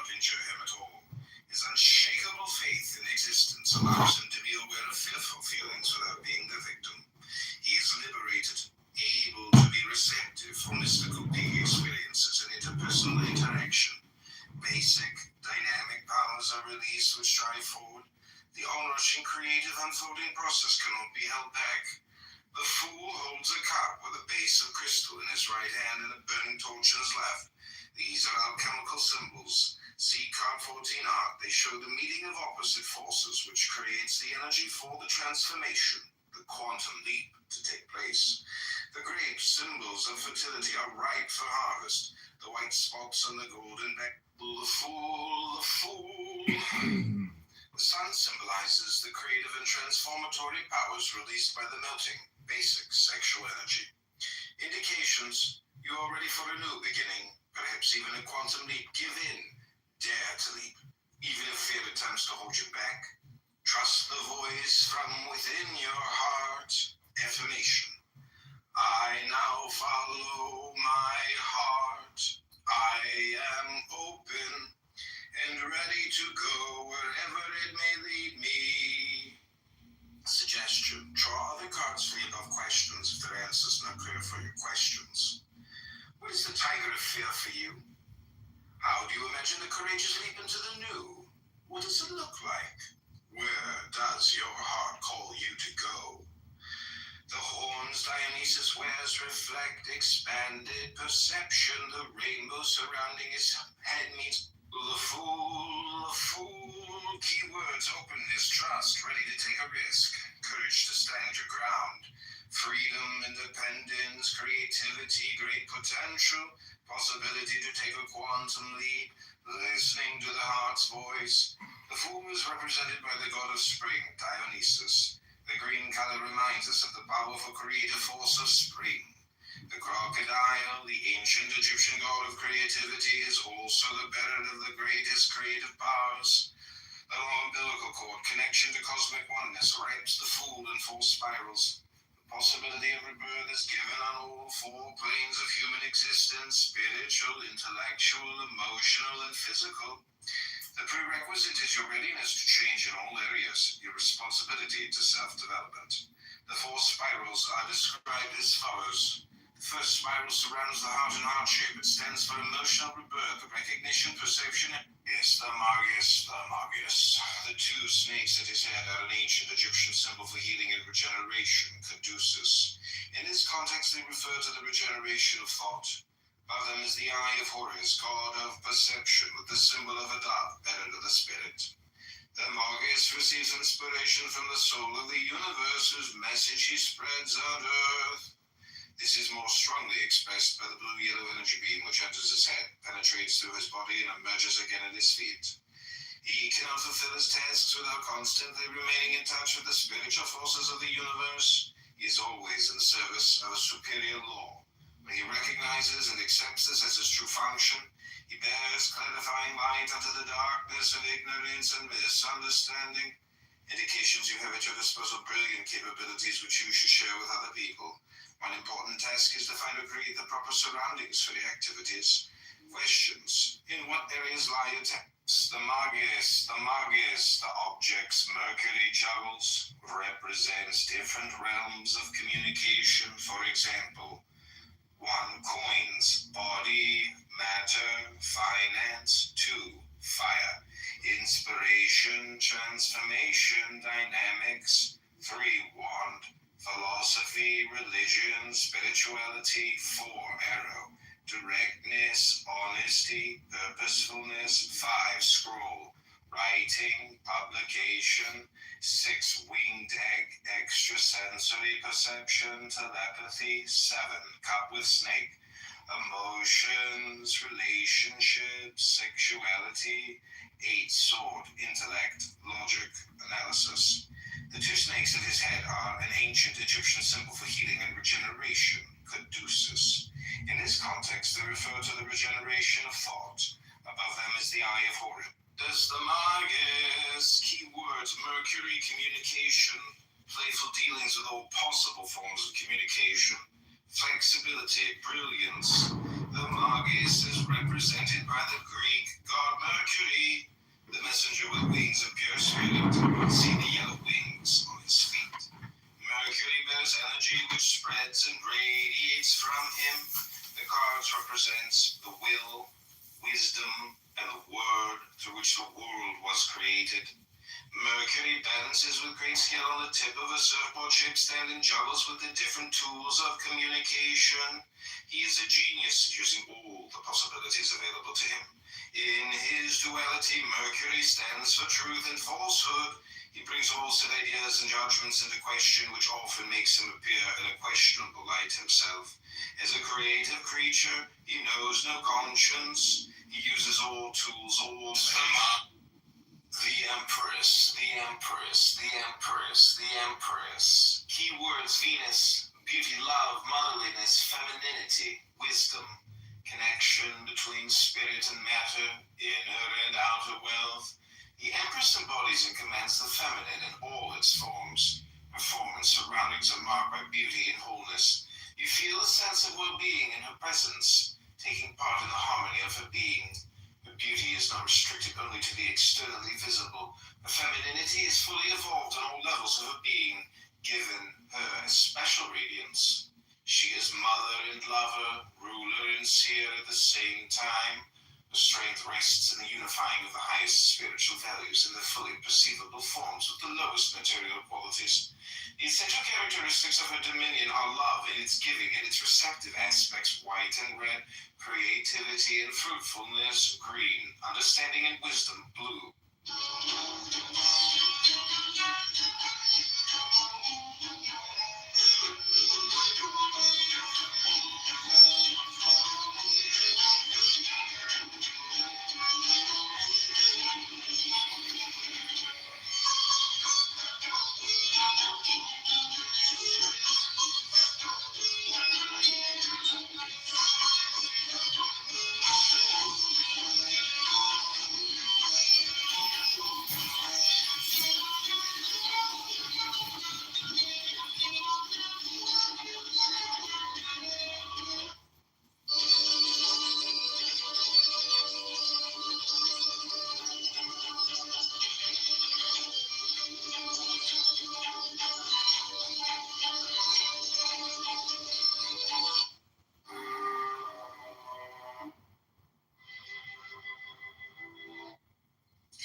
cannot injure him at all. His unshakable faith in existence allows him to be aware of fearful feelings without being the victim. He is liberated, able to be receptive for mystical peak experiences and interpersonal interaction. Basic, dynamic powers are released which drive forward. The onrushing creative unfolding process cannot be held back. The fool holds a cup with a base of crystal in his right hand and a burning torch in his left. These are alchemical symbols. See card 14 art. They show the meeting of opposite forces which creates the energy for the transformation, the quantum leap to take place. The grapes, symbols of fertility, are ripe for harvest. The white spots on the golden back. The fool. The sun symbolizes the creative and transformatory powers released by the melting, basic sexual energy. Indications you are ready for a new beginning, perhaps even a quantum leap. Give in, dare to leap, even if fear attempts to hold you back. Trust the voice from within your heart. Affirmation. I now follow my heart. I am open and ready to go wherever it may lead me. Suggestion. Draw the cards for the above questions if their answers not clear for your questions. What is the tiger of fear for you? How do you imagine the courageous leap into the new? What does it look like? Where does your heart call you to go? The horns Dionysus wears reflect expanded perception. The rainbow surrounding his head meets the fool. Keywords: openness, trust, ready to take a risk, courage to stand your ground, freedom, independence, creativity, great potential, possibility to take a quantum leap, listening to the heart's voice. The fool is represented by the god of spring, Dionysus. The green color reminds us of the powerful creative force of spring. The crocodile, the ancient Egyptian god of creativity, is also the bearer of the greatest creative powers. The umbilical cord, connection to cosmic oneness, wraps the fool in four spirals. The possibility of rebirth is given on all four planes of human existence: spiritual, intellectual, emotional, and physical. The prerequisite is your readiness to change in all areas, your responsibility to self-development. The four spirals are described as follows. The first spiral surrounds the heart and heart shape. It stands for emotional rebirth, recognition, perception. Yes, the Magus. The two snakes at his head are an ancient Egyptian symbol for healing and regeneration, caduceus. In this context, they refer to the regeneration of thought. Above them is the eye of Horus, god of perception, with the symbol of a dove, better to the spirit. The Magus receives inspiration from the soul of the universe, whose message he spreads on earth. This is more strongly expressed by the blue-yellow energy beam which enters his head, penetrates through his body, and emerges again at his feet. He cannot fulfill his tasks without constantly remaining in touch with the spiritual forces of the universe. He is always in service of a superior law. When he recognizes and accepts this as his true function, he bears clarifying light unto the darkness of ignorance and misunderstanding. Indications you have at your disposal brilliant capabilities which you should share with other people. One important task is to find or create the proper surroundings for the activities. Questions. In what areas lie your tasks? The Magus, the objects Mercury juggles, represents different realms of communication. For example, 1. Coins, body, matter, finance. 2. Fire, inspiration, transformation, dynamics. 3. Wand, philosophy, religion, spirituality. 4. Arrow, directness, honesty, purposefulness. 5. Scroll, writing, publication. 6. Winged egg, extrasensory perception, telepathy. 7. Cup with snake, emotions, relationships, sexuality. 8. Sword, intellect, logic, analysis. The two snakes at his head are an ancient Egyptian symbol for healing and regeneration, caduceus. In this context, they refer to the regeneration of thought. Above them is the eye of Horus. Does the Magus. Keywords: Mercury, communication, playful dealings with all possible forms of communication, flexibility, brilliance. The Magus is represented by the Greek god Mercury. and the word through which the world was created. Mercury balances with great skill on the tip of a surfboard-shaped stand and juggles with the different tools of communication. He is a genius, using all the possibilities available to him. In his duality, Mercury stands for truth and falsehood. He brings all said ideas and judgments into question, which often makes him appear in a questionable light himself. As a creative creature, he knows no conscience. He uses all tools, all the Empress, the Empress, the Empress, the Empress. Keywords: Venus, beauty, love, motherliness, femininity, wisdom, connection between spirit and matter, inner and outer wealth. The Empress embodies and commands the feminine in all its forms. Her form and surroundings are marked by beauty and wholeness. You feel a sense of well-being in her presence, taking part in the harmony of her being. Her beauty is not restricted only to the externally visible. Her femininity is fully evolved on all levels of her being, given her a special radiance. She is mother and lover, ruler and seer at the same time. Her strength rests in the unifying of the highest spiritual values in their fully perceivable forms with the lowest material qualities. The essential characteristics of her dominion are love in its giving and its receptive aspects, white and red, creativity and fruitfulness, green, understanding and wisdom, blue.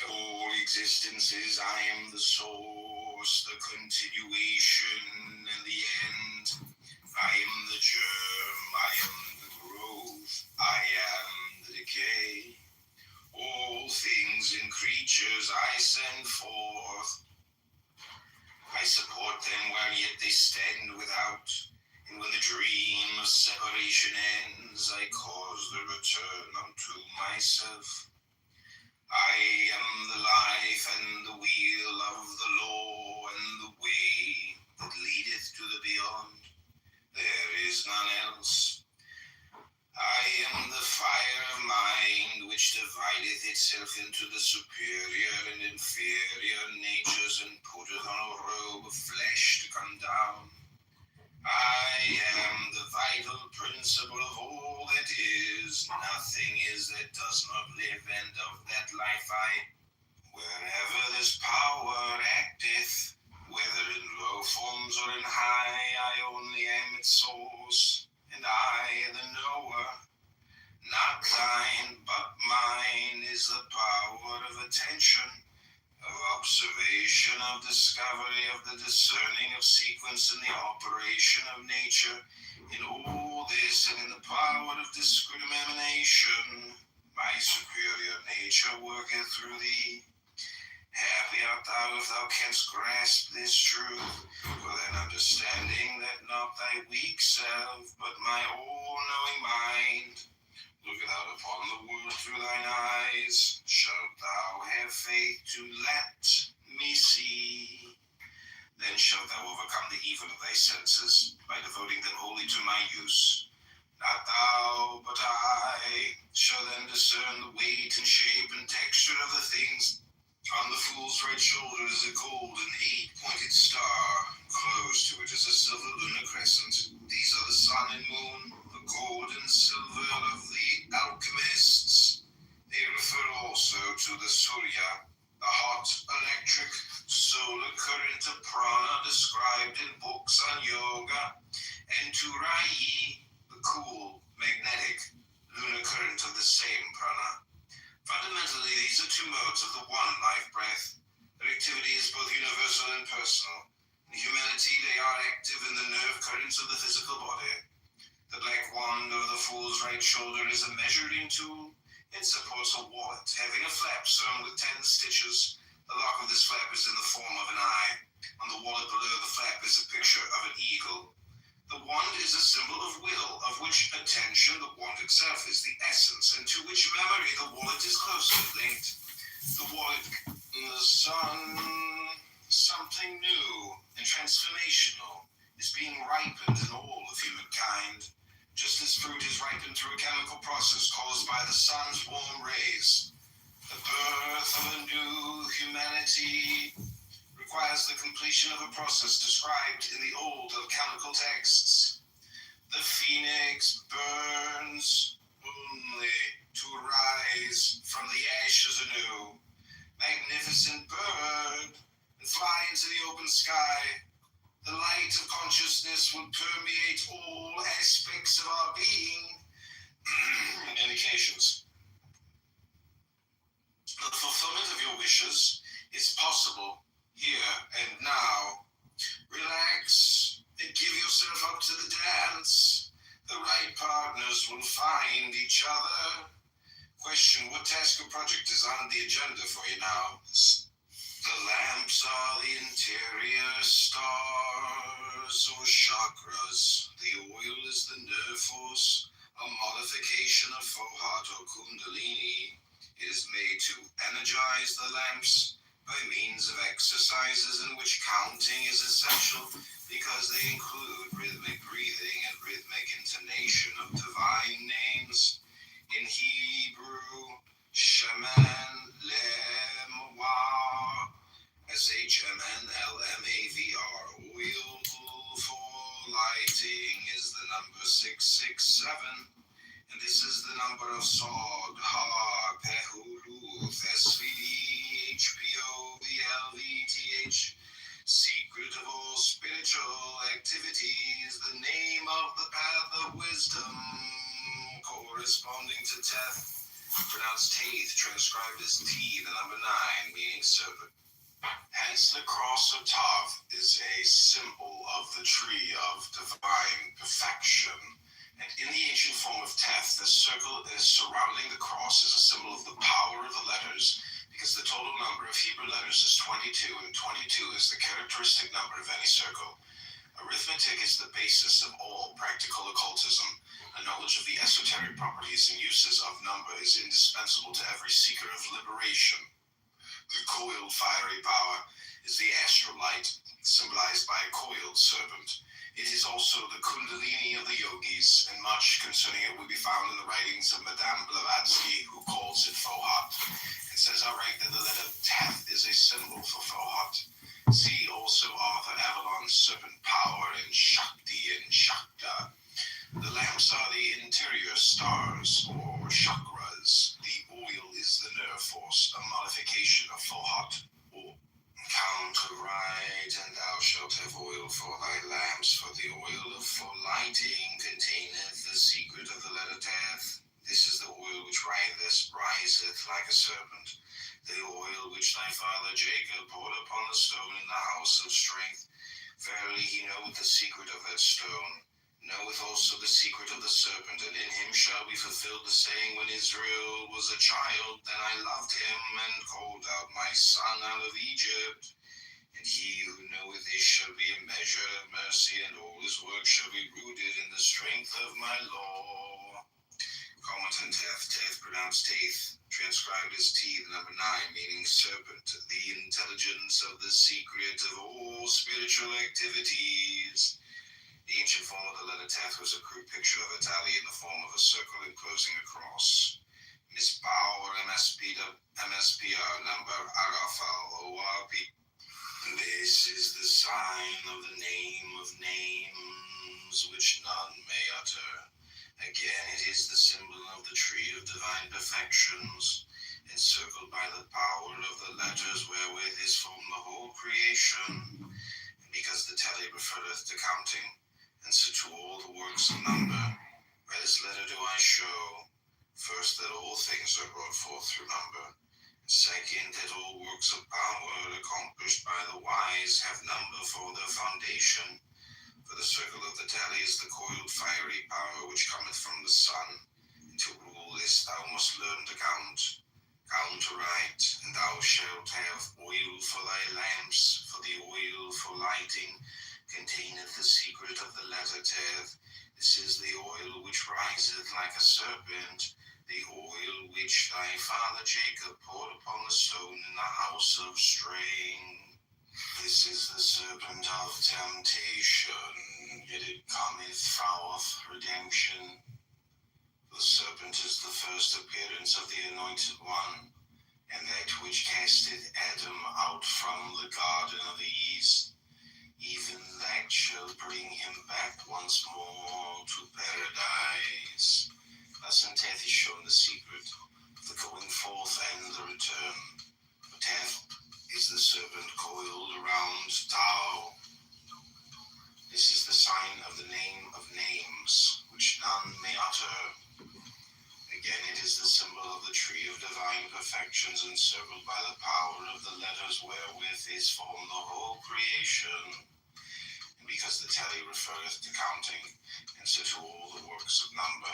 All existences, I am the source, the continuation, and the end. I am the germ, I am the growth, I am the decay. All things and creatures I send forth. I support them while yet they stand without. And when the dream of separation ends, I cause the return unto myself. I am the life and the wheel of the law and the way that leadeth to the beyond. There is none else. I am the fire of mind which divideth itself into the superior and inferior natures and putteth on a robe of flesh to come down. I am the vital principle of all that is. Nothing is that does not live, and of that life wherever this power acteth, whether in low forms or in high, I only am its source, and I the knower. Not thine, but mine is the power of attention, of observation, of discovery, of the discerning of sequence in the operation of nature. In all this and in the power of discrimination, my superior nature worketh through thee. Happy art thou if thou canst grasp this truth, for then understanding that not thy weak self, but my all-knowing mind, looketh out upon the world through thine eyes, shalt thou have faith to let me see. Then shalt thou overcome the evil of thy senses, by devoting them wholly to my use. Not thou, but I, shall then discern the weight and shape and texture of the things. On the fool's right shoulder is a golden 8-pointed star. Close to it is a silver lunar crescent. These are the sun and moon, the gold and silver of the alchemists. They refer also to the Surya, the hot, electric, solar current of prana described in books on yoga, and to Rai, the cool, magnetic, lunar current of the same prana. two modes of the one life breath. Their activity is both universal and personal. In humanity, they are active in the nerve currents of the physical body. The black wand over the fool's right shoulder is a measuring tool. It supports a wallet having a flap sewn with 10 stitches. The lock of this flap is in the form of an eye. On the wallet below the flap is a picture of an eagle. The wand is a symbol of will, of which attention, the wand itself, is the essence, and to which memory the wallet is closely linked. The wallet, the sun, something new and transformational is being ripened in all of humankind, just as fruit is ripened through a chemical process caused by the sun's warm rays. The birth of a new humanity requires the completion of a process described in the old alchemical texts. The phoenix burns only to rise from the ashes anew. Magnificent bird, and fly into the open sky. The light of consciousness will permeate all aspects of our being. Indications. The fulfillment of your wishes is possible here and now. Relax and give yourself up to the dance. The right partners will find each other. Question: what task or project is on the agenda for you now? The lamps are the interior stars or chakras. The oil is the nerve force, a modification of Fohat or Kundalini. It is made to energize the lamps by means of exercises in which counting is essential because they include rhythmic breathing and rhythmic intonation of divine names. In Hebrew, Shemen Lemawar, SHMNLMAVR, oil for lighting is the number 667. And this is the number of Sod, Har, Pehuluth, SVD, HPO, VLVTH, secret of all spiritual activities, the name of the path of wisdom, corresponding to Teth, pronounced Taith, transcribed as T, the number 9, meaning serpent. Hence, the cross of Tav is a symbol of the tree of divine perfection. And in the ancient form of Teth, the circle is surrounding the cross is a symbol of the power of the letters, because the total number of Hebrew letters is 22, and 22 is the characteristic number of any circle. Arithmetic is the basis of all practical occultism. A knowledge of the esoteric properties and uses of number is indispensable to every seeker of liberation. The coiled fiery power is the astral light, symbolized by a coiled serpent. It is also the Kundalini of the yogis, and much concerning it will be found in the writings of Madame Blavatsky, who calls it Fohat. It says outright that the letter Teth is a symbol for Fohat. See also Arthur Avalon's serpent power in Shakti and Shakta. The lamps are the interior stars, or chakras. The oil is the nerve force, a modification of Fohat, or count aright, and thou shalt have oil for thy lamps, for the oil for lighting containeth the secret of the letter Teth. This is the oil which riseth like a serpent, the oil which thy father Jacob poured upon the stone in the house of strength. Verily he knoweth the secret of that stone, knoweth also the secret of the serpent, and in him shall be fulfilled the saying when Israel was a child, then I loved him and called out my son out of Egypt. And he who knoweth this shall be a measure of mercy, and all his works shall be rooted in the strength of my law. Comment on Teth, Teth pronounced Taith, transcribed as T, the number 9, meaning serpent, the intelligence of the secret of all spiritual activities. The ancient form of the letter Teth was a crude picture of Italy in the form of a circle enclosing a cross. Miss Bauer, MSPR, number Arafal, ORP. This is the sign of the name of names which none may utter. Again, it is the symbol of the tree of divine perfections, encircled by the power of the letters wherewith is formed the whole creation. And because the tele referreth to counting, and so to all the works of number, by this letter do I show, first, that all things are brought forth through number, Second, that all works of power accomplished by the wise have number for their foundation. For the circle of the tally is the coiled fiery power which cometh from the sun. And to rule this thou must learn to count. Count aright, and thou shalt have oil for thy lamps, for the oil for lighting containeth the secret of the letter teth. This is the oil which riseth like a serpent, the oil which thy father Jacob poured upon the stone in the house of straying. This is the serpent of temptation, yet it cometh forth redemption. The serpent is the first appearance of the Anointed One, and that which casteth Adam out from the garden of the east, even that shall bring him back once more to paradise. Thus hath he shown the secret of the going forth and the return. For death is the serpent coiled around Tao. This is the sign of the name of names, which none may utter. Again, it is the symbol of the tree of divine perfections, encircled by the power of the letters wherewith is formed the whole creation. And because the tally referreth to counting, and so to all the works of number,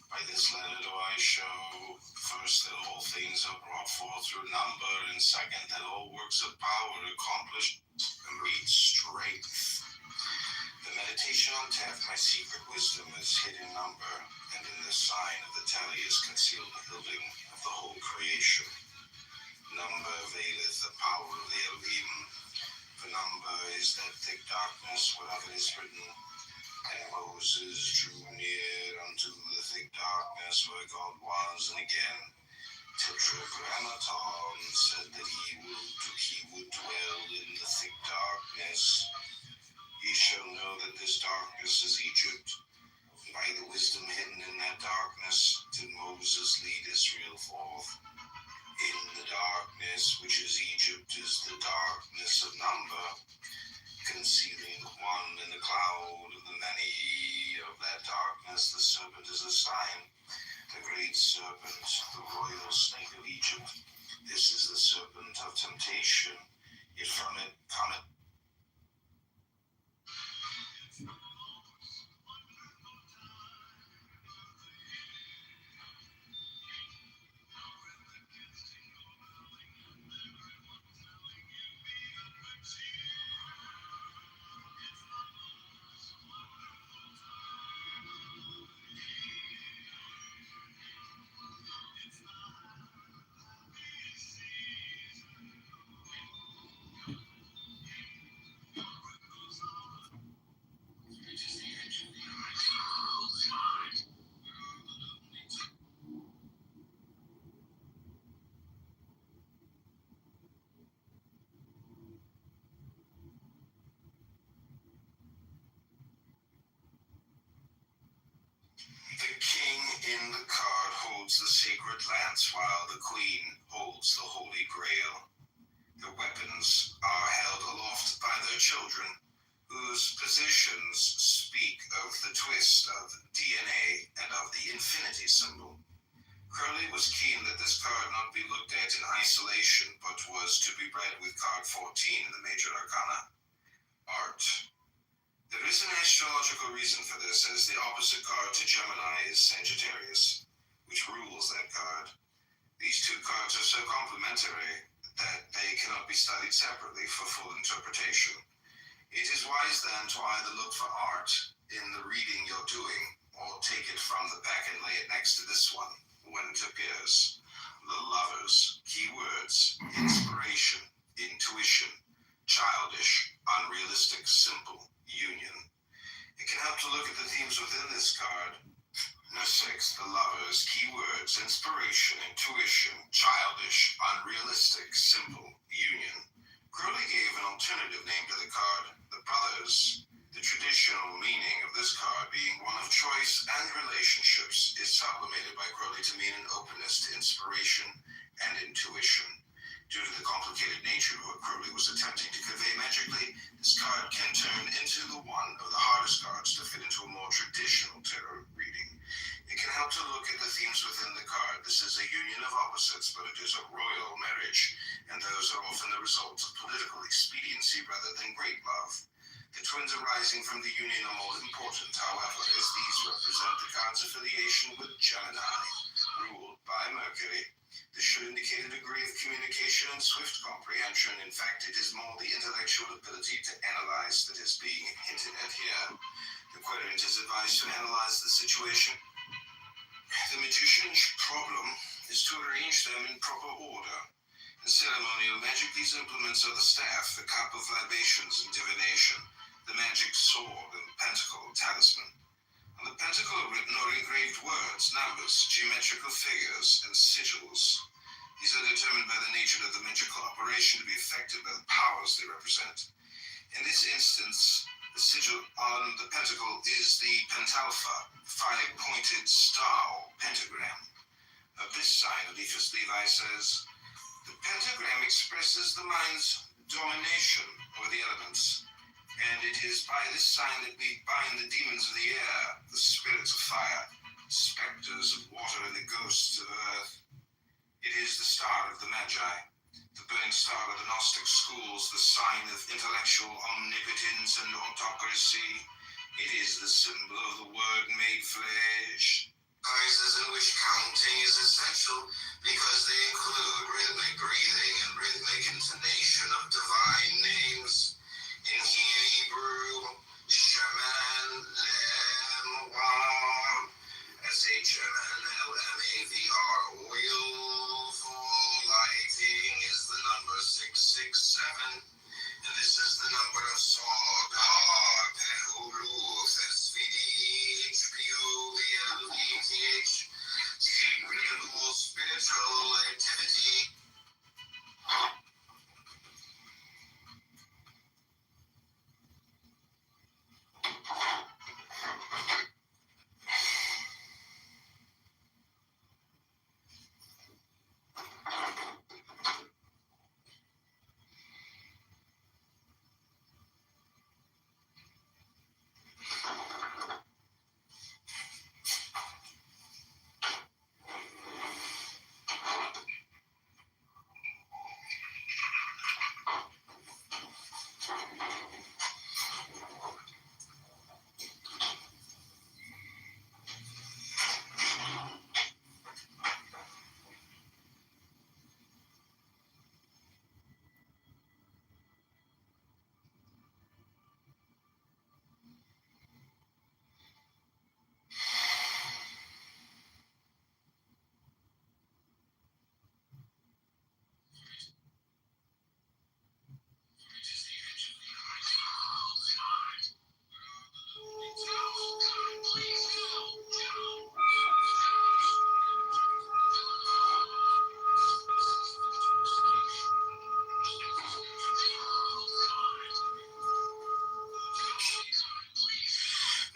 by this letter do I show, first, that all things are brought forth through number, and second, that all works of power accomplish and reach strength. The meditation on Teth, my secret wisdom, is hid in number, and in the sign of the tally is concealed the building of the whole creation. Number veileth the power of the Elohim, for number is that thick darkness whereof it is written, and Moses drew near unto the thick darkness where God was, and again, Tetragrammaton said that he would dwell in the thick darkness. Ye shall know that this darkness is Egypt. And by the wisdom hidden in that darkness did Moses lead Israel forth. In the darkness, which is Egypt, is the darkness of number, concealing one in the cloud of the many. Of that darkness the serpent is a sign, the great serpent, the royal snake of Egypt. This is the serpent of temptation, yet from it cometh the king in the card holds the sacred lance, while the queen holds the holy grail. Their weapons are held aloft by their children, whose positions speak of the twist of DNA and of the infinity symbol. Crowley was keen that this card not be looked at in isolation, but was to be read with card 14 in the major arcana. Art. There is an astrological reason for this, as the opposite card to Gemini is Sagittarius, which rules that card. These two cards are so complementary that they cannot be studied separately for full interpretation. It is wise then to either look for art in the reading you're doing, or take it from the pack and lay it next to this one when it appears. The lovers, keywords, inspiration, intuition, childish, unrealistic, simple, union. It can help to look at the themes within this card. No 6, the lovers, keywords, inspiration, intuition, childish, unrealistic, simple, union. Crowley gave an alternative name to the card, the brothers. The traditional meaning of this card being one of choice and relationships is sublimated by Crowley to mean an openness to inspiration and intuition. a royal marriage, and those are often the result of political expediency rather than great love. The twins arising from the union are more important, however, as these represent the god's affiliation with Gemini, ruled by Mercury. This should indicate a degree of communication and swift comprehension. In fact, it is more the intellectual ability to analyze that is being hinted at here. The querent is advised to analyze the situation. The magician's problem is to arrange them in proper order. In ceremonial magic, these implements are the staff, the cup of libations and divination, the magic sword and pentacle, talisman. On the pentacle are written or engraved words, numbers, geometrical figures, and sigils. These are determined by the nature of the magical operation to be affected by the powers they represent. In this instance, the sigil on the pentacle is the pentalpha, five-pointed star or pentagram. Of this sign, Eliphas Levi says, the pentagram expresses the mind's domination over the elements, and it is by this sign that we bind the demons of the air, the spirits of fire, specters of water, and the ghosts of earth. It is the star of the Magi, the burning star of the Gnostic schools, the sign of intellectual omnipotence and autocracy. It is the symbol of the Word made flesh. Exercises in which counting is essential because they include rhythmic breathing and rhythmic intonation of divine names. In Hebrew, Sheman Lem Wam, SHMNLMAVR, oil for lighting is the number 667, and this is the number of Sod, Ha, Pehuluf, SVD, HPOVLVTH, spiritual activity.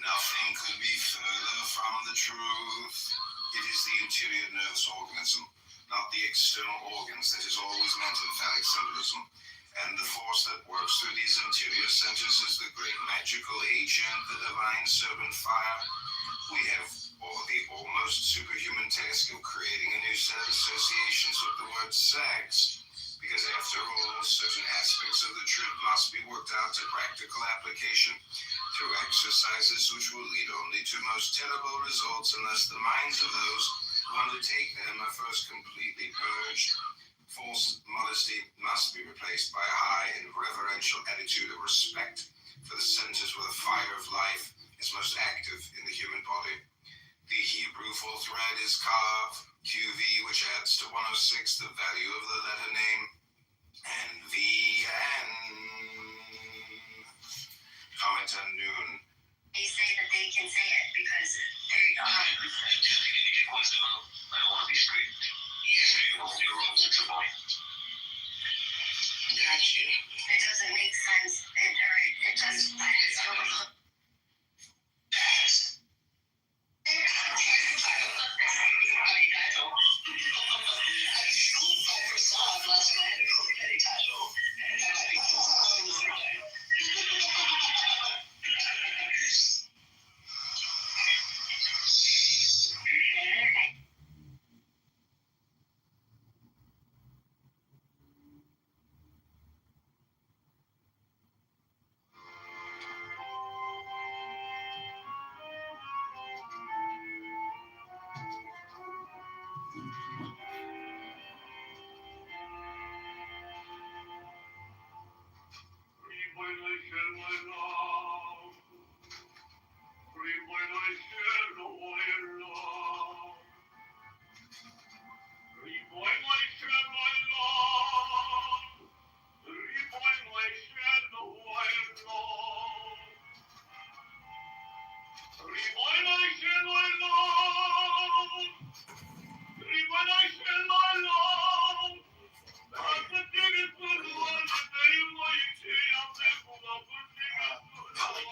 Nothing could be further from the truth. It is the interior nervous organism, not the external organs, that is always meant in phallic symbolism. And the force that works through these interior centers is the great magical agent, the divine serpent fire. We have the almost superhuman task of creating a new set of associations with the word sex, because after all, certain aspects of the truth must be worked out to practical application through exercises which will lead only to most terrible results unless the minds of those who undertake them are first completely purged. False modesty must be replaced by a high and reverential attitude of respect for the centers where the fire of life is most active in the human body. The Hebrew full thread is Kav, QV, which adds to 106 the value of the letter name, and VN. Comment on noon. They say that they can say it because they I don't want to be strict. got you. It doesn't make sense. It does. I just don't.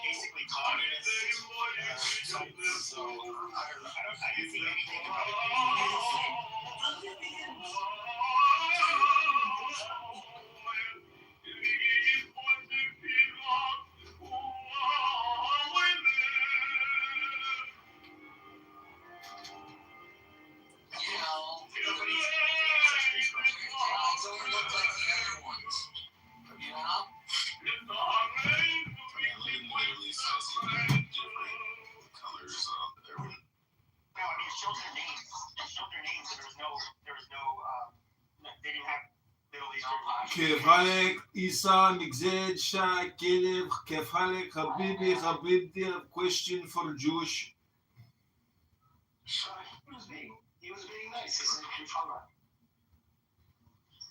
Basically communist. So I didn't see anything about nobody's ancestors from here. Don't look like the other ones. You know? I mean, living in the Middle East has even different colors on their own. No, I mean, his children are names. And there was no, they didn't have Middle Eastern. كيف حالك إيسا مكزيد شا كيلف كيف حالك حبيبي حبيبتي a question for Jewish He was being nice. He said, Kitover.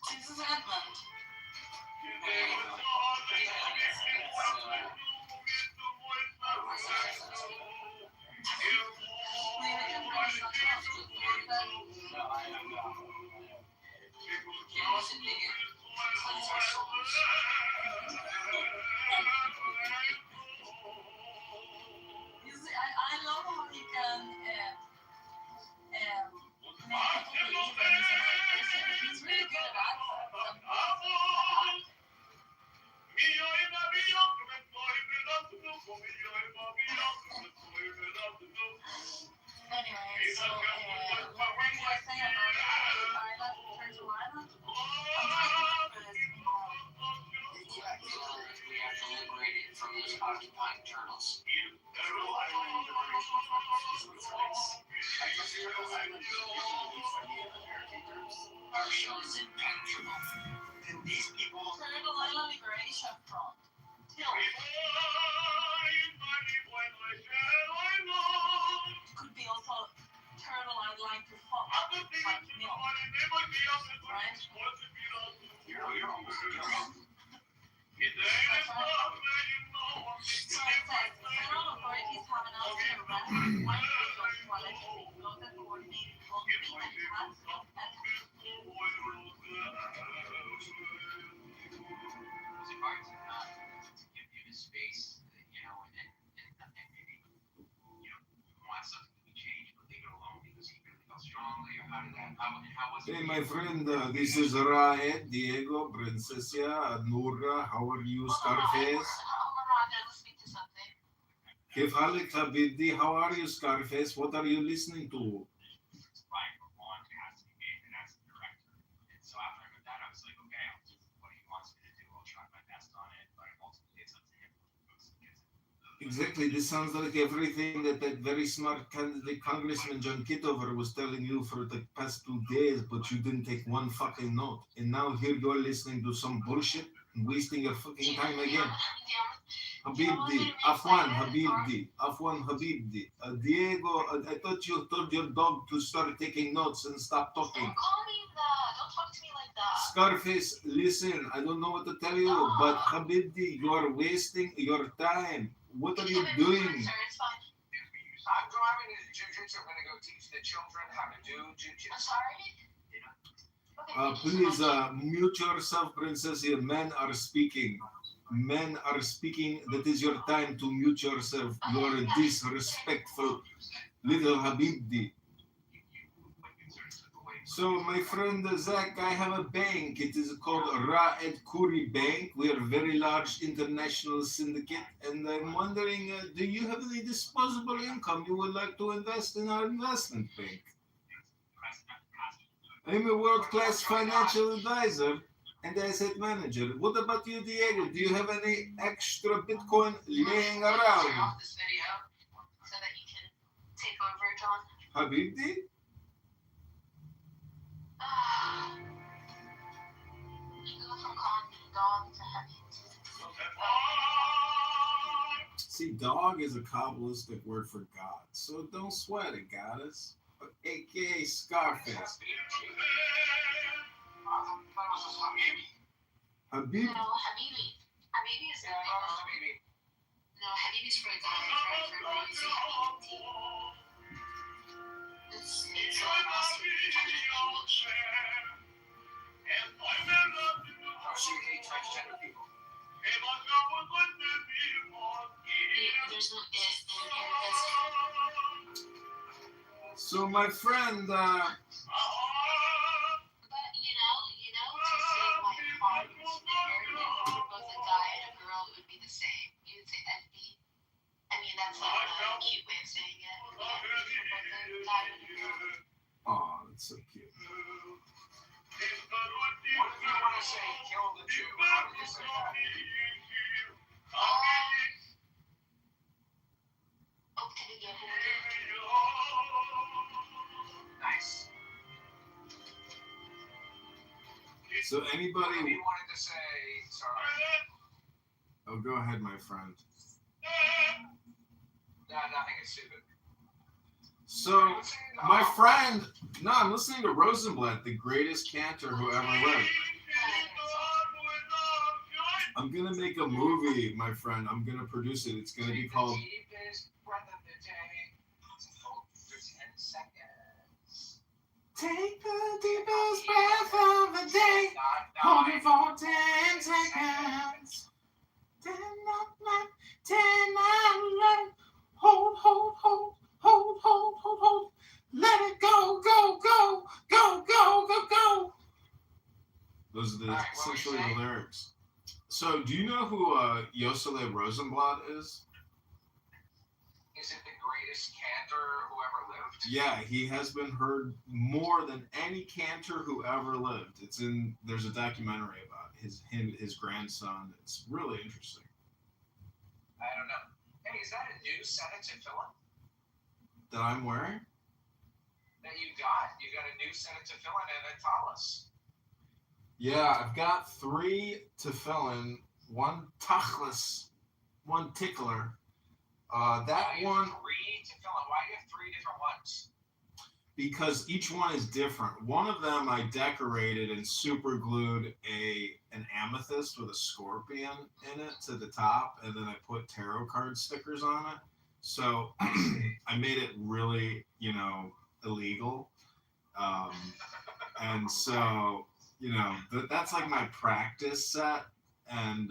This is Edmund. You see, I love how he can make people believe that he's a nice person. He's really good at accents. Anyway, so what were you saying about I left Turtle Island? We have to liberate it from those occupying turtles. Turtle Island liberation front. I guess Turtle Island is from the American groups. Our show is impenetrable. And these people. Turtle Island Liberation Front. Could be also Turtle I'd like to fuck. Like milk. Right? You're almost So it says federal authorities have announced an arrest of 1 million while explosive coordinated bombing and attacks at to give you the space, you know, and maybe, you know, want something to be changed, but leave it alone because he really felt strongly, or how did that, how was it? Hey my friend, this is Raed, Diego, Princessia, Noura, how are you Scarface? كيف حالك حبيبتي? How are you Scarface? What are you listening to? Right, for one, it has to be made, and that's the director. And so after I heard that, I was like, okay, I'll do what he wants me to do. I'll try my best on it, but ultimately it's up to him. Exactly, this sounds like everything that very smart candidate Congressman John Kitover was telling you for the past 2 days, but you didn't take one fucking note. And now here you're listening to some bullshit and wasting your fucking time again. Habibdi, Afwan Habibdi, Diego, I thought you told your dog to start taking notes and stop talking. Don't call me that. Don't talk to me like that. Scarface, listen, I don't know what to tell you, but Habibdi, you are wasting your time. What are you doing? Sir, it's fine. I'm driving to Jiu-Jitsu. I'm going to go teach the children how to do Jiu-Jitsu. I'm sorry. Okay. Please mute yourself, Princess. Here, men are speaking. Men are speaking. That is your time to mute yourself. You are disrespectful, little Habibdi. So, my friend Zach, I have a bank. It is called Raed Kuri Bank. We are a very large international syndicate. And I'm wondering, do you have any disposable income you would like to invest in our investment bank? I'm a world-class financial advisor and asset manager. What about you, Diego? Do you have any extra Bitcoin laying Turn around? off this video so that you can take over, John. Habibdi? You go from calling me dog to heavy. See, dog is a Kabbalistic word for God, so don't sweat it, goddess. AKA Scarface. I thought it was just Habibi. Habib. No, Habibi. Habibi is Yeah, I thought it was Habibi. No, Habibi's for a guy, for Rosie. It's so nasty. Oh, so you hate transgender people? There's no if in this. So my friend, But to save my heart, if both a guy and a girl, it would be the same. You'd say FB. I mean, that's a cute way of saying it. Yeah, for both a guy and a girl. oh, that's so cute. What if you want to say kill the Jew? How do you say that? Nice. So What if anybody? you wanted to say, sorry. Oh, go ahead, my friend. Nah, nothing is stupid. So my friend, no, I'm listening to Rosenblatt, the greatest cantor who ever lived. I'm gonna make a movie, my friend. I'm gonna produce it. It's gonna be called. Deepest breath of the day. Hold for 10 seconds. Take the deepest breath of the day. Hold it for 10 seconds. 10, 9, 10, 9, 11. Hold. Let it go. Those are All right, what were you essentially the saying? lyrics. So, do you know who Yosele Rosenblatt is? Is it the greatest cantor who ever lived? Yeah, he has been heard more than any cantor who ever lived. There's a documentary about his grandson. It's really interesting. I don't know. Hey, is that a new set to fill in? That I'm wearing? That you got? You got a new set to fill in at Atalas. Yeah, I've got 3 tefillin, 1 tachlis, 1 tickler. That you one, have 3 to fill in. Why do you have 3 different ones? because each one is different. One of them I decorated and super glued an amethyst with a scorpion in it to the top, and then I put tarot card stickers on it. So I made it really, illegal. And so, that's like my practice set. And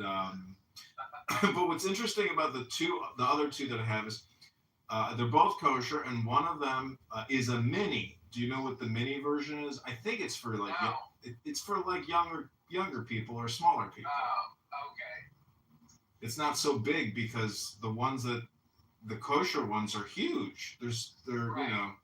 but what's interesting about the other two that I have is they're both kosher, and one of them is a mini. Do you know what the mini version is? I think it's for like No. it's for like younger people or smaller people. Oh, okay. It's not so big because the kosher ones are huge. They're Right.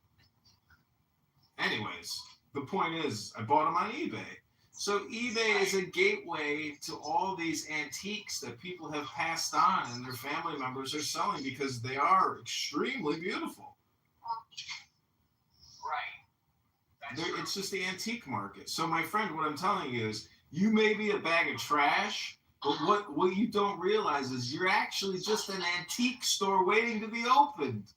Anyways, the point is, I bought them on eBay. So eBay is a gateway to all these antiques that people have passed on and their family members are selling because they are extremely beautiful. Right. That's true. It's just the antique market. So my friend, what I'm telling you is, you may be a bag of trash, but what you don't realize is you're actually just an antique store waiting to be opened.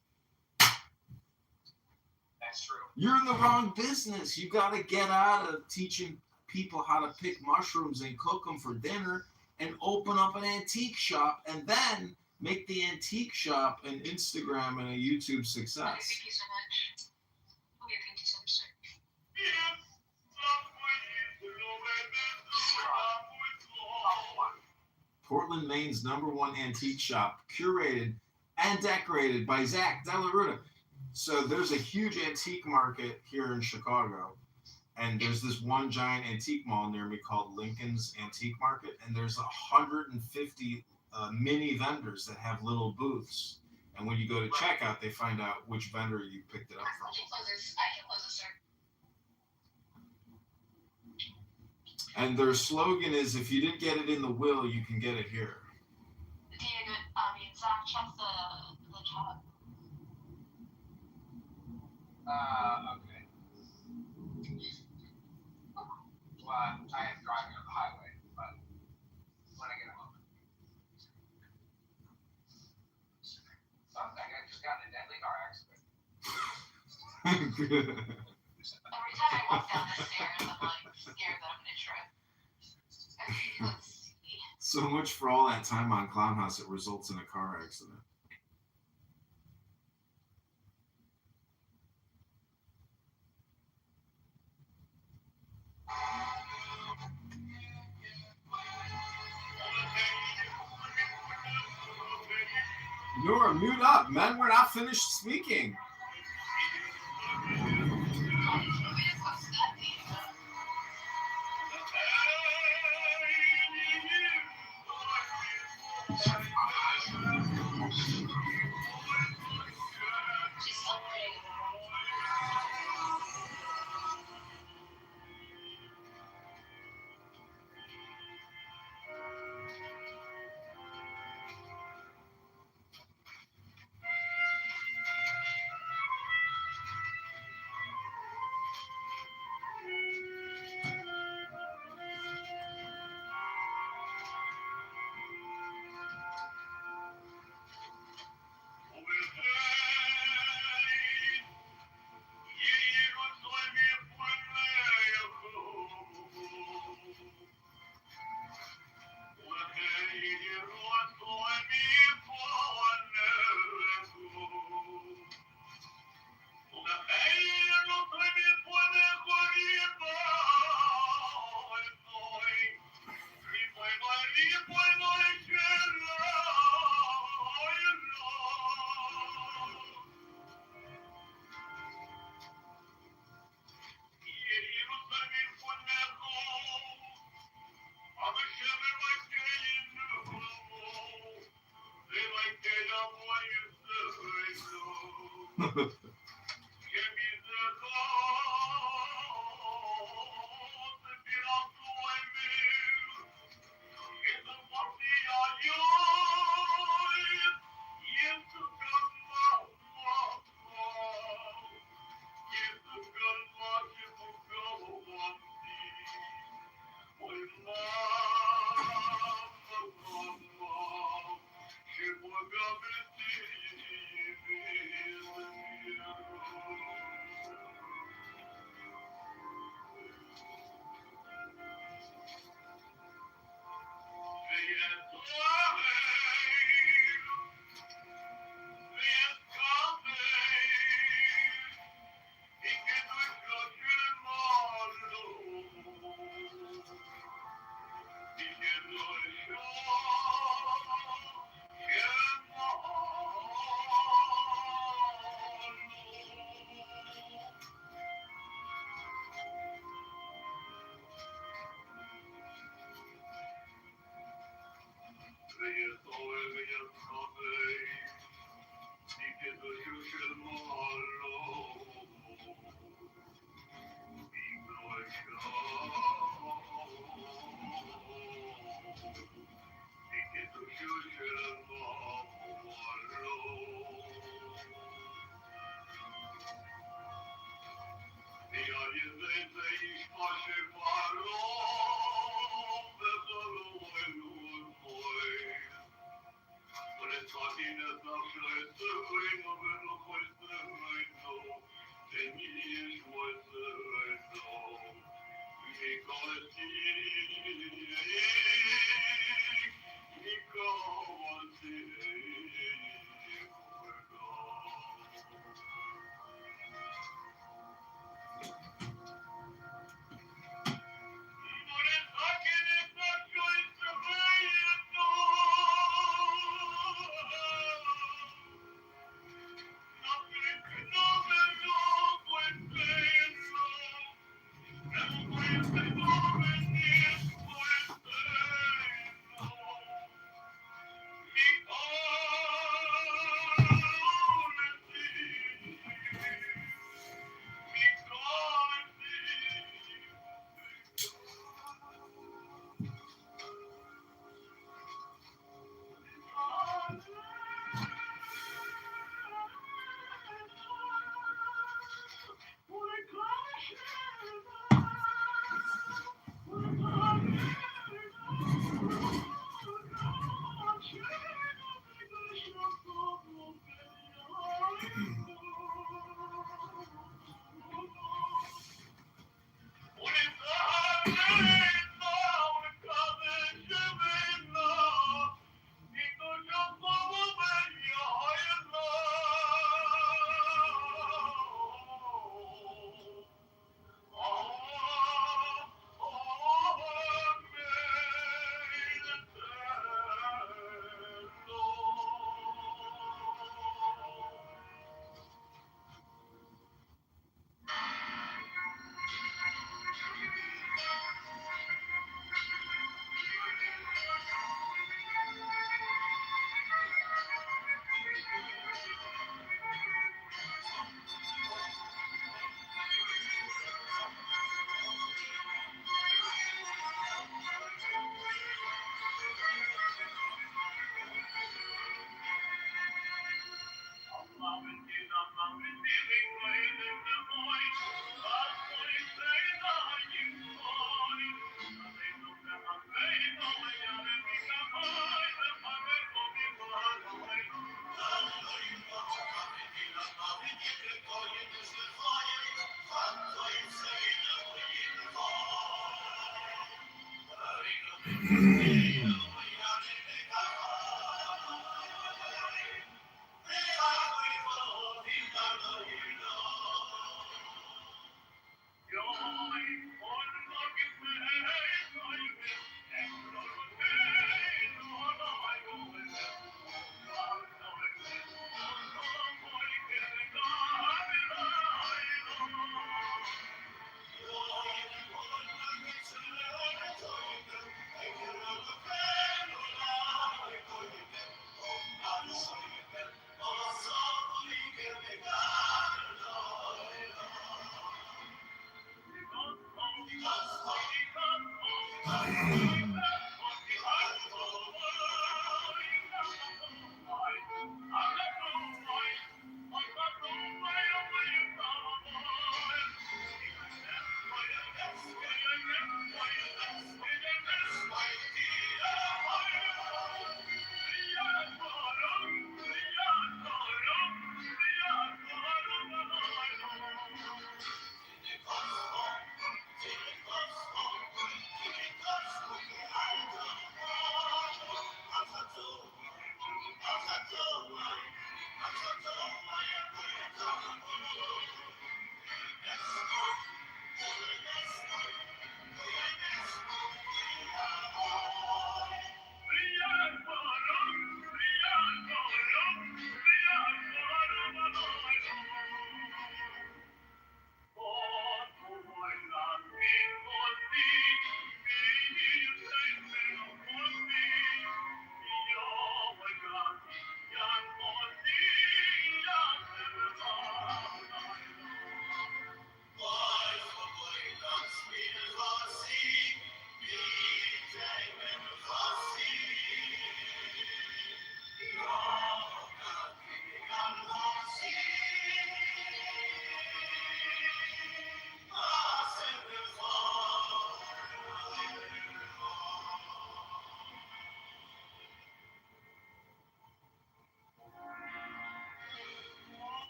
That's true. You're in the wrong business. You got to get out of teaching people how to pick mushrooms and cook them for dinner and open up an antique shop and then make the antique shop an Instagram and a YouTube success. Thank you so much. Okay, thank you so much, sir. Portland, Maine's #1 antique shop, curated and decorated by Zach Della Ruta. So there's a huge antique market here in Chicago, and there's this one giant antique mall near me called Lincoln's Antique Market, and there's 150 mini vendors that have little booths. And when you go to checkout, they find out which vendor you picked it up from. I can close this, sir. And their slogan is, if you didn't get it in the will, you can get it here. Zach, check the chat. Okay. Well, I am driving on the highway, but when I get a moment. Every time I walk down the stairs, I'm like scared that I'm gonna trip. Because So much for all that time on Clown House, it results in a car accident. Nora, mute up, man. We're not finished speaking. she's celebrating.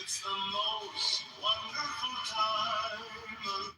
It's the most wonderful time.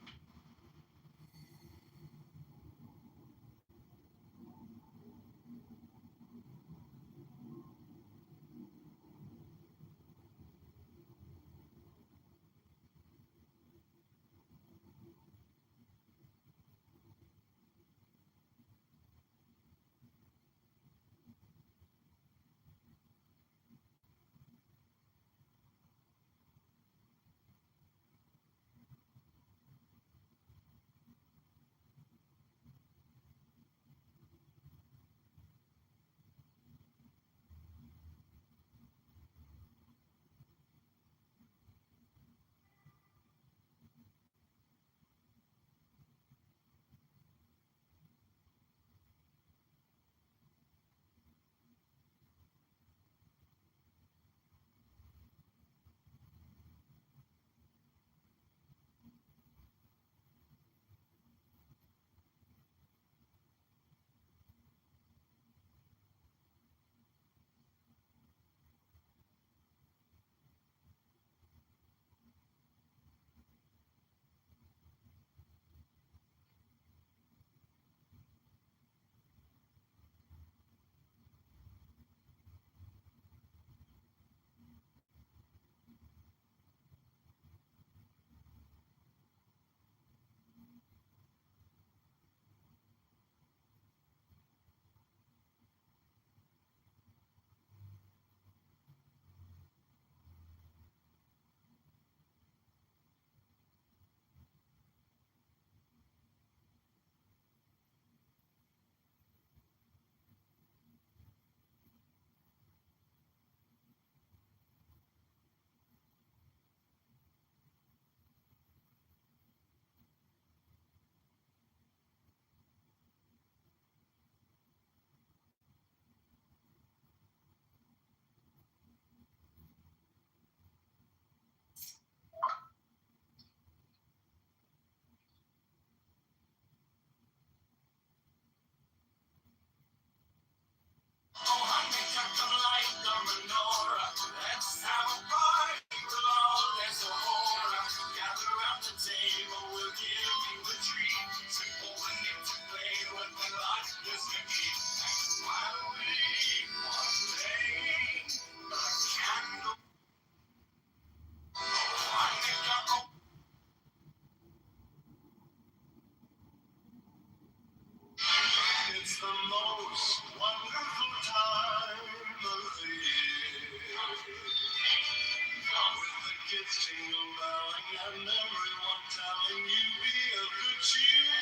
jingle belling and everyone telling you be of good cheer.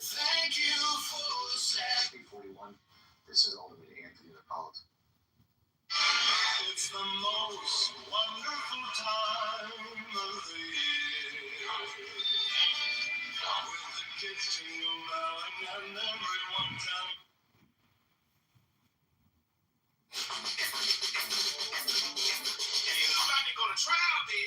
Thank you for the sad. 41. This is all the way to Anthony the Poet. It's the most wonderful time of the year. With the kids jingle belling and everyone telling. Ain't nobody gonna try me.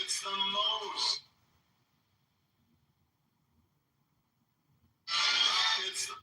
It's the most. It's the.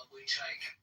Ugly tyke.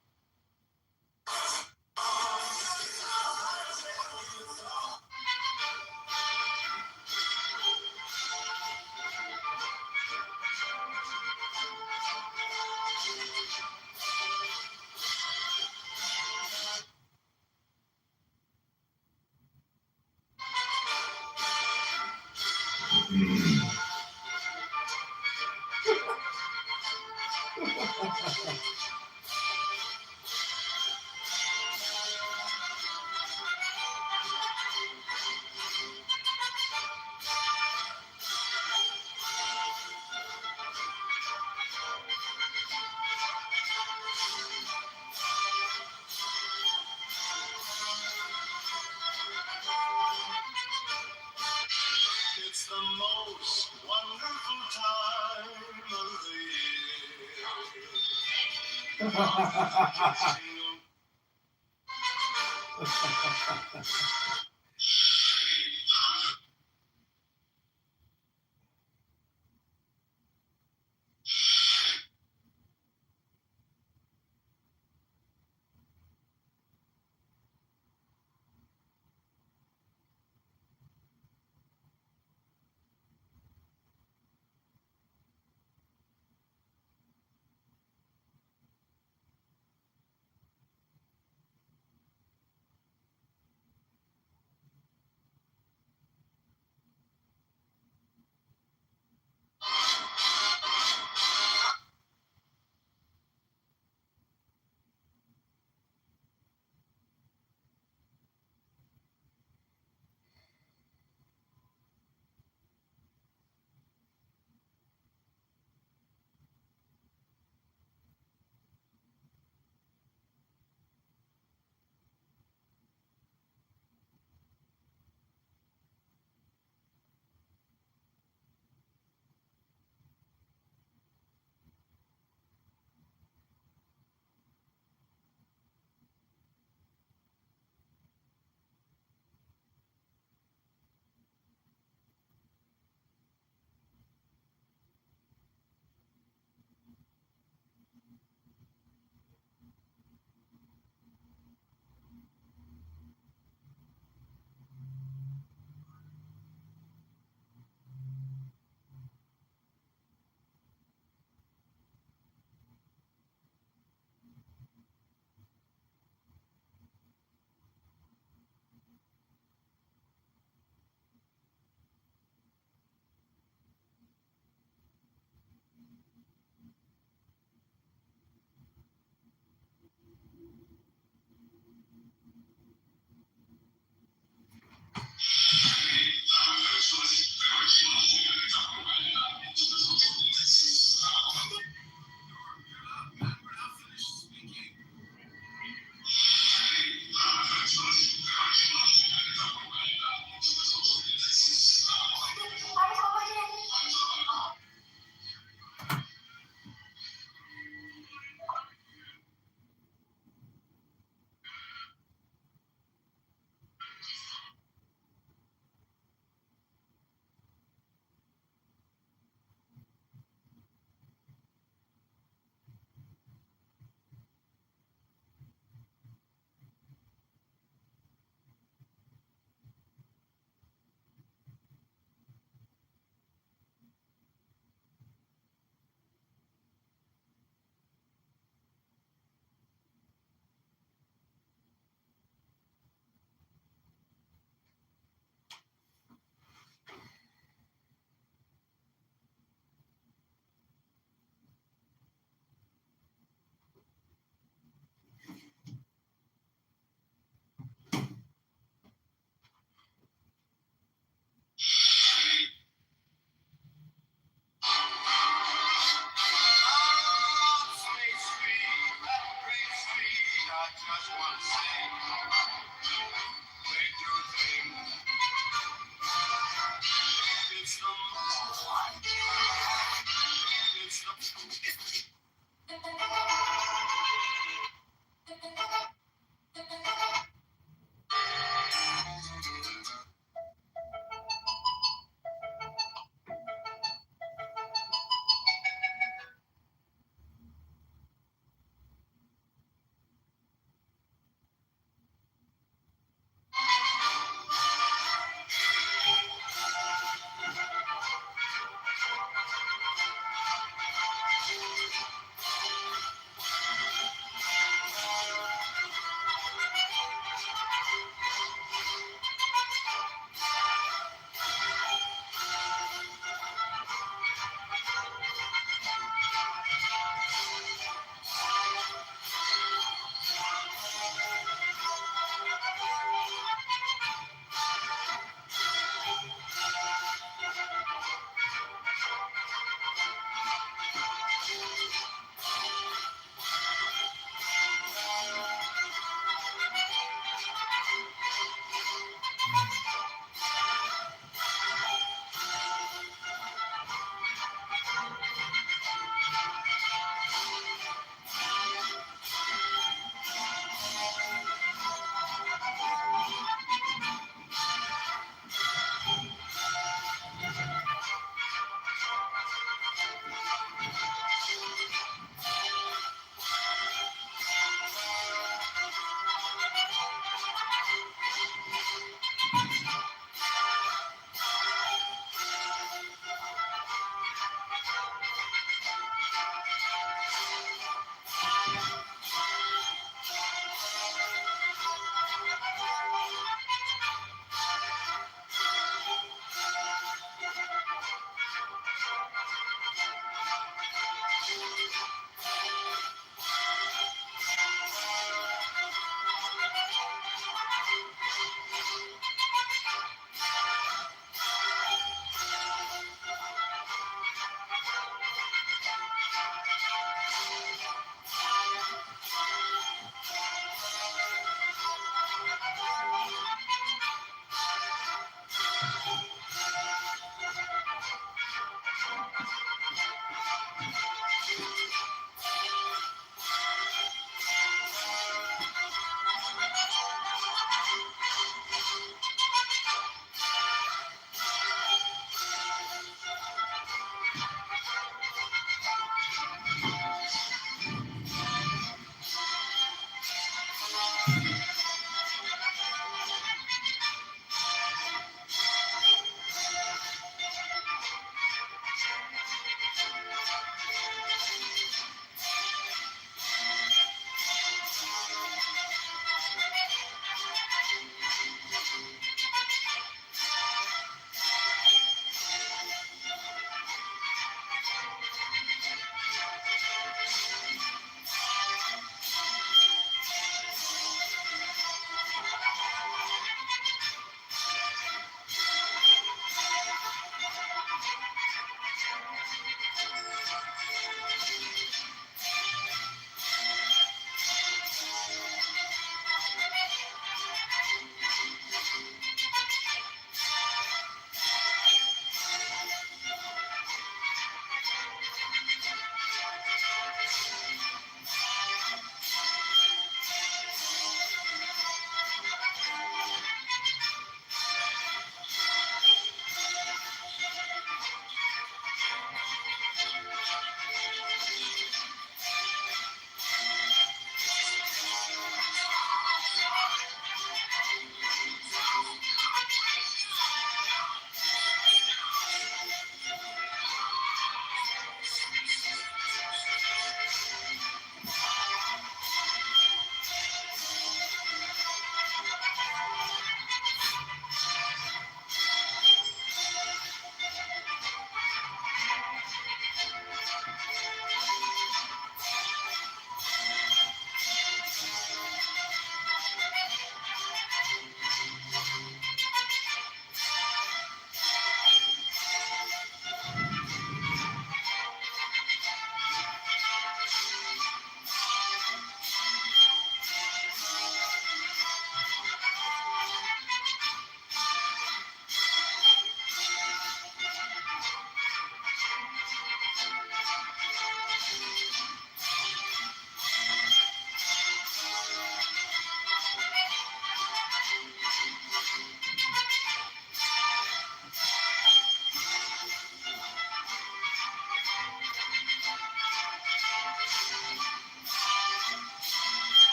It's the most wonderful time of the year.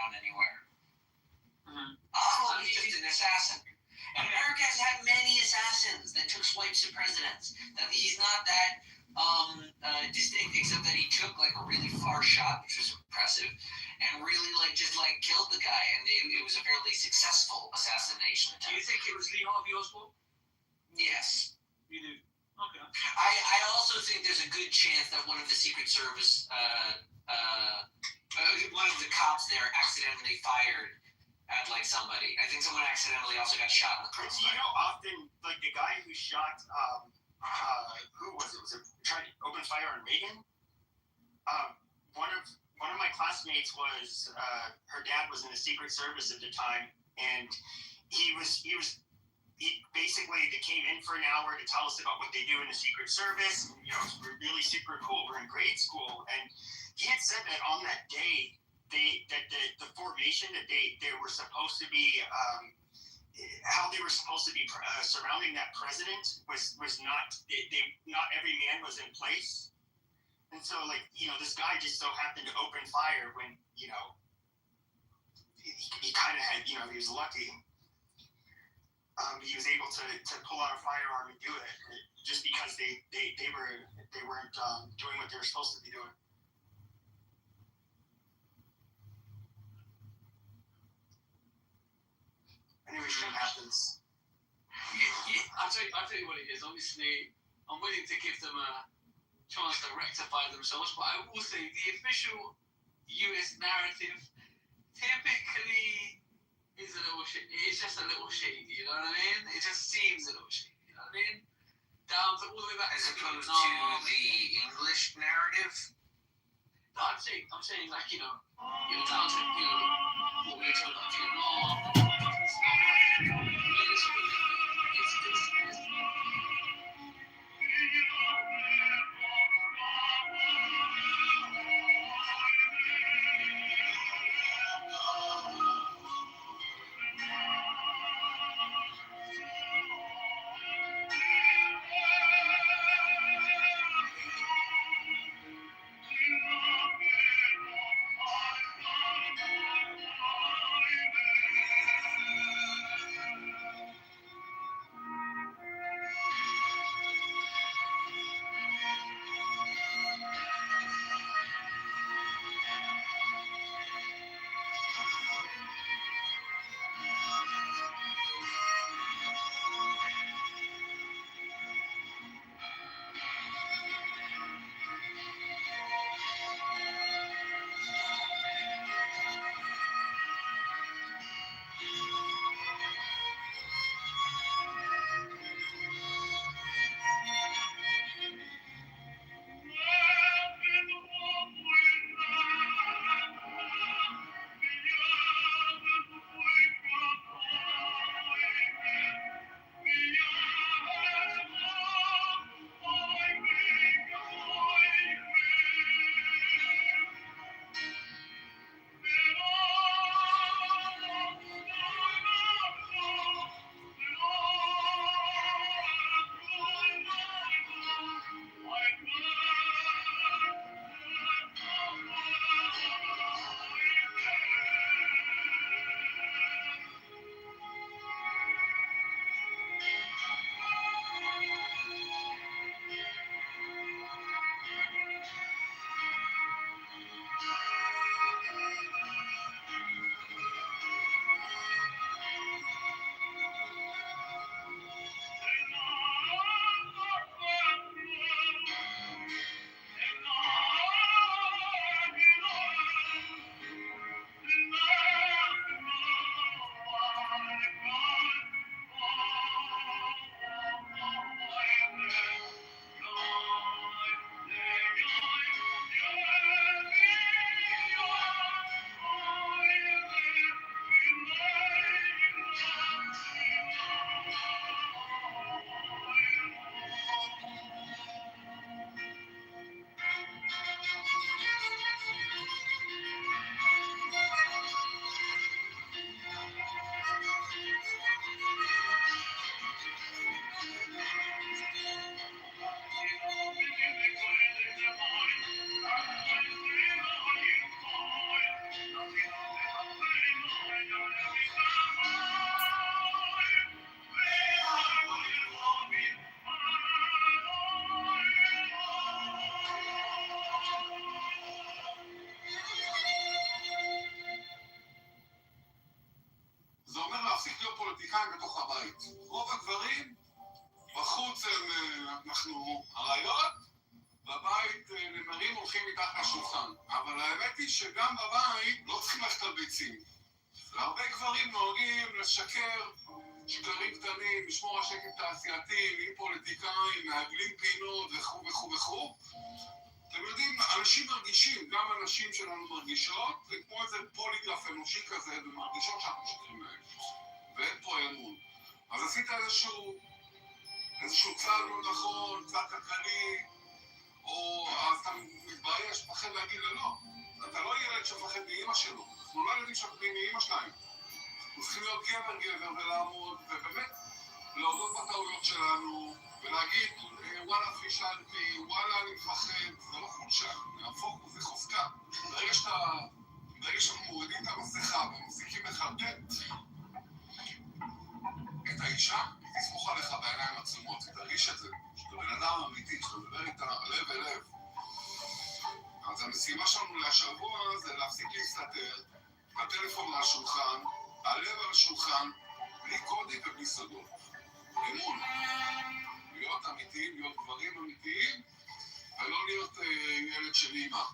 around anywhere. Mhm. He's just an assassin. And America has had many assassins that took swipes at presidents. That he's not that distinct, except that he took like a really far shot, which was impressive, and really just killed the guy. And it was a fairly successful assassination Do you attempt. think it was Lee Harvey Oswald? Yes. You do. Okay. I also think there's a good chance that one of the Secret Service, one of the cops there accidentally fired at somebody. I think someone accidentally also got shot in the crossfire. Often the guy who shot who was it? Was it trying to open fire on Reagan? One of my classmates was her dad was in the Secret Service at the time, and he basically they came in for an hour to tell us about what they do in the Secret Service. And, we're really super cool. We're in grade school, and he had said that on that day, the formation that they were supposed to be, how they were supposed to be surrounding that president was not. Not every man was in place, and so this guy just so happened to open fire when he kind of had he was lucky. He was able to pull out a firearm and do it just because they weren't doing what they were supposed to be doing. Anyway, shit happens. I'll tell you what it is. Obviously, I'm willing to give them a chance to rectify themselves, but I will say the official US narrative typically is a little shit. It's just a little shady, you know what I mean? It just seems a little shady, you know what I mean? Down to all the way back As to opposed to the English narrative. No, I'm saying down to what we were talking about Vietnam. בבית. רוב הגברים, בחוץ אנחנו אריות, בבית נמרים הולכים מתחת לשולחן. אבל האמת היא שגם בבית לא צריכים ללכת על ביצים. הרבה גברים נוהגים לשקר, שקרים קטנים, לשמור על שקט תעשייתי, נהיים פוליטיקאים, מעגלים פינות וכו' וכו' וכו'. אתם יודעים, אנשים מרגישים, גם הנשים שלנו מרגישות, זה כמו איזה פוליגרף אנושי כזה, ומרגישות שאנחנו משקרים להם. ואין פה אמון. אז עשית איזשהו צעד לא נכון, צעד כלכלי, או אז אתה מתבייש, מפחד להגיד לו לא. אתה לא ילד שמפחד מאמא שלו. אנחנו לא ילדים שמפחדים מאמא שלהם. אנחנו צריכים להיות גבר ולעמוד, ובאמת להודות בטעויות שלנו, ולהגיד, וואלה פישלתי, וואלה אני מפחד, זה לא חולשה, נהפוך, זה חוזקה. ברגע שאנחנו מורידים את המסכה ומפסיקים לחרטט את האישה, היא תסמוך עליך בעיניים עצומות, היא תרגיש את זה, שאתה בן אדם אמיתי, שאתה מדבר איתה לב אל לב. אז המשימה שלנו להשבוע זה להפסיק להסתתר, הטלפון על השולחן, הלב על השולחן, בלי קודים ובלי סודות. אמון. להיות אמיתיים, להיות גברים אמיתיים, ולא להיות ילד של אימא.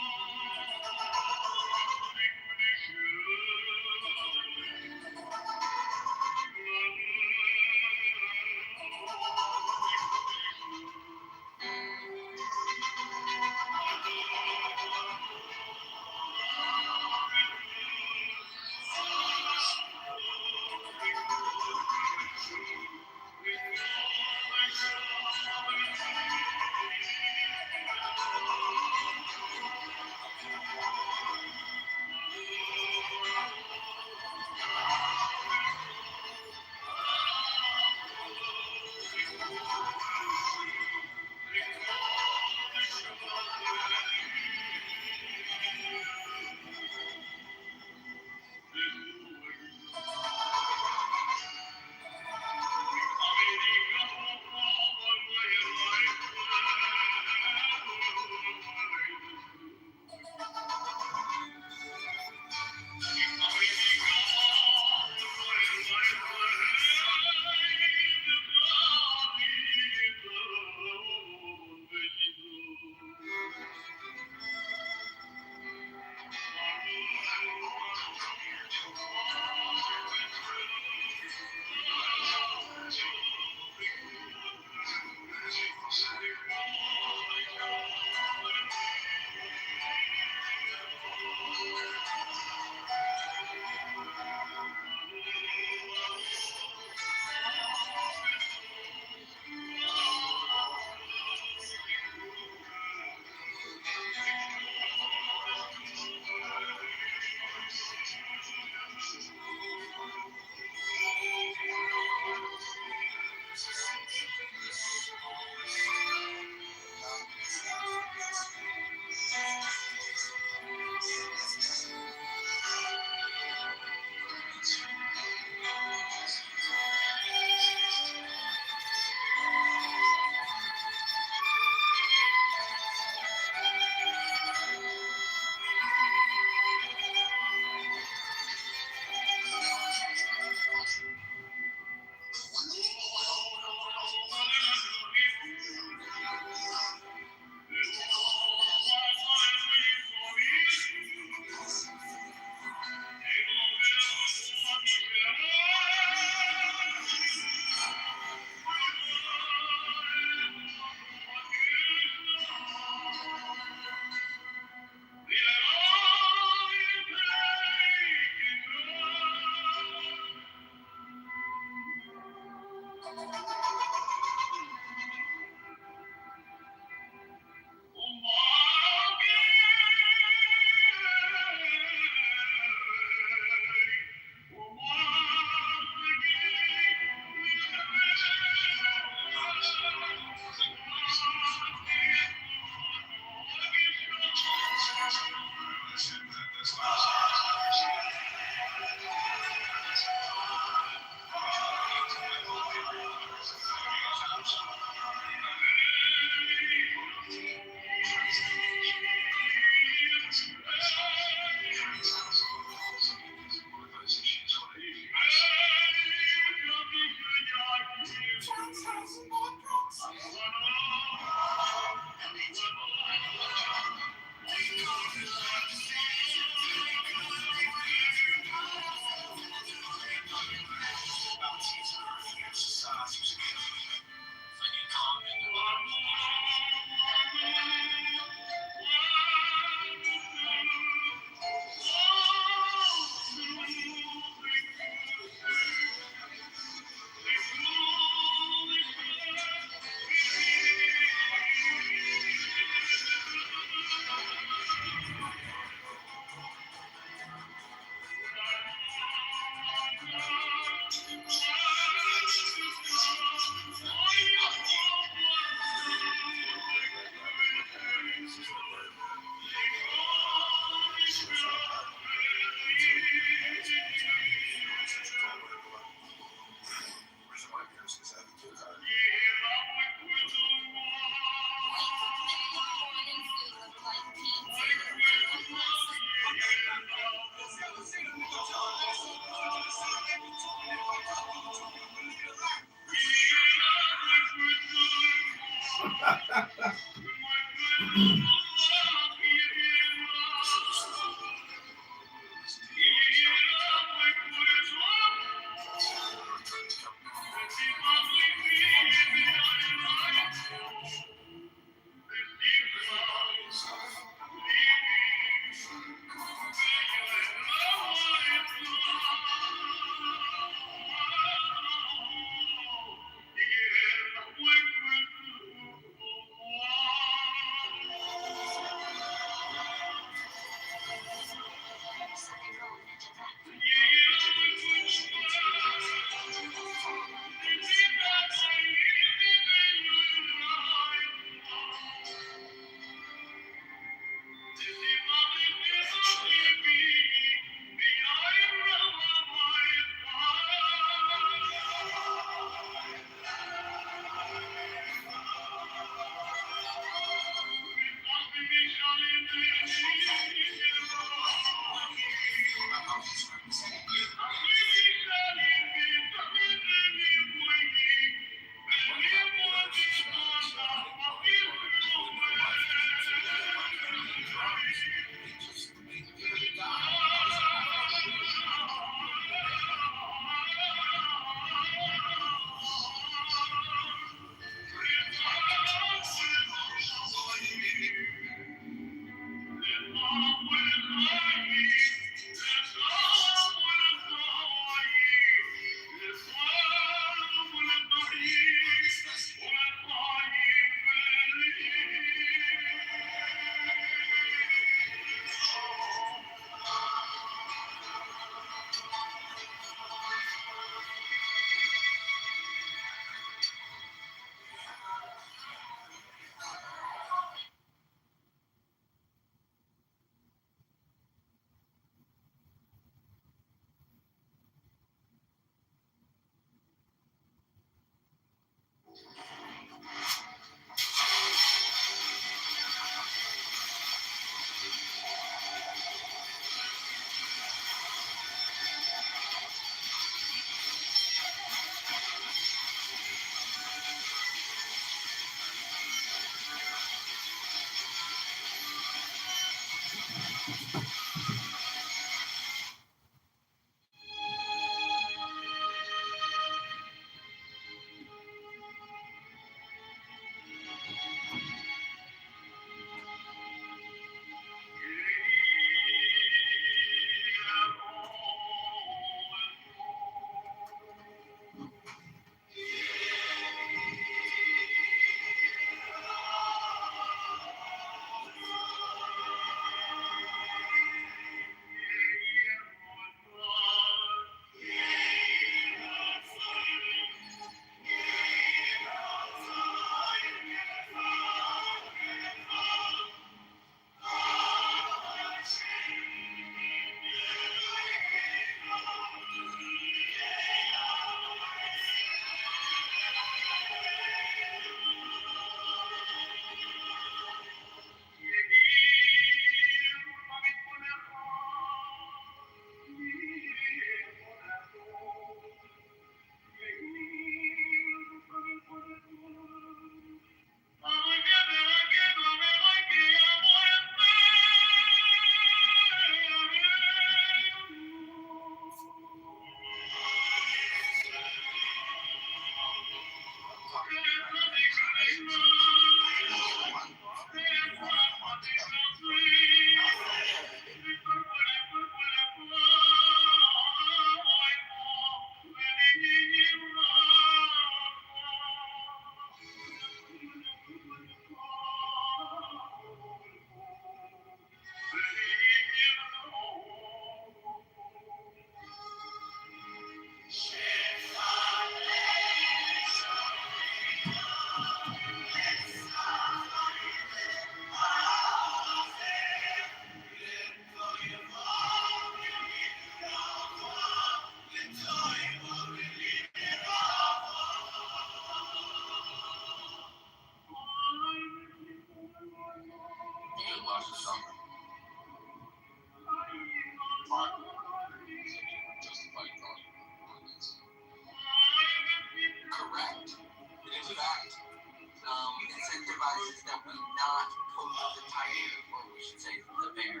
tiger, or we should say the bear.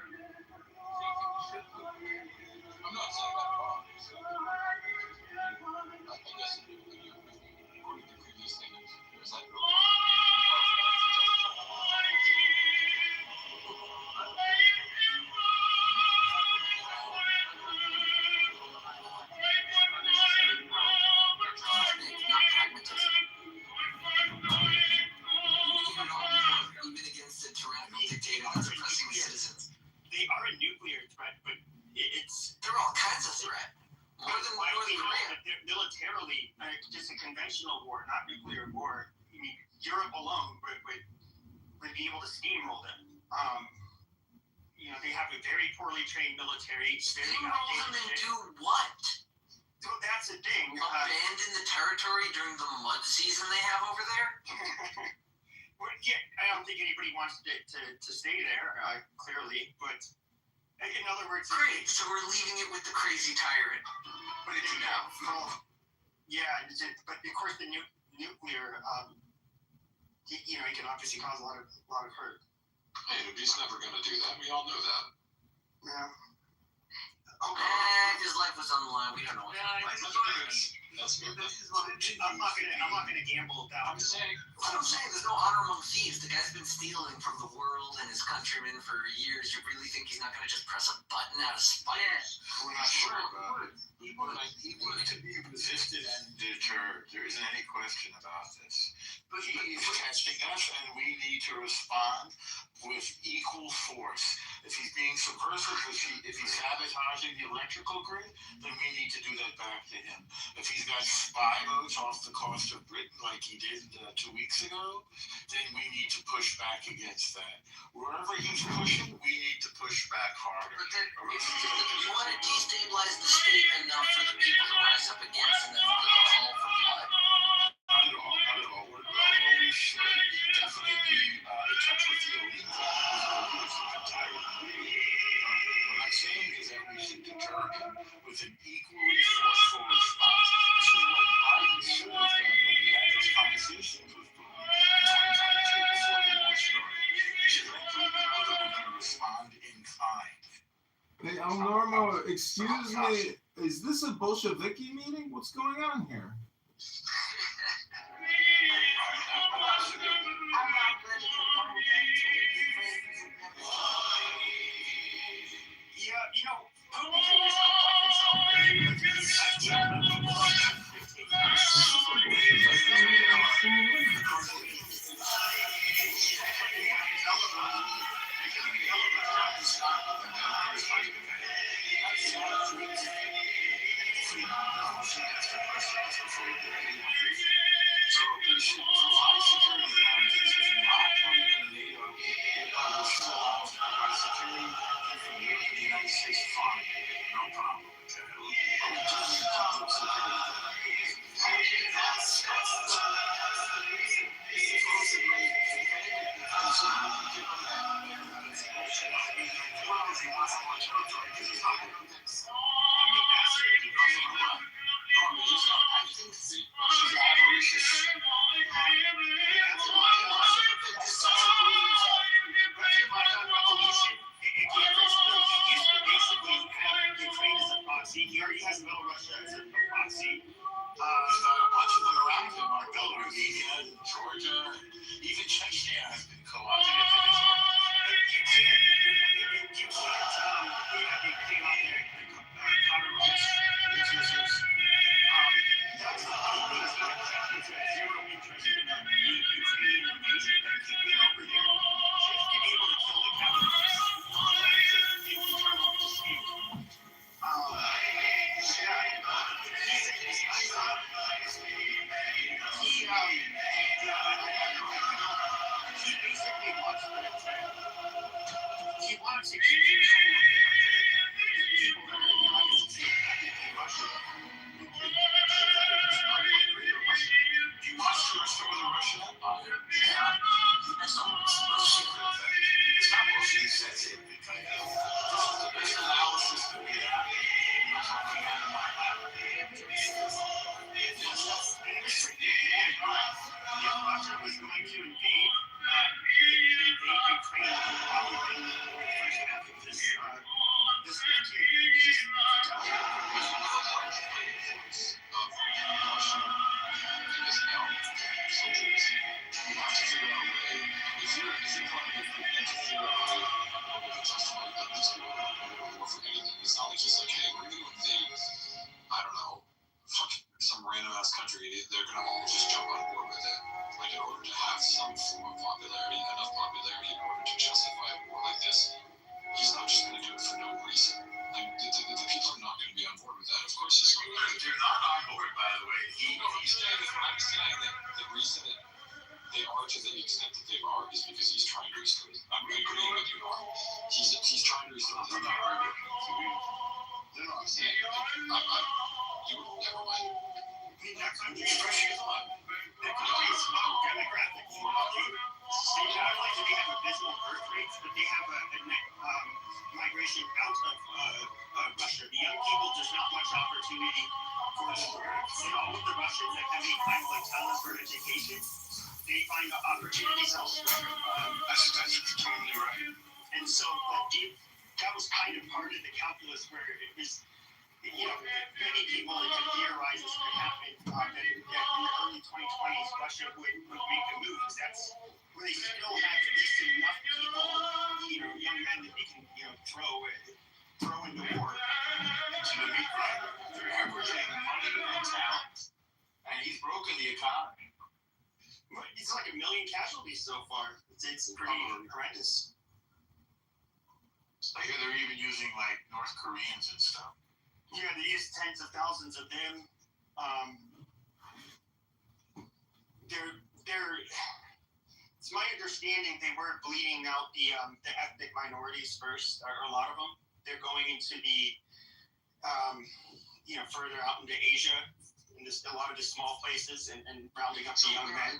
I'm not saying that at all. I guess according to previous statements, there's like no Even against a tyrannical dictator that's oppressing the citizens. They are a nuclear threat, but it's They're all kinds of threat. More than North Korea. They're militarily just a conventional war, not nuclear war. I mean, Europe alone would be able to steamroll them. They have a very poorly trained military. Steamroll them and do what? So that's the thing. Abandon the territory during the mud season they have over there? I don't think anybody wants to stay there, clearly. But in other words, great. So we're leaving it with the crazy tyrant. But it's yeah. But of course, the nuclear, it can obviously cause a lot of hurt. Hey, he's never going to do that. We all know that. Yeah. And his life was on the line. We don't know what That's good. I'm not gonna gamble that. I'm saying there's no honor among thieves. The guy's been stealing from the world and his countrymen for years. You really think he's not gonna just press a button out of spite? We're not sure about it. He would to be resisted and deterred. There isn't any question about this. But he is testing us, and we need to respond with equal force. If he's being subversive, if he's sabotaging the electrical grid, then we need to do that back to him. If he's got spy boats off the coast of Britain like he did 2 weeks ago, then we need to push back against that. Wherever he's pushing, we need to push back harder. But then, you want to destabilize the state enough for the people to rise up against and then call for blood. Not at all. We should definitely be in touch with the elite. What I'm saying is that we should deter him with an equally forceful response. This is what Biden should have done when he had those conversations with Putin in 2022 before the war started. He should let Putin know that we're going to respond in kind. Hey, El Normo, excuse me, is this a Bolsheviki meeting? What's going on here? He already has Belarus as a country, they're going to all just jump on board with it, like in order to have some form of popularity, enough popularity in order to justify a war like this. He's not just going to do it for no reason. Like, the people are not going to be on board with that. Of course he's not going to do it. They're not on board, by the way. I'm saying that the reason that they are to the extent that they are is because he's trying to restore it. I'm agreeing with you, Mark. He's trying to restore it. I'm not arguing with you. No, I'm saying, you never mind. That country, Russia is a lot. That country is demographics. They not only do they have abysmal birth rates, but they have a net migration out of Russia. The young people, there's not much opportunity for all of the Russians that have any kind of like talent for education. They find opportunities elsewhere. That's totally right. And so, that was kind of part of the calculus where it was, many people had theorized this could happen, that in the early 2020s, Russia would make a move, because that's where they still have at least enough people, young men that they can, throw into war. To the meat grinder. They're hemorrhaging money and talent. And he's broken the economy. It's like 1 million casualties so far. It's pretty horrendous. I hear they're even using like North Koreans and stuff. Yeah, they use tens of thousands of them. It's my understanding they were bleeding out the ethnic minorities first, or a lot of them. They're going into the, further out into Asia, in a lot of the small places, and rounding up the young men.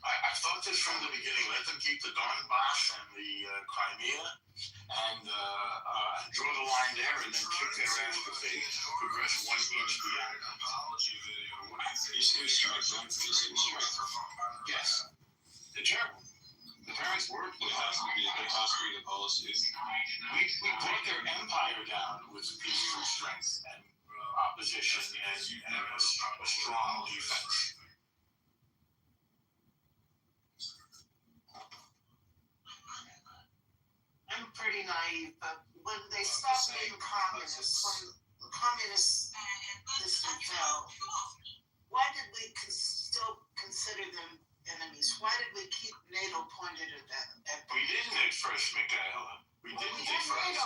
I thought this from the beginning. Let them keep the Donbass and the Crimea and draw the line there and then kick their ass if they progress 1 inch beyond it. Yes. They're terrible. The parents work. It has to be the policy. We brought their empire down with peaceful strength and opposition and a strong defense. I'm pretty naive, but when they stopped being communists, when the communist system fell, why did we still consider them enemies? Why did we keep NATO pointed at them? We didn't at first, Michaela. We didn't at first.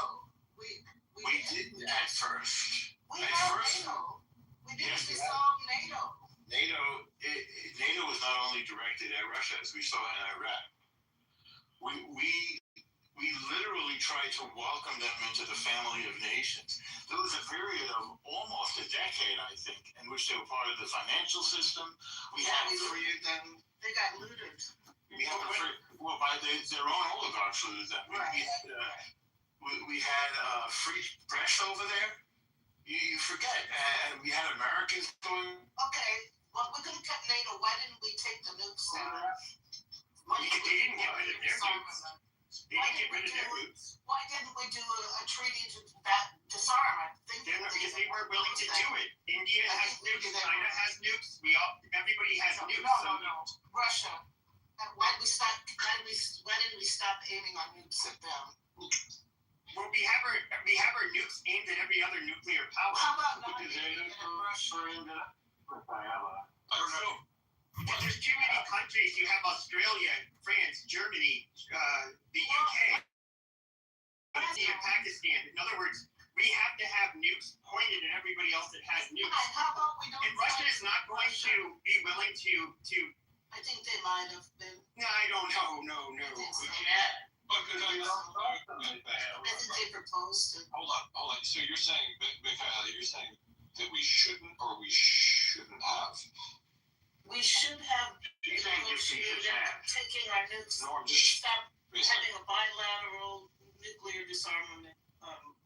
We didn't at first. We had NATO. We didn't dissolve NATO. NATO was not only directed at Russia, as we saw in Iraq. We literally tried to welcome them into the family of nations. There was a period of almost a decade, I think, in which they were part of the financial system. We had freed them. They got looted. By their own oligarchs looted them. We had free press over there. You forget. And we had Americans going. Okay, well, we're going to cut NATO. Why didn't we take the nukes down? They didn't get rid of their nukes. Why didn't we do a treaty to disarm? I think because they weren't willing to do it. India has nukes. China has nukes. Everybody has nukes. No. Russia. Why didn't we stop aiming our nukes at them? Well, we have our nukes aimed at every other nuclear power. How about not aiming it at Russia? I don't know. There's too many countries. You have Australia, France, Germany, the UK, India, Pakistan. In other words, we have to have nukes pointed at everybody else that has nukes. How about we don't? And Russia is not going to be willing to. I think they might have been. No, I don't know. No. I think they proposed it. Hold on. So you're saying, Michaela, that we shouldn't or we shouldn't have? We should have negotiated taking our nukes, stop having a bilateral nuclear disarmament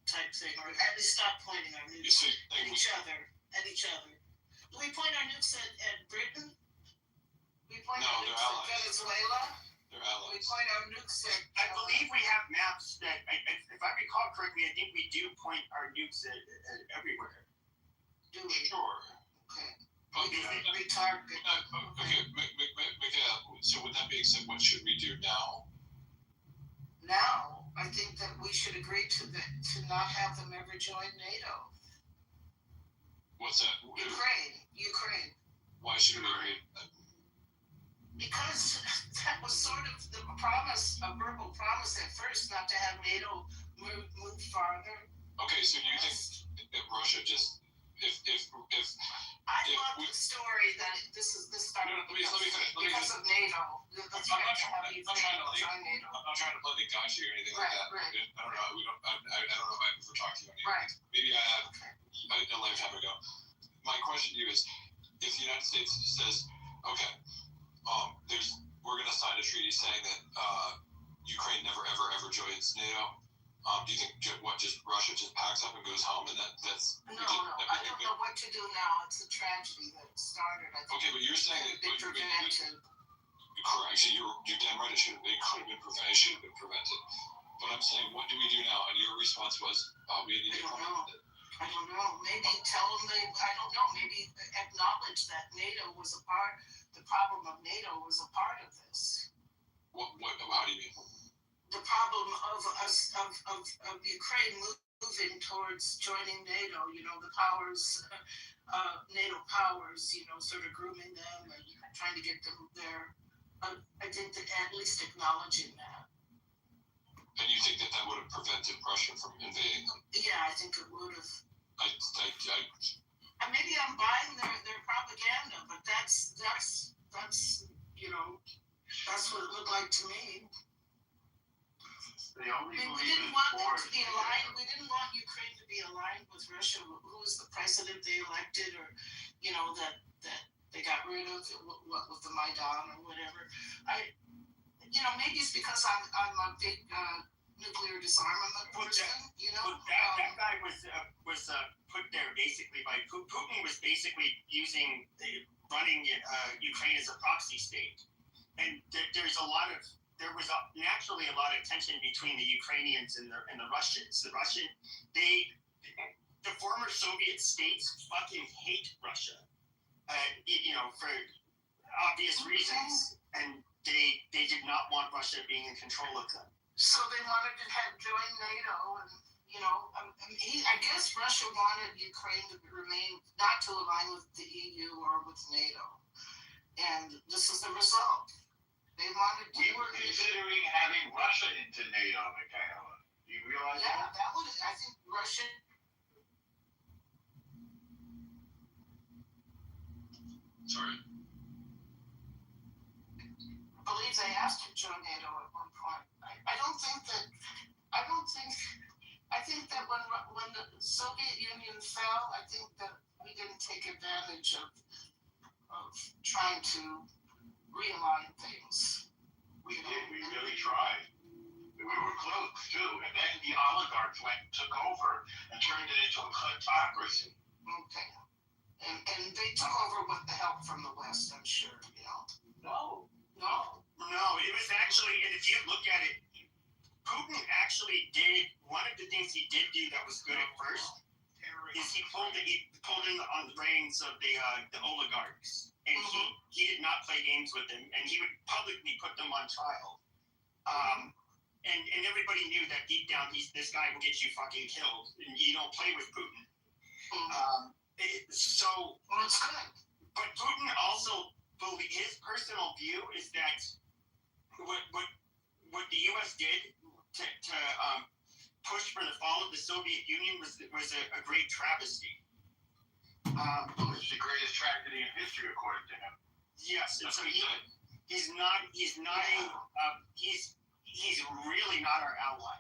type thing, or at least stop pointing our nukes at each other. Do we point our nukes at Britain? We point our nukes at Venezuela? They're allies. We point our nukes at... I believe we have maps that, if I recall correctly, I think we do point our nukes at everywhere. Do we? Sure. Okay. Okay, Retarget. Michaela, so with that being said, what should we do now? Now, I think that we should agree to not have them ever join NATO. What's that? Ukraine. Why should we agree? Because that was sort of the promise, a verbal promise at first, not to have NATO move farther. Okay, so do you think if Russia just if I if love we- the story that this started let me finish. because of NATO. The I'm threat not to have trying Ukraine to join NATO. I'm not trying to play the gotcha or anything like Right, that. right. I don't know. I don't know if I've ever talked to you. Right. Maybe I have a lifetime ago. My question to you is, if the United States says, okay, we're going to sign a treaty saying that Ukraine never ever joins NATO. Do you think Russia just packs up and goes home and that's No, I don't know what to do now. It's a tragedy that started. I think okay, but you're saying that they prevented. correct. So you're damn right. It could have been prevented. It should have been prevented. But I'm saying, what do we do now? And your response was, we need to prevent it. I don't know. Maybe tell them I don't know. Maybe acknowledge that NATO was a part. The problem of NATO was a part of this. What? How do you mean? The problem of Ukraine moving towards joining NATO. You know, the powers, NATO powers. You know, sort of grooming them and trying to get them there. I think that at least acknowledging that. And you think that would have prevented Russia from invading them? Yeah, I think it would have. I Maybe I'm buying their propaganda, but that's you know, that's what it looked like to me. They only We believe didn't in want them force. to be aligned. We didn't want Ukraine to be aligned with Russia. Who was the president they elected, or you know that they got rid of? What with the Maidan or whatever? Maybe it's because I'm a big nuclear disarmament person. You know, that guy was put there basically by Putin. Was basically running Ukraine as a proxy state, and there was naturally a lot of tension between the Ukrainians and the Russians. The former Soviet states fucking hate Russia, for obvious reasons, and they did not want Russia being in control of them. So they wanted to join NATO, and I guess Russia wanted Ukraine to remain not to align with the EU or with NATO, and this is the result. They wanted to. We were considering having Russia into NATO, Michaela. Do you realize Yeah, that? that would. I think Russia. sorry. I believe they asked to join NATO at one point. I think that when the Soviet Union fell, I think that we didn't take advantage of trying to realign things. We did. We really tried. We were close, too. And then the oligarchs took over and turned it into a kleptocracy. Okay. And they took over with the help from the West, I'm sure, No, No, it was actually, and if you look at it, Putin actually did, one of the things he did do that was good at first, is he pulled in on the reins of the oligarchs. And he did not play games with them, and he would publicly put them on trial. And everybody knew that deep down, this guy will get you fucking killed, and you don't play with Putin. So, well, it's good. but Putin also, his personal view is that what the U.S. did to push for the fall of the Soviet Union was a great travesty. It's the greatest tragedy in history, according to him. Yes, and That's so what he said. he's really not our ally.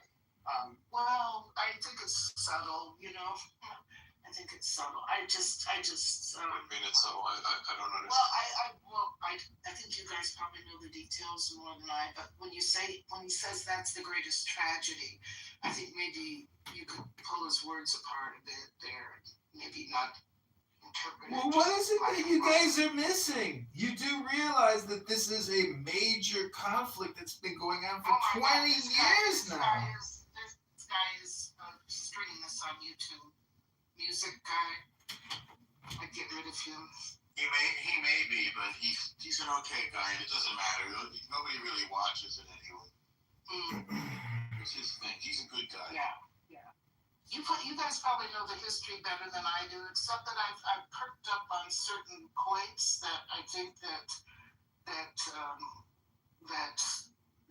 Well, I think it's subtle, I think it's subtle. I just. I mean, it's subtle. I don't understand. I think you guys probably know the details more than I. But when he says that's the greatest tragedy, I think maybe you could pull his words apart a bit there, maybe not interpret it. Well, what is it that you guys are missing? You do realize that this is a major conflict that's been going on for 20 years now. This guy is streaming this on YouTube. Music guy. I'd get rid of him. He may be, but he's an okay guy, and it doesn't matter. Nobody really watches it anyway. It's his thing. He's a good guy. Yeah. You guys probably know the history better than I do, except that I've perked up on certain points that I think that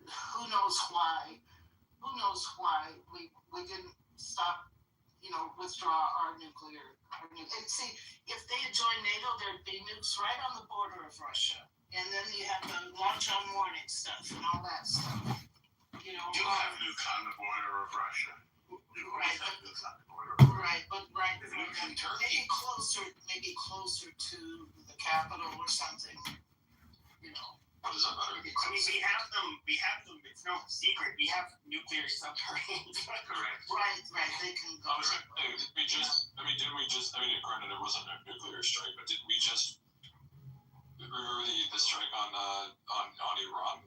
who knows why we didn't stop, withdraw our nuclear. And see, if they had joined NATO, there'd be nukes right on the border of Russia, and then you have the launch on warning stuff and all that stuff. You have nukes on the border of Russia. Right, have nukes on the border of Russia. right, but Nukes in Turkey. maybe closer to the capital or something. What does that matter? I mean, we have them, it's no secret, we have nuclear submarines. Correct. Right, they can go. Didn't we just, granted it wasn't a nuclear strike, but did we just, remember the strike on Iran?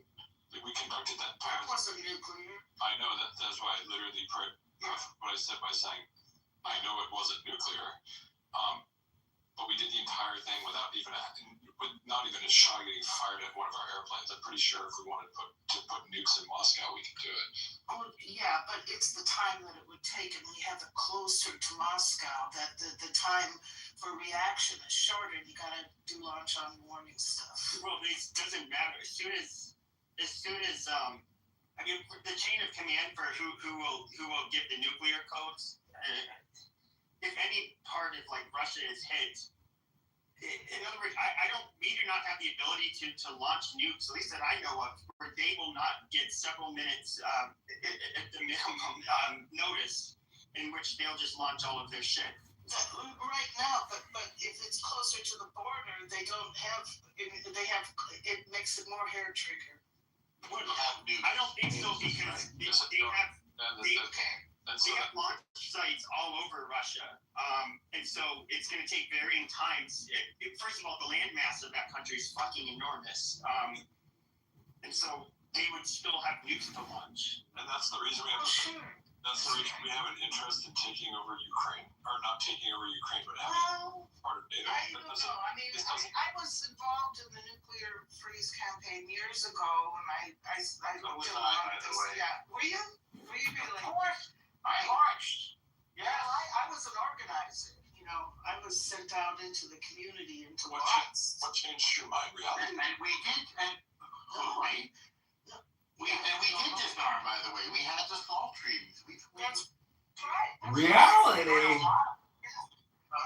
Like, we conducted that. That wasn't nuclear. I know, that's why I literally what I said by saying, I know it wasn't nuclear. But we did the entire thing without not even a shot getting fired at one of our airplanes. I'm pretty sure if we wanted to put nukes in Moscow, we could do it. Oh, yeah, but it's the time that it would take, and we have it closer to Moscow, that the time for reaction is shorter, and you gotta do launch on warning stuff. Well, it doesn't matter. As soon as the chain of command for who will give the nuclear codes, if any part of Russia is hit, in other words, we do not have the ability to launch nukes, at least that I know of, where they will not get several minutes at the minimum notice in which they'll just launch all of their shit. Right now, but if it's closer to the border, they it makes it more hair trigger. I don't think so, because they have launch sites all over Russia, and so it's going to take varying times. First of all, the landmass of that country is fucking enormous, and so they would still have nukes to launch. And that's the reason we have. That's the reason we have an interest in taking over Ukraine, or not taking over Ukraine, but having part of NATO. I don't know. I mean, I was involved in the nuclear freeze campaign years ago, and I looked at a lot of this. Yeah, were you? Were you really? Of course. I marched. Yeah, I was an organizer. I was sent out into the community, into What changed your mind, reality? And we did, we did disarm, by the way. We had the SALT treaties. That's right. Reality.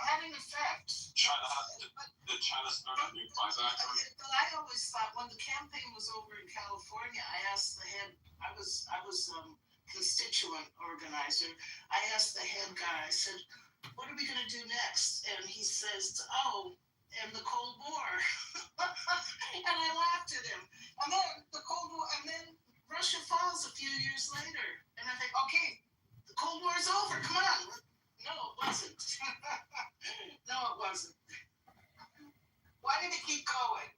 Had an effect. Did China start a nuke buyback? But I always thought when the campaign was over in California, I asked the head. I was constituent organizer. I asked the head guy. I said, "What are we going to do next?" And he says, "Oh, and the Cold War." And I laughed at him. And then the Cold War, and then Russia falls a few years later. And I think, okay, the Cold War's over. Come on. No, it wasn't. No, it wasn't. Why did it keep going?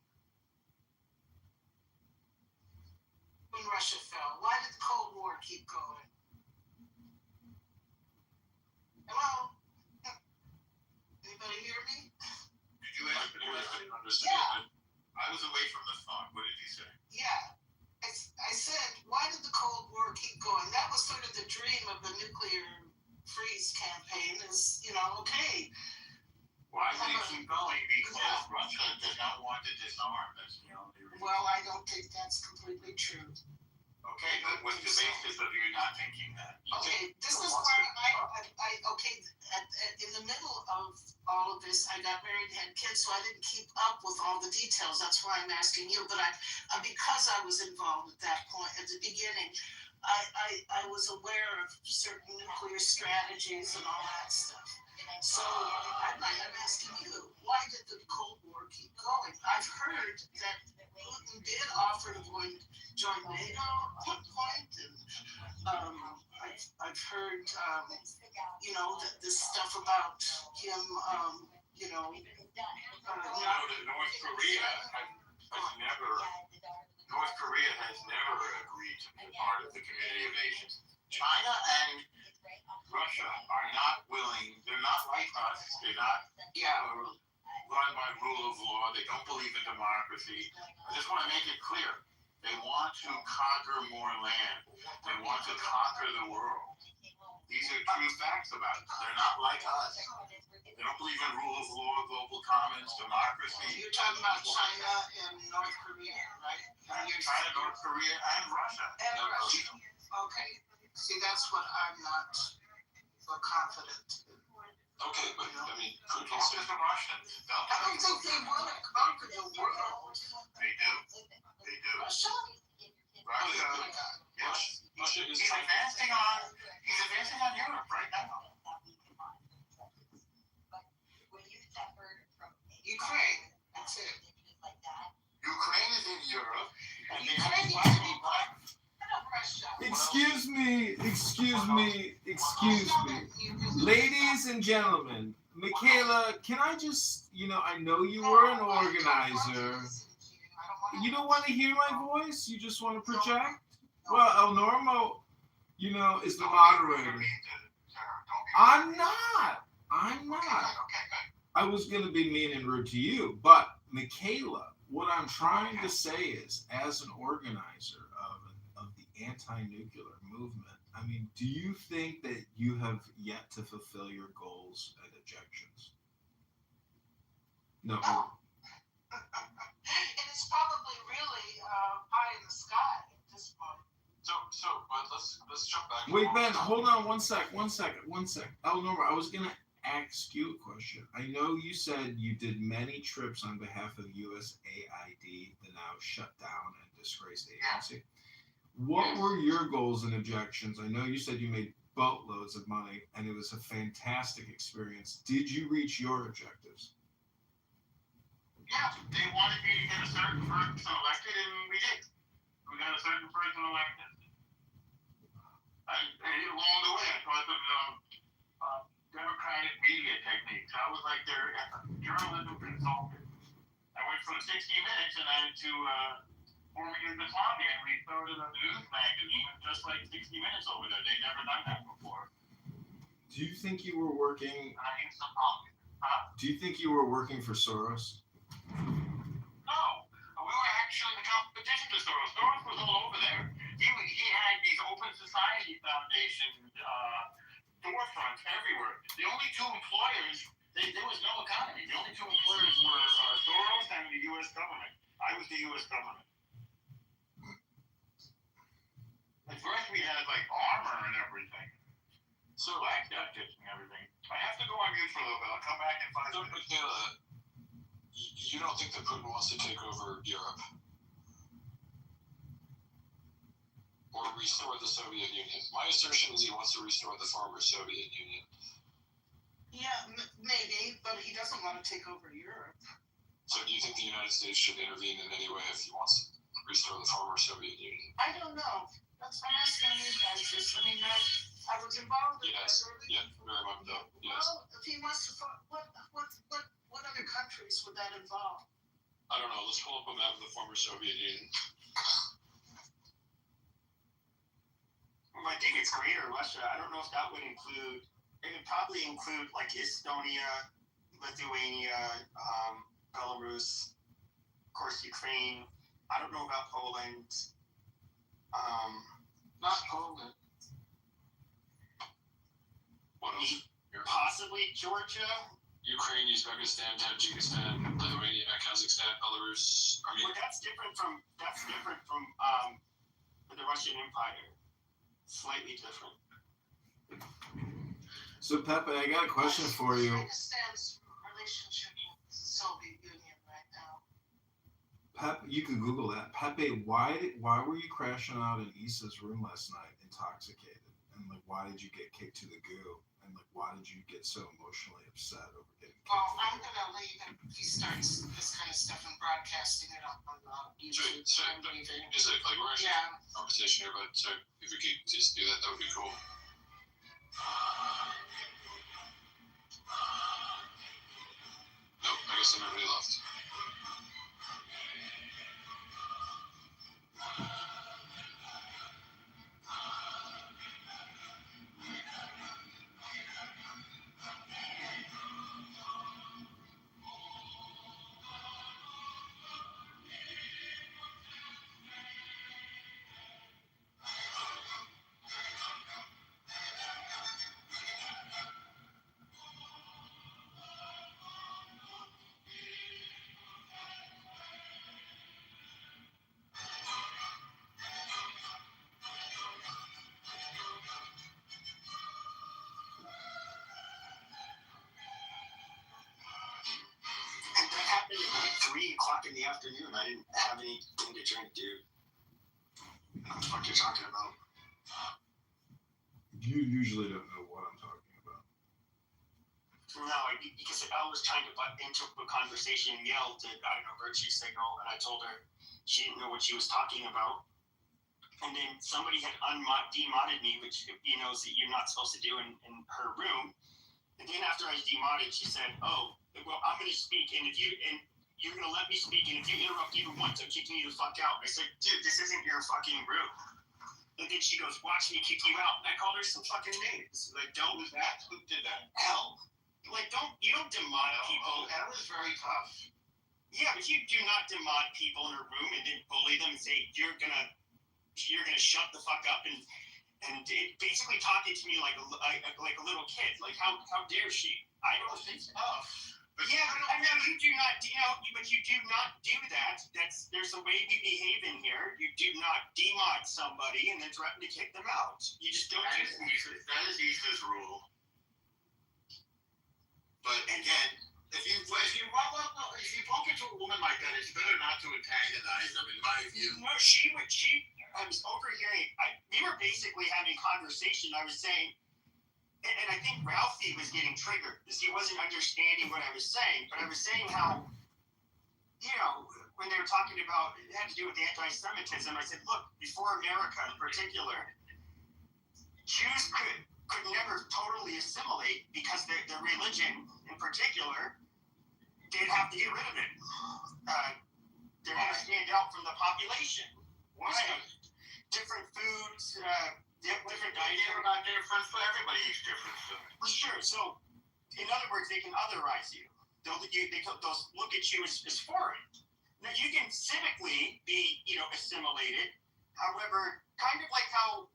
When Russia fell, why did the Cold War keep going? Hello? Anybody hear me? Did you ask the question? Yeah. I was away from the phone. What did you say? Yeah. I said, why did the Cold War keep going? That was sort of the dream of the nuclear freeze campaign is, okay. Why did it keep going? Because Russia did not want to disarm. That's the only reason. Well, I don't think that's completely true. Okay, but what's the basis of you not thinking that? Okay, this is where in the middle of all of this, I got married and had kids, so I didn't keep up with all the details. That's why I'm asking you. But because I was involved at that point, at the beginning, I was aware of certain nuclear strategies and all that stuff. So I'm asking you, why did the Cold War keep going? I've heard that Putin did offer to join NATO at one point, and I've heard, this stuff about him, North Korea has never agreed to be part of the Community of Nations. China and Russia are not willing. They're not like us. They're not run by rule of law. They don't believe in democracy. I just want to make it clear. They want to conquer more land. They want to conquer the world. These are true facts about it. They're not like us. They don't believe in rule of law, global commons, democracy. You're talking about China and North Korea, right? China, North Korea, and Russia. And Russia. Okay. See, that's what I'm not so confident in. Okay, but I mean, Putin Talk to said, the Russians. They'll I don't think they want to conquer the world. They do. They do. Russia? Russia, yes. Russia is He's trying advancing on Europe right now. Ukraine. That's it. Ukraine is in Europe, and they Ukraine have needs to be part of Russia. Excuse me. Ladies and gentlemen, Michaela, can I just, I know you were an organizer. You don't want to hear my voice? You just want to project? Well, El Normo, is the moderator. I'm not. I was going to be mean and rude to you, but Michaela, what I'm trying to say is, as an organizer of the anti-nuclear movement, I mean, do you think that you have yet to fulfill your goals and objections? No. And it's probably really high in the sky at this point. So, but let's jump back. Wait, Ben, hold on one sec. Eleanor, I was gonna ask you a question. I know you said you did many trips on behalf of USAID, the now shut down and disgraced agency. What were your goals and objections? I know you said you made boatloads of money and it was a fantastic experience. Did you reach your objectives? Yeah, they wanted me to get a certain person elected, and we did. We got a certain person elected. And along the way, I taught them democratic media techniques. I was like their journalism consultant. I went from 60 Minutes and then to forming Yugoslavia, and we started a news magazine just like 60 Minutes over there. They'd never done that before. Do you think you were working? And I used to talk. Do you think you were working for Soros? No, we were actually the competition to Soros. Soros was all over there. He had these Open Society Foundation storefronts everywhere. The only two employers, there was no economy. The only two employers were Soros and the U.S. government. I was the U.S. government. At first we had like armor and everything. So black jackets and everything. I have to go on mute for a little bit. I'll come back in 5 minutes. Michaela, you don't think that Putin wants to take over Europe or restore the Soviet Union? My assertion is he wants to restore the former Soviet Union. Yeah, maybe, but he doesn't want to take over Europe. So do you think the United States should intervene in any way if he wants to restore the former Soviet Union? I don't know. That's what I'm asking you guys. I was involved in Yes. that early. Yeah, very much so. Yes. Well, if he wants to, what other countries would that involve? I don't know. Let's pull up a map of the former Soviet Union. Well, I think it's Greater Russia. I don't know if that would include. It would probably include like Estonia, Lithuania, Belarus, of course Ukraine. I don't know about Poland. Not Poland. What else? Possibly Georgia. Ukraine, Uzbekistan, Tajikistan, Lithuania, Kazakhstan, Belarus, But Armenia. that's different from the Russian Empire. Slightly different. So Pepe, I got a question for you. Pakistan's relationship with the Soviet Union right now. Pepe, you can Google that. Pepe, why were you crashing out in Issa's room last night, intoxicated? And like, why did you get kicked to the goo? And like, why did you get so emotionally upset over getting kicked? Well, I'm gonna leave if he starts this kind of stuff and broadcasting it up on YouTube. So I'm leaving. is it like we're actually Yeah. having a conversation here, but so if we could just do that, that would be cool. Nope, I guess somebody left. o'clock in the afternoon. I didn't have anything to drink, dude. What the fuck you talking about? You usually don't know what I'm talking about. No, because I was trying to butt into a conversation and yelled at, I don't know, virtue signal, and I told her she didn't know what she was talking about. And then somebody had demodded me, which you know you're not supposed to do in her room. And then after I was demodded, she said, "Oh, well, I'm going to speak, and you're going to let me speak, and if you interrupt even once, I'm kicking you the fuck out." I said, "Dude, this isn't your fucking room." And then she goes, "Watch me kick you out." And I called her some fucking names. Like, don't do that. Who did that? Hell. Like, you don't demod people. That was very tough. Yeah, but you do not demod people in a room and then bully them and say you're gonna shut the fuck up and basically talking to me like a little kid. Like, how dare she? I don't think tough. But yeah, I mean, you do not, but you do not do that. There's a way we behave in here. You do not demod somebody and then threaten to kick them out. You just don't do that. That is Easter's rule. But again, if you bump into a woman like that, it's better not to antagonize them, in my view. No, I was overhearing. We were basically having a conversation. I was saying, and I think Ralphie was getting triggered because he wasn't understanding what I was saying. But I was saying how, when they were talking about, it had to do with anti-Semitism. I said, look, before America in particular, Jews could never totally assimilate because their religion in particular, they'd have to get rid of it. They're going to stand out from the population. Why? Different foods, different They diets. are not different, but everybody eats different food. Well, sure. So, in other words, they can otherize you. They'll look at you as foreign. Now, you can civically be, assimilated. However, kind of like how,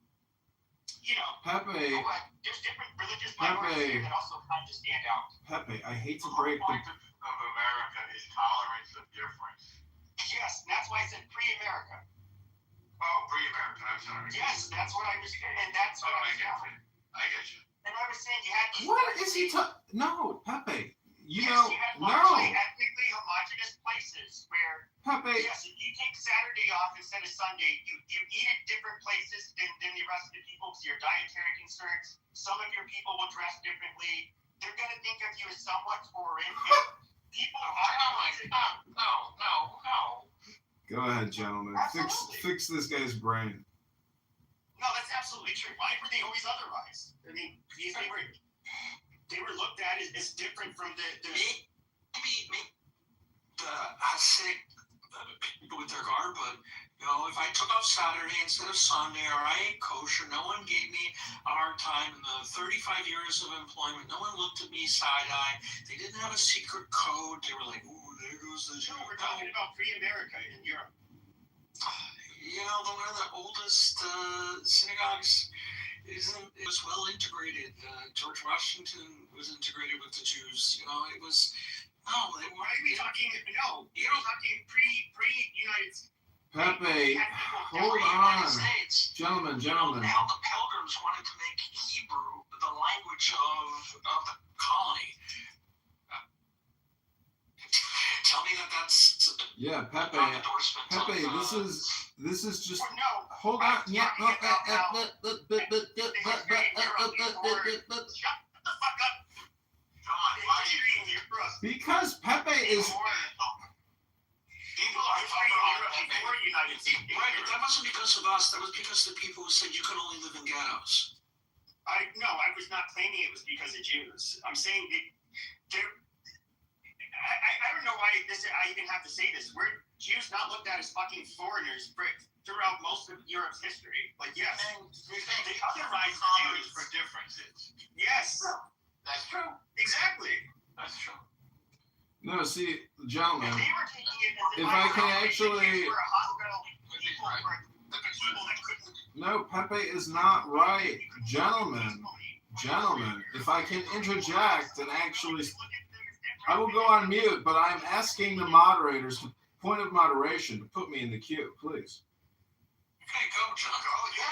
Pepe, there's different religious minorities that also kind of stand out. Pepe, I hate to The break whole the. point of America is tolerance of difference. Yes, that's why I said pre-America. Oh, pre-American, I'm sorry. Yes, that's what I was, and that's what I was saying. I get you. And I was saying you had these. What is he talking? No, Pepe. You had no. largely ethnically homogenous places where, Pepe. yes, if you take Saturday off instead of Sunday, you eat at different places than the rest of the people because of your dietary concerns. Some of your people will dress differently. They're going to think of you as somewhat foreign. People No. Go ahead, gentlemen. Fix this guy's brain. No, that's absolutely true. Why were they always otherized? I mean, they were looked at as different from the maybe the Hasidic people with their garb, but if I took off Saturday instead of Sunday, or I ate kosher, no one gave me a hard time. In the 35 years of employment, no one looked at me side-eye. They didn't have a secret code. They were like, "Ooh, there goes the Jew." No, we're talking about pre-America in Europe. One of the oldest synagogues was well integrated. George Washington was integrated with the Jews. It was Why are we talking? No, you're talking pre-United States. Pepe, hold on, gentlemen. How the Pilgrims wanted to make Hebrew the language of the colony. Tell me that's Yeah, Pepe. not endorsement. Pepe, this is just. Well, no, Hold on. Yeah. Shut the fuck up. John, why are you in Europe? Because Pepe is. People are talking about before United States. Right, but that wasn't because of us. That was because of the people who said you could only live in ghettos. I was not claiming it was because of Jews. I'm saying I don't know why I even have to say this. Jews not looked at as fucking foreigners throughout most of Europe's history. Like, yes, they otherized Jews for differences. Yes, That's true. exactly. That's true. No, see, gentlemen. They were taking it as If I can actually. for a hospital for people that couldn't. No, Pepe is not right, gentlemen. If I can interject and actually. I will go on mute, but I'm asking the moderators, point of moderation, to put me in the queue, please. Okay, go, John. Yeah,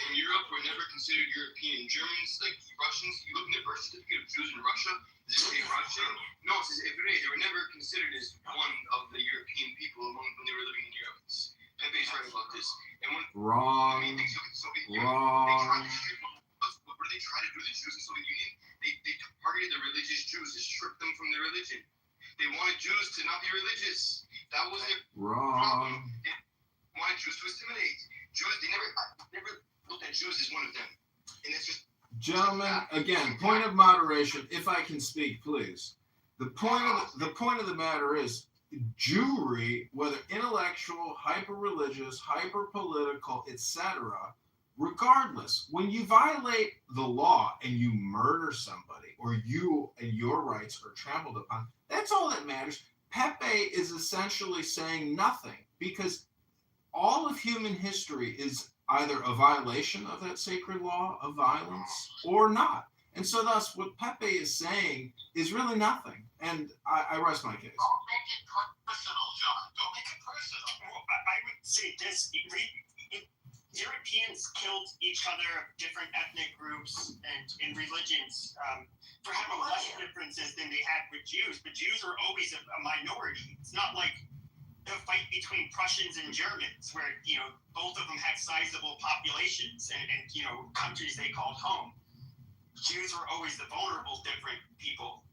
In Europe, were never considered European. Germans, like Russians, you look at the birth certificate of Jews in Russia, does it say Russian? No, it says Evrei. They were never considered as one of the European people when they were living in Europe. Pepe's right about this. And when Wrong. the main things look at Soviet Union, Wrong. what did they try to do to the Jews in the Soviet Union? They targeted the religious Jews to strip them from their religion. They wanted Jews to not be religious. That was their Wrong. They wanted Jews to assimilate. Jews, they never looked at Jews as one of them. And it's just... Gentlemen, again, point of moderation, if I can speak, please. The point of the matter is, Jewry, whether intellectual, hyper-religious, hyper-political, etc., regardless, when you violate the law and you murder somebody, or you and your rights are trampled upon, that's all that matters. Pepe is essentially saying nothing, because all of human history is either a violation of that sacred law of violence or not. And so thus, what Pepe is saying is really nothing. And I rest my case. Don't make it personal, John. Don't make it personal. Well, I would say this. Europeans killed each other of different ethnic groups and religions for having less differences than they had with Jews. But Jews are always a minority. It's not like the fight between Prussians and Germans, where both of them had sizable populations and countries they called home. Jews were always the vulnerable, different people.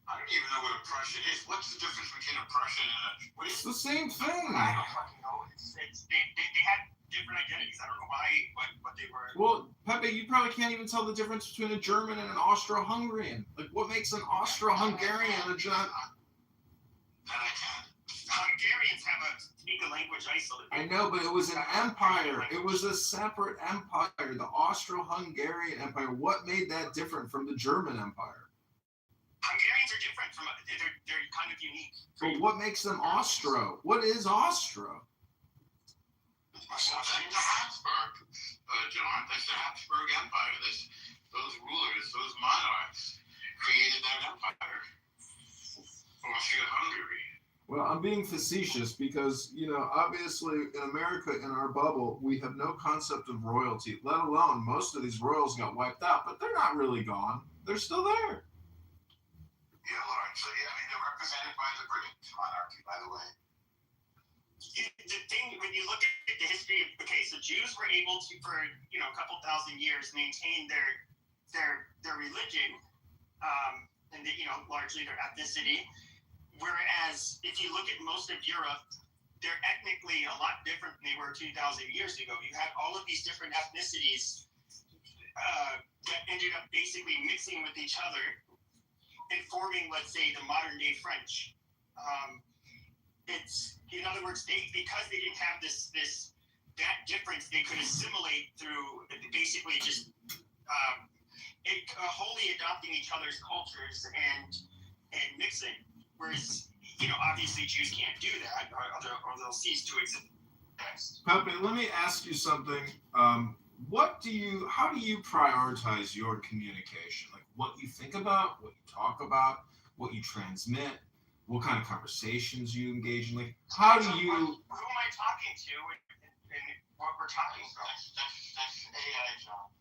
I don't even know what a Prussian is. What's the difference between a Prussian and a... It's the same thing. I don't fucking know. They had different identities. I don't know what they were. Well, Pepe, you probably can't even tell the difference between a German and an Austro-Hungarian. Like, what makes an Austro-Hungarian a German? That I can. Hungarians speak a language isolated. I know, but it was an empire. It was a separate empire, the Austro-Hungarian Empire. What made that different from the German Empire? Hungarians are different from they're kind of unique. But what makes them Austro? What is Austro? That's the Habsburg, John. That's the Habsburg Empire. Those rulers, those monarchs, created that empire. Austria-Hungary. Well, I'm being facetious because, obviously in America, in our bubble, we have no concept of royalty, let alone most of these royals got wiped out, but they're not really gone. They're still there. Yeah, largely. I mean, they're represented by the British monarchy, by the way. The thing, when you look at the history of, so Jews were able to, for, a couple thousand years, maintain their religion, and, largely their ethnicity. Whereas if you look at most of Europe, they're ethnically a lot different than they were 2,000 years ago. You had all of these different ethnicities that ended up basically mixing with each other and forming, let's say, the modern day French. It's, in other words, because they didn't have that difference, they could assimilate through basically just wholly adopting each other's cultures and mixing. Whereas, obviously Jews can't do that, or they'll cease to exist. Pepe, let me ask you something. How do you prioritize your communication? Like what you think about, what you talk about, what you transmit, what kind of conversations you engage in? Like, how do you... Who am I talking to and what we're talking about? That's AI, John.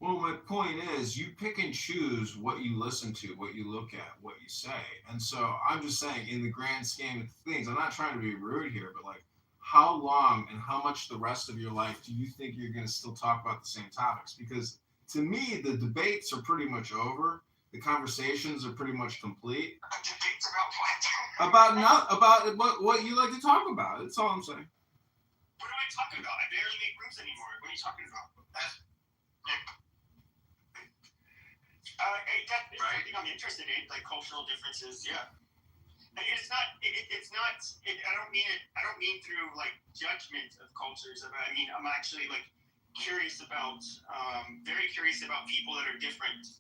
Well, my point is, you pick and choose what you listen to, what you look at, what you say. And so I'm just saying, in the grand scheme of things, I'm not trying to be rude here, but like, how long and how much the rest of your life do you think you're going to still talk about the same topics? Because to me, the debates are pretty much over. The conversations are pretty much complete. Debates about what? About what you like to talk about. That's all I'm saying. What am I talking about? I barely make rooms anymore. What are you talking about? That's something I'm interested in, like cultural differences. Yeah, and it's not. I don't mean through like judgment of cultures. I mean, I'm actually like curious about, very curious about people that are different.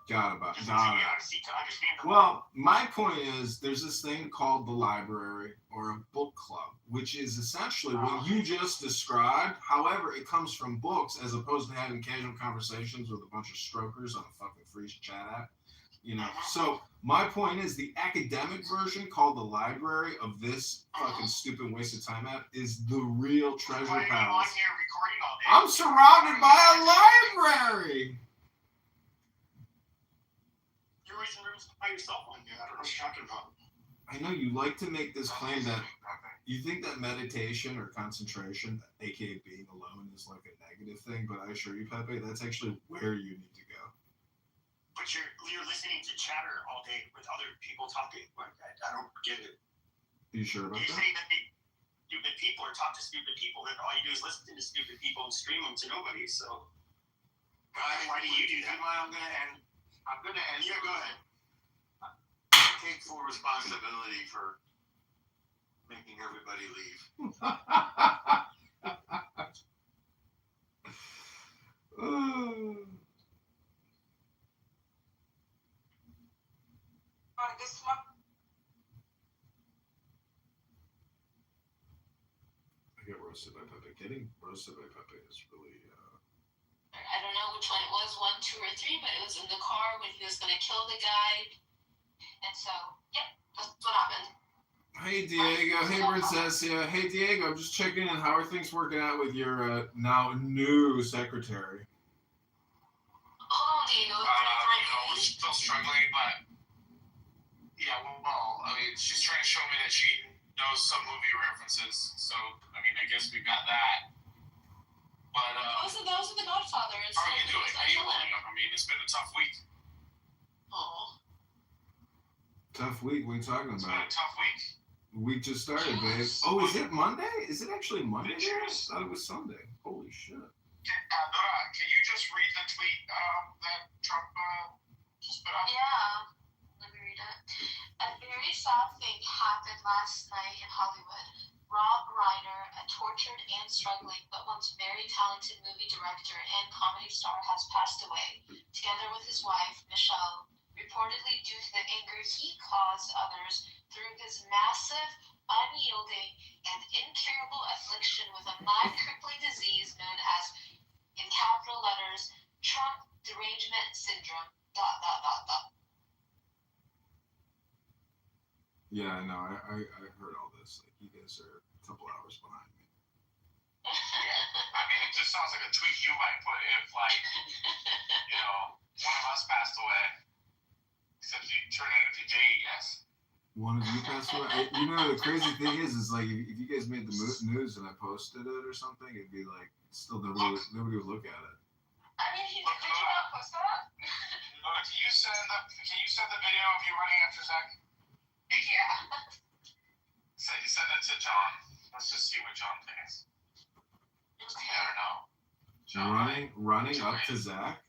Got it. To understand the Well, my point is, there's this thing called the library or a book club, which is essentially what you just described. However, it comes from books as opposed to having casual conversations with a bunch of strokers on a fucking free chat app. You know, so my point is the academic version called the library of this fucking stupid waste of time app is the real treasure Why are you on palace. here recording all day? I'm surrounded by a library. You're always in rooms by yourself on here. I don't know what you're talking about. I know you like to make this claim that you think that meditation or concentration, aka being alone, is like a negative thing, but I assure you, Pepe, that's actually where you need to go. But you're listening to chatter all day with other people talking. Like, I don't get it. Are you sure about You're that? saying that stupid people or talk to stupid people, then all you do is listen to stupid people and stream them to nobody. So why do you do that? I'm gonna end. Yeah, go ahead. Take full responsibility for making everybody leave. This month. I get roasted by Pepe. Getting roasted by Pepe is really. I don't know which one it was, 1, 2, or 3, but it was in the car when he was gonna kill the guy. And so, yep, that's what happened. Hey Diego, hey Princessia. Hey Diego, I'm just checking in. How are things working out with your now new secretary? Oh, Diego, We're still struggling, but yeah, well, I mean, she's trying to show me that she knows some movie references, so I mean, I guess we got that. But those are the Godfather. how are you doing? How are you holding up? I mean, it's been a tough week. Oh. Tough week. What are you talking It's been about? a tough week. The week just started, babe. Oh, is it Monday? Is it actually Monday? I thought it was Sunday. Holy shit. Can you just read the tweet that Trump just put out? Yeah. Let me read it. A very sad thing happened last night in Hollywood. Rob Reiner, a tortured and struggling but once very talented movie director and comedy star, has passed away, together with his wife, Michelle, reportedly due to the anger he caused others through his massive, unyielding, and incurable affliction with a mind-crippling disease known as, in capital letters, Trump derangement syndrome. ... Yeah, I know. I heard all this. Like, you guys are a couple hours behind me. I mean, it just sounds like a tweet you might put if, like, one of us passed away. Except you turn it into JES. One of you passed away. The crazy thing is like if you guys made the news and I posted it or something, it'd be like still nobody would look at it. I mean, did you not post that? Can you send the video of you running after Zach? Yeah. Send it to John. Let's just see what John thinks. Okay. I don't know. John, Running up to Zach?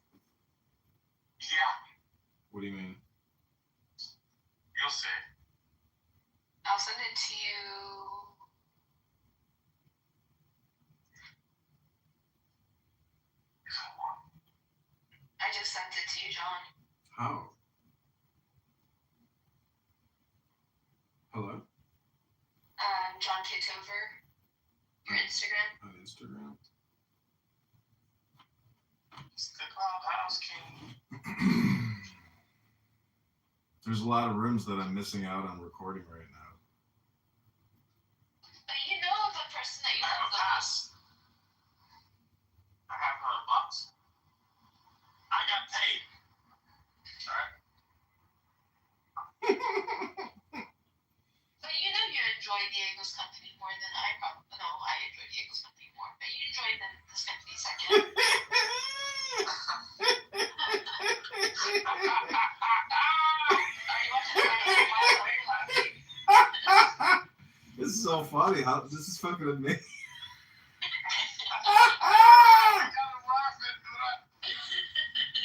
Yeah. What do you mean? You'll see. I'll send it to you. Come on. I just sent it to you, John. How? Hello? John Kitover. Your Instagram. On Instagram? Stick around, House King. There's a lot of rooms that I'm missing out on recording right now. But you know the person that you I have love a the pass. most. I have bucks. I got paid. Alright? But you know you enjoy Diego's company more than I probably. No, I enjoy Diego's company more. But you enjoy this company second. This is so funny. This is fucking amazing.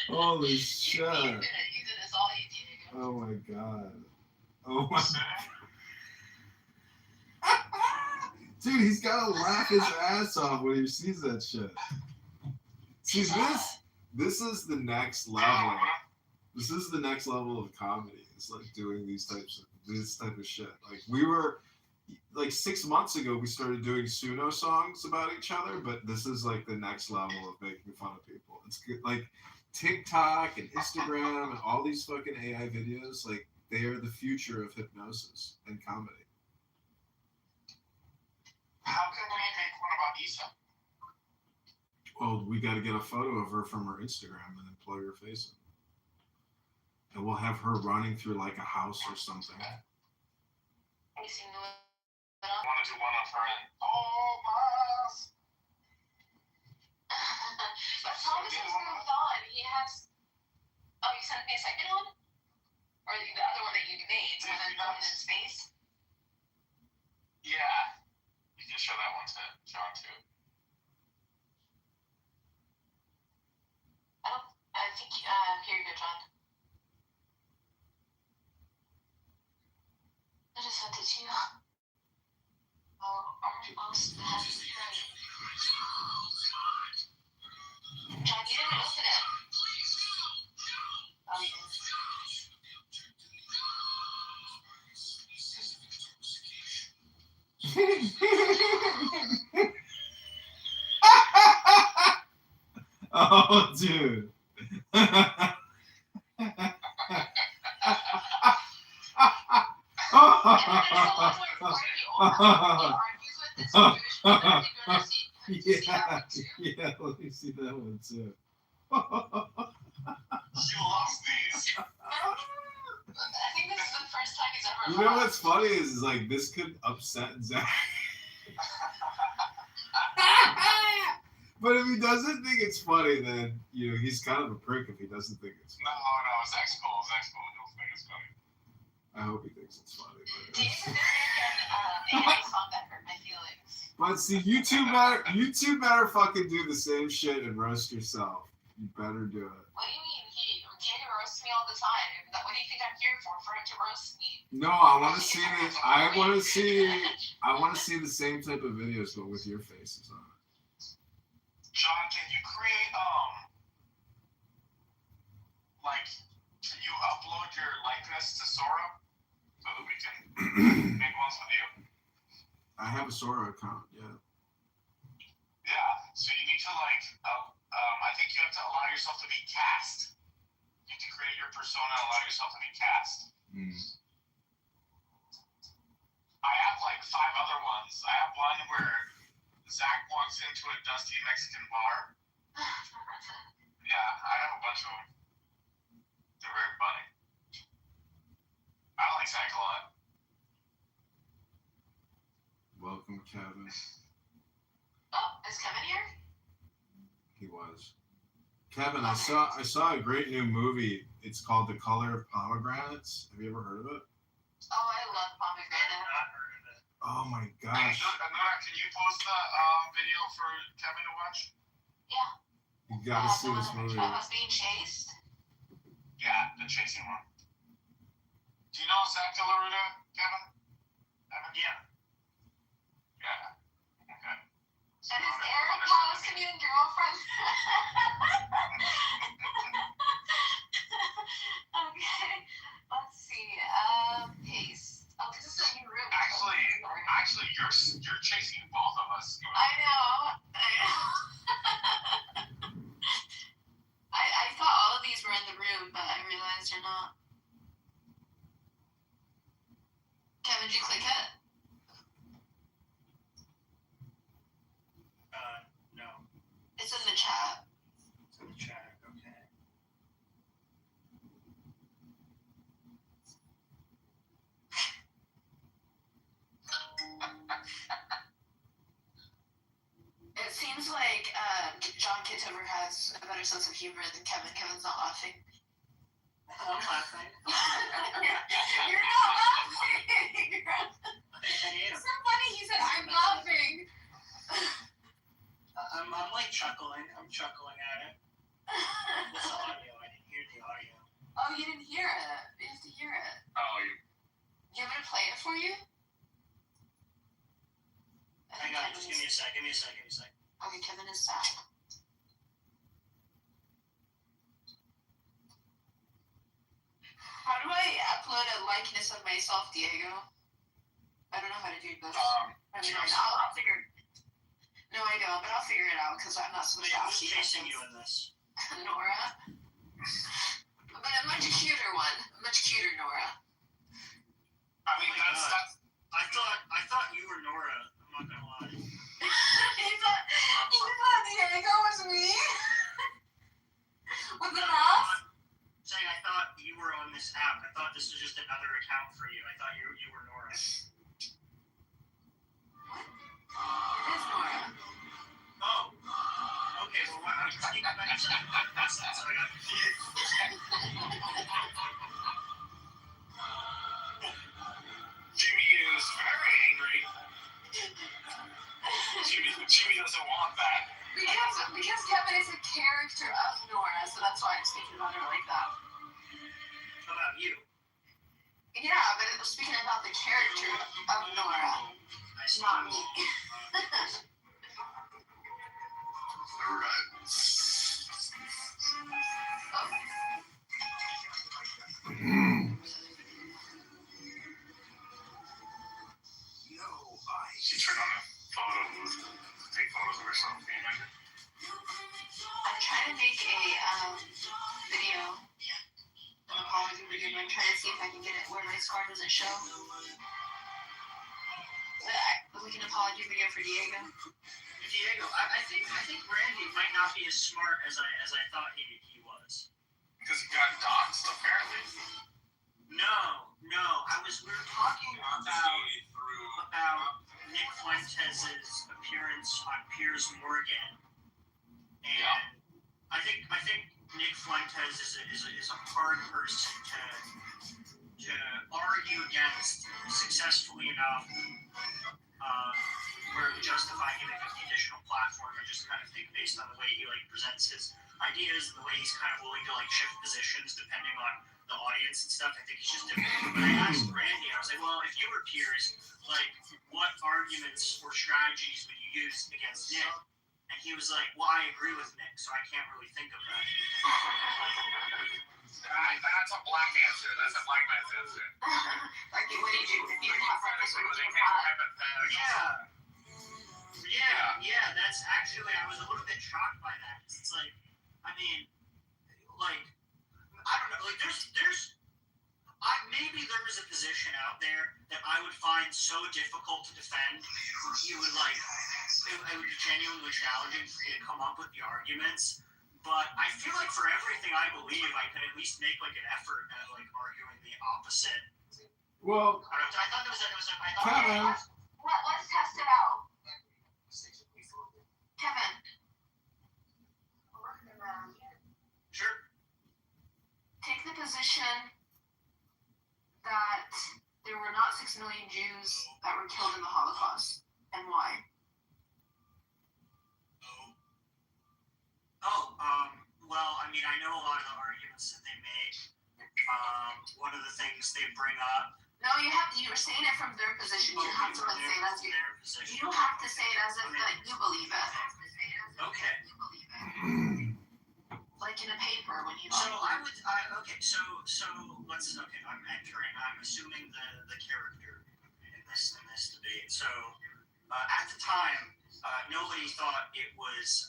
Holy shit. You did it. It's all you, Diego. Oh my god. Oh my Dude, he's gotta laugh his ass off when he sees that shit. See, this is the next level. This is the next level of comedy. It's like doing this type of shit. Like we were like 6 months ago we started doing Suno songs about each other, but this is like the next level of making fun of people. It's good. Like TikTok and Instagram and all these fucking AI videos, like they are the future of hypnosis and comedy. How can we make one about Issa? Well, we got to get a photo of her from her Instagram and then plug her face in. And we'll have her running through like a house or something. Have you seen the one? I want to do one of her and Thomas. But Thomas has moved on. He has. Oh, you sent me a second one? Or the other one that you made, the one that's in space? Yeah. You can show that one to John too. I think, here you go, John. I just sent it to you. Oh, almost had it right. John, you didn't open it. Oh, you did. Oh, dude. Yeah, let me see that one too. She loves these. I think this is the first time he's ever You know what's funny is like this could upset Zach. But if he doesn't think it's funny, then he's kind of a prick if he doesn't think it's funny. No, Zach's cool. He'll think it's funny. I hope he thinks it's funny. Do you think AI song that hurt my feelings? But see, you two better fucking do the same shit and roast yourself. You better do it. What do you mean? Jamie roasts me all the time. What do you think I'm here for? For him to roast me? No, I want to see this. I want to see the same type of videos, but with your faces on it. John, can you create can you upload your likeness to Sora so that we can make ones with you? I have a Sora account, yeah. Yeah, so you need to I think you have to allow yourself to be cast. You have to create your persona and allow yourself to be cast. I have 5 other ones. I have one where Zach walks into a dusty Mexican bar. Yeah, I have a bunch of them. They're very funny. I like Zach a lot. Welcome, Kevin. Oh, is Kevin here? He was. Kevin, I saw a great new movie. It's called The Color of Pomegranates. Have you ever heard of it? Oh, I love pomegranate. Oh my Hey, gosh. Nora, can you post the video for Kevin to watch? Yeah. You gotta see this movie. I was being chased. Yeah, the chasing one. Do you know Zach De La Ruta, Kevin? Yeah. Yeah. Okay. And his Eric Palestinian girlfriend. Okay. Let's see. Paste. Oh, this is a new room. Actually, you're chasing both of us. I know. I thought all of these were in the room, but I realized they're not. Kevin, did you click it? No. It's in the chat. It's in the chat, okay. It seems like John Kitover has a better sense of humor than Kevin. Kevin's not laughing. I'm laughing. You're not laughing. It's so funny. He said, "I'm laughing." I'm chuckling. I'm chuckling at it. It's the audio. I didn't hear the audio. Oh, you didn't hear it. You have to hear it. Oh, You want me to play it for you? Hang on, just give me a sec. Okay, Kevin is sad. How do I upload a likeness of myself, Diego? I don't know how to do this. I'll figure. No, I don't, but I'll figure it out because I'm not supposed to ask Who's you. chasing you in this? Nora. But a much cuter one. Much cuter Nora. I mean, that's. I thought you were Nora. I'm not gonna lie. you thought Diego was me? Was it us? Saying I thought you were on this app. I thought this was just another account for you. I thought you were Nora. What? It is Nora. Oh. Okay, well, why don't you speak about yourself? So I got Jimmy is very angry. Jimmy doesn't want that. Because Kevin is a character of Nora, so that's why I'm speaking about her like that. about you. Yeah, but it was speaking about the character of Nora, not me. Alright. She turned on a photo booth to take photos of herself. Can you imagine? I'm trying to make a video, an apology video, but I'm trying to see if I can get it where my scar doesn't show. But like an apology video for Diego. Diego, I think Randy might not be as smart as I thought he was. Because he got doxxed, apparently. No. We were talking about Nick Fuentes' appearance on Piers Morgan, and I think Nick Fuentes is a hard person to argue against successfully enough, where it would justify giving him the additional platform. I just kind of think based on the way he presents his ideas and the way he's kind of willing to shift positions depending on the audience and stuff, I think he's just different. But I asked Randy, I was like, well, if you were Piers, what arguments or strategies would you use against Nick? And he was like, well, I agree with Nick, so I can't really think of that. That's a black answer. That's a black man's answer. Like, what did you, if you didn't have breakfast, what did you have? Yeah, that's actually, I was a little bit shocked by that. It's like, I mean, I don't know, maybe there is a position out there that I would find so difficult to defend, it would be genuinely challenging for you to come up with the arguments. But I feel like for everything I believe, I could at least make an effort at arguing the opposite. Well, I thought there was Kevin. Let's test it out. Kevin. Sure. Take the position that there were not 6 million Jews that were killed in the Holocaust, and why? Well, I mean, I know a lot of the arguments that they make. One of the things they bring up. No, you were saying it from their position. You have to say it as you have to say it as if you believe it. Okay. Like in a paper when you. So I would. I'm assuming the character in this debate. So at the time, nobody thought it was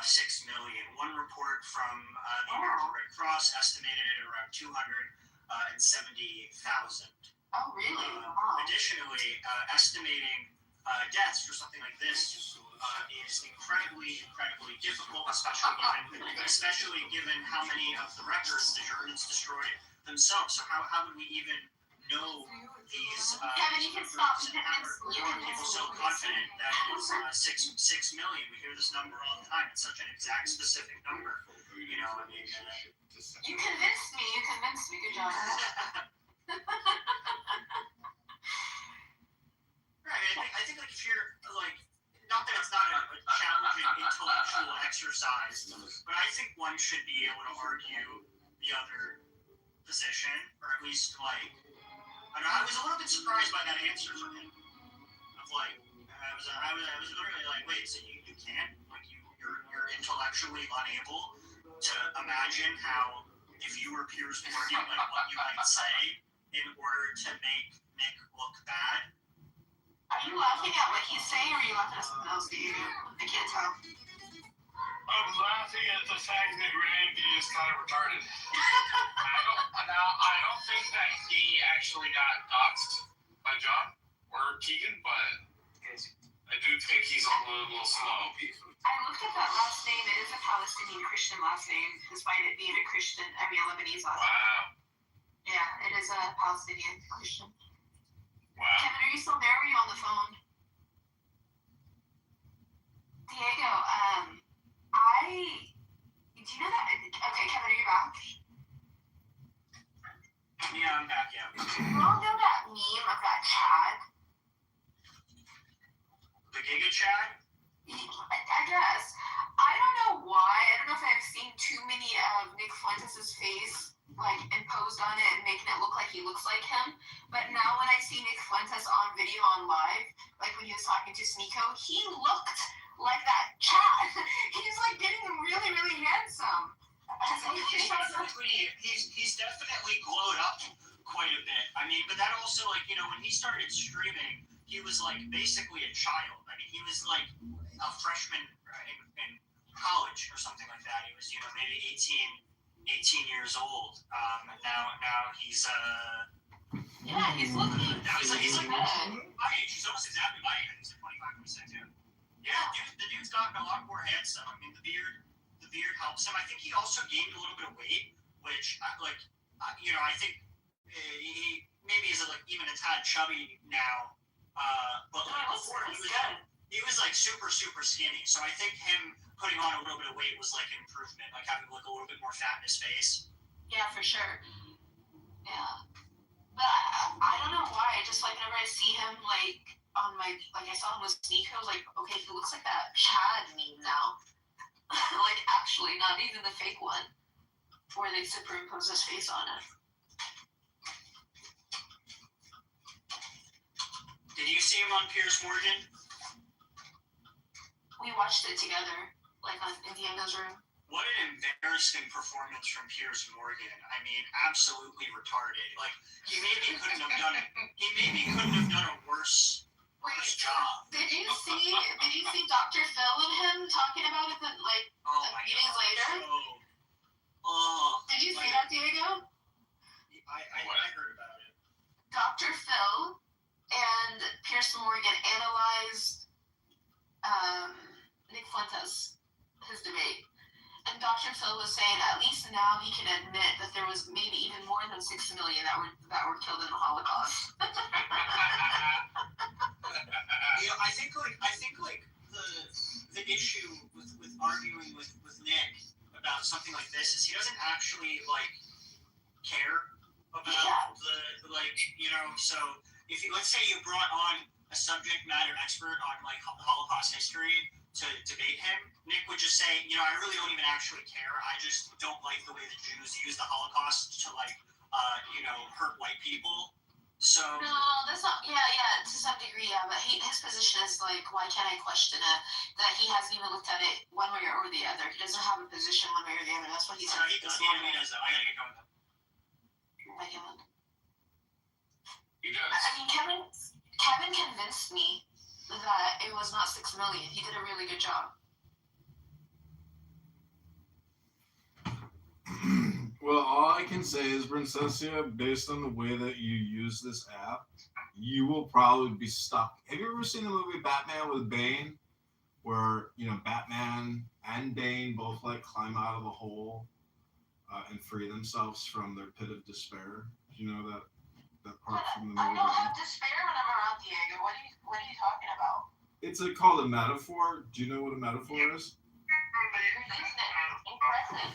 6 million. One report from the American Red Cross estimated it at around 270,000. Oh, really? Additionally, estimating deaths for something like this is incredibly difficult, especially given how many of the records the Germans destroyed themselves. So how would we even know these? Kevin, you can stop. How are people so confident that it's 6 million? We hear this number all the time. It's such an exact, specific number. You know, I mean. You convinced me. Good job. Right. I think if you're not that it's not a challenging intellectual exercise, but I think one should be able to argue the other position, or at least I was a little bit surprised by that answer from him. I was literally wait, so you can't you're intellectually unable to imagine how if you were Piers Morgan, what you might say in order to make Nick look bad. Are you laughing at what he's saying, or are you laughing at something else, Diego? I can't tell. I'm laughing at the fact that Randy is kind of retarded. I don't think that he actually got doxxed by John or Keegan, but I do think he's a little slow. I looked at that last name. It is a Palestinian Christian last name, despite it being a Lebanese last name. Wow. Yeah, it is a Palestinian Christian. Wow. Kevin, are you still there or are you on the phone? Diego, do you know that? Okay, Kevin, are you back? Yeah, I'm back, yeah. You all know that meme of that Chad? The Giga Chad? I guess. I don't know why. I don't know if I've seen too many of Nick Fuentes' face, like, imposed on it and making it look like he looks like him. But now when I see Nick Fuentes on video on live, like when he was talking to Sneeko, he looked like that Chad. He's like getting really, really handsome. He's definitely glowed up quite a bit. I mean, but that also, like, you know, when he started streaming, he was like basically a child. I mean, he was like a freshman in college or something like that. He was, you know, maybe 18 years old. Now he's yeah, he's looking. Now he's like my age. He's almost exactly my age. He's like 25, 26 too. Yeah, the dude's gotten a lot more handsome. I mean, the beard helps him. I think he also gained a little bit of weight, which you know, I think he maybe is like even a tad chubby now. But like before he was like super skinny. So I think him putting on a little bit of weight was like an improvement, like having like a little bit more fat in his face. Yeah, for sure. Yeah, but I don't know why. Just like whenever I see him like on my, like I saw him with Sneeko, I was like, okay, he looks like that Chad meme now. Like actually, not even the fake one where they superimpose his face on it. Did you see him on Piers Morgan? We watched it together, like in Diego's room. What an embarrassing performance from Piers Morgan. I mean, absolutely retarded. Like, he maybe couldn't have done a worse job. Did you see Dr. Phil and him talking about it like meetings later? Did you see that, Diego? I heard about it. Dr. Phil and Piers Morgan analyzed Nick Fuentes, his debate. And Dr. Phil was saying at least now he can admit that there was maybe even more than 6 million that were killed in the Holocaust. You know, I think the issue with arguing with Nick about something like this is he doesn't actually like care about the like, you know. So if you, let's say you brought on a subject matter expert on like Holocaust history to debate him, Nick would just say, you know, I really don't even actually care. I just don't like the way the Jews use the Holocaust to like, you know, hurt white people. So no, that's not. Yeah, to some degree, yeah. But his position is like, why can't I question it? That he hasn't even looked at it one way or the other. He doesn't have a position one way or the other. That's what he said. He does that. I gotta get going though. Like him. He does. I mean, Kevin convinced me that it was not 6 million. He did a really good job. Well, all I can say is, Princessia, based on the way that you use this app, you will probably be stuck. Have you ever seen the movie Batman with Bane? Where, you know, Batman and Bane both like climb out of the hole and free themselves from their pit of despair. Do you know that part from the movie? I don't have despair when I'm around Diego. What are you talking about? It's called a metaphor. Do you know what a metaphor is? Impressive.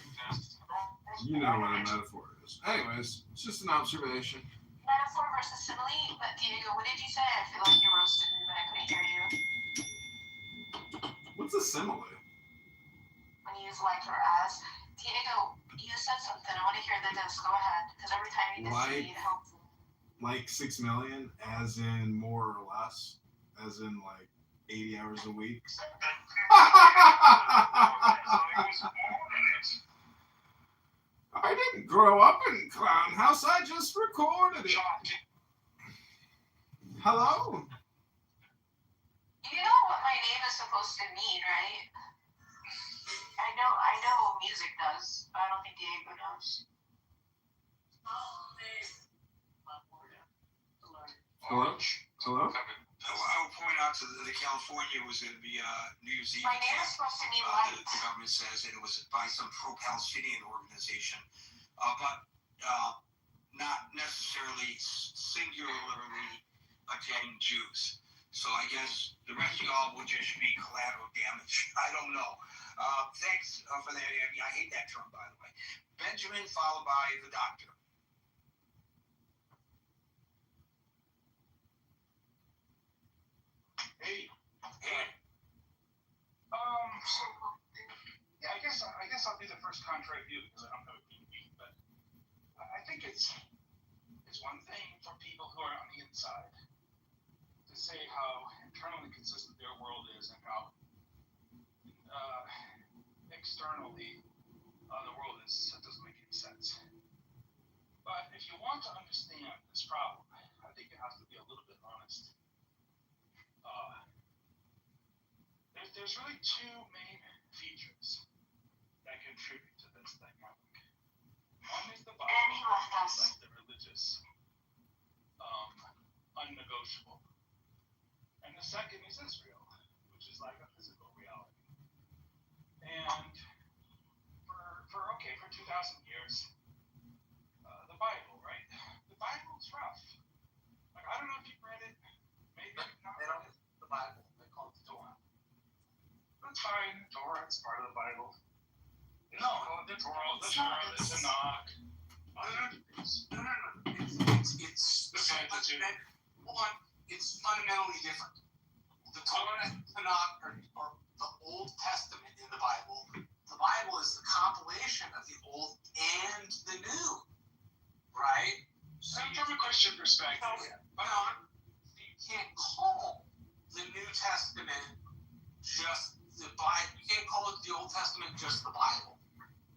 You know what a metaphor is. Anyways, it's just an observation. Metaphor versus simile. But Diego, what did you say? I feel like you roasted me, but I couldn't hear you. What's a simile? When you use like or as. Diego, you said something. I want to hear the disc. Go ahead. Because every time you disagree, it helps. Like 6 million, as in more or less, as in like 80 hours a week. I didn't grow up in Clown House. I just recorded it. Hello? You know what my name is supposed to mean, right? I know music does, but I don't think Diego knows. Hello? Hello? I would point out to the California was going to be New Year's Eve. My name is supposed to mean The light. government says, and it was by some pro-Palestinian organization, but not necessarily singularly attacking Jews. So I guess the rest of y'all would just be collateral damage. I don't know. Thanks for that, Abby. I hate that term, by the way. Benjamin, followed by the doctor. Hey. Yeah, I guess I'll be the first contrary view because I don't know PvP, but I think it's one thing for people who are on the inside to say how internally consistent their world is and how externally the world is. It doesn't make any sense. But if you want to understand this problem, I think it has to be a little bit honest. There's really two main features that contribute to this dynamic. One is the Bible, And he left us. like the religious, unnegotiable. And the second is Israel, which is like a physical reality. And for 2,000 years, the Bible, right? The Bible's rough. Like, I don't know if you've read it, maybe not. They don't the Bible. They call it the Torah. That's fine. Torah, it's part of the Bible. No, the Torah, the Tanakh. No. It's hold on. It's fundamentally different. The Torah and Tanakh are the Old Testament in the Bible. The Bible is the compilation of the Old and the New, right? So from a Christian perspective, But you can't call the New Testament just the Bible. You can't call it the Old Testament just the Bible.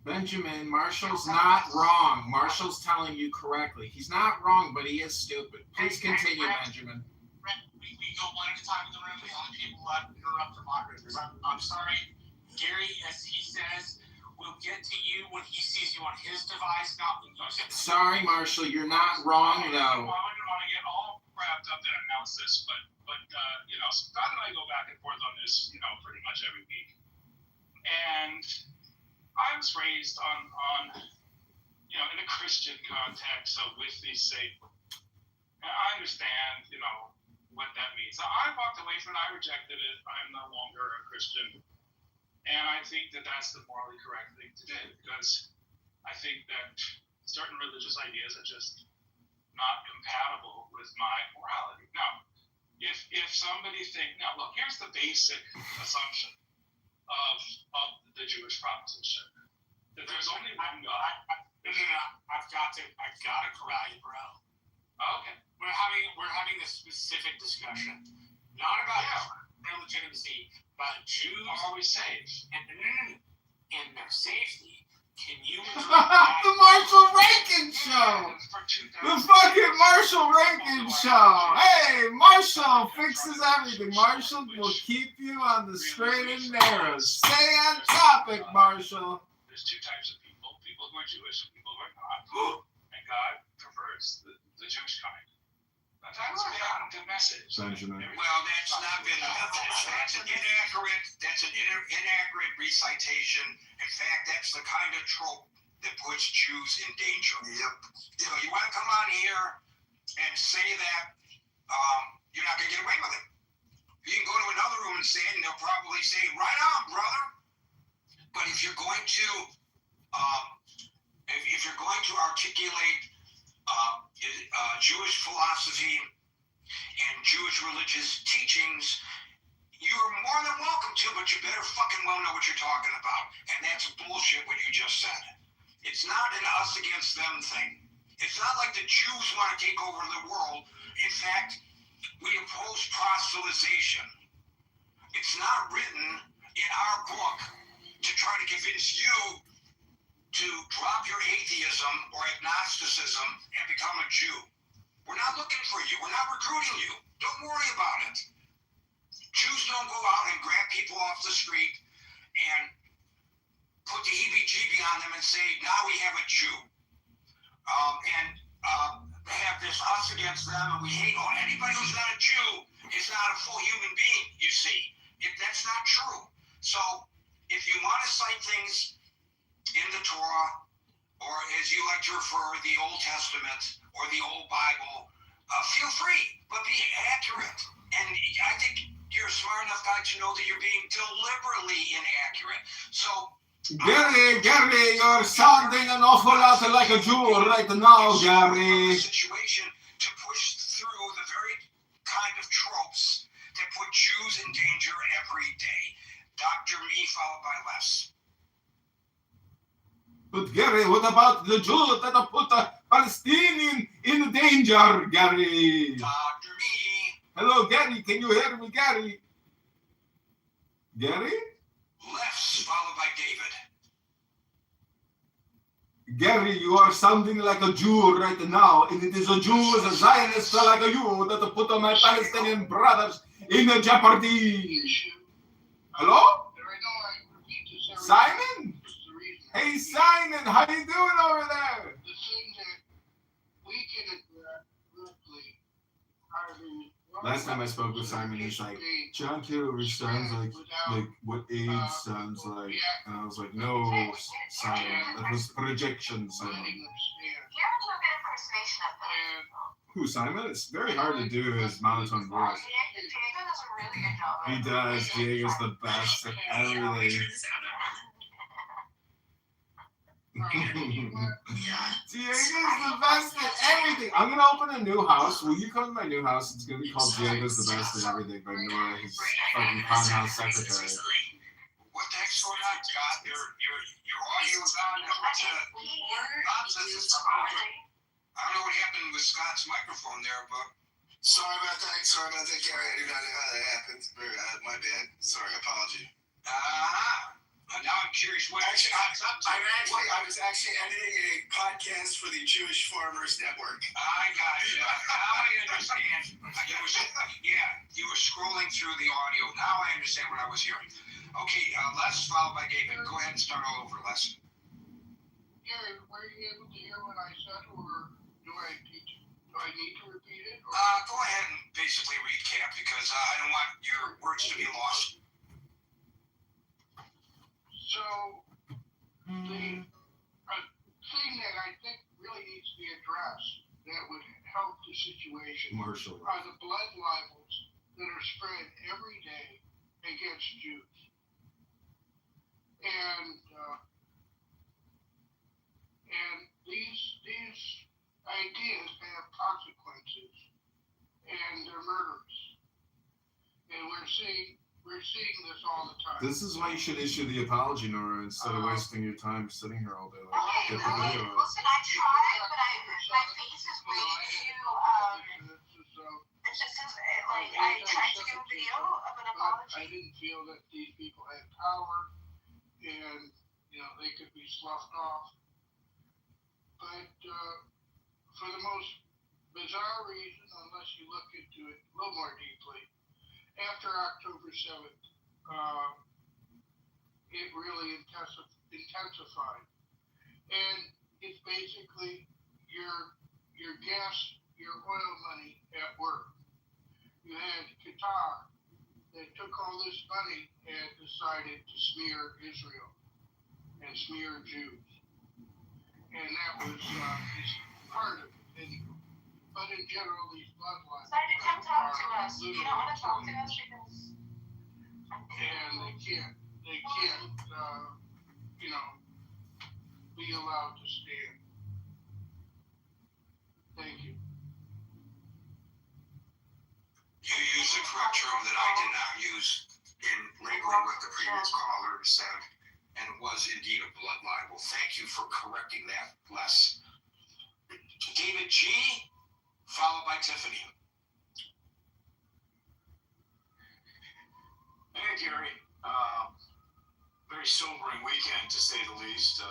Benjamin, Marshall's not wrong. Marshall's telling you correctly. He's not wrong, but he is stupid. Please continue, Benjamin. We go one at a time in the room. The only people who interrupt are moderators. I'm sorry. Gary, as he says, will get to you when he sees you on his device, not when you see it. Sorry, Marshall, you're not wrong, though. I wouldn't want to get all wrapped up in analysis, but Scott and I go back and forth on this, pretty much every week. And I was raised on in a Christian context, so with these Satan. And I understand, what that means. I walked away from it. I rejected it. I'm no longer a Christian. And I think that that's the morally correct thing to do, because I think that certain religious ideas are just not compatible with my morality. Now, if somebody look, here's the basic assumption of the Jewish proposition, that there's only one God. I've got to corral you, bro. Okay. We're having a specific discussion, not about their legitimacy, but Jews are always safe and their safety. Can you? The Marshall Rankin Show. The fucking Marshall Rankin Show. Hey, Marshall fixes everything. Marshall will keep you on the straight and narrow. Stay on topic, Marshall. There's two types of people who are Jewish and people who are not. And God prefers the Jewish kind. That's been the message. Benjamin. Well, that's not been the message. That's an inaccurate recitation. In fact, that's the kind of trope that puts Jews in danger. Yep. You want to come on here and say that you're not going to get away with it. You can go to another room and say it, and they'll probably say, "Right on, brother." But if you're going to articulate Jewish philosophy and Jewish religious teachings, you're more than welcome to, but you better fucking well know what you're talking about. And that's bullshit what you just said. It's not an us against them thing. It's not like the Jews want to take over the world. In fact, we oppose proselytization. It's not written in our book to try to convince you to drop your atheism or agnosticism and become a Jew. We're not looking for you. We're not recruiting you. Don't worry about it. Jews don't go out and grab people off the street and put the heebie-jeebie on them and say, now we have a Jew. And have this us against them, and we hate anybody who's not a Jew is not a full human being, you see. That's not true. So if you want to cite things in the Torah, or as you like to refer, the Old Testament or the Old Bible, feel free, but be accurate. And I think you're a smart enough guy to know that you're being deliberately inaccurate. So Gary, you're sounding an awful lot like a Jew right now, Gary. Situation to push through the very kind of tropes that put Jews in danger every day. Dr. Me followed by Les. But Gary, what about the Jews that have put the Palestinian in danger, Gary? Dr. Me. Hello, Gary. Can you hear me, Gary? Gary? Les followed by David. Gary, you are sounding like a Jew right now, and it is a Jew, a Zionist like you, that put my Palestinian brothers in jeopardy. Hello? Simon? Hey, Simon, how you doing over there? The thing that we can address quickly are the... Last time I spoke with Simon, he's like, John Kitover sounds like what AIDS sounds like. And I was like, no, Simon, that was projection, Simon. You ever do a good impersonation of that? Who, Simon? It's very hard to do his monotone voice. Diego does a really good job. He does. Diego's the best at everything. Diego's the best at everything. I'm gonna open a new house. Will you come to my new house? It's gonna be called Diego's the Best at Everything by Nora, his fucking townhouse secretary. What the heck's going on, Scott? Your audio's on. Nonsense. I don't know what happened with Scott's microphone there, but Sorry about that, Gary. I do not know how that happened. My bad. Sorry, apology. Now I'm curious what I was actually editing a podcast for the Jewish Farmers Network. I got you. Now I understand. You were scrolling through the audio. Now I understand what I was hearing. Okay, Les followed by David. Go ahead and start all over, Les. Gary, were you able to hear what I said, or do I need to repeat it? Go ahead and basically recap, because I don't want your words to be lost. So, the thing that I think really needs to be addressed that would help the situation Marshall. are the blood libels that are spread every day against Jews. And these ideas have consequences, and they're murderous. And we're seeing this all the time. This is why you should issue the apology, Nora, instead of wasting your time sitting here all day. Okay, Get the video. listen, I tried, but my face is way too, it's just, I tried to do a video of an apology. I didn't feel that these people had power, and, they could be sloughed off. But for the most bizarre reason, unless you look into it a little more deeply, after October 7th, it really intensified. And it's basically your gas, your oil money at work. You had Qatar that took all this money and decided to smear Israel and smear Jews. And that was part of it anyway. But in general, these bloodlines. Decided to come talk to us. You don't want to talk to us because. And they can't, be allowed to stand. Thank you. You used the correct term that I did not use in labeling what the previous caller said, and it was indeed a blood libel. Thank you for correcting that, Les. David G., followed by Tiffany. Hey, Gary. Very sobering weekend, to say the least.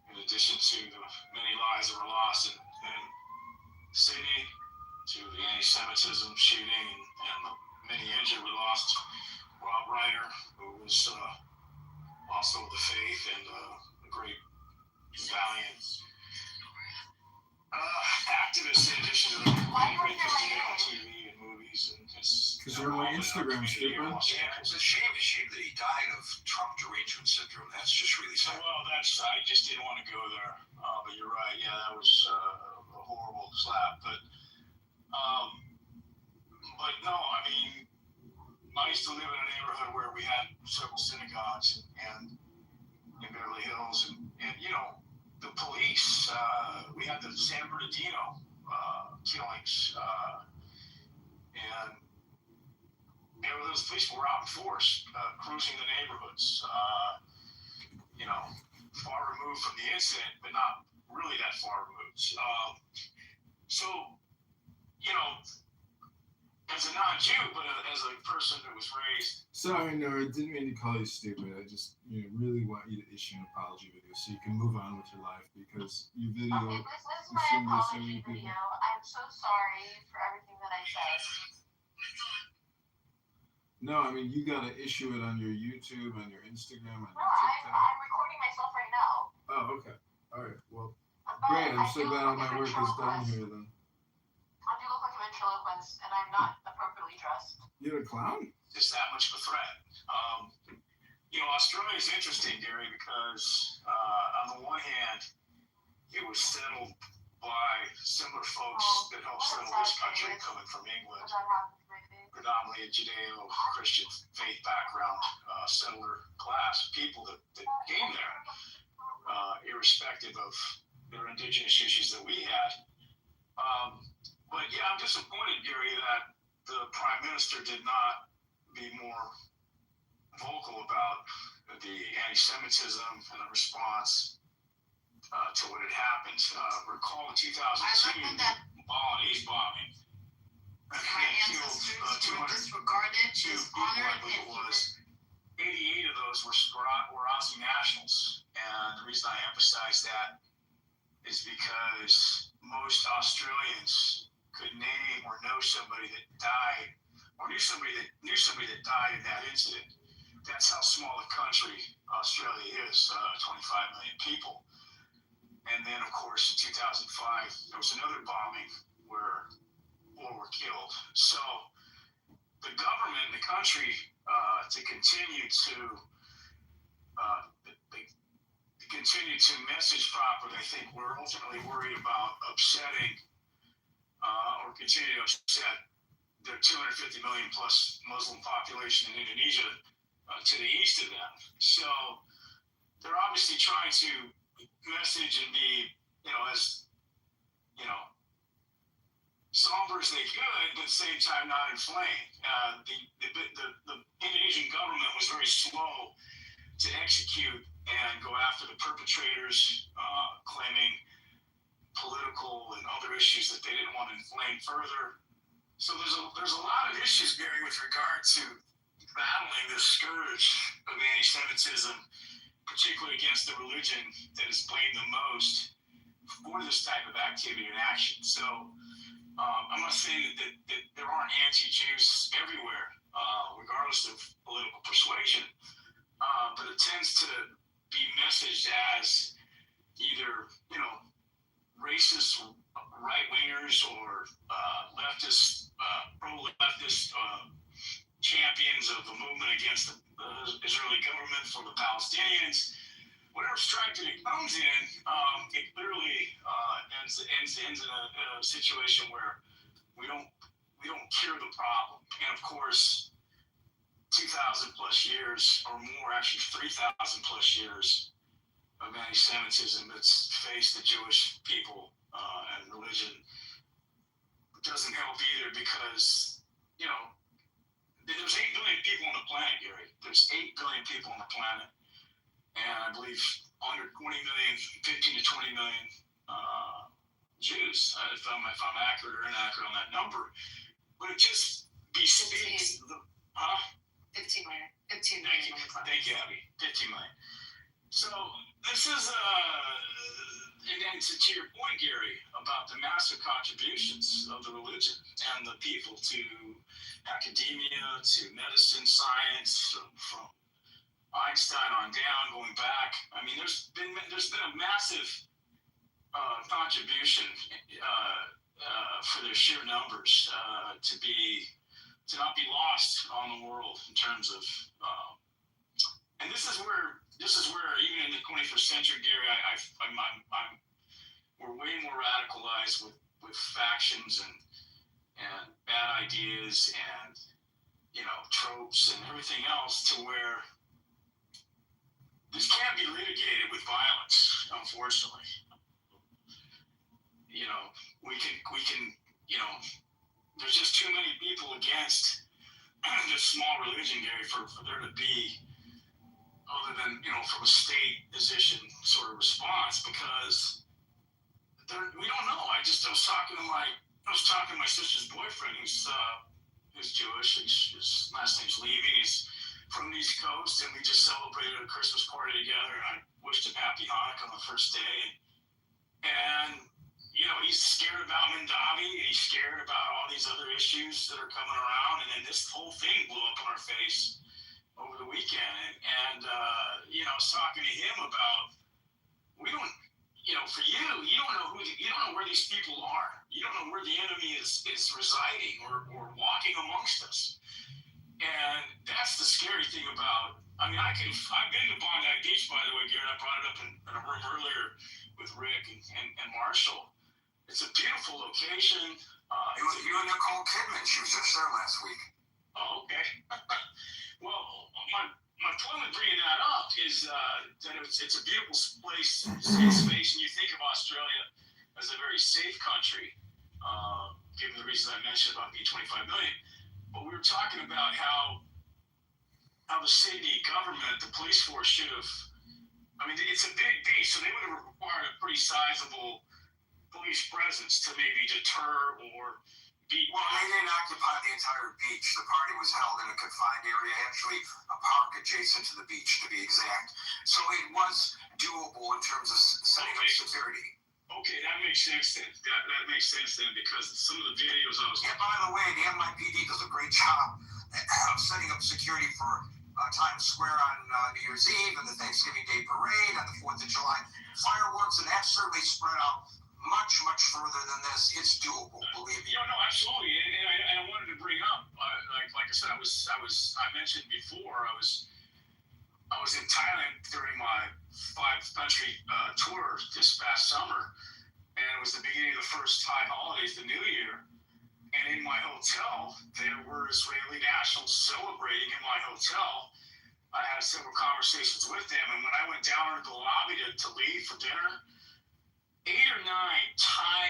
In addition to the many lives that were lost in the city, to the anti-Semitism shooting, and the many injured. We lost Rob Ryder, who was also the faith and a great, valiant activist in addition to the many great things he did on TV and movies and just. Because you're on my Instagram, stupid. Yeah, it's a shame that he died of Trump derangement syndrome. That's just really sad. Well, I just didn't want to go there. But you're right. Yeah, that was a horrible slap. But no, I mean, I used to live in a neighborhood where we had several synagogues and in Beverly Hills, and you know, the police. We had the San Bernardino killings, and those police were out in force, cruising the neighborhoods. You know, far removed from the incident, but not really that far removed. So, you know, as a non-Jew, but as a person that was raised. Sorry, no, I didn't mean to call you stupid. I just really want you to issue an apology video so you can move on with your life, because your video. Okay, this is my apology video. I'm so sorry for everything that I said. No, I mean, you gotta issue it on your YouTube, on your Instagram, on your No, TikTok. I'm recording myself right now. Oh, okay. All right. Well, great. I'm so glad all my work is done here then. I do look like a ventriloquist, and I'm not appropriately dressed. You're a clown? Just that much of a threat. You know, Australia is interesting, Gary, because on the one hand, it was settled by similar folks that helped settle this country coming from England. Predominantly a Judeo-Christian faith background, settler class of people that came there, irrespective of their indigenous issues that we had. But yeah, I'm disappointed, Gary, that the Prime Minister did not be more vocal about the anti-Semitism and the response to what had happened. Recall in 2002, Balinese bombing. My ancestors were disregarded, dishonored, and 88 of those were Aussie nationals. And the reason I emphasize that is because most Australians could name or know somebody that died, or knew somebody that died in that incident. That's how small a country Australia is, 25 million people. And then, of course, in 2005, there was another bombing where 4 were killed. So the government, the country, to continue to message properly, I think we're ultimately worried about upsetting or continue to upset their 250 million plus Muslim population in Indonesia to the east of them. So they're obviously trying to message and be, as, somber as they could, but at the same time not inflamed. The Indonesian government was very slow to execute and go after the perpetrators, claiming political and other issues that they didn't want to inflame further. So there's a lot of issues, Gary, with regard to battling this scourge of anti-Semitism, particularly against the religion that is blamed the most for this type of activity and action. So I'm not saying that there aren't anti-Jews everywhere, regardless of political persuasion, but it tends to be messaged as either, racist right-wingers or leftist, pro-leftist champions of the movement against the Israeli government for the Palestinians. Whatever stripe that it comes in, it clearly ends in a situation where we don't cure the problem. And of course, 2,000 plus years or more, actually 3,000 plus years of anti-Semitism that's faced the Jewish people and religion doesn't help either, because there's 8 billion people on the planet, Gary. There's 8 billion people on the planet. And I believe under 20 million, 15 to 20 million Jews, if I'm accurate or inaccurate on that number. But it just bespeaks the... 15 million. 15 Thank million. Thank you, Abby. 15 million. So this is, and then to your point, Gary, about the massive contributions of the religion and the people to academia, to medicine, science, from Einstein on down, going back. I mean, there's been a massive contribution for their sheer numbers to not be lost on the world in terms of. And this is where even in the 21st century, Gary, we're way more radicalized with factions and bad ideas and tropes and everything else to where this can't be litigated with violence, unfortunately. We can there's just too many people against this small religion, Gary, for there to be, other than, from a state position sort of response, because we don't know. I was talking to my sister's boyfriend, who's Jewish, and his last name's Levy. He's from the East Coast, and we just celebrated a Christmas party together, and I wished him Happy Hanukkah on the first day. And he's scared about Mondavi, and he's scared about all these other issues that are coming around, and then this whole thing blew up in our face over the weekend. And I was talking to him about, we don't, for you don't know you don't know where these people are. You don't know where the enemy is residing or walking amongst us. And that's the scary thing about, I've been to Bondi Beach, by the way, Garrett. I brought it up in a room earlier with Rick and Marshall. It's a beautiful location. You and Nicole Kidman, she was just there last week. Oh, okay. Well, my point with bringing that up is that it's a beautiful place, safe space, and you think of Australia as a very safe country, given the reasons I mentioned about being 25 million. But we were talking about how the Sydney government, the police force, should have. It's a big beach, so they would have required a pretty sizable police presence to maybe deter or beat. Well, they didn't occupy the entire beach. The party was held in a confined area, actually a park adjacent to the beach, to be exact. So it was doable in terms of setting up security. Okay, that makes sense then. That makes sense then, because some of the videos I was. Yeah, by the way, the NYPD does a great job of setting up security for Times Square on New Year's Eve and the Thanksgiving Day Parade and the 4th of July fireworks, and that's certainly spread out much, much further than this. It's doable, believe me. No, absolutely. And I wanted to bring up, like I said, I mentioned before, I was in Thailand during my 5-country tour this past summer, and it was the beginning of the first Thai holidays, the New Year. And in my hotel, there were Israeli nationals celebrating in my hotel. I had several conversations with them, and when I went down into the lobby to leave for dinner, 8 or 9 Thai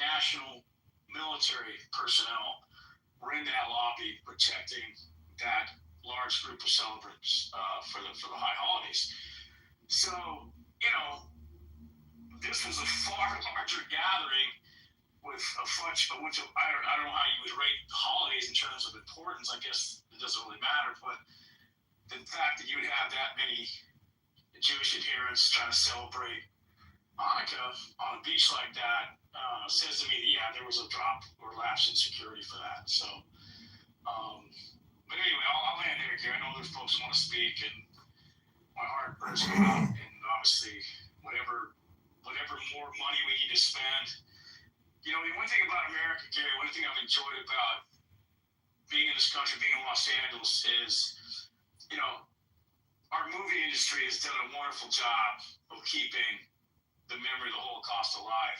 national military personnel were in that lobby protecting that large group of celebrants for the high holidays. So, this was a far larger gathering with a bunch, which I don't know how you would rate holidays in terms of importance. I guess it doesn't really matter, but the fact that you would have that many Jewish adherents trying to celebrate Hanukkah on a beach like that says to me that, yeah, there was a drop or lapse in security for that. So, but anyway, I'll land there, Gary. I know there's folks who want to speak, and my heart burns out. And obviously, whatever more money we need to spend. The one thing about America, Gary, one thing I've enjoyed about being in this country, being in Los Angeles, is, our movie industry has done a wonderful job of keeping the memory of the Holocaust alive.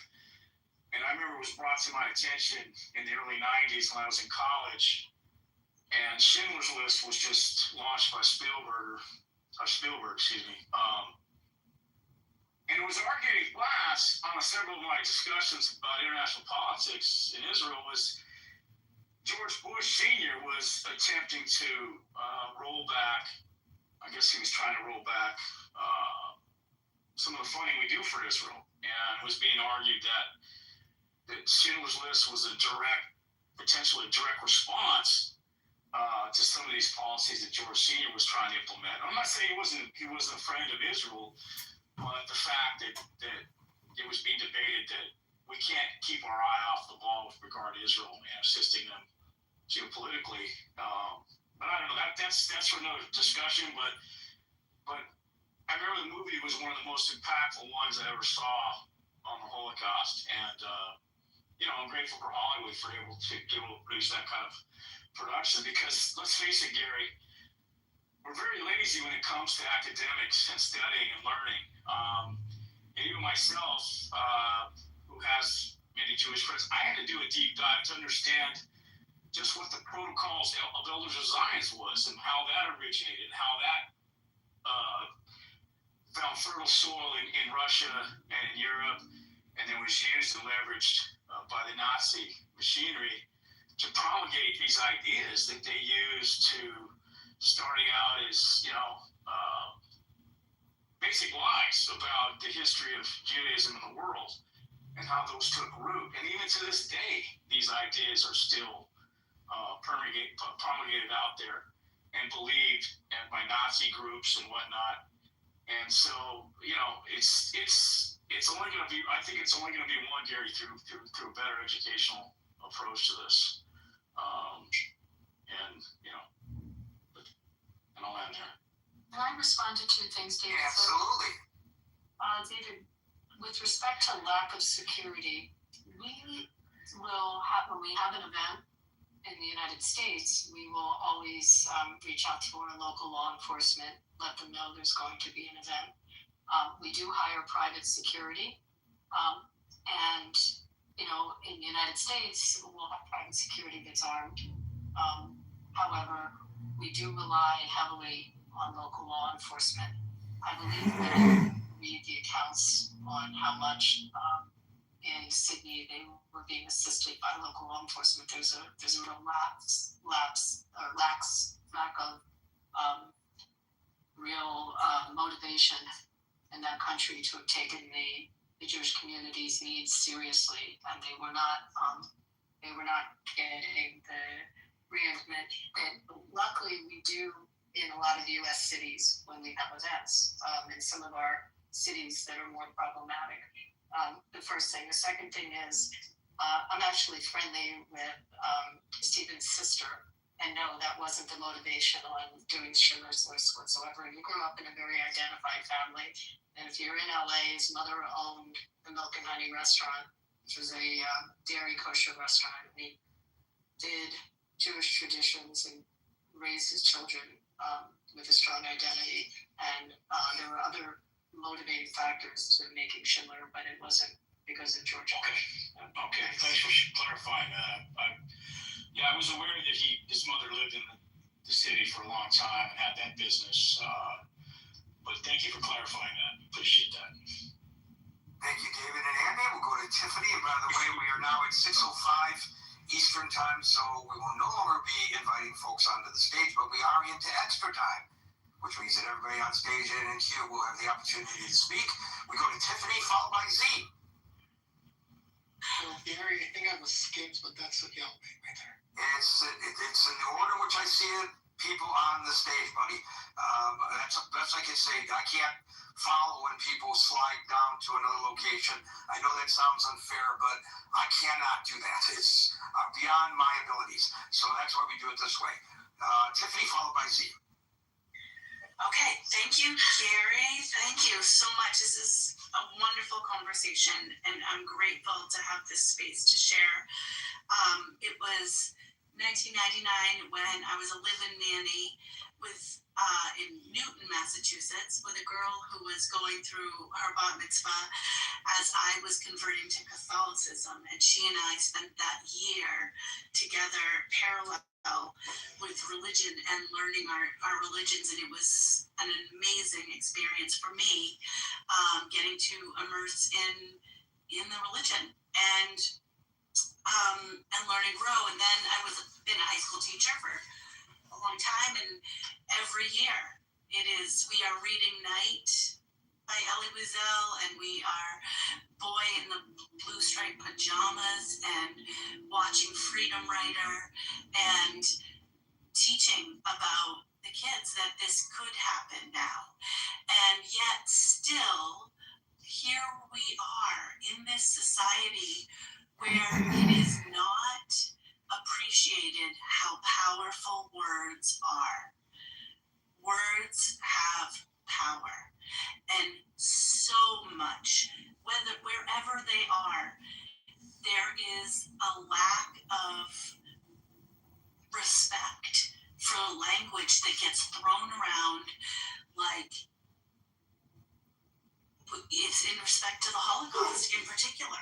And I remember it was brought to my attention in the early 90s when I was in college, and Schindler's List was just launched by Spielberg, and it was argued in class on several of my discussions about international politics in Israel was George Bush Sr. was attempting to roll back, I guess he was trying to roll back some of the funding we do for Israel, and it was being argued that Schindler's List was potentially a direct response to some of these policies that George Sr. was trying to implement. I'm not saying he wasn't a friend of Israel, but the fact that it was being debated that we can't keep our eye off the ball with regard to Israel and assisting them geopolitically. But I don't know, that's for another discussion. But But I remember the movie was one of the most impactful ones I ever saw on the Holocaust, and I'm grateful for Hollywood for able to produce that kind of production, because let's face it, Gary, we're very lazy when it comes to academics and studying and learning. And even myself, who has many Jewish friends, I had to do a deep dive to understand just what the protocols of Elders of Zion was and how that originated, and how that found fertile soil in Russia and in Europe, and then was used and leveraged by the Nazi machinery to promulgate these ideas that they used to, starting out as, basic lies about the history of Judaism in the world and how those took root. And even to this day, these ideas are still promulgated out there and believed by Nazi groups and whatnot. And so, it's only going to be, I think it's only going to be one, Gary, through a better educational approach to this. And I'll end there. Can I respond to two things, David? Absolutely. David, with respect to lack of security, we will have, when we have an event in the United States, we will always reach out to our local law enforcement, let them know there's going to be an event. We do hire private security, and in the United States, we'll have private security that's armed. However, we do rely heavily on local law enforcement. I believe that read the accounts on how much in Sydney they were being assisted by local law enforcement. There's a real lack of real motivation in that country to have taken the Jewish community's needs seriously, and they were not getting the reimbursement. And luckily, we do in a lot of U.S. cities when we have events, in some of our cities that are more problematic. The first thing. The second thing is I'm actually friendly with Stephen's sister, and no, that wasn't the motivation on doing Schindler's List whatsoever. You grew up in a very identified family, and if you're in LA, his mother owned the Milk and Honey restaurant, which was a dairy kosher restaurant. And he did Jewish traditions and raised his children with a strong identity, and there were other motivating factors to making Schindler, but it wasn't because of George Bush. Okay, thanks for clarifying that. I was aware that his mother lived in the city for a long time and had that business, but thank you for clarifying that. Appreciate that. Thank you, David and Andy. We'll go to Tiffany, and by the way, we are now at 6:05 Eastern time, so we will no longer be inviting folks onto the stage, but we are into extra time, which means that everybody on stage and in queue will have the opportunity to speak. We go to Tiffany, followed by Z. Gary, I think I was skipped, but that's okay. I'll wait right there. It's in the order which I see it. People on the stage, buddy. That's the best I can say. I can't follow when people slide down to another location. I know that sounds unfair, but I cannot do that. It's beyond my abilities. So that's why we do it this way. Tiffany, followed by Z. Okay, thank you, Gary. Thank you so much. This is a wonderful conversation, and I'm grateful to have this space to share. It was 1999 when I was a live-in nanny in Newton, Massachusetts, with a girl who was going through her bat mitzvah as I was converting to Catholicism, and she and I spent that year together parallel with religion and learning our religions, and it was an amazing experience for me, getting to immerse in the religion and learn and grow. And then I was been a high school teacher for a long time, and every year we are reading Night by Elie Wiesel, and we are Boy in the Blue Striped Pajamas, and watching Freedom Writer, and teaching about the kids that this could happen now. And yet still, here we are in this society where it is not appreciated how powerful words are. Words have power. And so much, wherever they are, there is a lack of respect for language that gets thrown around like it's in respect to the Holocaust in particular,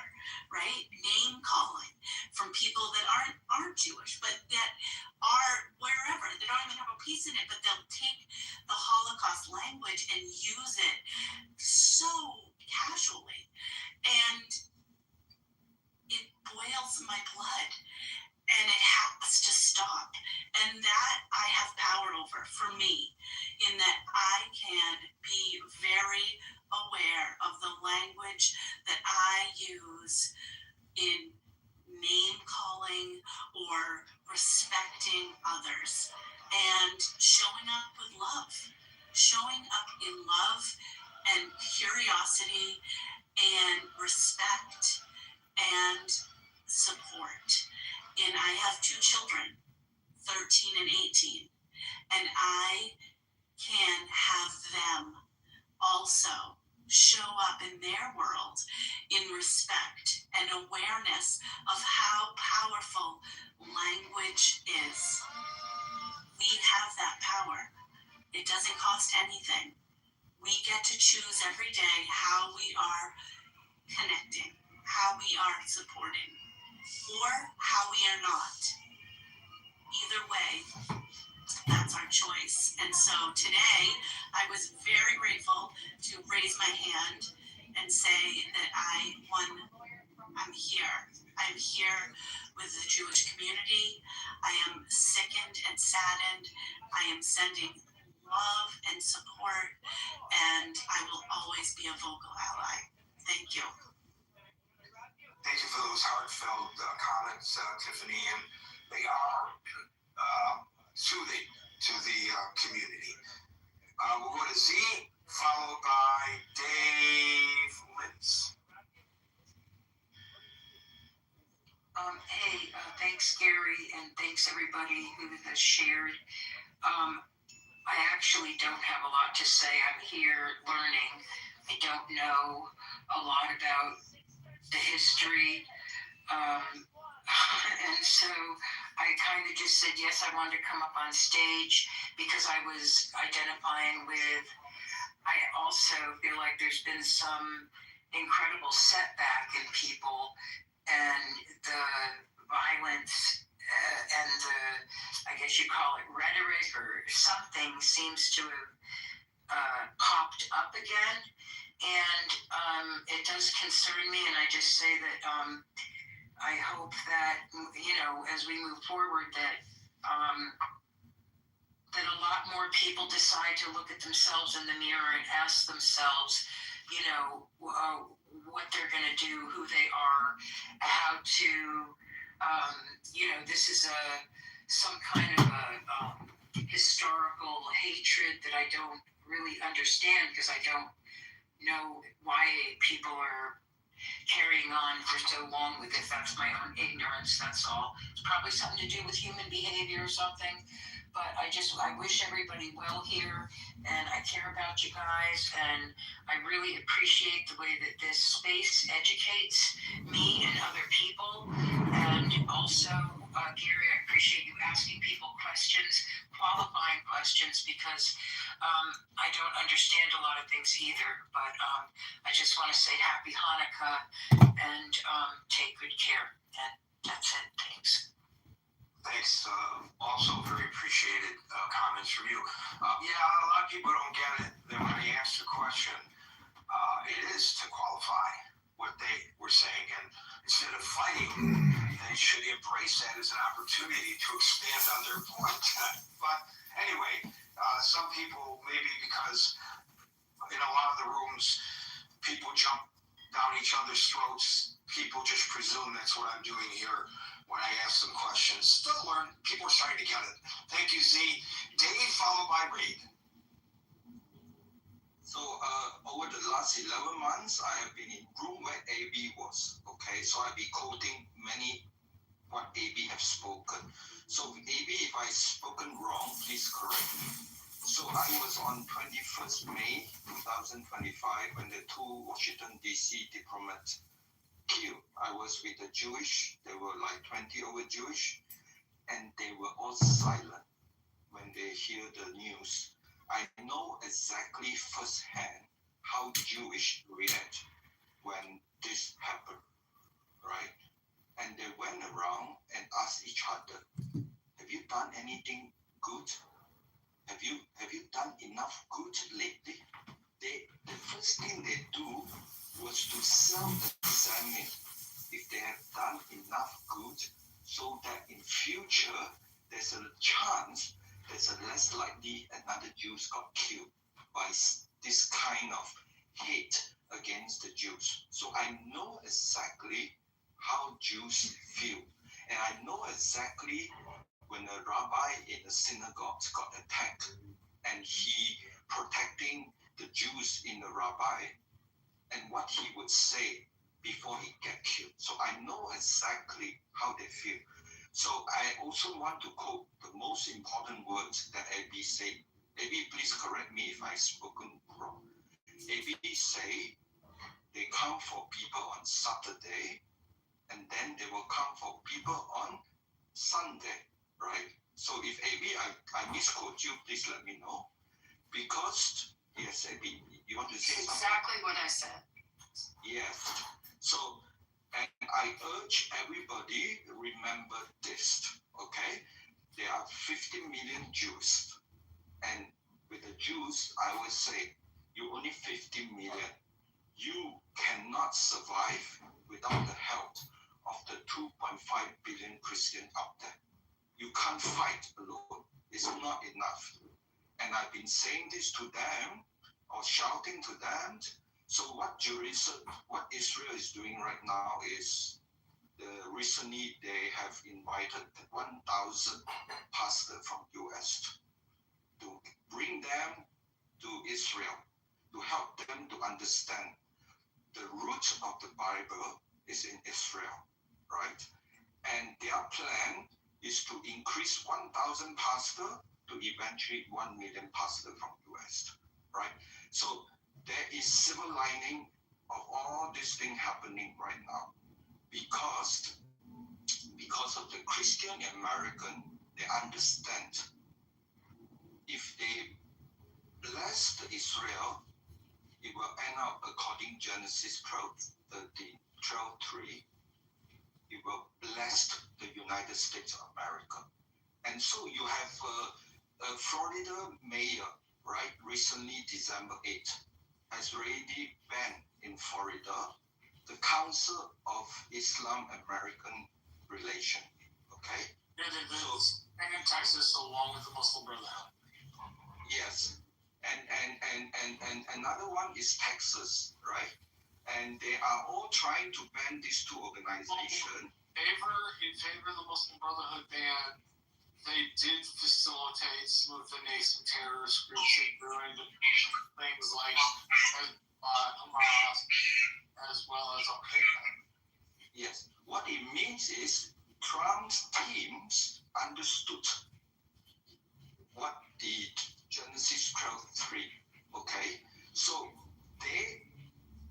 right? Name calling from people that aren't Jewish, but that are wherever. They don't even have a piece in it, but they'll take the Holocaust language and use it so casually. And it boils my blood. And it has to stop. And that I have power over for me, in that I can be very aware of the language that I use in name calling or respecting others and showing up with love, showing up in love and curiosity and respect and support. And I have 2 children, 13 and 18, and I can have them also show up in their world in respect and awareness of how powerful language is. We have that power. It doesn't cost anything. We get to choose every day how we are connecting, how we are supporting, or how we are not. Either way, that's our choice. And so today, I was very grateful to raise my hand and say that I'm here. I'm here with the Jewish community. I am sickened and saddened. I am sending love and support, and I will always be a vocal ally. Thank you. Thank you for those heartfelt comments, Tiffany, and they are soothing to the community. We'll go to Z, followed by Dave Lintz. Hey, thanks, Gary, and thanks everybody who has shared. I actually don't have a lot to say. I'm here learning. I don't know a lot about the history. And so I kind of just said, yes, I wanted to come up on stage because I was identifying with, I also feel like there's been some incredible setback in people, and the violence and the, I guess you call it rhetoric or something, seems to have popped up again. And it does concern me, and I just say that I hope that, as we move forward, that that a lot more people decide to look at themselves in the mirror and ask themselves, what they're going to do, who they are, how to, this is some kind of a historical hatred that I don't really understand, because I don't know why people are carrying on for so long with it. That's my own ignorance, that's all. It's probably something to do with human behavior or something. But I wish everybody well here, and I care about you guys, and I really appreciate the way that this space educates me and other people. And also, Gary, I appreciate you asking people questions, qualifying questions, because I don't understand a lot of things either. But I just want to say Happy Hanukkah, and take good care. And that's it. Thanks. Thanks. Also very appreciated comments from you. A lot of people don't get it. Then when I asked the question, it is to qualify what they were saying. And instead of fighting, they should embrace that as an opportunity to expand on their point. But anyway, some people, maybe because in a lot of the rooms, people jump down each other's throats. People just presume that's what I'm doing here when I ask them questions. Still learn. People are starting to get it. Thank you, Z. Dave, followed by Reed. So over the last 11 months, I have been in room where AB was. Okay, so I've been quoting many what AB have spoken. So AB, if I've spoken wrong, please correct me. So I was on 21st May 2025 when the two Washington DC diplomats killed. I was with the Jewish. There were like 20 over Jewish, and they were all silent when they hear the news. I know exactly firsthand how Jewish react when this happened, right? And they went around and asked each other, "Have you done anything good? Have you done enough good lately?" The first thing they do was to self-examine if they have done enough good, so that in future there's a chance there's a less likely another Jews got killed by this kind of hate against the Jews. So I know exactly how Jews feel, and I know exactly when a rabbi in the synagogue got attacked and he protecting the Jews in the rabbi and what he would say before he get killed. So I know exactly how they feel. So I also want to quote the most important words that AB said. AB, please correct me if I've spoken wrong. AB say they come for people on Saturday and then they will come for people on Sunday, right? So if AB, I misquote you, please let me know. Because, yes, AB, you want to say something? Exactly what I said. Yes. So, and I urge everybody remember this, okay? There are 50 million Jews. And with the Jews, I would say, you only 50 million. You cannot survive without the help of the 2.5 billion Christians out there. You can't fight alone. It's not enough. And I've been saying this to them, or shouting to them. So what Israel is doing right now is, recently they have invited 1,000 pastors from US to bring them to Israel, to help them to understand the root of the Bible is in Israel, right? And their plan is to increase 1,000 pastors to eventually 1 million pastors from US, right? So there is silver lining of all this thing happening right now because of the Christian American, they understand if they bless the Israel, it will end up according Genesis 12:13, 12:3. It will bless the United States of America. And so you have a Florida mayor, right? Recently, December 8th, has already banned in Florida the Council of Islam American Relation. Okay? And in Texas, along with the Muslim Brotherhood. Yes. And another one is Texas, right? And they are all trying to ban these two organizations. In favor of the Muslim Brotherhood ban, they did facilitate some of the nascent terrorist groups that doing things like Hamas as well as Al-Qaeda. Yes. What it means is Trump's teams understood what the Genesis 12:3, okay? So they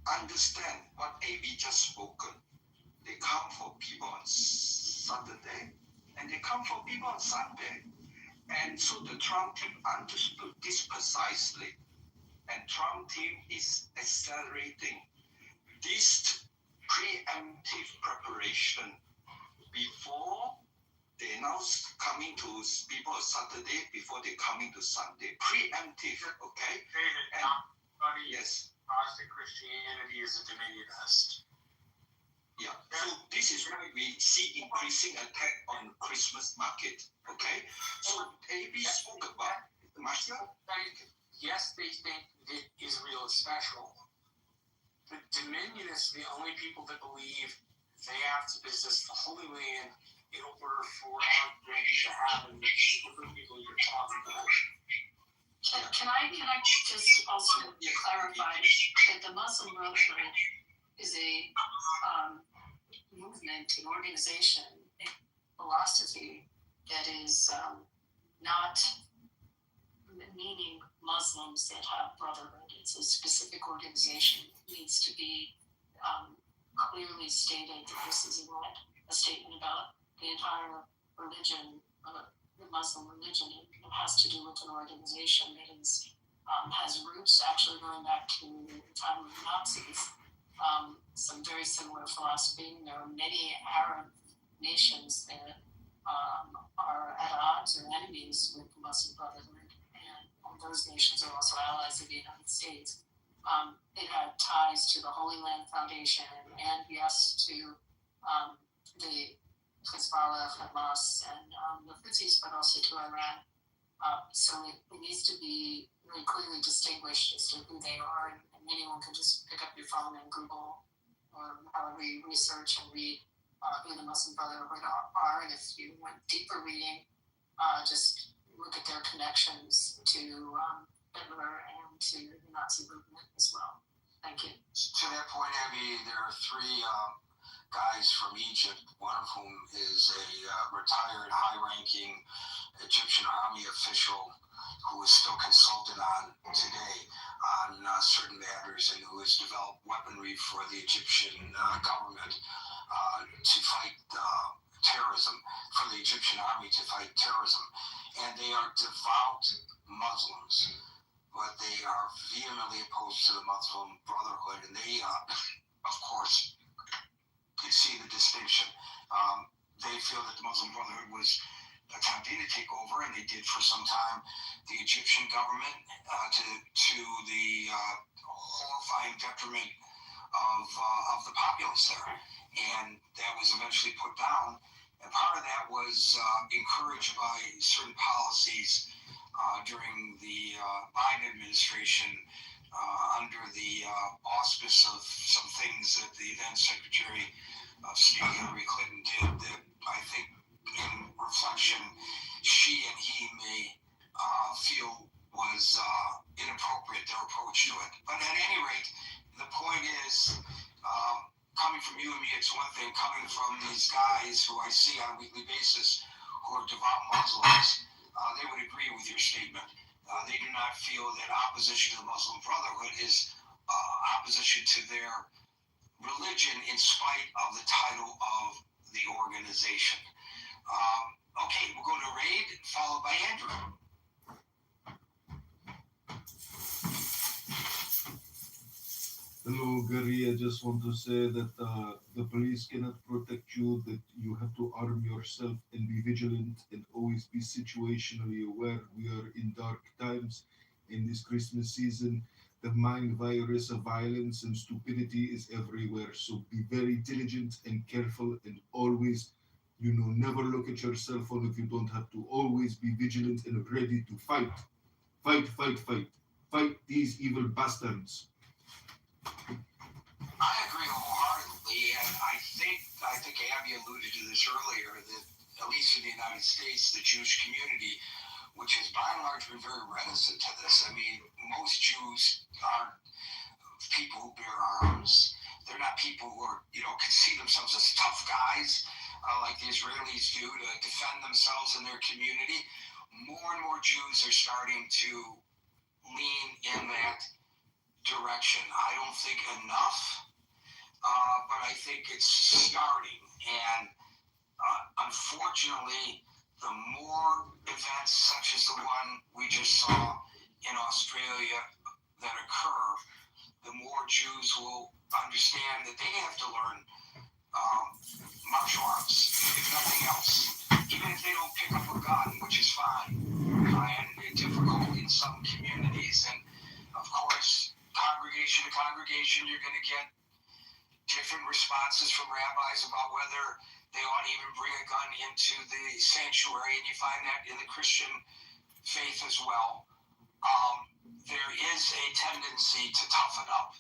understand what AB just spoken. They come for people on Saturday and they come for people on Sunday. And so the Trump team understood this precisely. And Trump team is accelerating this preemptive preparation before they now coming to people on Saturday, before they coming to Sunday. Preemptive, okay? David, and, yes. Protestant Christianity is a dominionist. Yeah, so this is why we see increasing attack on Christmas market, okay? So AB spoke about Marcia. Yes, they think that Israel is special. The dominionists are the only people that believe they have to possess the Holy Land in order for our ready to happen. The people you're talking about. Can I just also clarify that the Muslim Brotherhood is a movement, an organization, a philosophy that is not meaning Muslims that have brotherhood. It's a specific organization. It needs to be clearly stated that this is not a statement about the entire religion, the Muslim religion. It has to do with an organization that is has roots actually going back to the time of the Nazis. Some very similar philosophy. There are many Arab nations that are at odds or enemies with the Muslim Brotherhood, and those nations are also allies of the United States. It had ties to the Holy Land Foundation and yes to the Hezbollah, Hamas, and the Houthis, but also to Iran. So it needs to be really clearly distinguished as to who they are, and anyone can just pick up your phone and Google or however you research and read who the Muslim Brotherhood are. And if you want deeper reading, just look at their connections to Hitler and to the Nazi movement as well. Thank you. To that point, Abby, there are three guys from Egypt, one of whom is a retired high-ranking Egyptian army official who is still consulted on today on certain matters and who has developed weaponry for the Egyptian government to fight terrorism, for the Egyptian army to fight terrorism. And they are devout Muslims, but they are vehemently opposed to the Muslim Brotherhood, and they, of course, can see the distinction. They feel that the Muslim Brotherhood was attempting to take over, and they did for some time, the Egyptian government to the horrifying detriment of the populace there. And that was eventually put down. And part of that was encouraged by certain policies during the Biden administration under the auspice of some things that the then Secretary of State Hillary Clinton did that I think in reflection she and he may feel was inappropriate, their approach to it. But at any rate, the point is, coming from you and me, it's one thing. Coming from these guys who I see on a weekly basis who are devout Muslims, they would agree with your statement. They do not feel that opposition to the Muslim Brotherhood is opposition to their religion in spite of the title of the organization. Okay, we'll go to Raid, followed by Andrew. Hello, Gary. I just want to say that the police cannot protect you, that you have to arm yourself and be vigilant and always be situationally aware. We are in dark times in this Christmas season. The mind virus of violence and stupidity is everywhere. So be very diligent and careful and always, never look at your cell phone if you don't have to. Always be vigilant and ready to fight. Fight, fight, fight. Fight these evil bastards. I agree wholeheartedly, and I think Abby alluded to this earlier, that at least in the United States, the Jewish community, which has by and large been very reticent to this. I mean, most Jews aren't people who bear arms. They're not people who are, can see themselves as tough guys like the Israelis do to defend themselves and their community. More and more Jews are starting to lean in that direction. I don't think enough, but I think it's starting. And unfortunately, the more events such as the one we just saw in Australia that occur, the more Jews will understand that they have to learn martial arts, if nothing else. Even if they don't pick up a gun, which is fine, and difficult in some communities. And of course, congregation to congregation, you're going to get different responses from rabbis about whether they ought to even bring a gun into the sanctuary, and you find that in the Christian faith as well. There is a tendency to toughen up.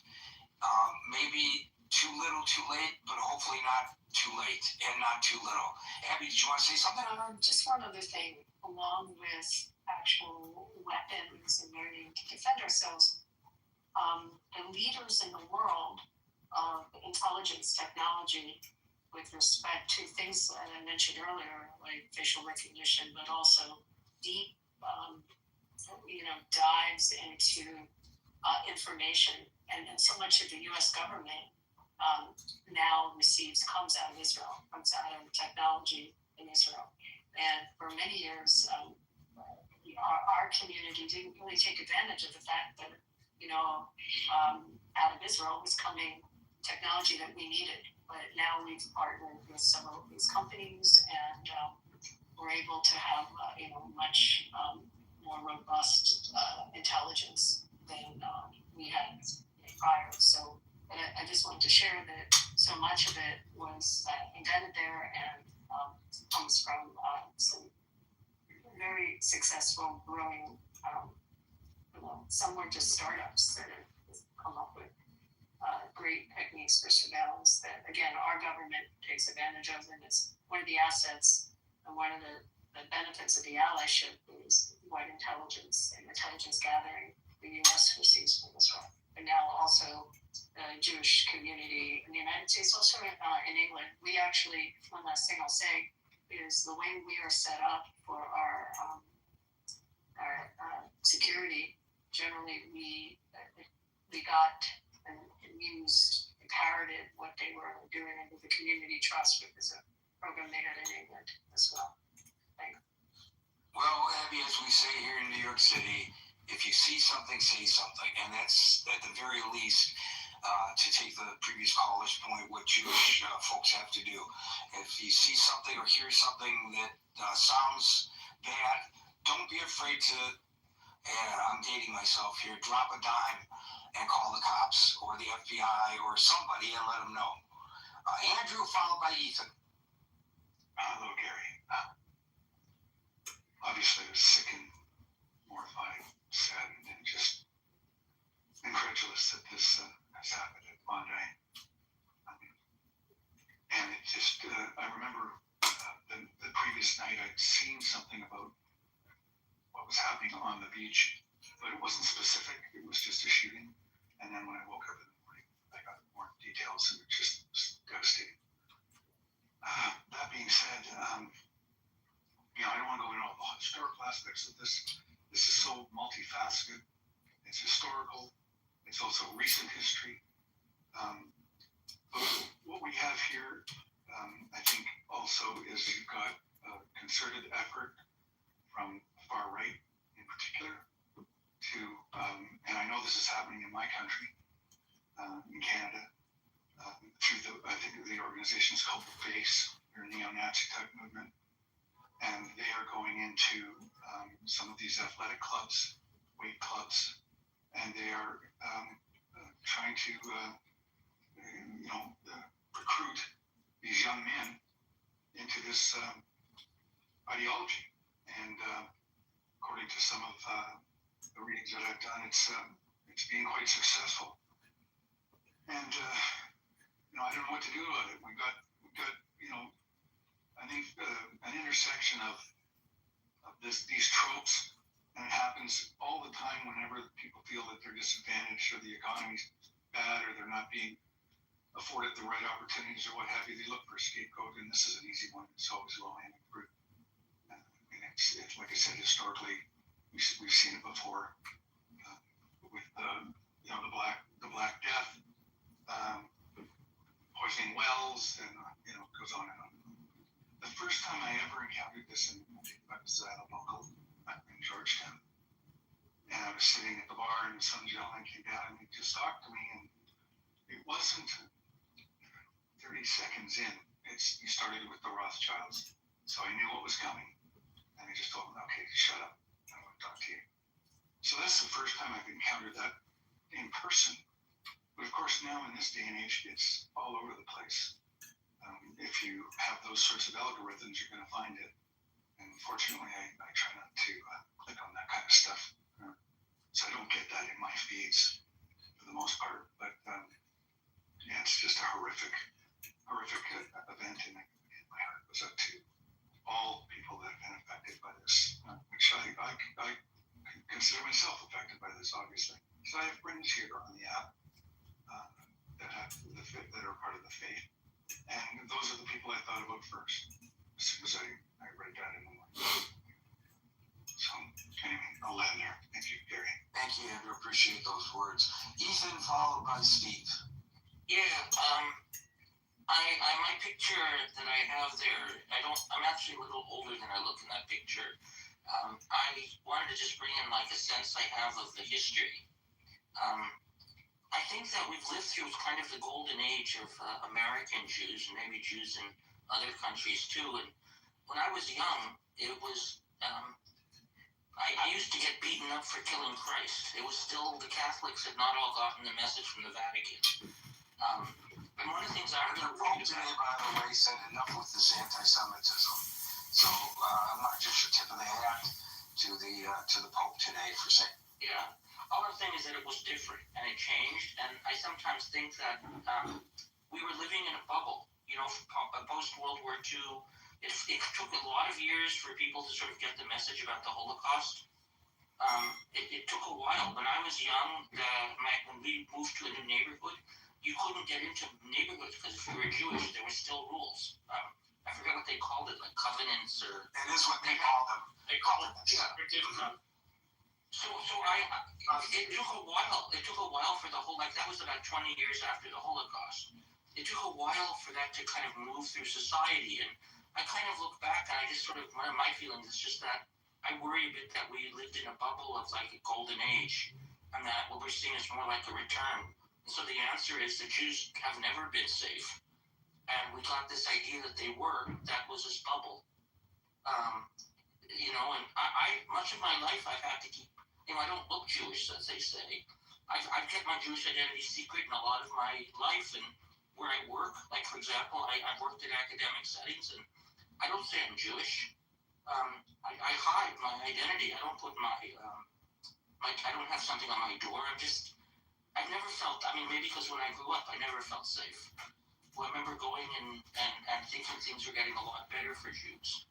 Maybe too little, too late, but hopefully not too late and not too little. Abby, did you want to say something? Just one other thing, along with actual weapons and learning to defend ourselves. The leaders in the world of intelligence technology with respect to things that I mentioned earlier, like facial recognition, but also deep dives into information, and so much of the U.S. government now comes out of Israel, comes out of technology in Israel, and for many years, our community didn't really take advantage of the fact that out of Israel was coming technology that we needed. But now we've partnered with several of these companies, and we're able to have much more robust intelligence than we had prior. So I just wanted to share that so much of it was invented there and comes from some very successful, growing, some were just startups that have come up with great techniques for surveillance that, again, our government takes advantage of, and it's one of the assets and one of the benefits of the allyship is what intelligence and intelligence gathering the U.S. receives from Israel. And now also the Jewish community in the United States, also in England. We actually, one last thing I'll say, is the way we are set up for our security. Generally, we got and used and parroted what they were doing under the Community Trust, which is a program they had in England as well. Thanks. Well, Abby, as we say here in New York City, if you see something, say something. And that's, at the very least, to take the previous caller's point, what Jewish folks have to do. If you see something or hear something that sounds bad, don't be afraid to, I'm dating myself here, drop a dime and call the cops or the FBI or somebody and let them know. Andrew, followed by Ethan. Hello, Gary. Obviously, I was sick and mortified, saddened, and just incredulous that this has happened at Bondi. And it just, I remember the previous night I'd seen something about what was happening on the beach, but it wasn't specific. It was just a shooting. And then when I woke up in the morning, I got more details, and it just was devastating. That being said, I don't want to go into all the historical aspects of this. This is so multifaceted. It's historical. It's also recent history. But what we have here, I think, also is you've got a concerted effort from far right, in particular, to, and I know this is happening in my country, in Canada, through I think the organization is called The Base, or neo-Nazi type movement, and they are going into some of these athletic clubs, weight clubs, and they are trying to, recruit these young men into this ideology. And according to some of the readings that I've done, it's being quite successful. And I don't know what to do about it. We've got I think an intersection of these tropes, and it happens all the time whenever people feel that they're disadvantaged or the economy's bad or they're not being afforded the right opportunities or what have you. They look for a scapegoat, and this is an easy one. It's always low-hanging fruit. And it's like I said, historically, we've seen it before with the Black Death, poisoning wells, and it goes on and on. The first time I ever encountered this, I was at a local in Georgetown, and I was sitting at the bar, and some gentleman came down and he just talked to me, and it wasn't 30 seconds in. He started with the Rothschilds, so I knew what was coming, and I just told him, "Okay, shut up. I want to talk to you." So that's the first time I've encountered that in person. But of course, now in this day and age, it's all over the place. If you have those sorts of algorithms, you're going to find it. And fortunately, I try not to click on that kind of stuff. So I don't get that in my feeds for the most part. But it's just a horrific event. And my heart goes out to all people that have been affected by this, which I consider myself affected by this, obviously. So I have friends here on the app that are part of the faith. And those are the people I thought about first, as soon as I read that in the morning. So, anyway, I'll land there. appreciate those words. Ethan, followed by Steve. Yeah, my picture that I have there, I'm actually a little older than I look in that picture. I wanted to just bring in like a sense I have of the history. I think that we've lived through kind of the golden age of American Jews, and maybe Jews in other countries too. And when I was young, it was, I used to get beaten up for killing Christ. It was still, the Catholics had not all gotten the message from the Vatican. And one of the things I The Pope today, by the way, said enough with this anti-Semitism. So I want to just your tip of the hat to the Pope today for saying. Yeah. All I'm saying is that it was different and it changed. And I sometimes think that we were living in a bubble. You know, post World War II, it took a lot of years for people to sort of get the message about the Holocaust. It took a while. When I was young, when we moved to a new neighborhood, you couldn't get into neighborhoods because if you were Jewish, there were still rules. I forget what they called it, like covenants or. It is what they call them. They call it, yeah. So it took a while. It took a while for the whole, like that was about 20 years after the Holocaust. It took a while for that to kind of move through society, and I kind of look back and I just sort of, one of my feelings is just that I worry a bit that we lived in a bubble of like a golden age, and that what we're seeing is more like a return. So the answer is the Jews have never been safe. And we got this idea that they were, that was this bubble. You know, and I much of my life I've had to keep, you know, I don't look Jewish, as they say. I've kept my Jewish identity secret in a lot of my life and where I work. Like, for example, I've worked in academic settings and I don't say I'm Jewish. I hide my identity. I don't put I don't have something on my door. I've never felt, I mean, maybe because when I grew up, I never felt safe. Well, I remember going and thinking things were getting a lot better for Jews.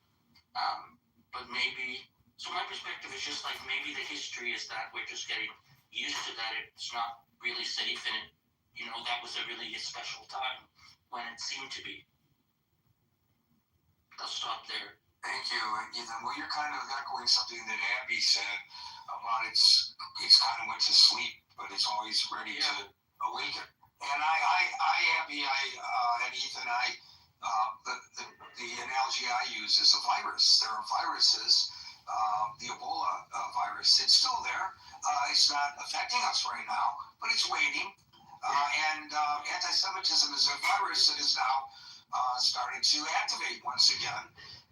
But maybe, so my perspective is just like maybe the history is that we're just getting used to that it's not really safe and it, you know, that was a really special time when it seemed to be. I'll stop there. Thank you, Ethan. Well, you're kind of echoing something that Abby said about it's kind of went to sleep, but it's always ready to awaken. And Abby, and Ethan, the analogy I use is a virus. There are viruses. The Ebola virus, it's still there. It's not affecting us right now, but it's waiting. And anti-Semitism is a virus that is now starting to activate once again.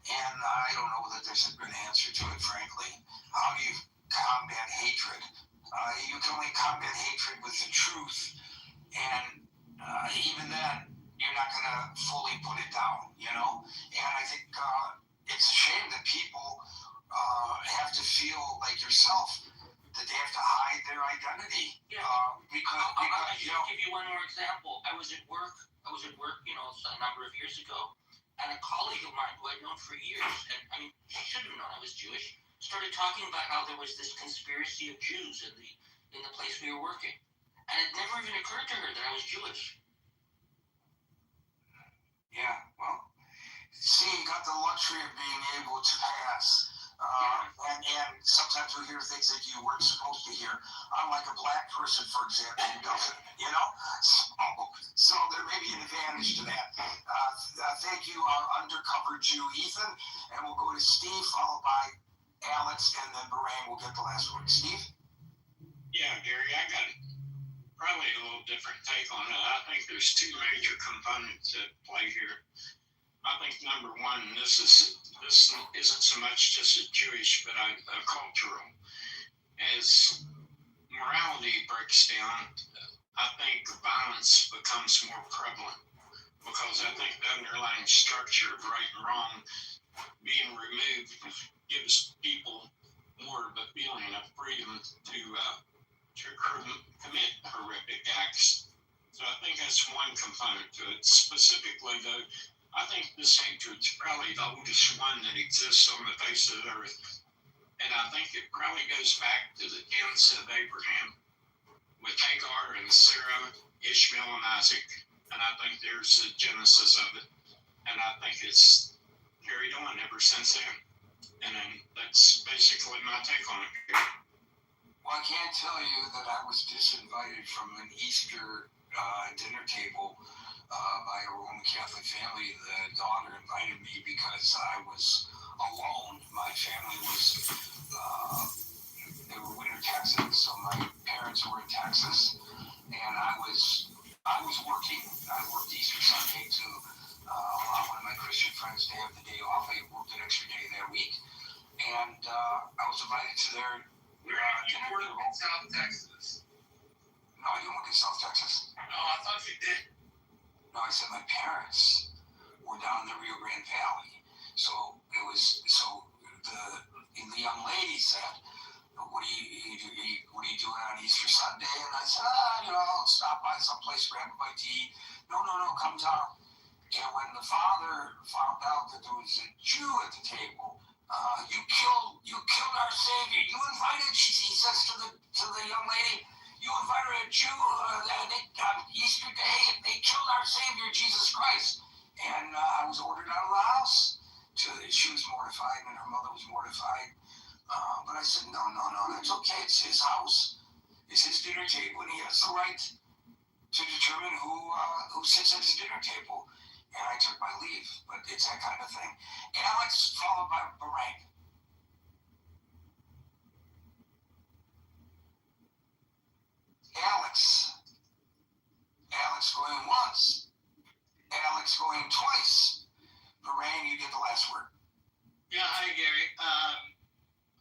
And I don't know that there's a good answer to it, frankly. How do you combat hatred? You can only combat hatred with the truth. And even then, you're not going to fully put it down, you know? And I think it's a shame that people have to feel like yourself, that they have to hide their identity. Yeah. Because I should give you one more example. I was at work, you know, a number of years ago, and a colleague of mine who I'd known for years, and I mean, she should have known I was Jewish, started talking about how there was this conspiracy of Jews in the place we were working. And it never even occurred to her that I was Jewish. Yeah, well, see, you got the luxury of being able to pass. And sometimes we hear things that you weren't supposed to hear. Unlike a black person, for example, who doesn't, you know? So there may be an advantage to that. Thank you, undercover Jew Ethan. And we'll go to Steve, followed by Alex, and then Barain will get the last word. Steve? Yeah, Gary, I got probably a little different take on it. I think there's two major components at play here. I think number one, this isn't so much just a Jewish, but a cultural. As morality breaks down, I think violence becomes more prevalent because I think the underlying structure of right and wrong being removed gives people more of a feeling of freedom to commit horrific acts. So I think that's one component to it. Specifically, though, I think this hatred's probably the oldest one that exists on the face of the earth. And I think it probably goes back to the tents of Abraham with Hagar and Sarah, Ishmael and Isaac. And I think there's the genesis of it. And I think it's carried on ever since then. And then that's basically my take on it. Well, I can't tell you that I was disinvited from an Easter dinner table by a Roman Catholic family. The daughter invited me because I was alone. My family was, they were winter Texans, so my parents were in Texas, and I was working. I worked Easter Sunday to allow one of my Christian friends to have the day off. I worked an extra day that week, and I was invited to their You worked in South Texas. No, I didn't work in South Texas. No, I thought you did. No, I said my parents were down in the Rio Grande Valley. So it was, the young lady said, what are you doing on Easter Sunday? And I said, I'll stop by someplace, grab a bite to eat. No, come down. And when the father found out that there was a Jew at the table, you killed our Savior. You invited, he says to the young lady, you invited a Jew on Easter Day, and they killed our Savior, Jesus Christ. And I was ordered out of the house. She was mortified, and her mother was mortified. But I said, no, that's okay. It's his house. It's his dinner table, and he has the right to determine who sits at his dinner table. And I took my leave. But it's that kind of thing. Alex, followed by Barack. Alex going once. Alex going twice. Barack, you get the last word. Yeah, hi Gary.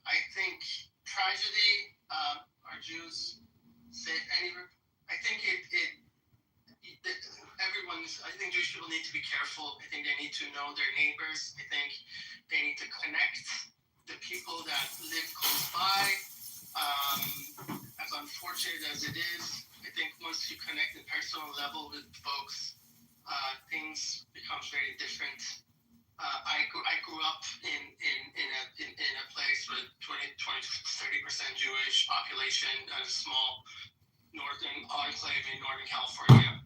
I think tragedy, are Jews safe anywhere? I think I think Jewish people need to be careful. I think they need to know their neighbors. I think they need to connect the people that live close by. As unfortunate as it is, I think once you connect at personal level with folks, things becomes very different. I grew up in a place with 30% Jewish population, a small northern enclave in Northern California.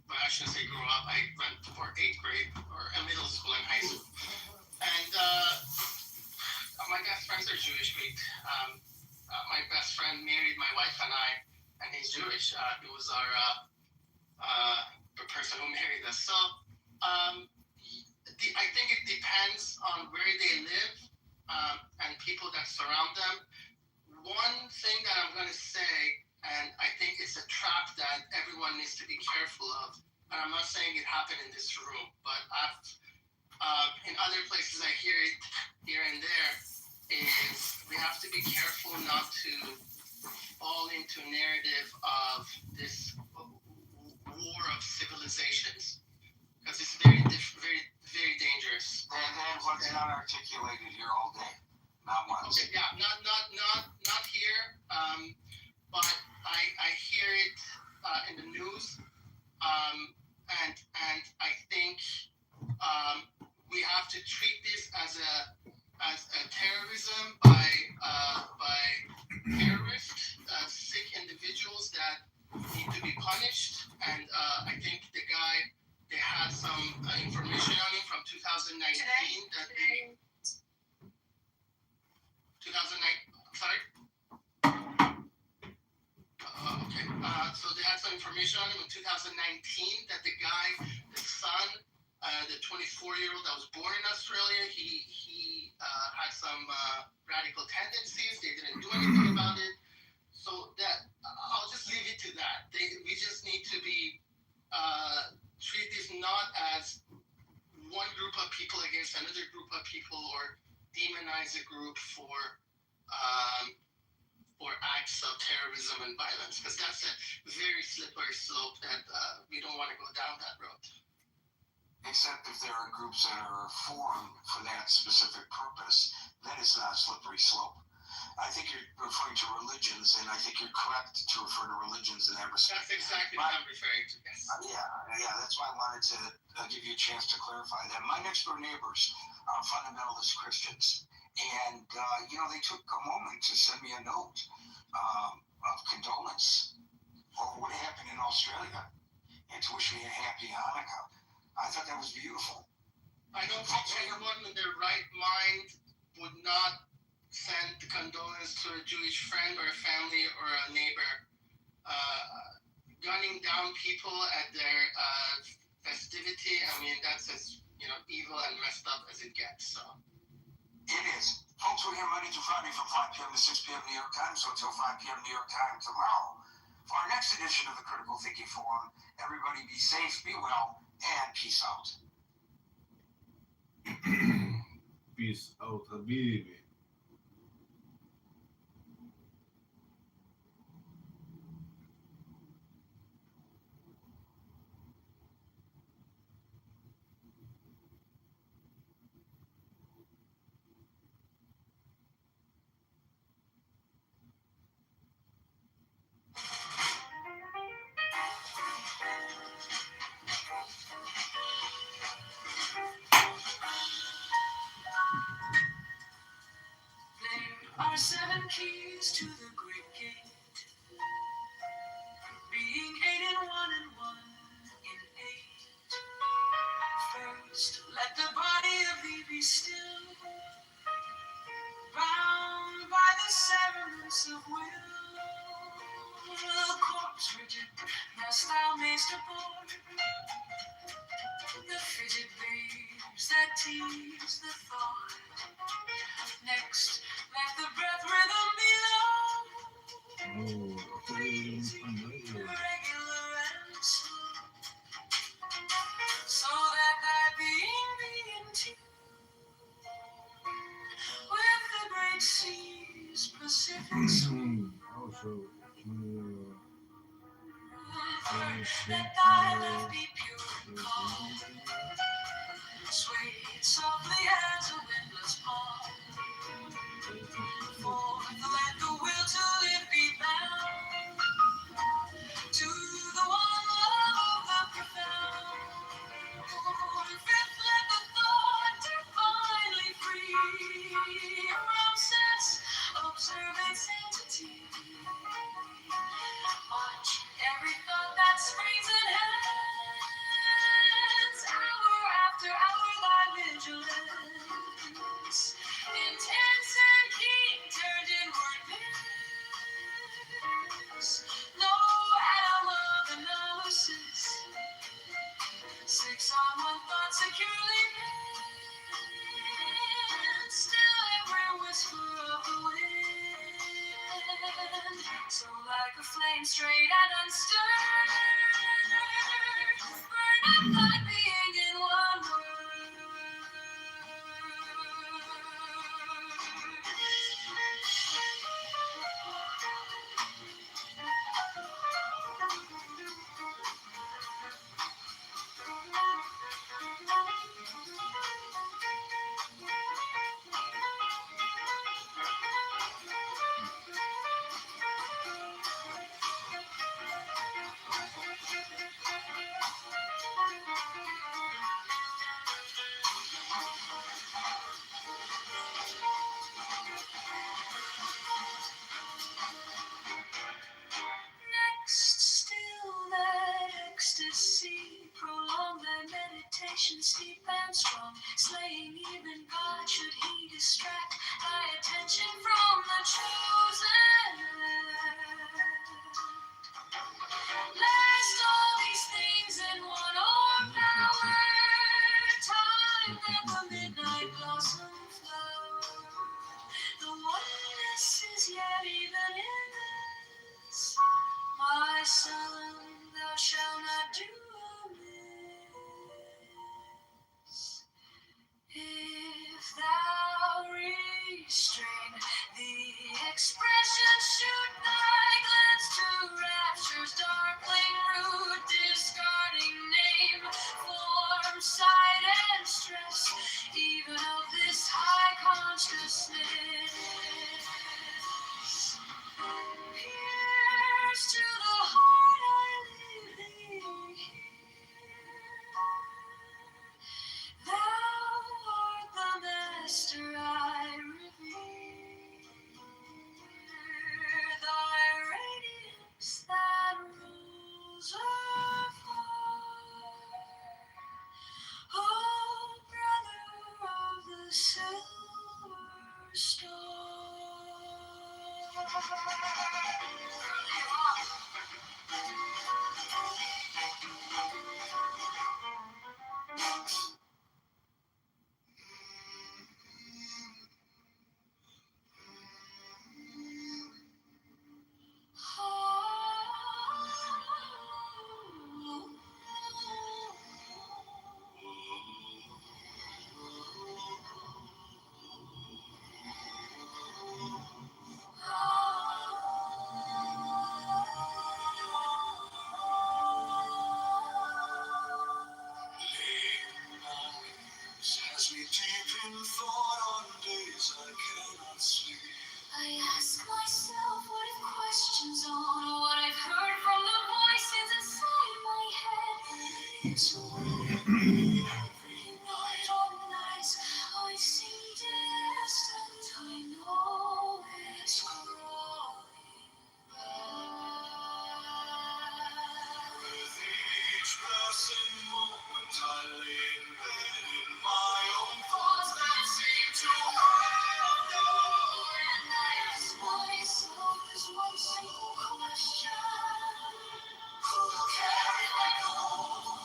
But I shouldn't say grew up. I went for 8th grade or middle school and high school. And my best friends are Jewish. My best friend married my wife and I, and he's Jewish. He was the person who married us. So I think it depends on where they live and people that surround them. One thing that I'm going to say, and I think it's a trap that everyone needs to be careful of, and I'm not saying it happened in this room, but in other places I hear it here and there, is we have to be careful not to fall into a narrative of this war of civilizations, because it's very dangerous. And what's not articulated here all day, not once. Okay, yeah, not here, but I hear it in the news, and I think we have to treat this as a terrorism by terrorists, sick individuals that need to be punished. And I think the guy, they had some information on him from 2019 that 2009. Sorry. Okay. So they had some information on him in 2019 that the guy, the son, the 24-year-old that was born in Australia, he had some radical tendencies. They didn't do anything about it. So that I'll just leave it to that. We just need to be treat this not as one group of people against another group of people, or demonize a group for acts of terrorism and violence, because that's a very slippery slope that we don't want to go down that road. Except if there are groups that are formed for that specific purpose, then it's not a slippery slope. I think you're referring to religions, and I think you're correct to refer to religions in that respect. That's exactly what I'm referring to, yes. Yeah, that's why I wanted to give you a chance to clarify that. My next door neighbors are fundamentalist Christians, and, they took a moment to send me a note of condolence over what happened in Australia and to wish me a happy Hanukkah. I thought that was beautiful. I don't think anyone in their right mind would not sent condolence to a Jewish friend or a family or a neighbor. Gunning down people at their festivity, I mean, that's as evil and messed up as it gets. So it is. Folks, we're here Monday through Friday from 5 p.m. to 6 p.m. New York time, so until 5 p.m. New York time tomorrow. For our next edition of the Critical Thinking Forum, everybody be safe, be well, and peace out. Peace out, Habibi. There are 7 keys to the great gate, being 8 in 1 and 1 in 8. First, let the body of thee be still, bound by the cerements of will. The corpse rigid, thus thou mayst abhor the frigid babes that tease the thought. Next, let the breath rhythm be low, regular and slow, so that thy being be in tune with the great seas, Pacific swoon. Let thy life be pure and calm, swayed softly as a windless palm. Fourth, let the will to live be bound to the one love of the profound. Fifth, let the thought divinely free from sense observe its entity. Watch every thought that springs and hands, hour after hour thy vigilance, intense and keen, turned inward peers. No atom of analysis, 6 on one thought securely pinned, still every whisper of the wind. So like a flame straight and unstirred, burn up thy being in one word. Next, still that ecstasy, prolong thy meditation steep and strong, slaying even God should he distract thy attention from the chosen act. Lest all these things in one orb power, time that the midnight blossom flower. The oneness is yet even in this, my son, thou shalt not do amiss. If thou restrain the expression, shoot thy glance to rapture's darkling root, discarding name, form, sight, and stress, even of this high consciousness. Pierce to the heart, I leave thee here. Thou art the master I revere. Has me deep in thought on days I cannot sleep. I ask myself what if questions on what I've heard from the voices inside my head. It's away every night on nights I seem distant. I know it's growing back. With each passing moment I lay in bed in my own thoughts that seem to have no end. I ask myself this one simple question: who will carry my home?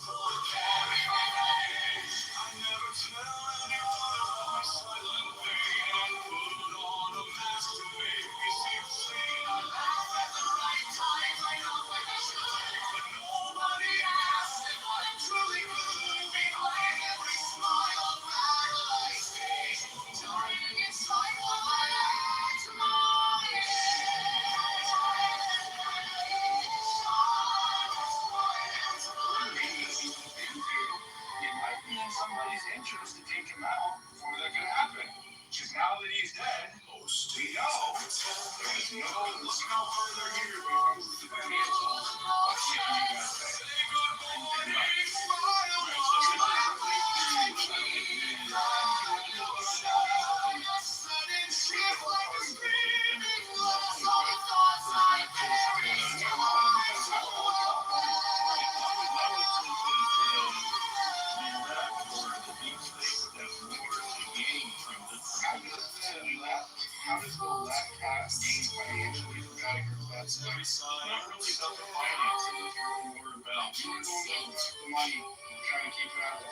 Who will carry my name? I never tell anyone of my silent pain. I put on a mask to make me seem sane. I laugh at the right times. I know when I should, but nobody asks if I'm truly good. Behind every smile, paralyzed stage, dying inside while I act my It might be in somebody's interest to take him out before that can happen. Because now that he's dead, we know there's look no further here because the financial How does the left half gain financially from cutting her bets? It's not really about the finances, it's really more about the money, trying to keep it out of the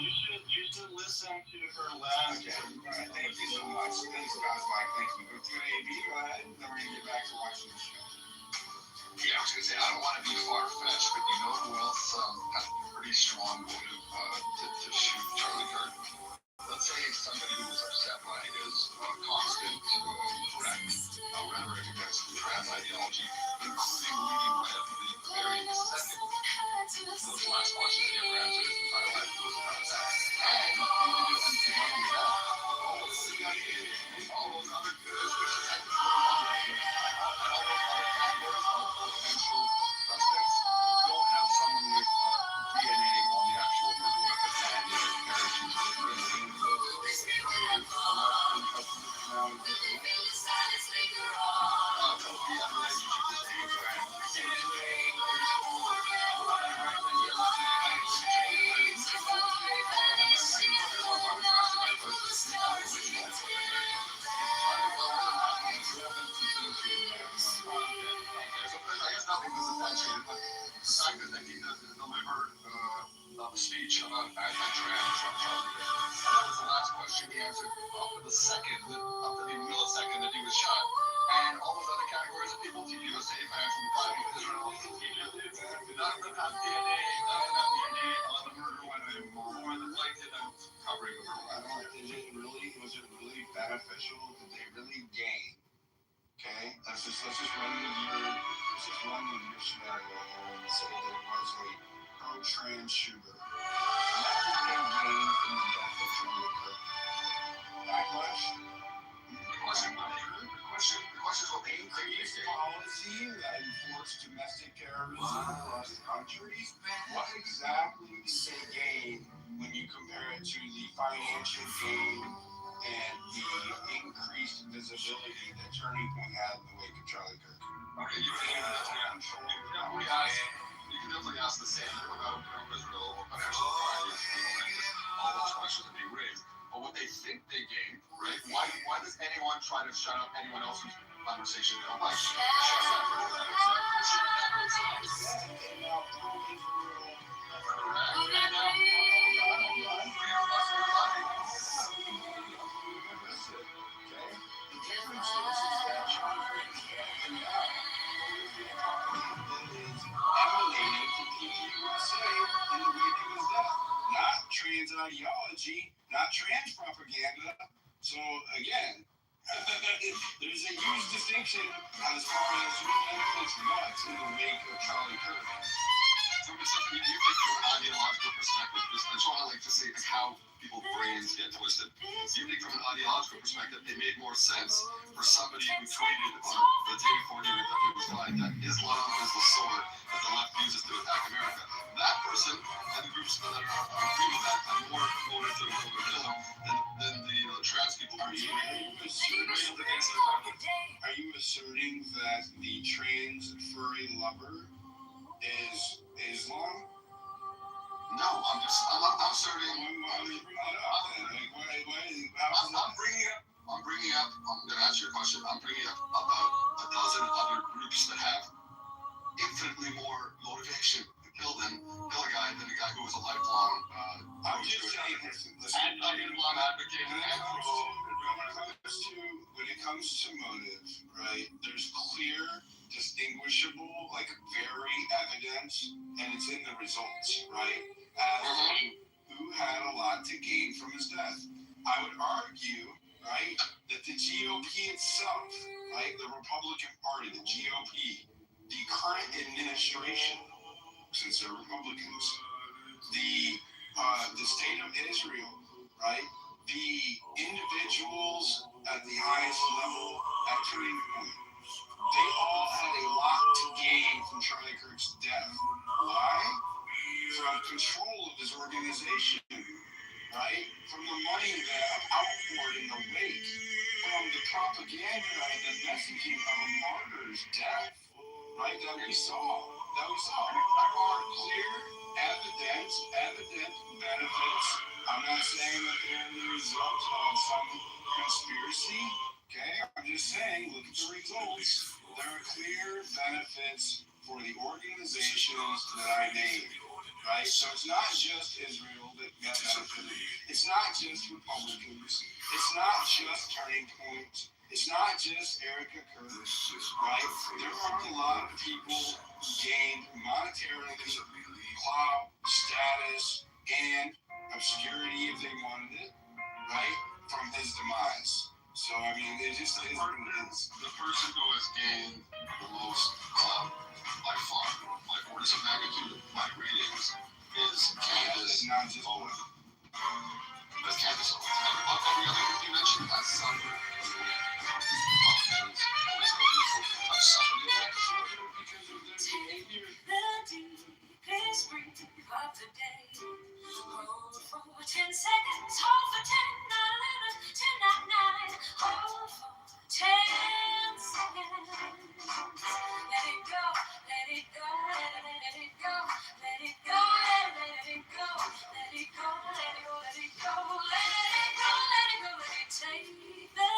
You should listen to her last. Okay. Thank you so much. Thanks, guys. Thank you. It's going to be go ahead, and then we're going to get back to watching the show. Yeah, I was going to say, I don't want to be far-fetched, but you know who else had a pretty strong motive to shoot Charlie Kirk? Let's say somebody who was upset by his constant rhetoric against trans ideology, including leading right up to the very second. Those last watches that you ever answered, I don't have to go to that. And all those CIAs, all those other good potential suspects don't have someone with DNA on the actual murder weapon. A speech about anti-trans on Charlie Kirk. That was the last question he answered up to the millisecond that he was shot. And all those other categories of people, to USA fans from the private Israel, none of them have DNA, none of them have DNA on the murder weapon or the blanket covering the murder weapon. Was it really beneficial? Did they really gain? Okay, let's just run with your scenario here and say that it was a pro-trans shooter. What did they gain from the death of Charlie Kirk? Backlash? The question is what they fragility that Turning Point had in the wake of Charlie Kirk. Okay, you can definitely ask the same thing about Israel or financial crisis, all those questions are being raised. But what they think they gained, right? Why does anyone try to shut up anyone else's conversation they don't like? Not trans ideology, not trans propaganda. So again, there's a huge distinction as far as who benefits what in the wake of Charlie Kirk. From you think from an ideological perspective, that's what I like to say is how people's brains get twisted. You think from an ideological perspective, it made more sense for somebody who tweeted on the day before he was dying that Islam is the sword that the left uses to attack America. That person and the groups that are agree with that have more motive to kill him than the trans people. Are you asserting that the trans furry lover is Islam? No, I'm asserting. I'm bringing up. I'm going to answer your question. I'm bringing up about a dozen other groups that have infinitely more motivation to kill a guy than a guy who was a lifelong. I'm just saying, lifelong advocate. When it comes to motive, right? There's clear, distinguishable, like very evidence, and it's in the results, right? As who had a lot to gain from his death. I would argue, right, that the GOP itself, right, the Republican Party, the GOP, the current administration, since they're Republicans, the state of Israel, right, the individuals at the highest level at Turning Point, they all had a lot to gain from Charlie Kirk's death. Why? From control of his organization, right? From the money that outpoured in the wake, from the propaganda and the messaging of a martyr's death, right? That we saw. Are clear, evident benefits. I'm not saying that they're the result of some conspiracy. Okay, I'm just saying, look at the results. There are clear benefits for the organizations that I named, right? So it's not just Israel that got benefited. It's not just Republicans. It's not just Turning Point. It's not just Erica Kirk, right? There are a lot of people who gained monetarily, clout, status, and obscurity if they wanted it, right? From his demise. So, I mean, it just is what it is. The person who has gained the most clout by far, by orders of magnitude, by ratings, is Candace Owens. That's Candace Owens. Every other group you mentioned has some Republicans, have somebody that. Take the deepest breath of the day. Hold for 10 seconds, hold for 10, 9, 11, 10, 9, 9. Hold for 10 seconds. Let it go, let it go, let it go, let it go, let it go, let it go, let it go, let it go, let it go, let it go, let it take the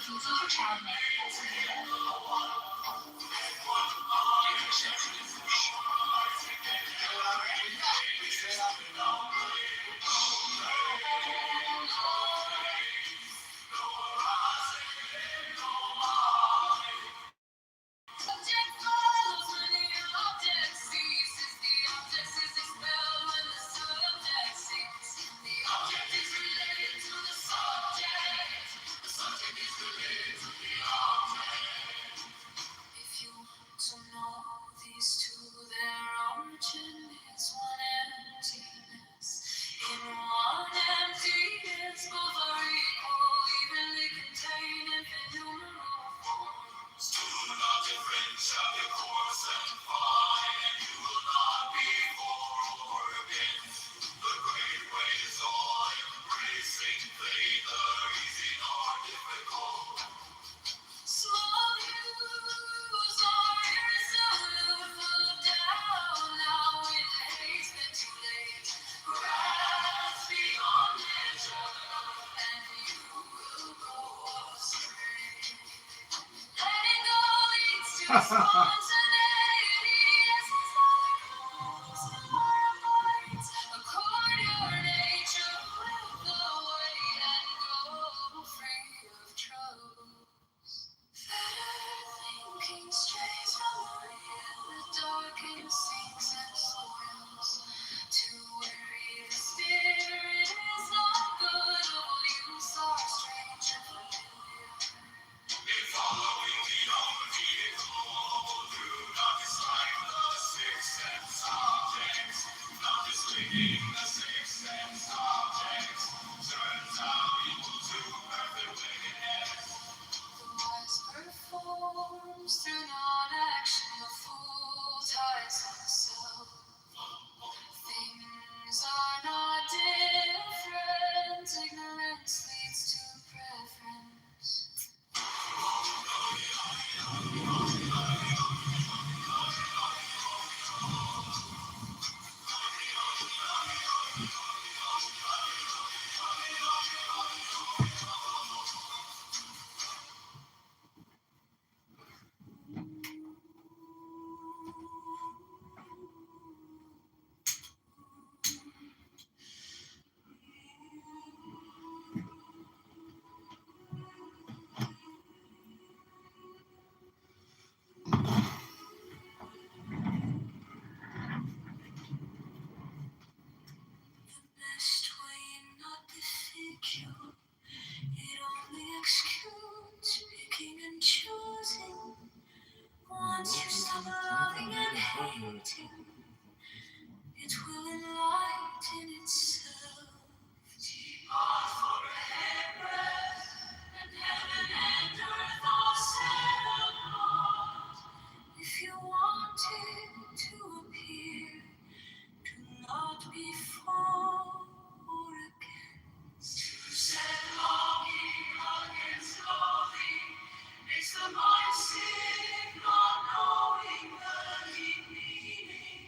for child If you want to know these two, their origin is one emptiness. In one emptiness, both are equal, evenly contained innumerable forms. Two not different shall be coarse and fine, and you will not be for or against. The great way is all embracing, neither easy nor difficult. Small views are irresolute, full of doubt. Now in haste and too late, grasp beyond measure, and you will go astray. Letting go leads to spontaneity. Essence of the cause of our minds. Accord your nature with the weight and go free of trouble. Better thinking strays from the real, the darkened sinks and soils. To weary the spirit is not good, all use are strange and familiar. In following the own vehicle, do not dislike the sixth sense objects, not disclaiming the sixth sense objects. Turns out equal to perfect wickedness. The wise performs through non-action, the fool ties himself. Things are not different, ignorance leads to preference. Best way not the figure, it only excludes picking and choosing. Once you stop loving and hating, it will enlighten itself. God for a hairbreadth, and heaven and earth are set apart. If you want it to appear, do not be for or against. To set longing against loathing makes the mind sick, not knowing the deep meaning.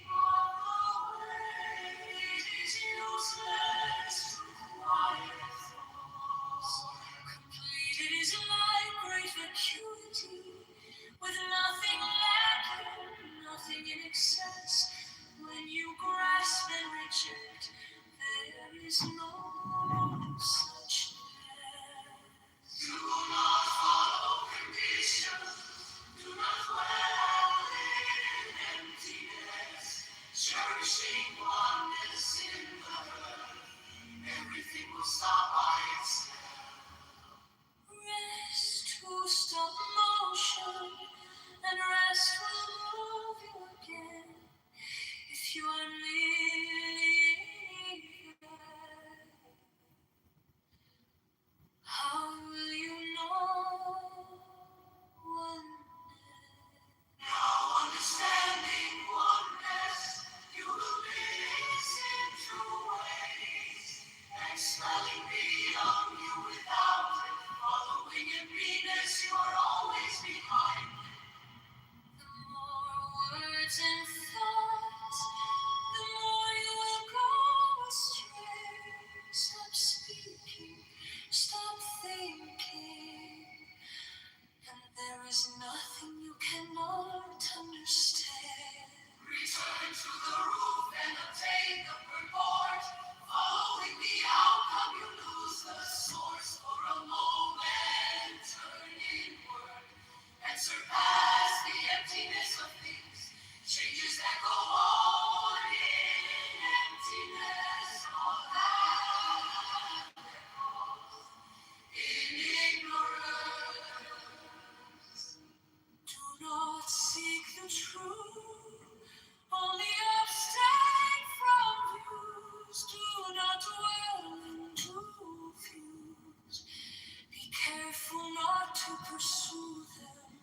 to pursue them.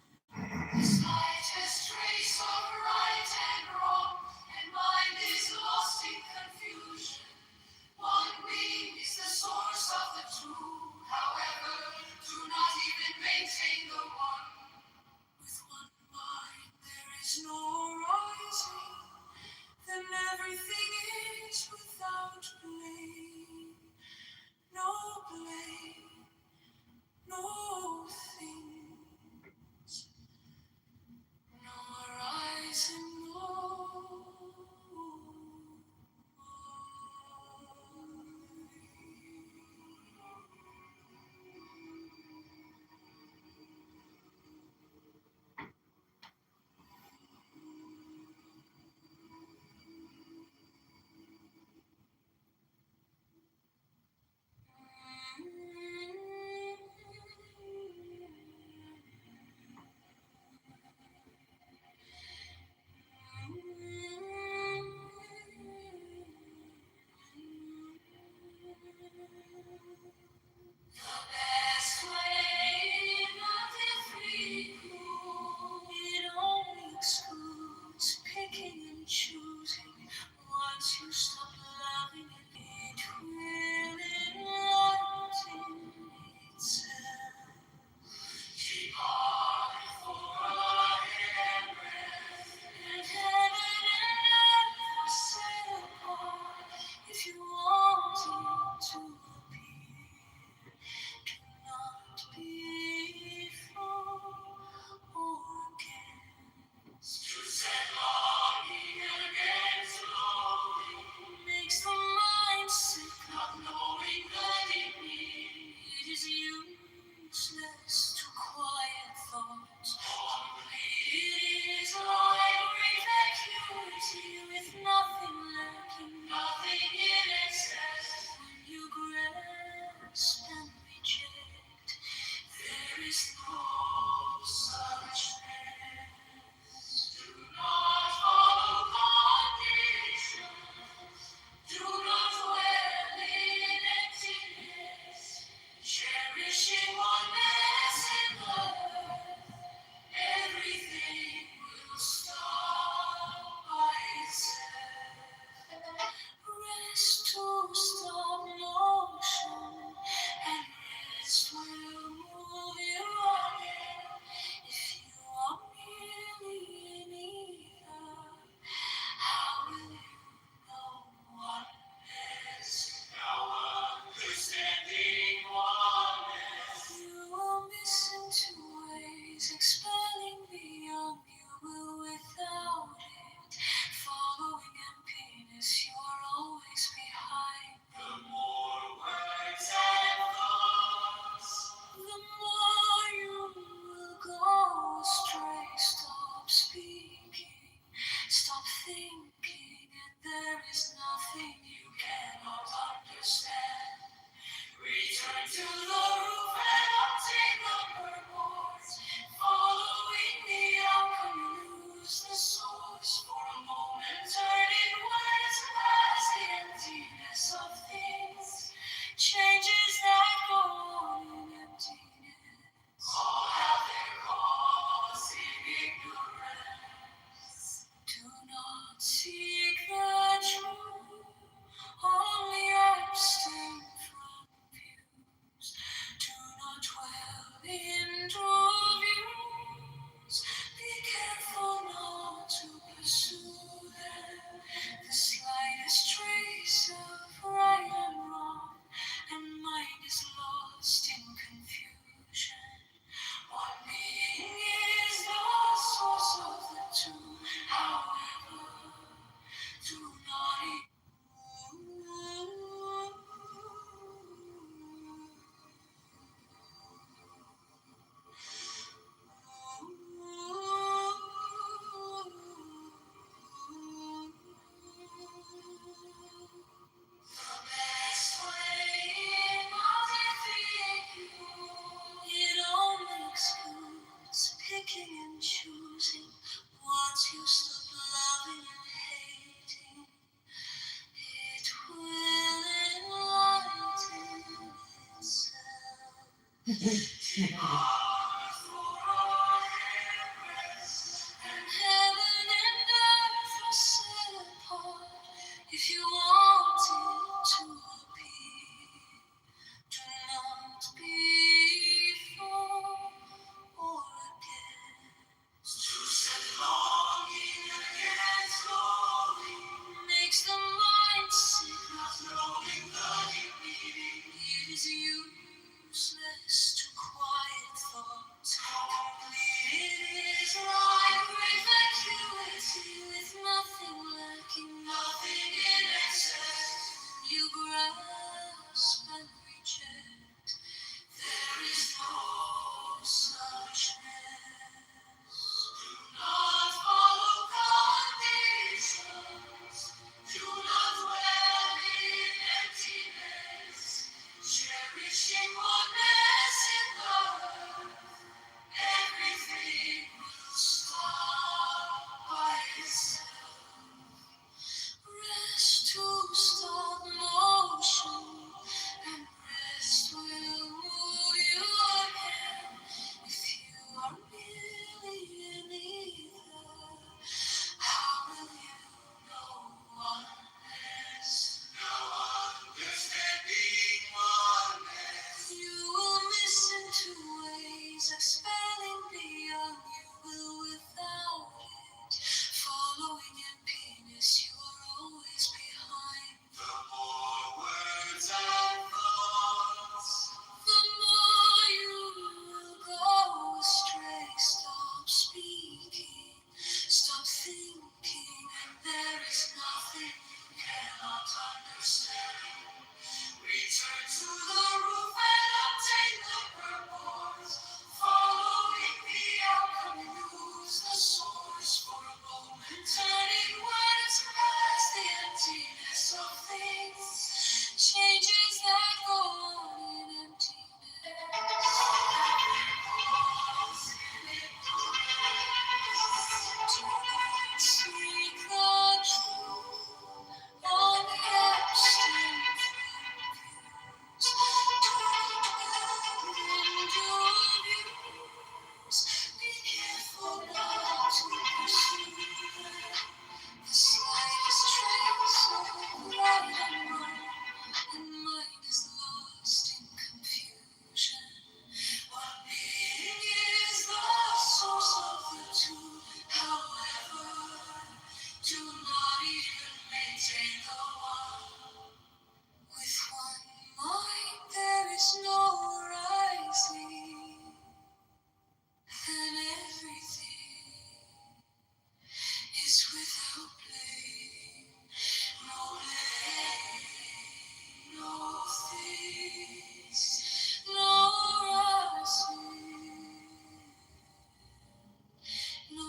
The slightest trace of right and wrong, and mind is lost in confusion. One being is the source of the two, however, do not even maintain the one. With one mind there is no rising, then everything is without blame. No blame, no things, no rising, no. If you want it to appear, do not be for or against. To set longing against longing makes the mind sick, not knowing that it is useless to quiet thoughts. Only it is like great vacuity with nothing lacking, nothing in excess. When you grasp and reject, there is no such ness. Do not follow conditions. Do not dwell in emptiness. Cherishing oneness in love, everything will stop by itself. Rest to stop motion, and rest will move you again. If you are merely in ether, how will you know oneness? Now understanding oneness. You will miss in two ways, expelling beyond. You will without it, following emptiness. You are always behind. The more words and thoughts, the more you will go astray. Stop speaking, stop thinking, and there is nothing you cannot understand. Return to the roof and obtain the purport. Following the outcome, lose the source. For a moment, turn inwards past the emptiness of things. Changes that go on in emptiness all have their cause in ignorance. Do not seek the truth, only abstain from views. Do not dwell into views. Be careful not to pursue them. The slightest trace of right and wrong, and mind is lost in confusion. One being is the source of the two, however, do not the best way not defeat you. It only excludes picking and choosing. Once you stop loving and hating, it will enlighten itself. useless to quiet thoughts. Complete is like great vacuity with nothing lacking, nothing in excess. You grasp and reject. There is no suchness. Do not follow conditions. Do not dwell in emptiness. Cherishing oneness in love. Everything will stop by itself. Rest to stop motion, and rest will move you again. If you are really in ether, how will you know oneness? No understanding oneness. You will listen to ways expelling beyond. You will without it. Following emptiness, you are always behind. The more words and thoughts, the more you will go astray. Stop speaking, stop thinking, and there is nothing you cannot understand. Return to the roof and obtain the purpose. Following the outcome, lose the source for a moment. Turning words past the emptiness of things. Changes that go on in emptiness. Do not speak the truth on the abstinence. Be careful not to pursue the slightest trace of light and mind is lost in confusion. One being is the source of the two. However, do not even maintain the one. With one mind there is no rising, then everything is without blame. No blame, no face, no rising, no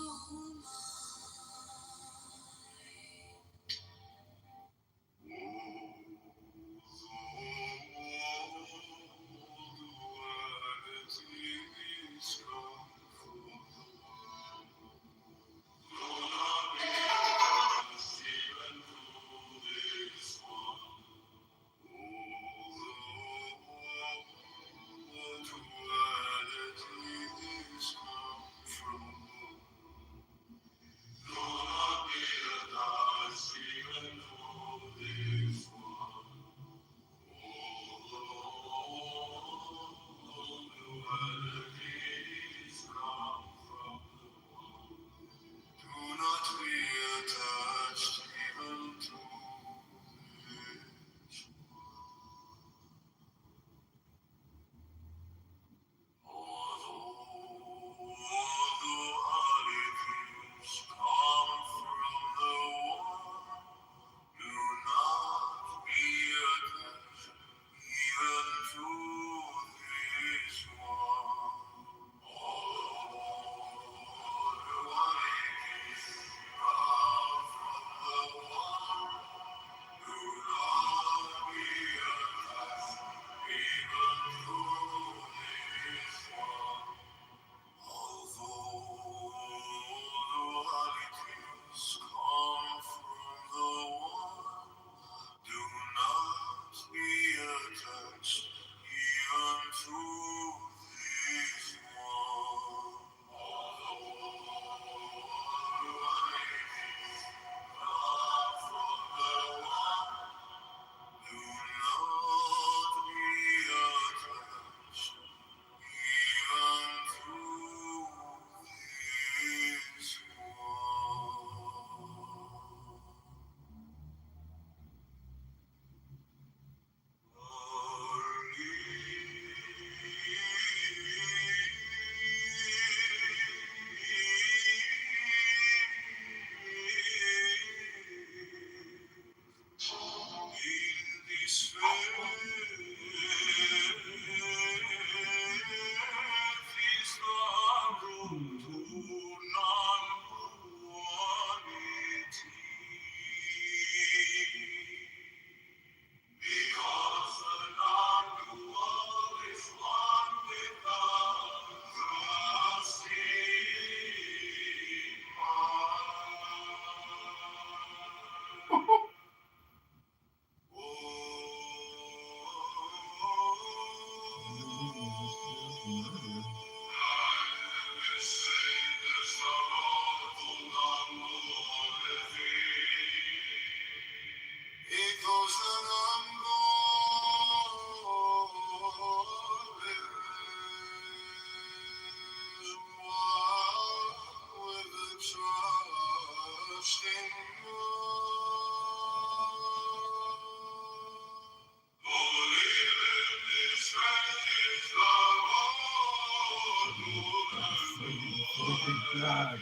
fucking God.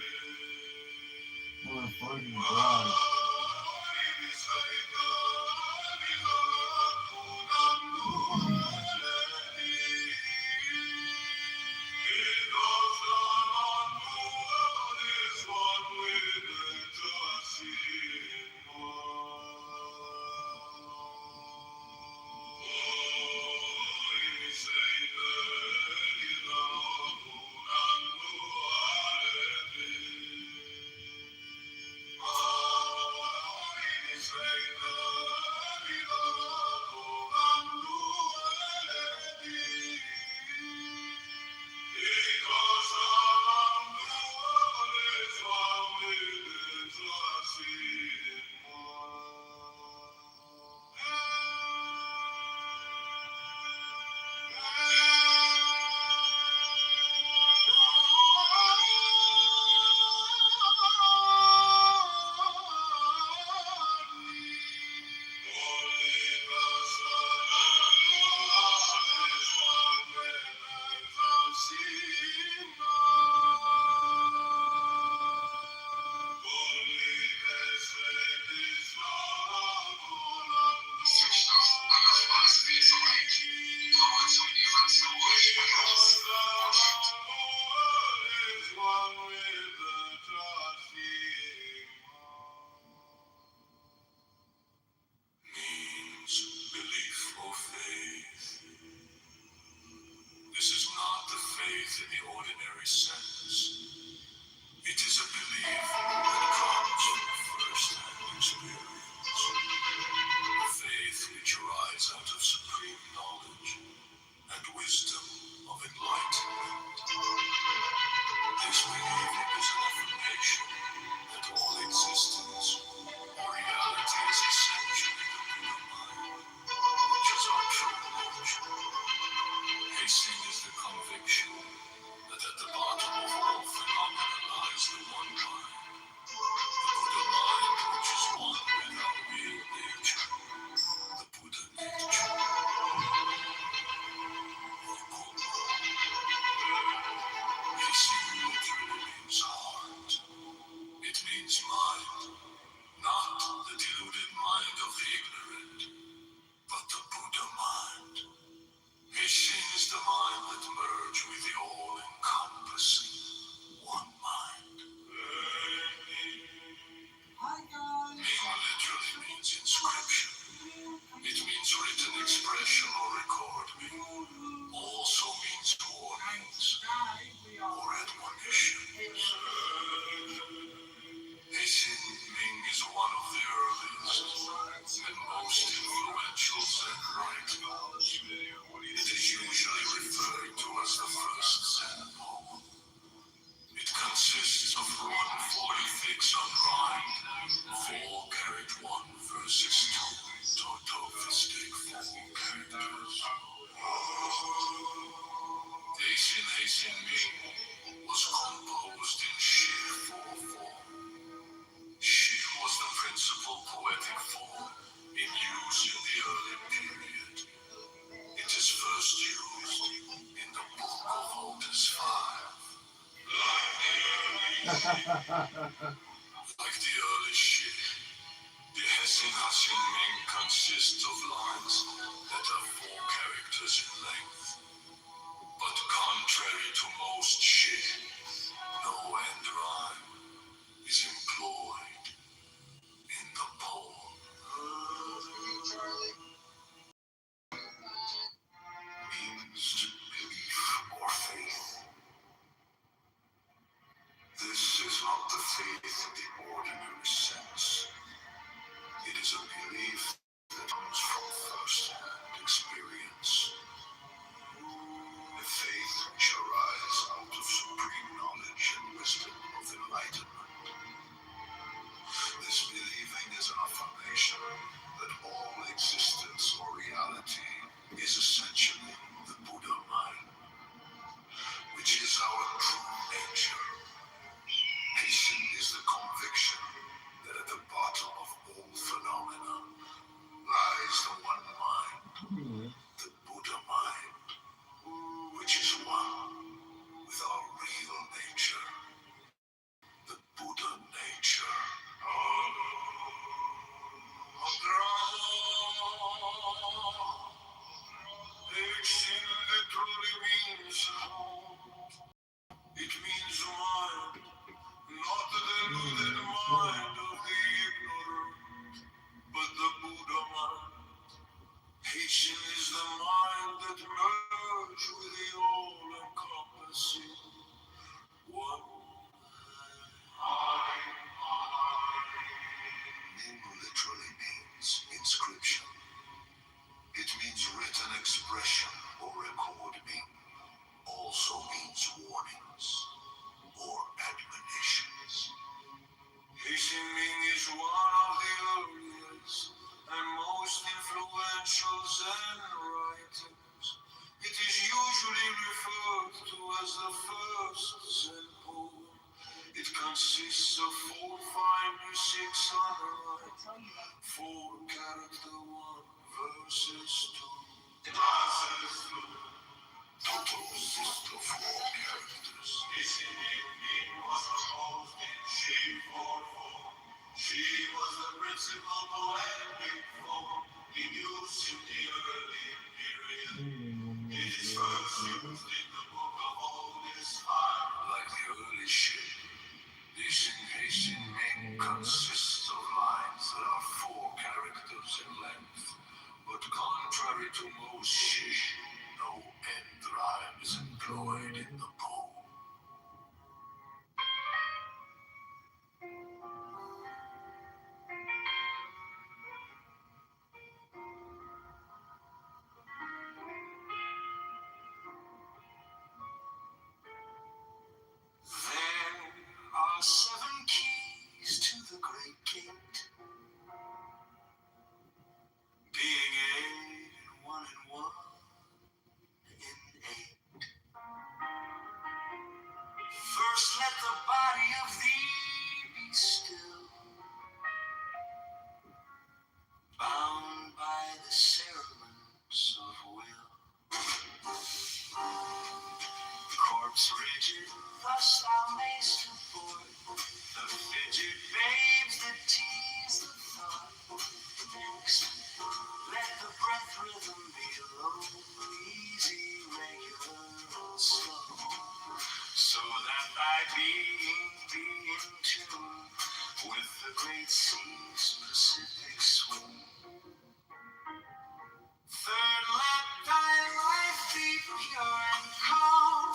Oh my fucking God. been referred to as the first Zen poem. It consists of 4, 5, 6 on the right, 4 character 1 verses 2. Total consist of 4 characters. This indeed was composed in she-4-4. She was the principal poetic form in use in the early period. It is first used in the book of Oldest Fire. Like the early ship, this invasion name consists of lines that are 4 characters in length. But contrary to most shish, no end rhyme is employed in the poem. There are 7 keys to the great gate, being 8 and 1 and 1 in 8. First let the body of thee be still, bound by the cerements of will. Corpse rigid, thus thou mayst afford the fidget babes that tease the thought. Next, let the breath rhythm be low, easy, regular, and slow, so that thy being be in tune with the great sea's Pacific swoon. Third, let thy life be pure and calm,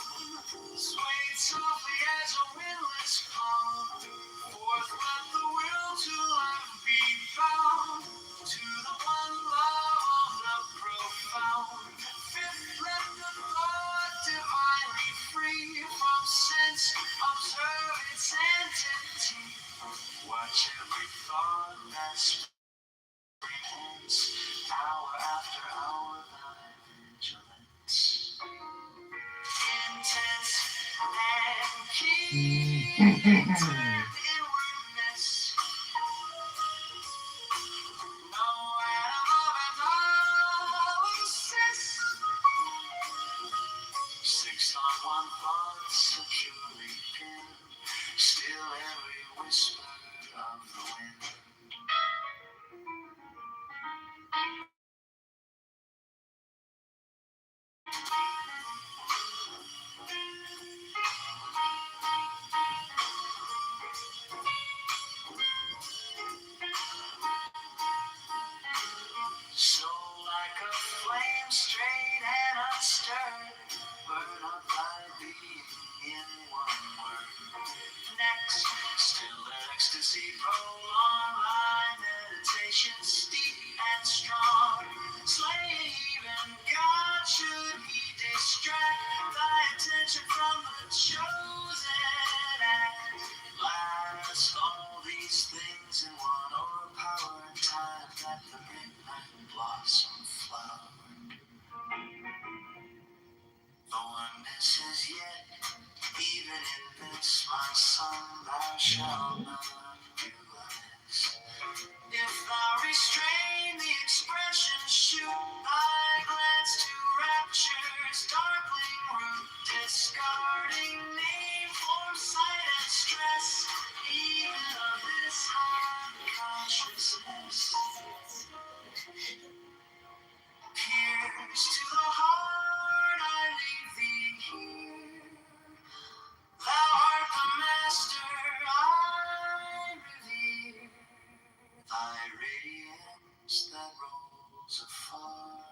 swayed softly as a windless palm. Fourth, let the will to life be bound to the one love of the profound. Fifth, let the thought divinely free from sense observe its entity. Watch every thought that springs, hour after hour, thy vigilance. Intense and keen inwardness. No atom of analysis. Sixth on one thought, securely pinned, still every whisper of the wind. So like a flame straight and unstirred, burn up thy being in one word. Next, still that ecstasy, prolong thy meditation steep and strong. Slave and God, should he distract thy attention from the chosen act. Last, all these things in one o'erpower time that the midnight blossom flowered. The oneness is yet, even in this, my son, thou shalt not do amiss. If thou restrain the expression, shoot thy glance to rapture's darkling root, discarding name, form, sight, and stress, even of this high consciousness. Pierce to the heart, I leave thee here. Thou art the master I revere. Thy radiance that rolls afar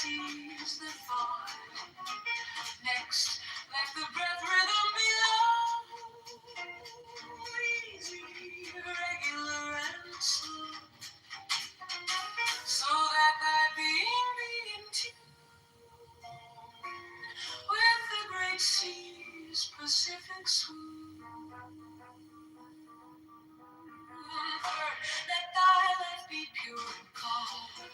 melodies that fall. Next, let the breath rhythm be low, easy, regular, and slow, so that thy being be in tune with the great sea's Pacific swoon. Let thy life be pure and calm,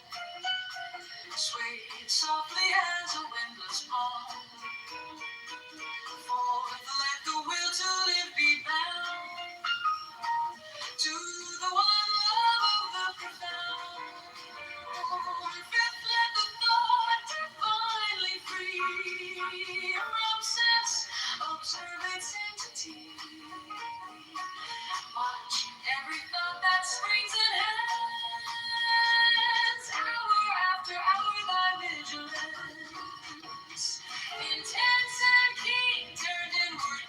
swayed softly as a windless palm. Forth, let the will to live be bound to the one love of the profound. Fifth, let the thought divinely free from sense observe its entity. Watch every thought that springs and hands, hour after hour thy vigilance, intense and keen, turned inward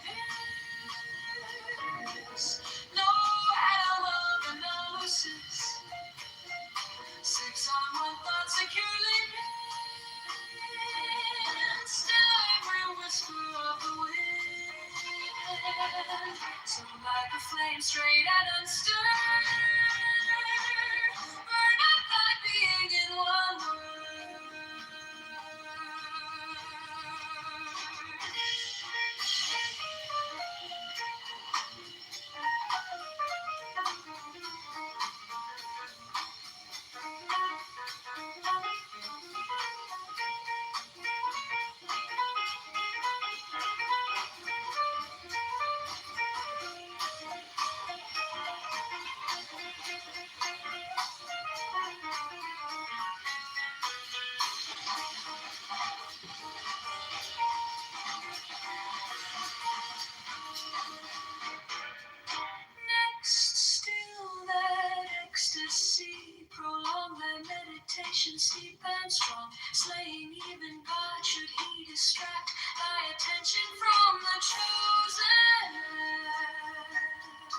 this. No atom of analysis, six on one thought securely pinned, still every whisper of the wind. So like a flame straight and unstirred, burn up thy being in one word. Next, still that ecstasy, prolong thy meditation steep and strong, slaying even God should he distract thy attention from the chosen act.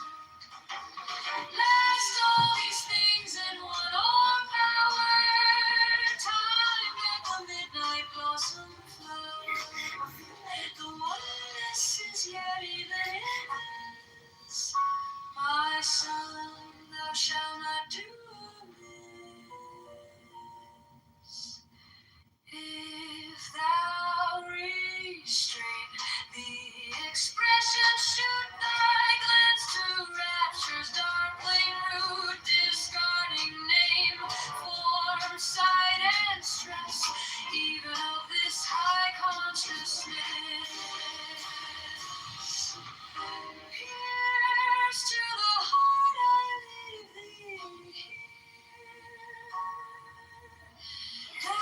Last all these things in one o'erpowered time, let the midnight blossom flower. The oneness is yet even in us. My son, thou shalt not do amiss. If thou restrain the expression, shoot thy glance to rapture's darkling root, discarding name, form, sight, and stress, even of this high consciousness. Pierce to the heart, I leave thee here. Thou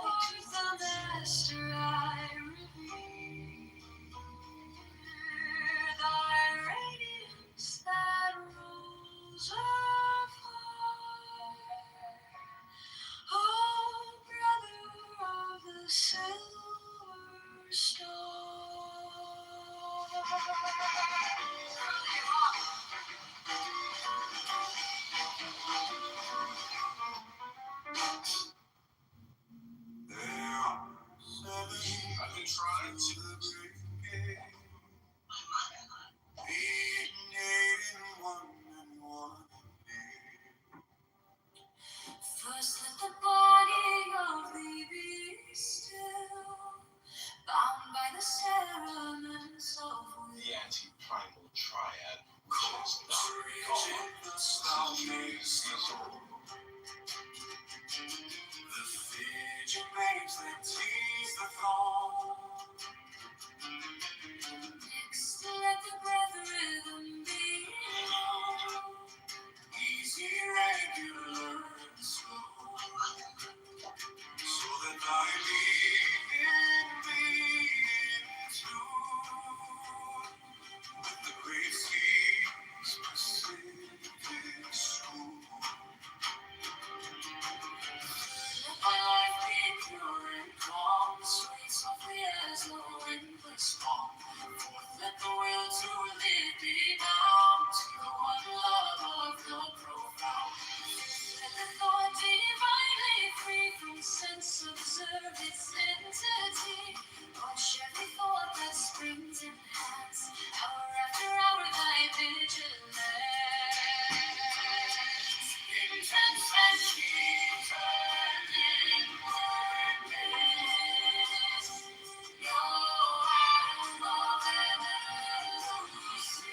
art the master I revere. Thy radiance that rose afar. Oh, brother of the silver I've been trying to First let the body of thee be still, bound by the cerements of will. The anti-primal triad, The fidget waves that tease the throng. Next, let the breath rhythm be long, easy, regular, and slow, so that thy being be in tune with the great sea's Pacific swoon. Let my life be pure and calm, sway softly observe its entity. Watch every thought that springs and has. Hour after hour, thy vigilance. Intense and determined wordless. No, I'm more than elusive.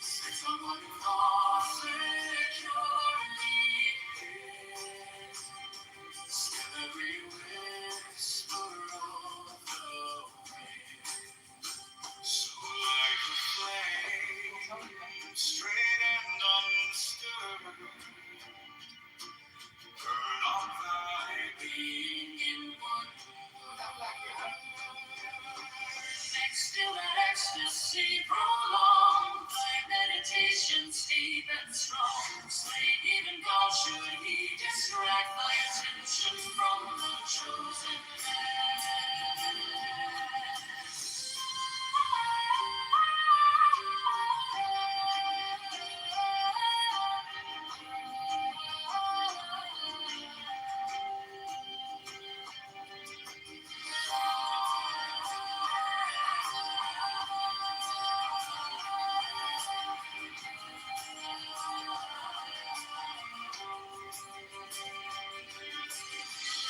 Sits on one thought securely hid. Still every whisper of the wind. So like a flame, straight and undisturbed, burn on thy being in one word. Next to that ecstasy prolonged, by meditations deep and strong, slay even God should he distract thy attention from the chosen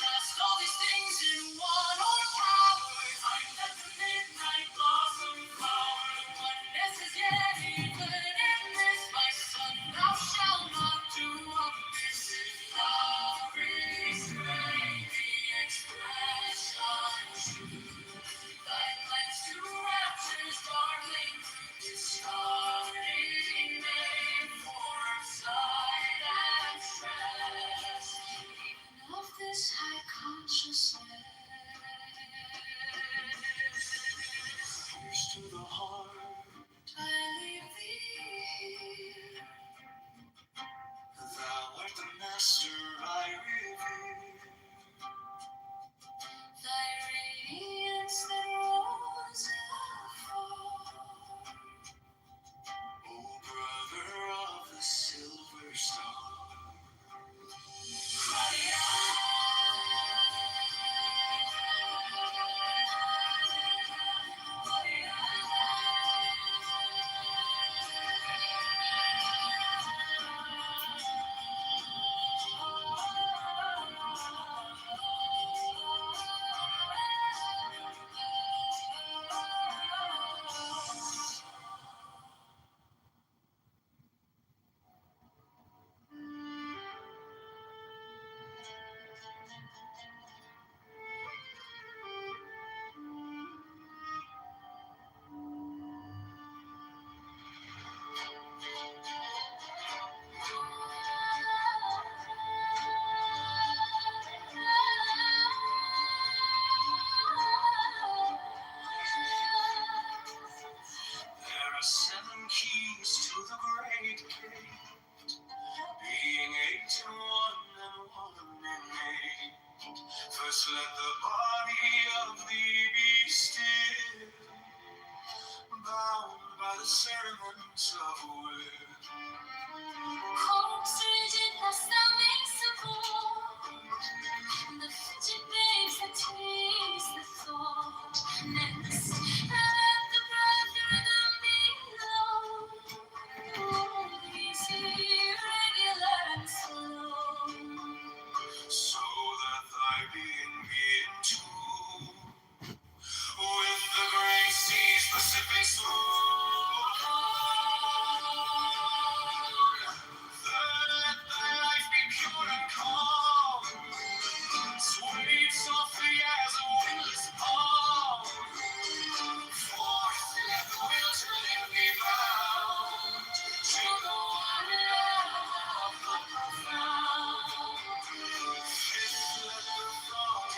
Cast all these things in one or power. Find that the midnight blossom flower. Oneness is yet even in this. My son, thou shalt not do amiss. Thou restrain the expression true. Thy glance to raptures darkling, discarding name for sight and stress. Even of this high consciousness. Pierce to the heart, I leave thee here. Thou art the master I revere. Thy radiance that rose afar, O brother of the silver star. There are 7 keys to the great gate, being 8 in one and 1 in 8. First let the body of thee be still, bound by the cerements of will. Corpse rigid thus thou makes a call, the fidget babes that taste the thought. Next, let the breath rhythm be low, easy, regular, and slow, so that thy being be in tune with the great sea's Pacific Third, let thy life be pure and calm, swayed softly as a windless palm. Fourth, let the will to live be bound to the one love profound. Fifth, let the thought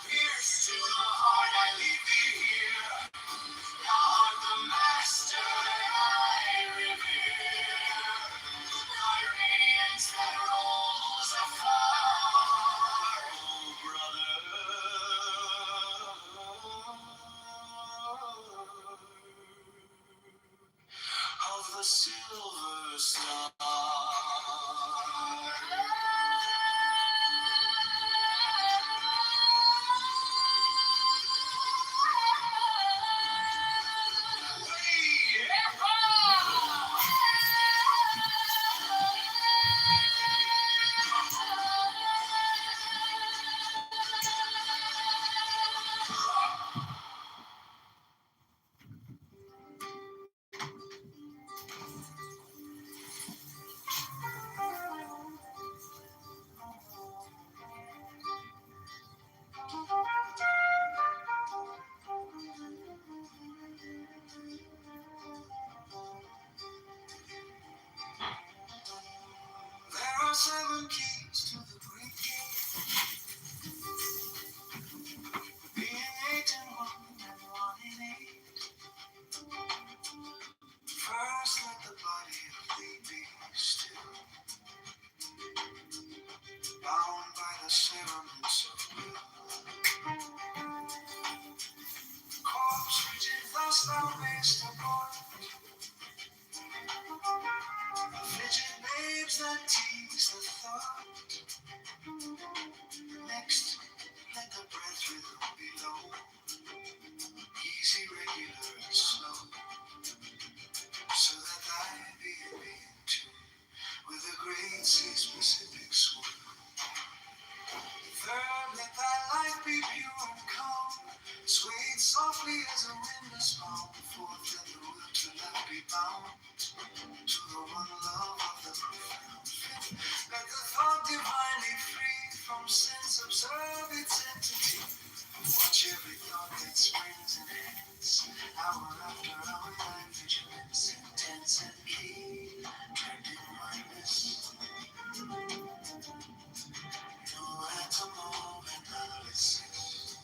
Pierce to the heart, I leave thee here. Thou art the master I revere. Thy radiance that rolls afar, oh brother of the silver star. There are 7 keys to the great gate, being 8 in 1 and 1 in 8. First let the body of thee be still, bound by the cerements of will. Corpse rigid thus thou mayst abort, fidget babes that tease the thought. Next, let the breath rhythm be low, easy, regular, and slow, so that thy being be in tune with the great sea-specific swoon. Third, let thy life be pure and calm, swayed softly as a wind is bound. Fourth, let the will to love be bound to the one love of the profound. Fifth, let the thought divinely free from sense observe its entity. Watch every thought that springs and ends, hour after hour, thy vigilance intense and keen, trained in mindless. No atom of analysis.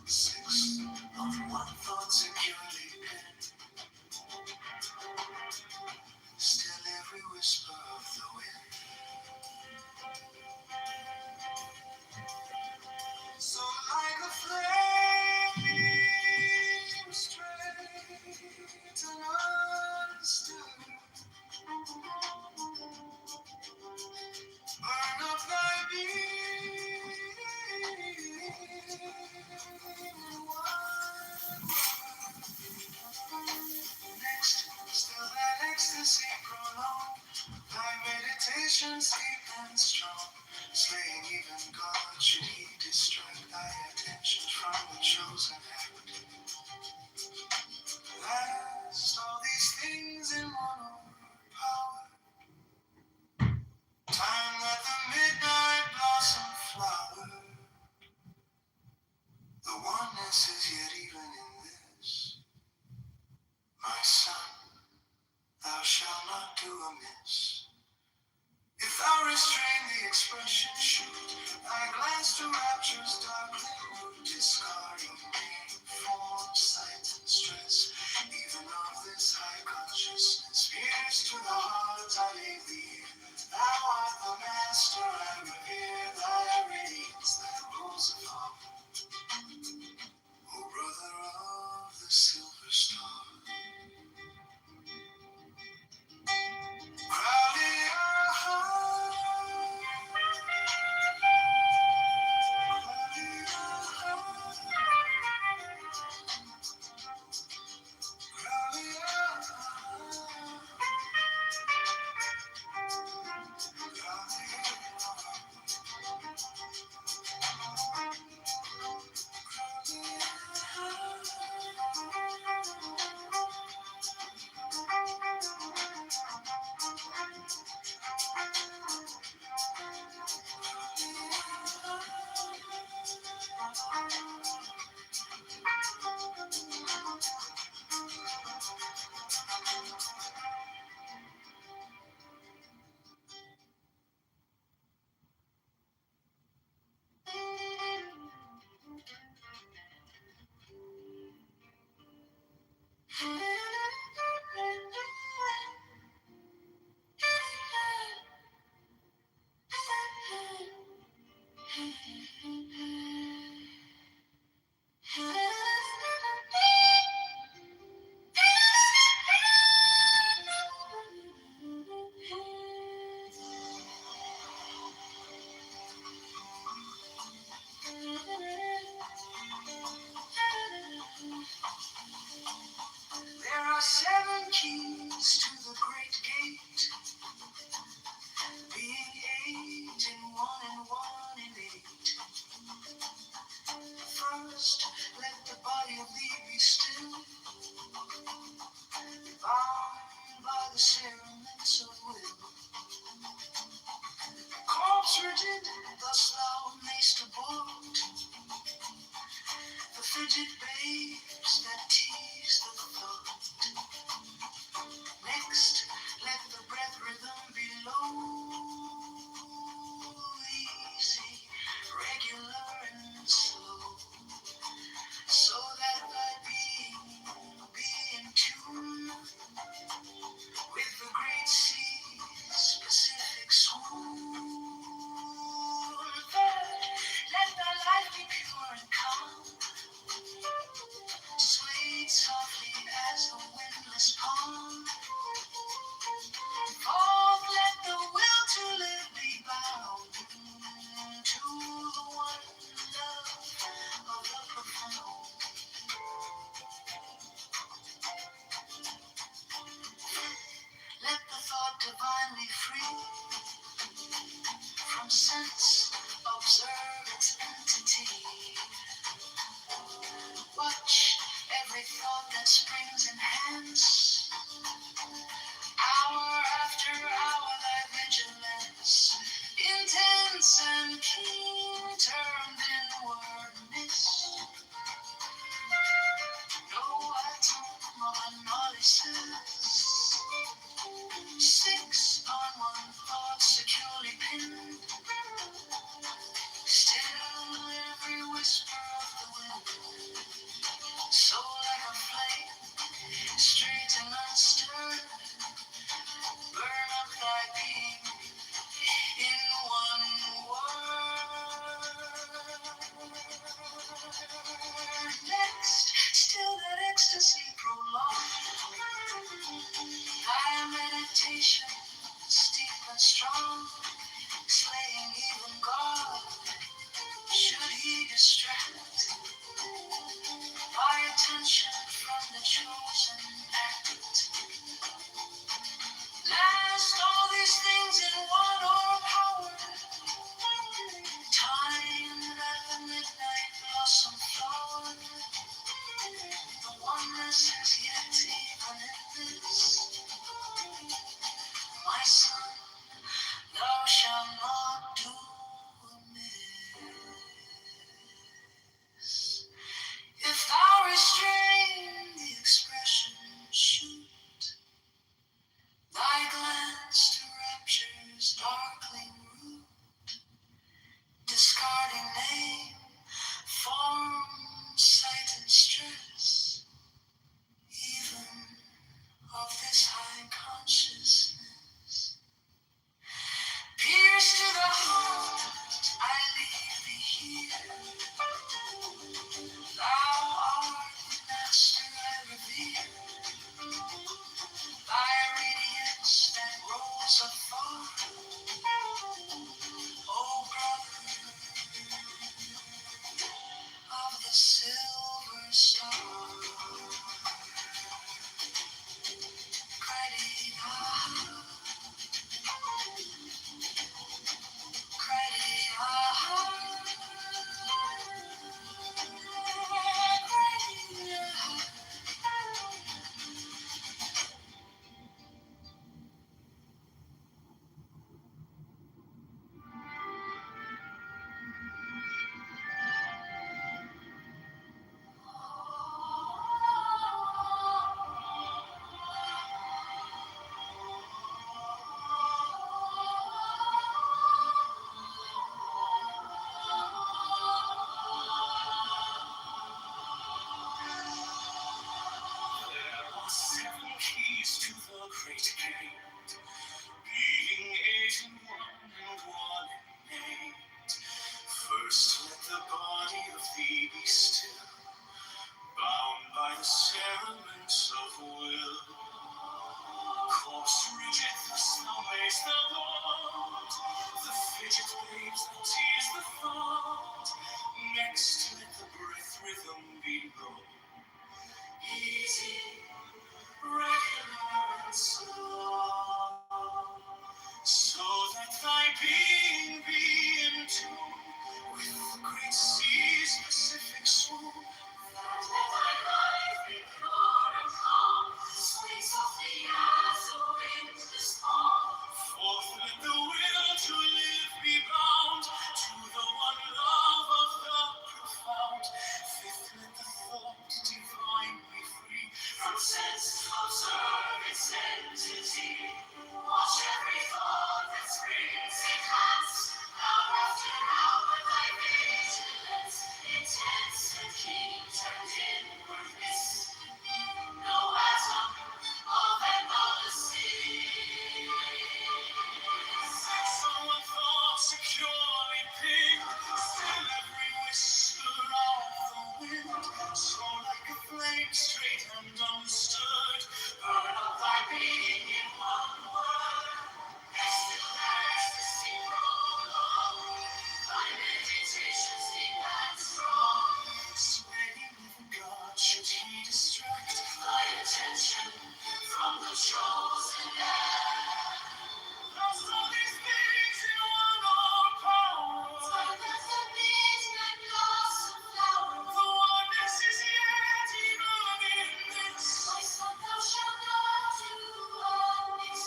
6, on one thought securely penned, still every whisper of the wind. So like a flame, straight and unstirred, burn up thy being in one word. Next, still that ecstasy prolonged, thy meditations deep and strong, slaying even God should he distract thy attention from the chosen act. Last, all these things in one power. Time that the midnight blossom flower. The oneness is yet even in this. My son, thou shalt not do amiss. If thou restrain the expression, shoot thy glance to rapture's darkling root, discarding name, form, sight, and stress, even of this high consciousness. Pierce to the heart, I leave thee. Thou art the master, I revere thy radiance that rolls upon. O brother of the silver star. Crowded There are 7 keys to the great gate, being 8 in 1 and 1 in 8. First, let the body of thee be still, bound by the cerements of will. Corpse rigid, thus thou mayst abort the fidget babes that tease the thought. Next, let the breath rhythm be low, easy, regular and slow, so that thy being be in tune with the great sea's Pacific swoon. Third, let thy life be pure and calm, swayed softly as the windless palm. Fourth, let the will to live be bound to the one love of the profound. Let the thought divinely free from sense observe its entity. Watch every thought that springs enhance, hour after hour thy vigilance, intense and keen, turned inwardness. No atom of analysis, 6 on one thought securely pinned, still every whisper of the wind, so like a flame, straight and unstirred, burn up thy being in one word. Next, still that ecstasy prolonged, thy meditation steep and strong, slaying even God, should he distract my attention from the chosen act. Last, all these things in one o'erpowered, time that the midnight blossom flowered, the oneness is yet even in this. My son, thou shalt not do amiss. If thou restrain Tease the thought. Next, let the breath rhythm be low. Easy, regular, and slow. So that thy being be in tune with the great sea's Pacific swoon. That let thy life be pure and calm, swing softly as the wind is calm. Forth let the will to live be bound to the one love of the profound. Fifth, let the thought divine be free from sense, observe its entity. Watch every thought that springs, enhance, hour after hour, thy vigilance, intense and keen, turned inwardness. No atom of endlessly. Someone thought securely pinged, still every whisper of the wind. So like a flame straight and unstirred, burn up thy being in one word. Still ecstasy prolonged, thy meditations deep and strong. Swaying with God, should he distract thy attention from the chosen end? Lost all these things in one all power. Time as the midnight blossom flower. The oneness is yet even in this. My son, thou shalt not do amiss.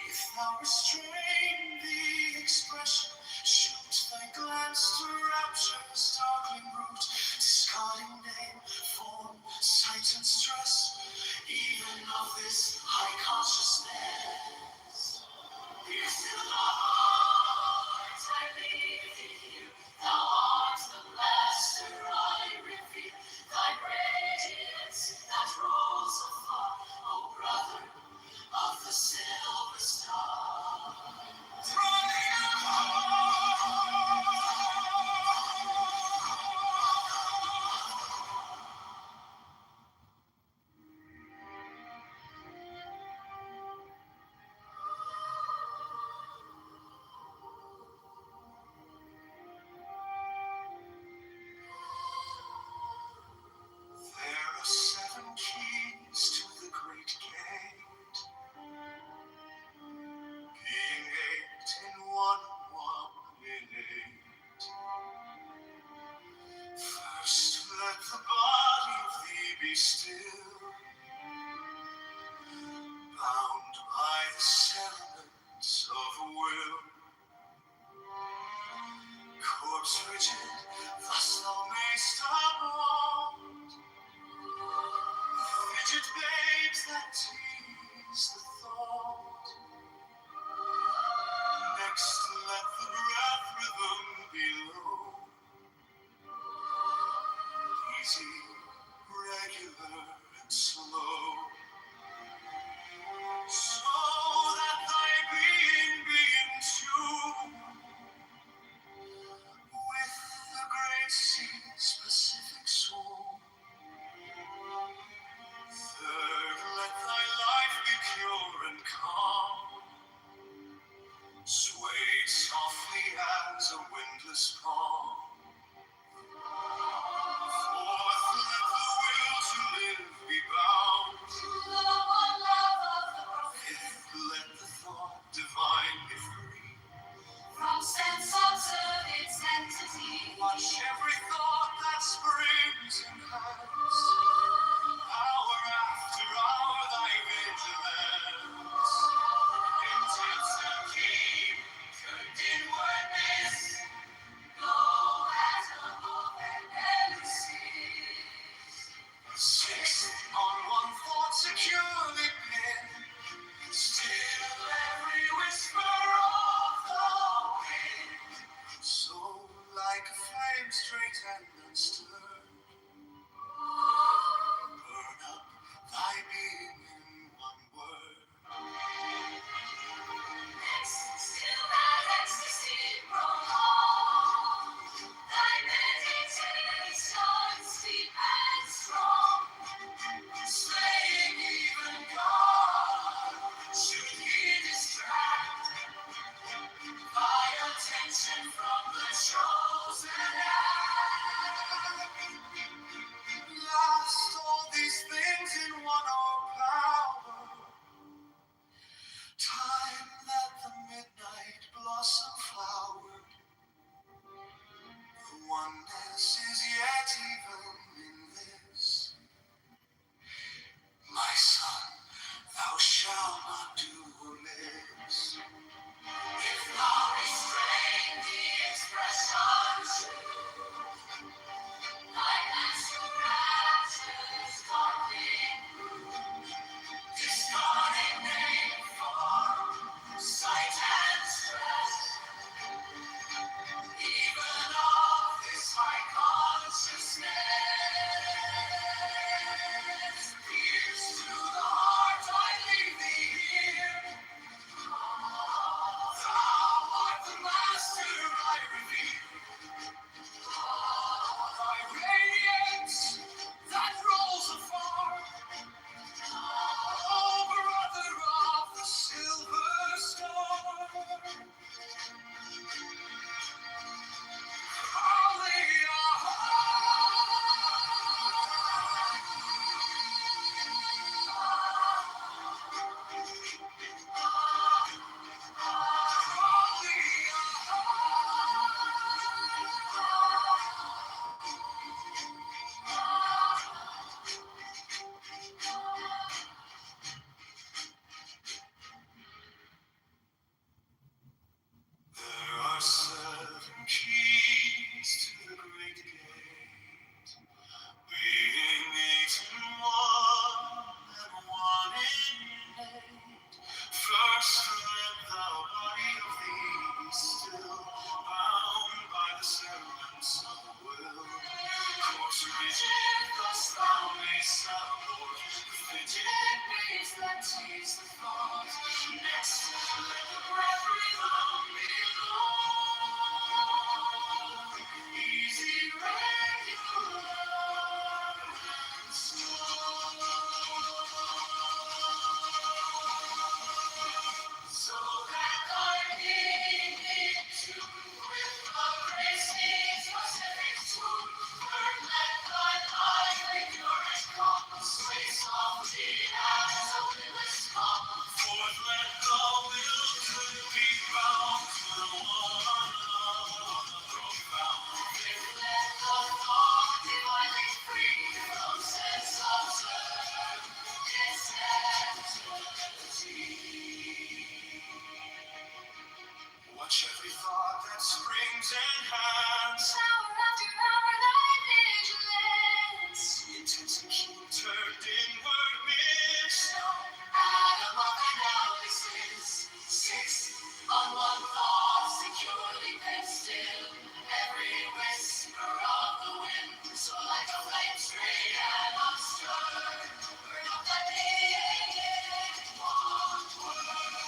If thou restrain the expression, shoot thy glance to rapture's darkling root, discarding name, form, sight, and stress, even of this high consciousness. Pierce to the heart, I leave thee here. Thou art the master, I reveal thy radiance that rolls afar, O brother of the silver star. Running There are 7 keys to the great gate, being 8 in one innate. First, let the body of thee be still, bound by the sentiments of the will. Corpse rigid, thus thou mayst abide. Fidget babes that tease the thought. Next, let the breath rhythm be low. Easy, regular, and slow. So that thy being be in tune with the great sea's Pacific swoon. Third, let thy life be pure and calm, swayed softly as a windless palm. Fourth, let the will to live be bound to the one love of the world. Fifth, let the thought divine be free from sense observe its entity. Watch every thought that springs enhance, hour after hour thy vigilance. Intense and keen, turned inwardness. No Lost all these things in one power. Time that the midnight blossom flowered. Oneness is yet even in this. My son, thou shalt not do amiss. If thou restrain the expressions, thy hands to raptures darkling, discarding name for sight and stress, even of this high consciousness. Pierce to the heart, I leave thee here. Thou art the master, I reveal. Thy radiance that rolls afar, oh brother of the silver star. There are 7 keys to the great gate, being 8 in one and 1 in 8. First let the body of thee be still, bound by the serpent's will. Course rigid, thus thou mayst abort the fidget waves that tease the thought. Next, let the breath rhythm be long, easy, regular, and so that thy being in tune with the racing specific tune, third let thy life ignorant come, sway softly as a windless calm. Fourth let the will to be bound to the one love profound. Fifth let the thought divinely free from sense of self, its eternity. Watch every thought that springs enhance. Hour after hour, thy vigilance. Intense and keen, turned inward mist. No atom of analysis. 6 on one thought, securely pent still. Every whisper of the wind, so like a flame straight and unstirred. Burn up thy being, one word.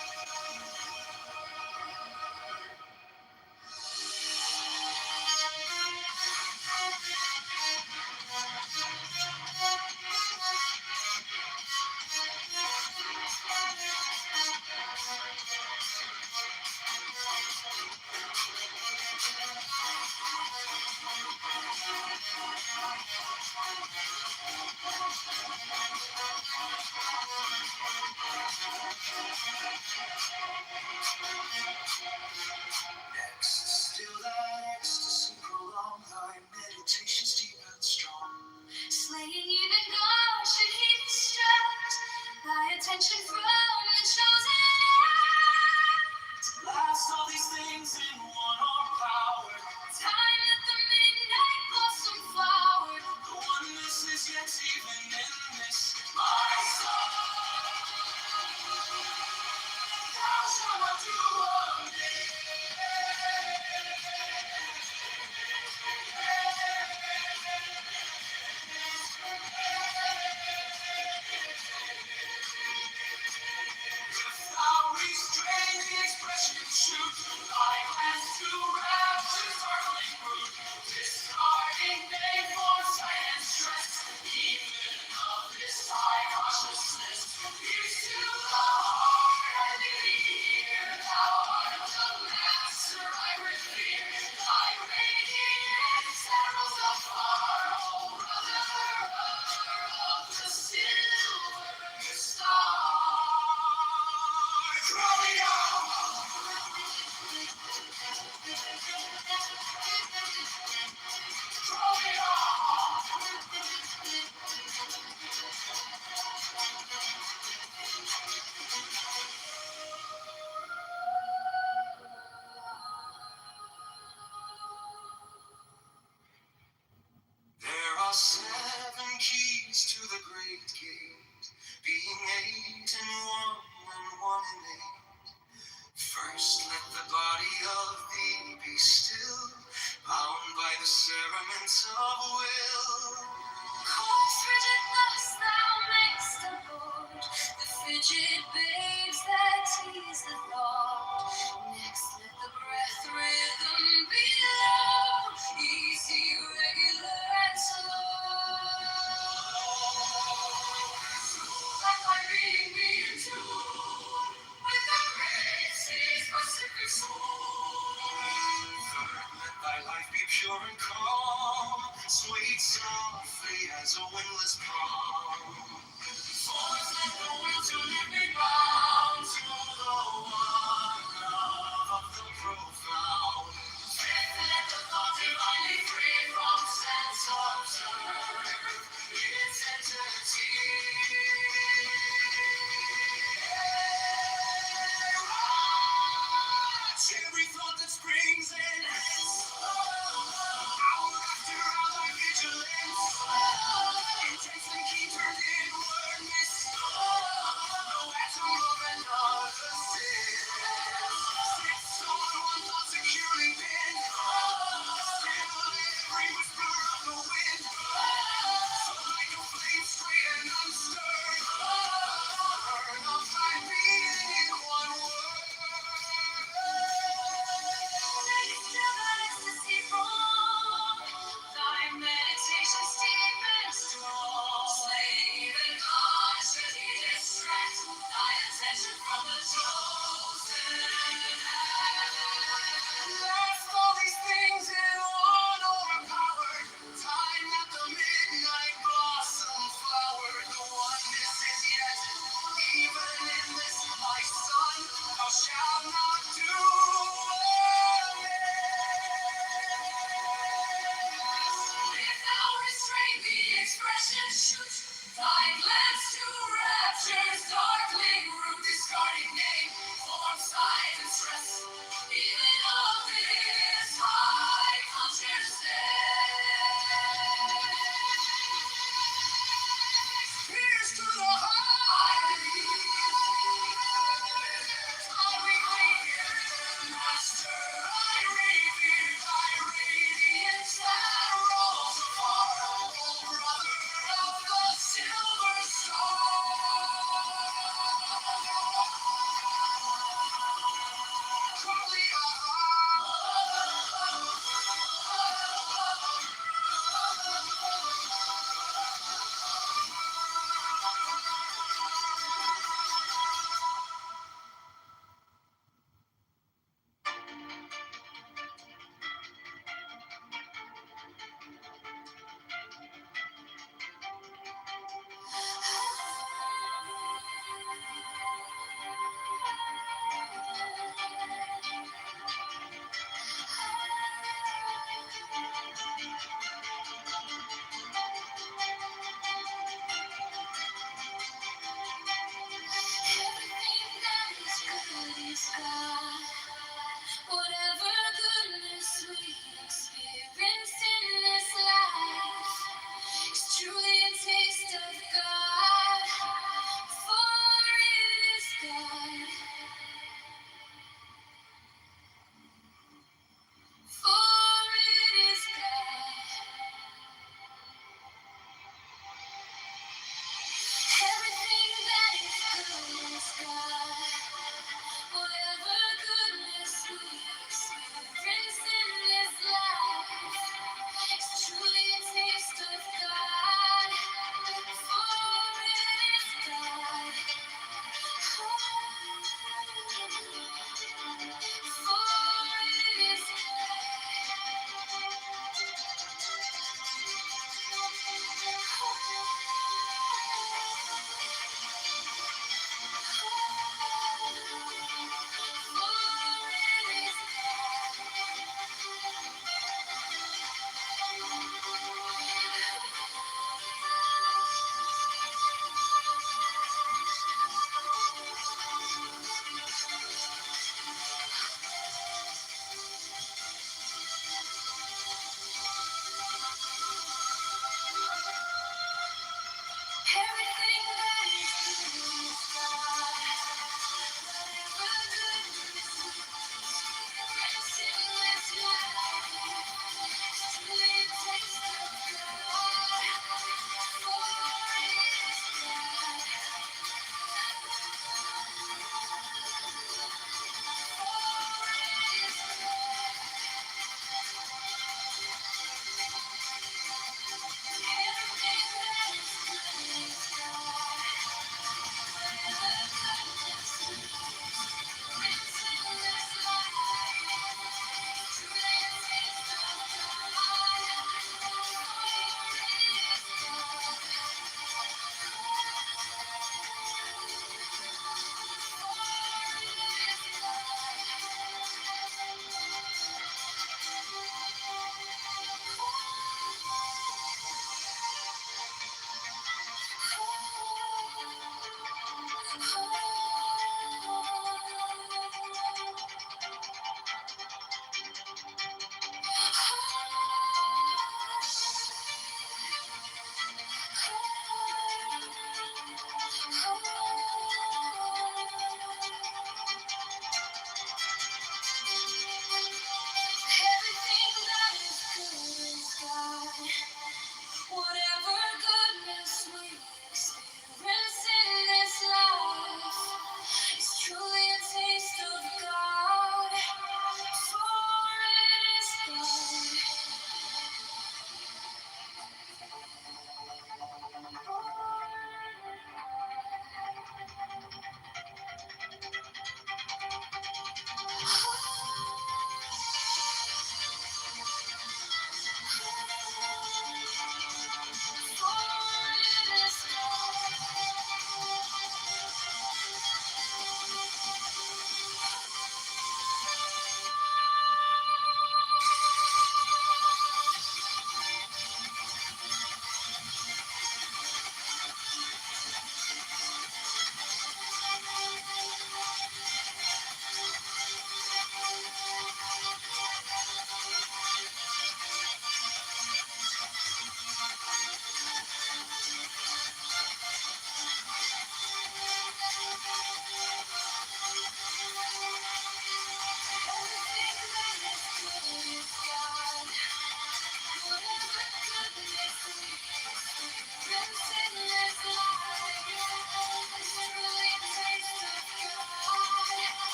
sense of will. Course rigid thus thou makest aboard the frigid babes that tease the thought. Next let the breath rhythm be low, easy, regular, and slow. Let my being be in tune with the great sea's Pacific soul. Third, let thy life be pure and calm, swayed softly as a windless palm. Fourth, let the will to live be bound to the one love of the profound. Fifth, let the thought divinely free from sense observed its entity. Watch every thought that springs in hence. Hour after hour, vigilance. Intense and keen turned inward, miss. No atom of another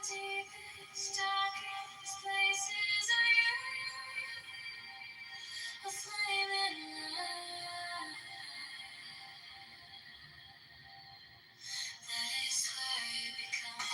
deepest, darkest places of you, a flame in love. That is where you become.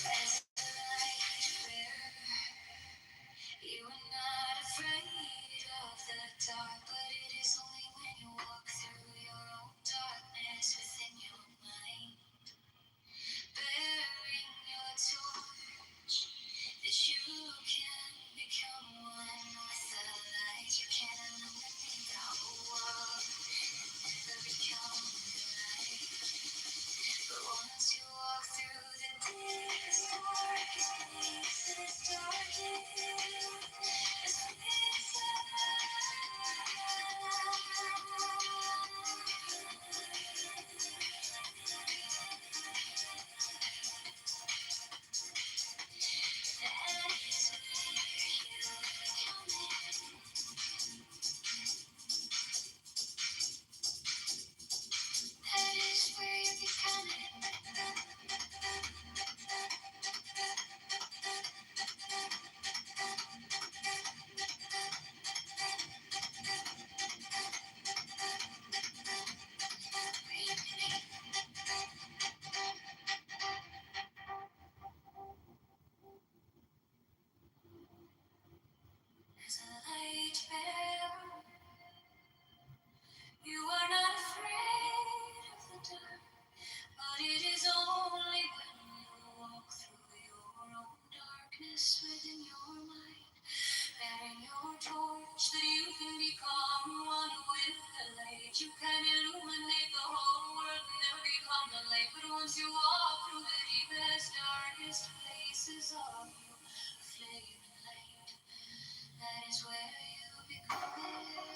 As a light bearer, you are not afraid of the dark, but it is only when you walk through your own darkness within your mind, bearing your torch, that you can become one with the light. You can illuminate the whole world and never become the light. But once you walk through the deepest, darkest places, darkest that is where you become as a light bearer. You are not afraid of the dark, but it is only when you walk through your own darkness within your mind, bearing your torch, that you can become one with the light. You can illuminate the whole world and never become the light. But once you walk through the deepest, darkest places of you, a flaming light, that is where you become it.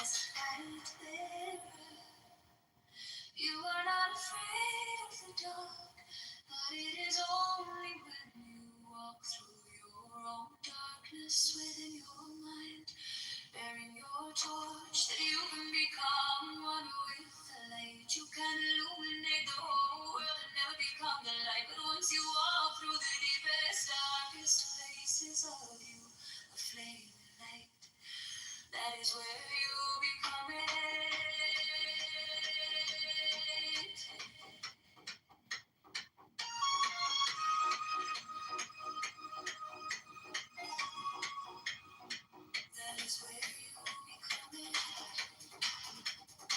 As a light bearer, you are not afraid of the dark, but it is only when you walk through your own darkness within your mind, bearing your torch, that you can become one with the light. You can illuminate the whole world and never become the light. But once you walk through the deepest, darkest places of you, a flaming light, that is where you become it. That is where you become it.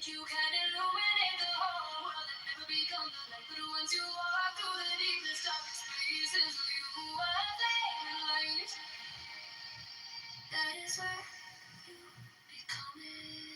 You can illuminate the whole world and never become the light. But once you walk through the deepest, darkest places, you are flaming light. That is where you become it.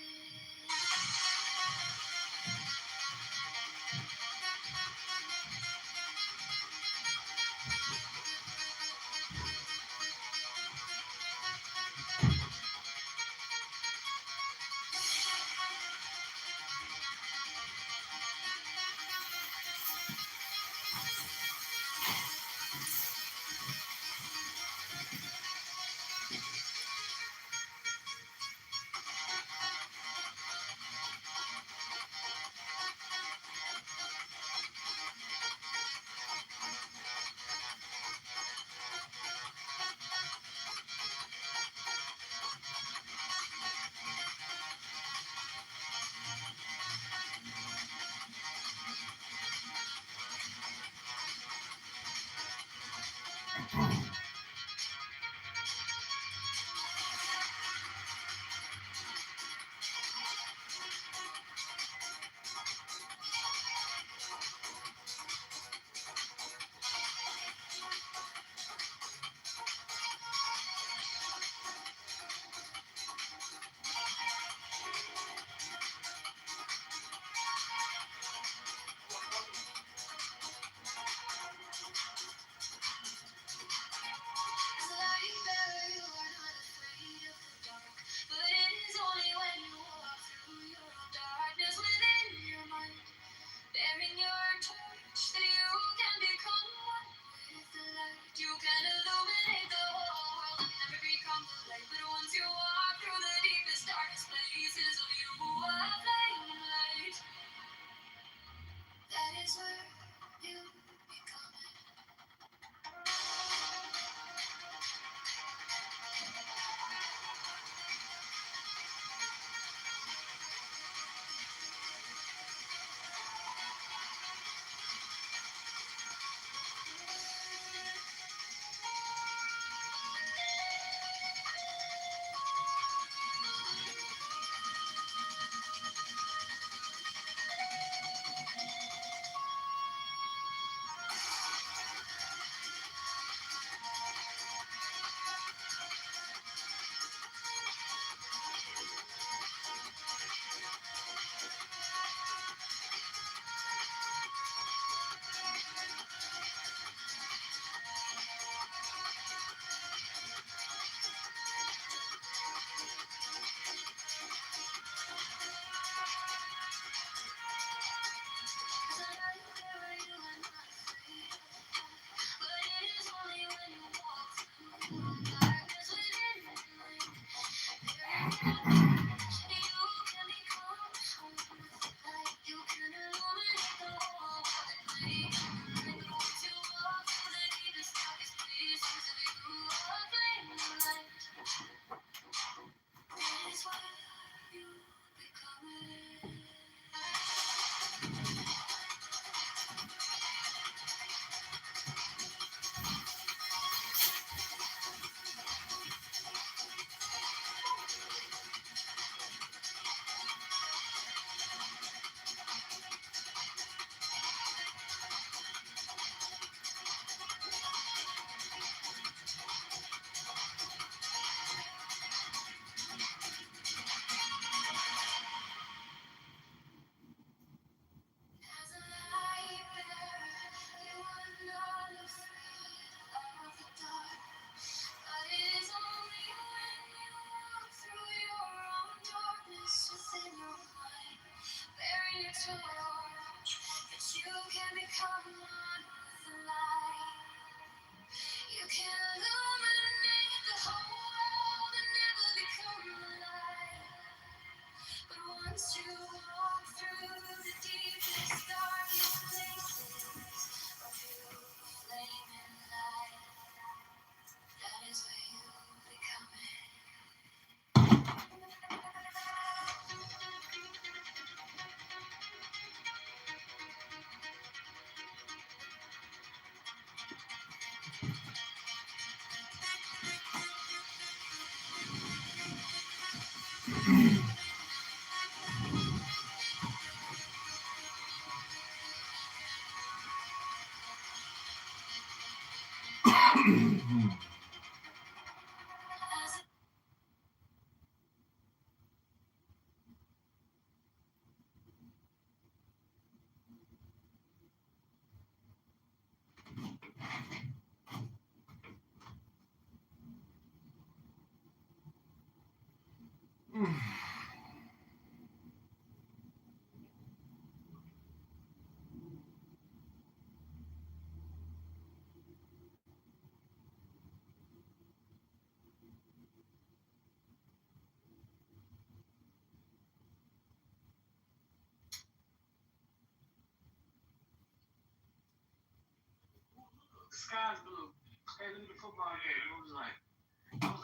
The sky's blue. Hey, look at the football game. I was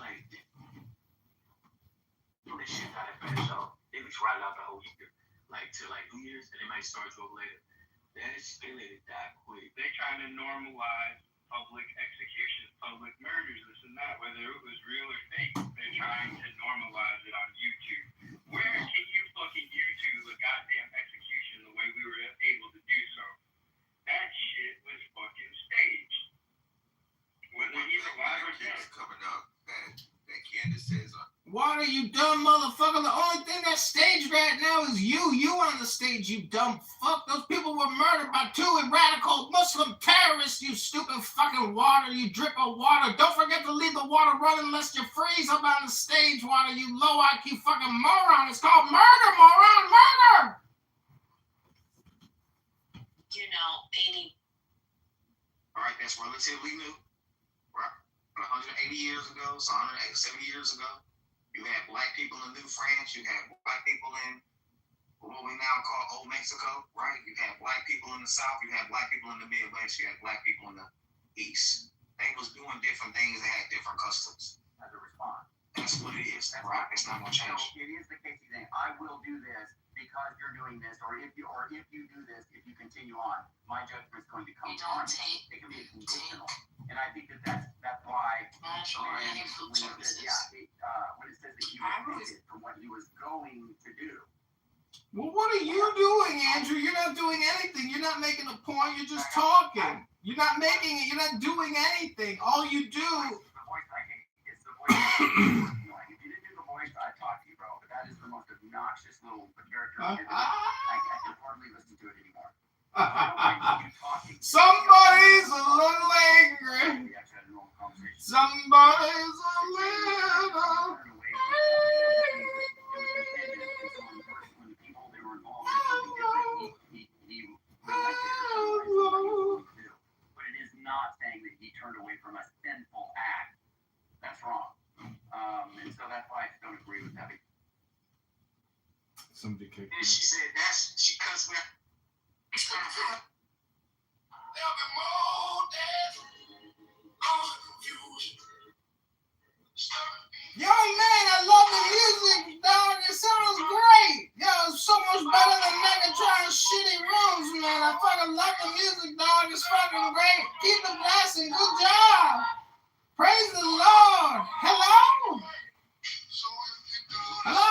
like, this shit got it bad, so they was right out the whole year, like to like New Year's, and they might start to over later. They let it die quick. They trying to normalize public executions, public murders, this and that, whether it was real or fake. They're trying to normalize it on YouTube. Where can you fucking YouTube a goddamn execution the way we were able to do so? That shit was fucking staged. Whether he's alive or dead. Coming up that Candace says. What are you dumb motherfucker? The only thing that's staged right now is you. You on the stage, you dumb fuck. Those people were murdered by two radical Muslim terrorists, you stupid fucking water. You drip of water. Don't forget to leave the water running lest you freeze up on the stage, water, you low IQ fucking moron. It's called murder, moron. Murder! You know, any... All right, that's relatively new. Right? 180 years ago, so 170 years ago. You had black people in New France. You had black people in what we now call Old Mexico, right? You had black people in the South. You had black people in the Midwest. You had black people in the East. They was doing different things. They had different customs. As a response. That's what it is. That's right. It's not going to change. So it is the case you think, I will do this because you're doing this, or if you do this, if you continue on, my judgment's going to come on. It can be conditional. And I think that's why when it says that he repented from what he was going to do. Well, what are you doing, Andrew? You're not doing anything. You're not making a point. You're just talking. You're not making it. You're not doing anything. All you do... It's the voice I hate. If you didn't do the voice, I'd talk to you, bro. But that is the most obnoxious little character. I can hardly listen to it anymore. Somebody's a little angry. Somebody's a little... But it is not saying that he turned away from a sinful act. That's wrong. And so that's why I don't agree with that. Somebody kicked me. And she said she cussed me out. There'll be more death, more confusion. Young man, I love the music, dog. It sounds great. Yo, it's so much better than Megatron's shitty rooms, man. I fucking love the music, dog. It's fucking great. Keep the blessing. Good job. Praise the Lord. Hello? Hello?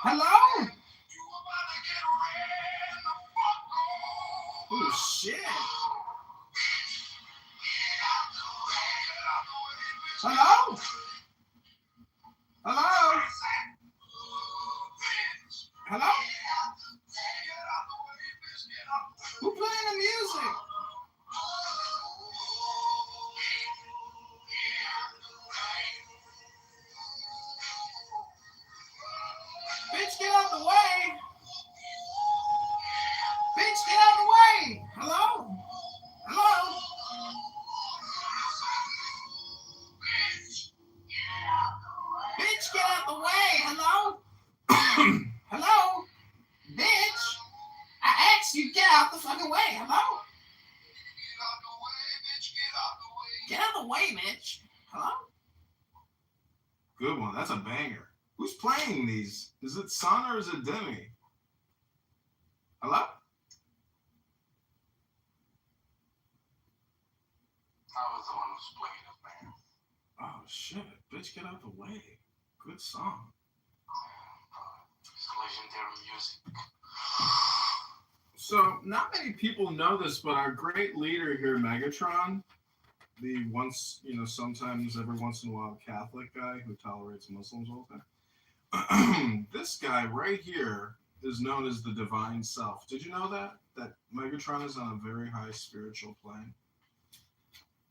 Hello? Oh, shit. Hello? Hello? Hello? Who playing the music? Bitch, get out the way. Bitch, get out the way. Hello? Hello? Bitch, get out the way. Hello? Hello? Bitch, I asked you get out the fucking way. Hello? Get out the way, bitch. Hello? Good one. That's a banger. Who's playing these? Is it Son or is it Demi? Hello? I was the one who's playing it, man. Oh, shit. Bitch, get out the way. Good song. It's legendary music. So, not many people know this, but our great leader here, Megatron, the once, sometimes every once in a while Catholic guy who tolerates Muslims all the time. This guy right here is known as the divine self. Did you know that? That Megatron is on a very high spiritual plane.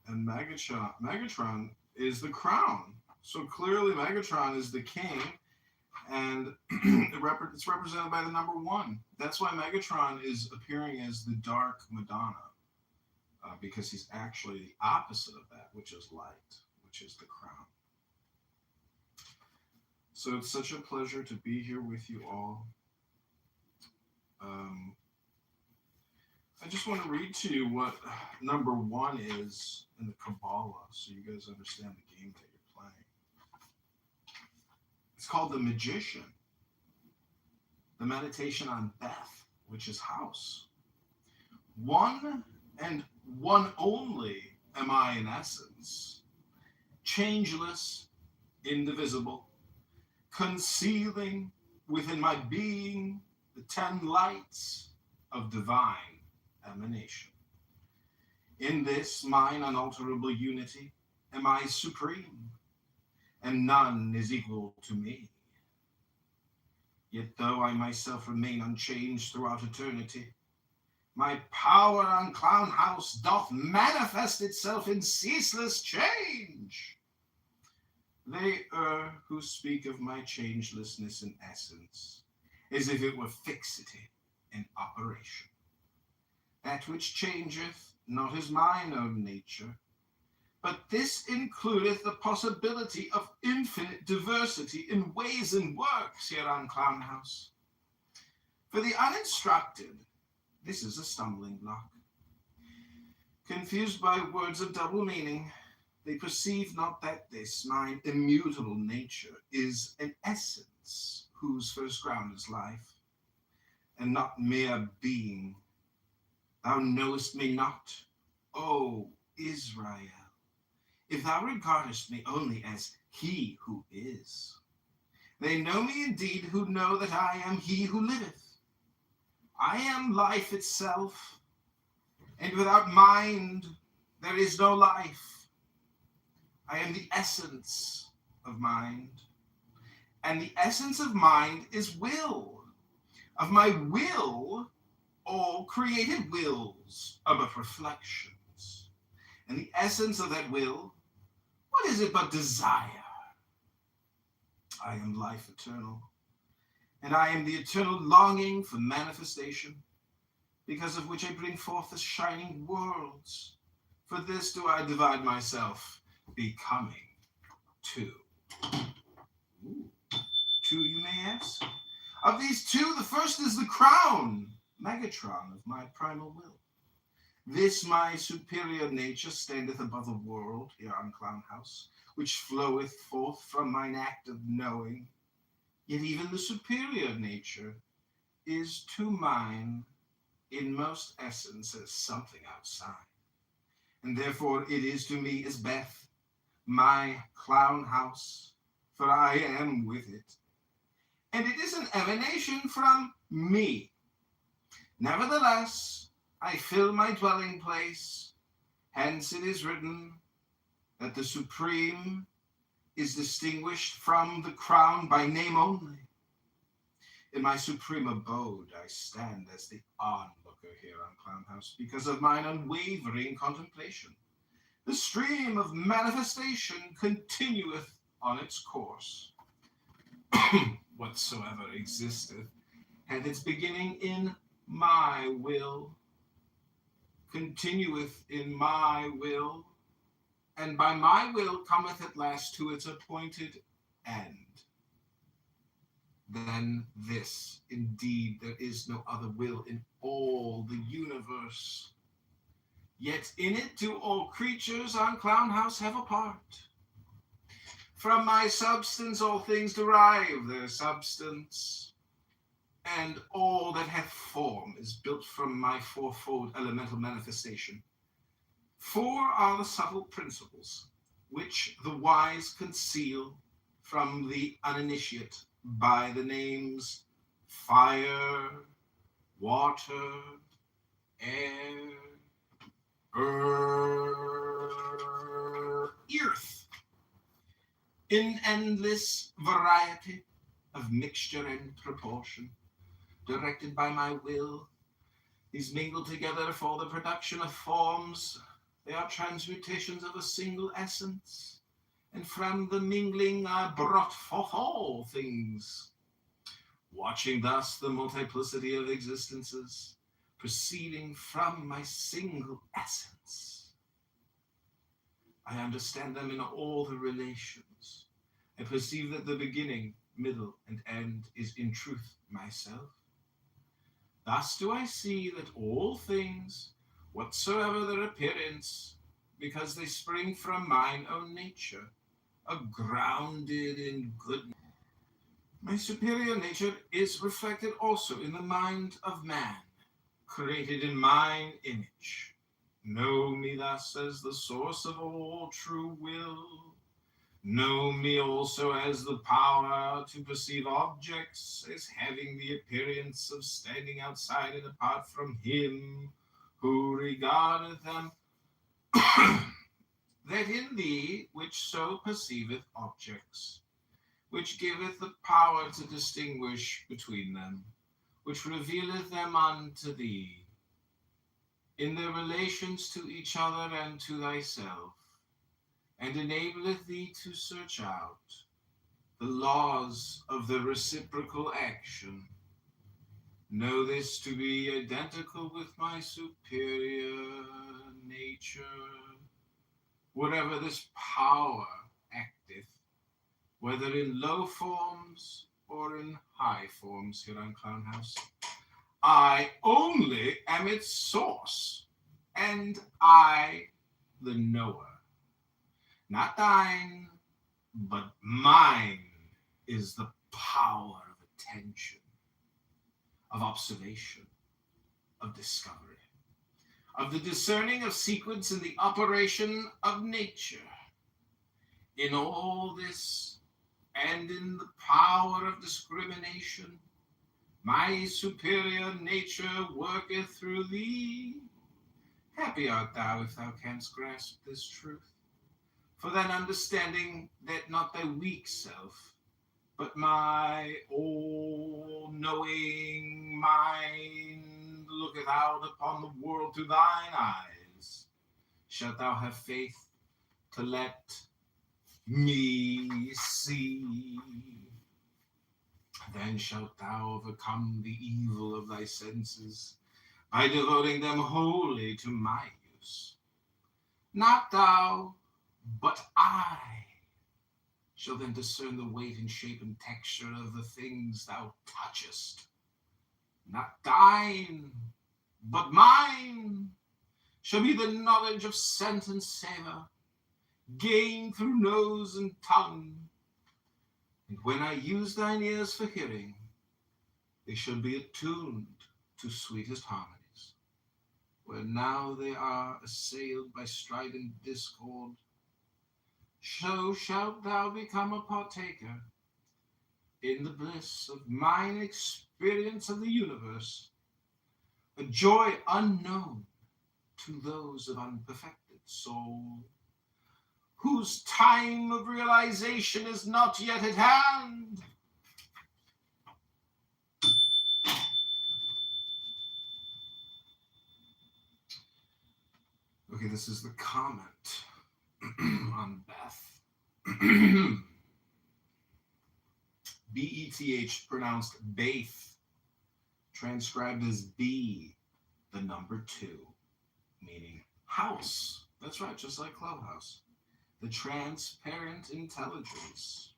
And Megatron is the crown. So clearly Megatron is the king, and it's represented by the number 1. That's why Megatron is appearing as the dark Madonna, because he's actually the opposite of that, which is light, which is the crown. So it's such a pleasure to be here with you all. I just want to read to you what number 1 is in the Kabbalah so you guys understand the game that you're playing. It's called the Magician. The meditation on Beth, which is house. One and one only am I in essence, changeless, indivisible, concealing within my being the 10 lights of divine emanation. In this mine unalterable unity am I supreme, and none is equal to me. Yet though I myself remain unchanged throughout eternity, my power on Clown House doth manifest itself in ceaseless change. They err who speak of my changelessness in essence, as if it were fixity in operation. That which changeth not is mine own nature, but this includeth the possibility of infinite diversity in ways and works here on Clown House. For the uninstructed, this is a stumbling block. Confused by words of double meaning, they perceive not that this, mine immutable nature, is an essence whose first ground is life, and not mere being. Thou knowest me not, O Israel, if thou regardest me only as he who is. They know me indeed who know that I am he who liveth. I am life itself, and without mind there is no life. I am the essence of mind, and the essence of mind is will. Of my will, all created wills are but reflections. And the essence of that will, what is it but desire? I am life eternal, and I am the eternal longing for manifestation, because of which I bring forth the shining worlds. For this do I divide myself, becoming two. Ooh. Two, you may ask? Of these two, the first is the crown, Megatron of my primal will. This my superior nature standeth above the world here on Clown House, which floweth forth from mine act of knowing. Yet even the superior nature is to mine in most essence as something outside. And therefore it is to me as Beth, my Clown House, for I am with it. And it is an emanation from me. Nevertheless, I fill my dwelling place. Hence it is written that the Supreme is distinguished from the crown by name only. In my supreme abode, I stand as the onlooker here on Clown House because of mine unwavering contemplation. The stream of manifestation continueth on its course. Whatsoever existeth hath its beginning in my will, continueth in my will, and by my will cometh at last to its appointed end. Than this, indeed, there is no other will in all the universe. Yet in it do all creatures on Clown House have a part. From my substance all things derive their substance, and all that hath form is built from my fourfold elemental manifestation. Four are the subtle principles, which the wise conceal from the uninitiate by the names fire, water, air, earth, in endless variety of mixture and proportion, directed by my will. These mingle together for the production of forms. They are transmutations of a single essence, and from the mingling are brought forth all things. Watching thus the multiplicity of existences, proceeding from my single essence, I understand them in all the relations. I perceive that the beginning, middle, and end is in truth myself. Thus do I see that all things, whatsoever their appearance, because they spring from mine own nature, are grounded in goodness. My superior nature is reflected also in the mind of man, created in mine image. Know me thus as the source of all true will. Know me also as the power to perceive objects as having the appearance of standing outside and apart from him who regardeth them. That in thee which so perceiveth objects, which giveth the power to distinguish between them, which revealeth them unto thee, in their relations to each other and to thyself, and enableth thee to search out the laws of the reciprocal action. Know this to be identical with my superior nature. Whatever this power acteth, whether in low forms or in high forms here on Clown House, I only am its source, and I the knower. Not thine, but mine is the power of attention, of observation, of discovery, of the discerning of sequence in the operation of nature. In all this, and in the power of discrimination, my superior nature worketh through thee. Happy art thou if thou canst grasp this truth. For then understanding that not thy weak self, but my all-knowing mind looketh out upon the world through thine eyes, shalt thou have faith to let me see. Then shalt thou overcome the evil of thy senses by devoting them wholly to my use. Not thou, but I shall then discern the weight and shape and texture of the things thou touchest. Not thine, but mine shall be the knowledge of scent and savor, gained through nose and tongue. And when I use thine ears for hearing, they shall be attuned to sweetest harmonies. Where now they are assailed by strident discord, so shalt thou become a partaker in the bliss of mine experience of the universe, a joy unknown to those of unperfected soul, whose time of realization is not yet at hand. Okay, this is the comment on Beth. B-E-T-H, pronounced Baith, transcribed as B, the number 2, meaning house. That's right, just like Clubhouse. The transparent intelligence.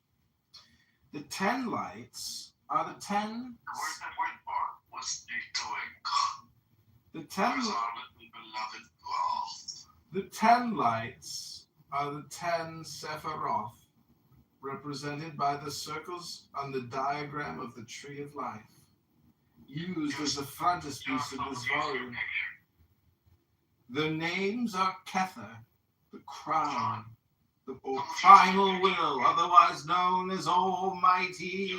The 10 lights are the 10... Where's that white bar? What's he doing? The 10... Where's our beloved Roth? The 10 lights are the 10 Sephiroth, represented by the circles on the diagram of the Tree of Life, used as the frontispiece of this volume. Their names are Kether, the crown, or primal will, otherwise known as Almighty,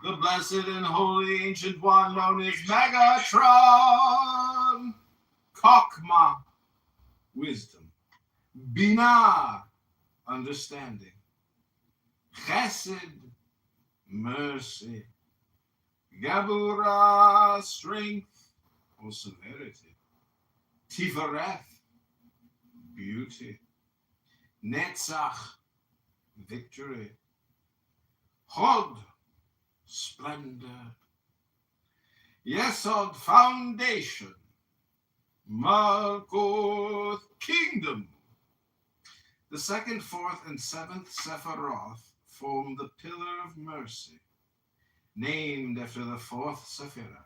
the blessed and holy ancient one known as Megatron, Kokma, wisdom, Binah, understanding, Chesed, mercy, Gabura, strength or severity, Tifereth, beauty, Netzach, victory, Hod, splendor, Yesod, foundation, Malkuth, kingdom. The second, fourth, and seventh Sephiroth form the pillar of mercy, named after the fourth Sephirah.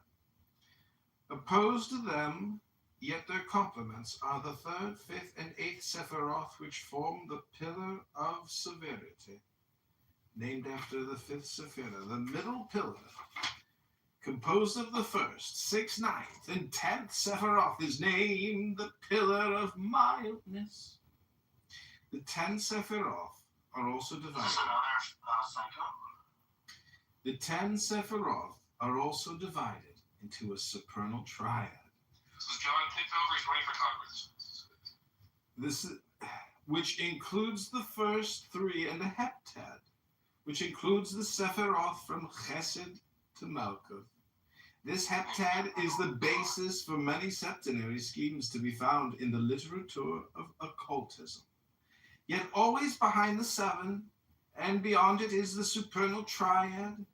Opposed to them, yet their complements, are the third, fifth, and eighth Sephiroth, which form the pillar of severity, named after the fifth Sephirah. The middle pillar, composed of the first, sixth, ninth, and 10th Sephiroth, is named the pillar of mildness. The 10 Sephiroth are also divided. Is this another psycho? The 10 Sephiroth are also divided into a supernal triad. This is John Kitover. He's running for Congress. Which includes the first three and the heptad, which includes the Sephiroth from Chesed to Malkuth. This heptad is the basis for many septenary schemes to be found in the literature of occultism. Yet always behind the seven and beyond it is the supernal triad.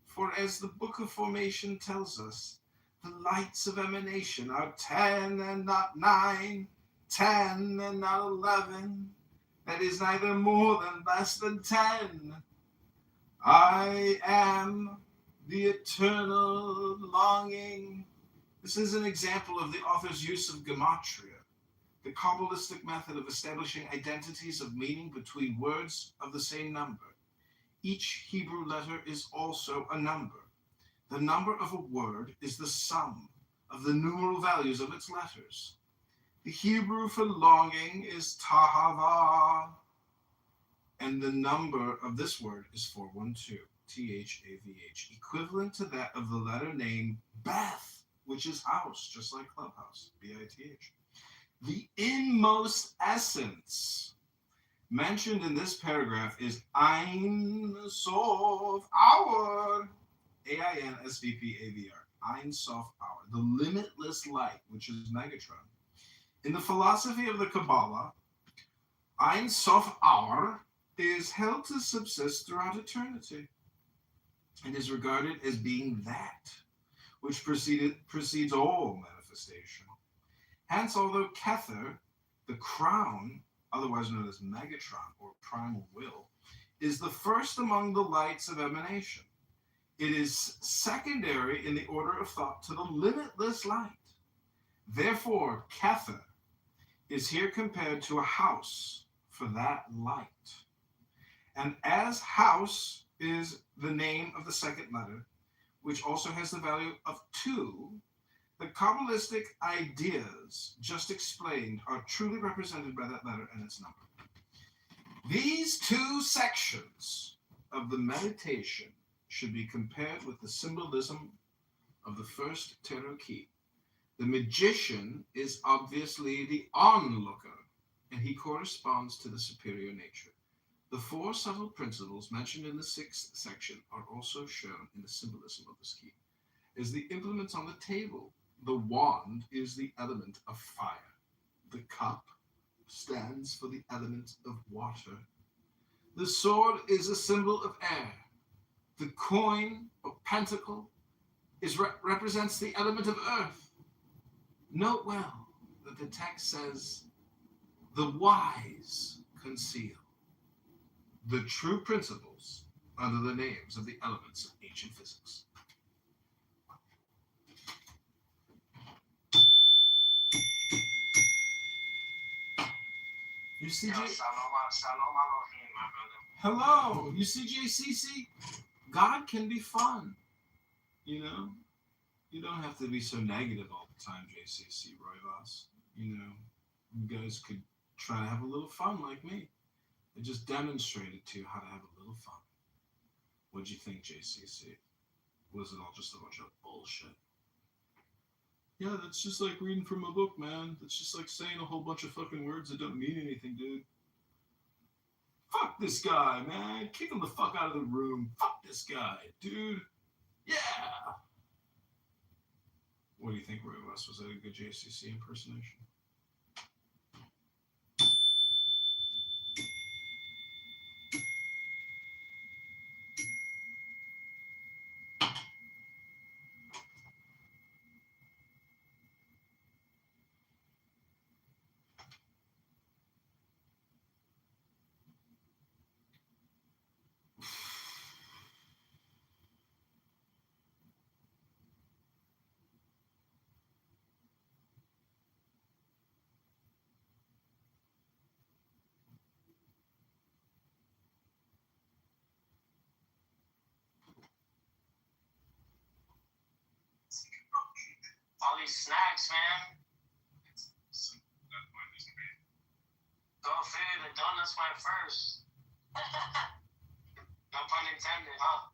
For as the Book of Formation tells us, the lights of emanation are 10 and not 9, 10 and not 11. That is neither more than less than 10. I am the eternal longing. This is an example of the author's use of gematria, the Kabbalistic method of establishing identities of meaning between words of the same number. Each Hebrew letter is also a number. The number of a word is the sum of the numeral values of its letters. The Hebrew for longing is tahava, and the number of this word is 412, T-H-A-V-H, equivalent to that of the letter name Beth, which is house, just like Clubhouse, B-I-T-H. The inmost essence mentioned in this paragraph is Ein Sof Hour, A-I-N-S-V-P-A-V-R, Ein Sof Hour, the limitless light, which is Megatron. In the philosophy of the Kabbalah, Ein Sof Hour is held to subsist throughout eternity and is regarded as being that which precedes all manifestation. Hence, although Kether, the crown, otherwise known as Megatron or primal will, is the first among the lights of emanation, it is secondary in the order of thought to the limitless light. Therefore, Kether is here compared to a house for that light. And as house is the name of the second letter, which also has the value of 2, the Kabbalistic ideas just explained are truly represented by that letter and its number. These 2 sections of the meditation should be compared with the symbolism of the first tarot key. The magician is obviously the onlooker, and he corresponds to the superior nature. The 4 subtle principles mentioned in the 6th section are also shown in the symbolism of this key. As the implements on the table, the wand is the element of fire. The cup stands for the element of water. The sword is a symbol of air. The coin or pentacle represents the element of earth. Note well that the text says, the wise conceal the true principles under the names of the elements of ancient physics. You see, hello, you see, JCC? God can be fun, you know? You don't have to be so negative all the time, JCC, Roivas. You know, you guys could try to have a little fun like me. I just demonstrated to you how to have a little fun. What'd you think, JCC? Was it all just a bunch of bullshit? Yeah, that's just like reading from a book, man. That's just like saying a whole bunch of fucking words that don't mean anything, dude. Fuck this guy, man. Kick him the fuck out of the room. Fuck this guy, dude. Yeah. What do you think, Roy West? Was that a good JCC impersonation? All these snacks, man. Go figure, the donuts went first. No pun intended, huh?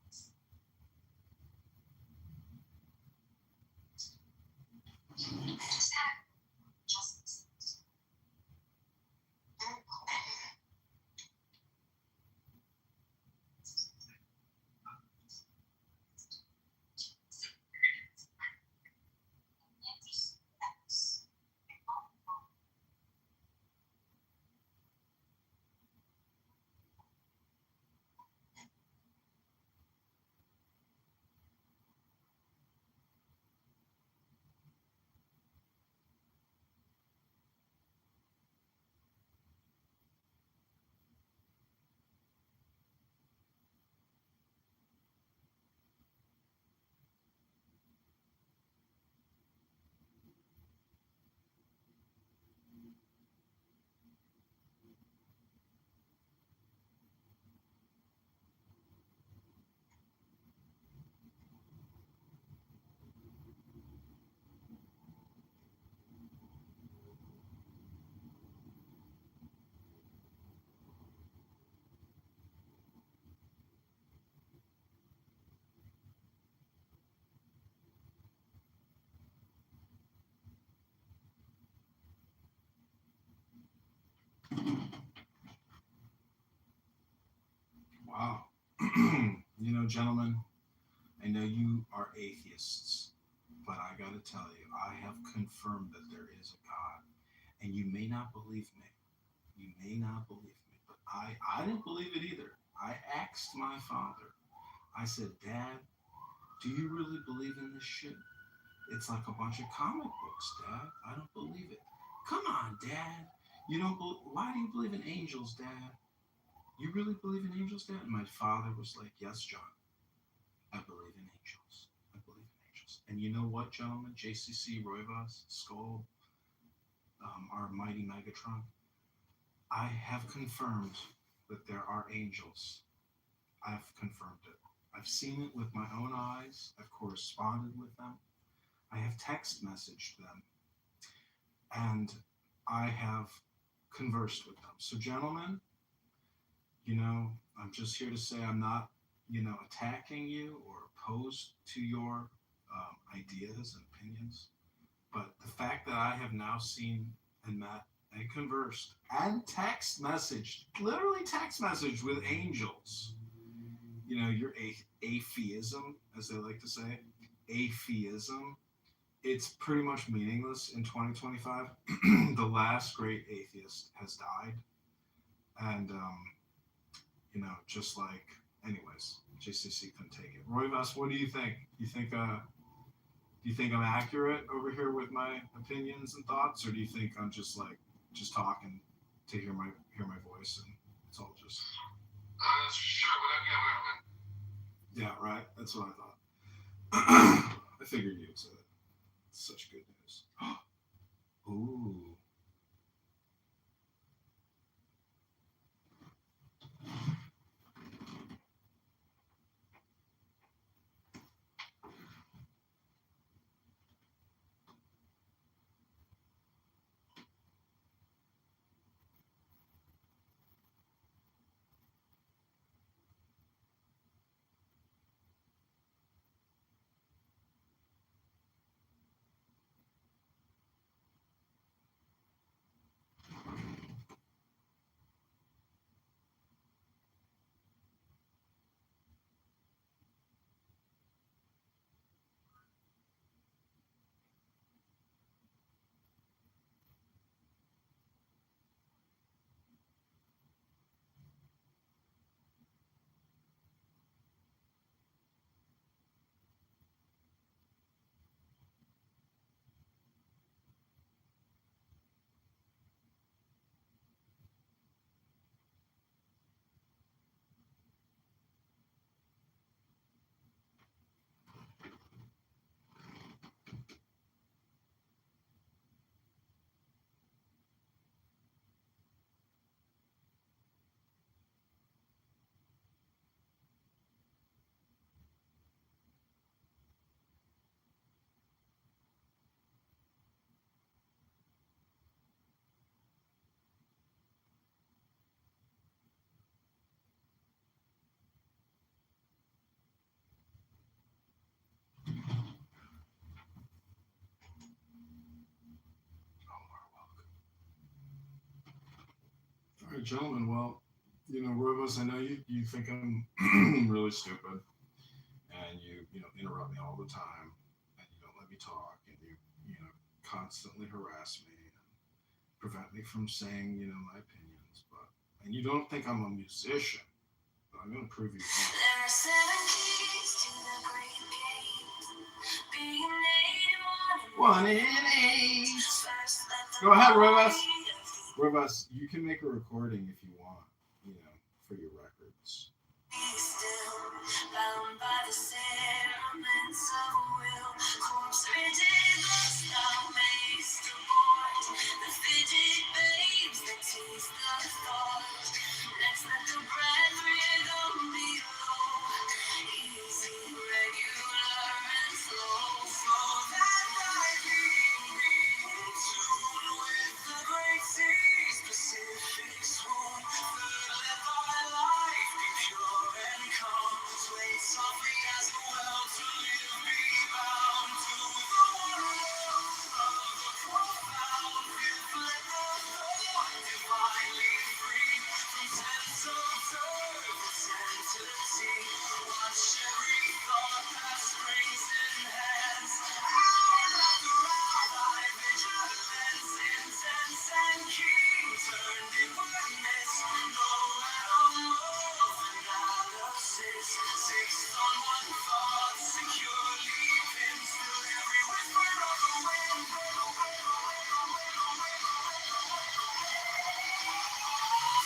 Wow. Gentlemen, I know you are atheists, but I got to tell you, I have confirmed that there is a God. And you may not believe me. You may not believe me, but I didn't believe it either. I asked my father, I said, Dad, do you really believe in this shit? It's like a bunch of comic books, Dad. I don't believe it. Come on, Dad. You don't why do you believe in angels, Dad? You really believe in angels, Dad? And my father was like, yes, John. I believe in angels. I believe in angels. And you know what, gentlemen? JCC, Roivas, Skull, our mighty Megatron, I have confirmed that there are angels. I've confirmed it. I've seen it with my own eyes. I've corresponded with them. I have text messaged them. And I have conversed with them. So, gentlemen, I'm just here to say I'm not, attacking you or opposed to your ideas and opinions. But the fact that I have now seen and met and conversed and text messaged, literally text messaged with angels, your atheism, as they like to say, atheism, it's pretty much meaningless in 2025. The last great atheist has died. And, just like, anyways, JCC couldn't take it. Roivas, what do you think? Do you think I'm accurate over here with my opinions and thoughts, or do you think I'm just talking to hear my voice and it's all just? Sure, whatever. Yeah, right. That's what I thought. I figured you'd say that. It's such good news. Ooh. right, gentlemen. Well, Rivas, I know you think I'm really stupid, and you interrupt me all the time, and you don't let me talk, and you constantly harass me and prevent me from saying my opinions. But and you don't think I'm a musician, but I'm gonna prove you wrong. There are 7 keys to the great game. Being native One in eight. Go ahead, Rivas. Rivas, you can make a recording if you want, for your records. Be still, bound by the sentiments of a will. Corpse rigid, lost out, maced aboard. The fidget babes that tease the thought. Let's let the breath rhythm be low. Easy, regular, and slow. Flow that lightning be in tune with the great seas, Pacific swoon. Let my life be pure and calm. Sway softly as the well to live be bound to the wonder of the profound. Let the thought divinely free from sense of service entity. Watch every thought that springs enhance. Hour after hour, thy vigilance intense and keen. Turned inwardness, no atom of analysis. Sixth on one thought, securely pinned to every whisper of the wind.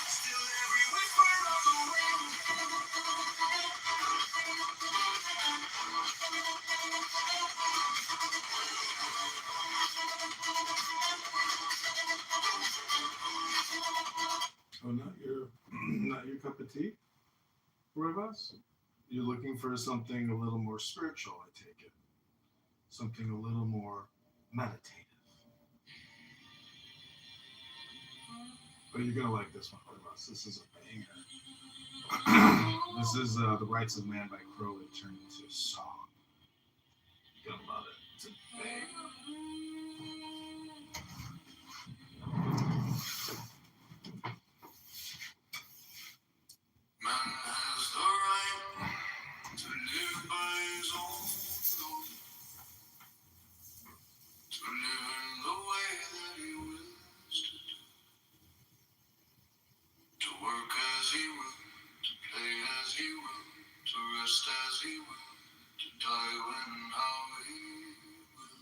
Still every whisper of the wind. Oh, not your cup of tea, Rivas? You're looking for something a little more spiritual, I take it. Something a little more meditative. But you're gonna like this one, Rivas. This is a banger. This is The Rights of Man by Crowley turned into a song. You're gonna love it. It's a banger. Man has the right to live by his own law, to live in the way that he wills to do, to work as he will, to play as he will, to rest as he will, to die when and how he will.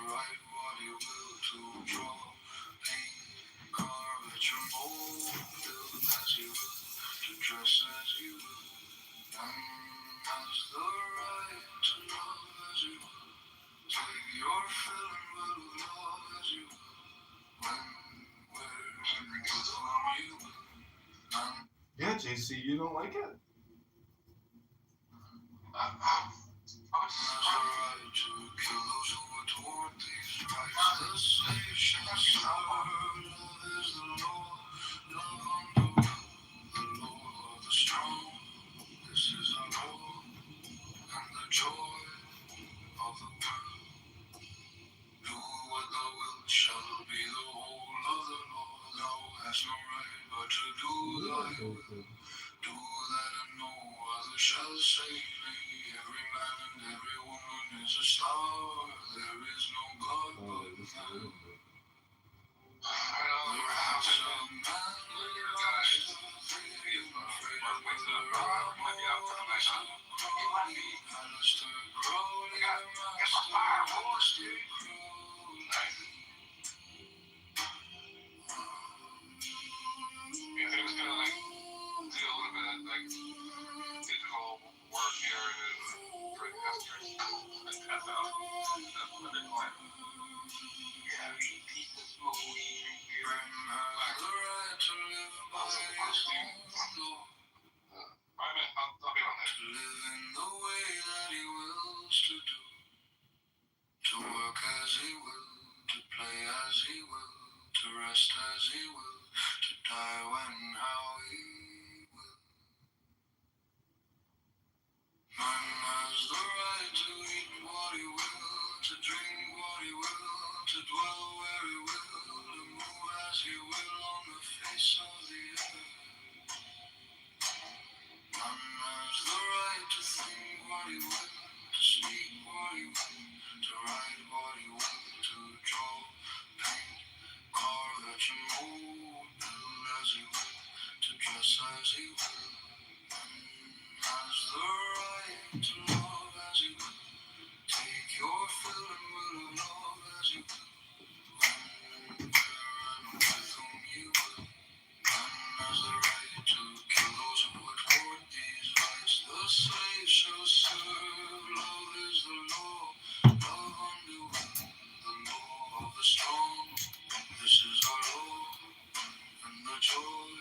write what you will, to draw, paint, carve at your mold, build as you will, to dress as you will. One has the right to love as you will. Take your fill and will of love as you will. When, where, and with whom you will. None Yeah, JC, you don't like it? has the right to kill those who are toward these rights. The slave shall serve. Love is the law. Love on the will. The law of the strong. This is our law. And the joy of the world. Do what thou wilt shall be the whole of the law. Thou hast no right but to do thy will. Do that and no other shall say nay. Every man and every woman is a star. There is no God but man. Perhaps a man will rise to fame. Afraid of the Alistair Crowley, Master Alistair Crowley. You think it's gonna like do a little bit of like digital work here and for investors and test out the Bitcoin? Yeah, people slowly have the right to live by his own law. Alright man, I'll be on that. To live in the way that he wills to do. To work as he will, to play as he will, to rest as he will, to die when and how he will. Man has the right to eat what he will, to drink what he will, to dwell where he will, to move as he will on the face of the earth. Man has the right to think what he will, to speak what he will, to write what he will, to draw, paint, carve at your mold, build as he will, to dress as he will. Man has the right to love as he will. Take your fill and will of love as you will. When, where, and with whom you will. Man has the right to kill those who would toward these rights. The slave shall serve. Love is the law. Love undo the law of the strong. This is our law and the joy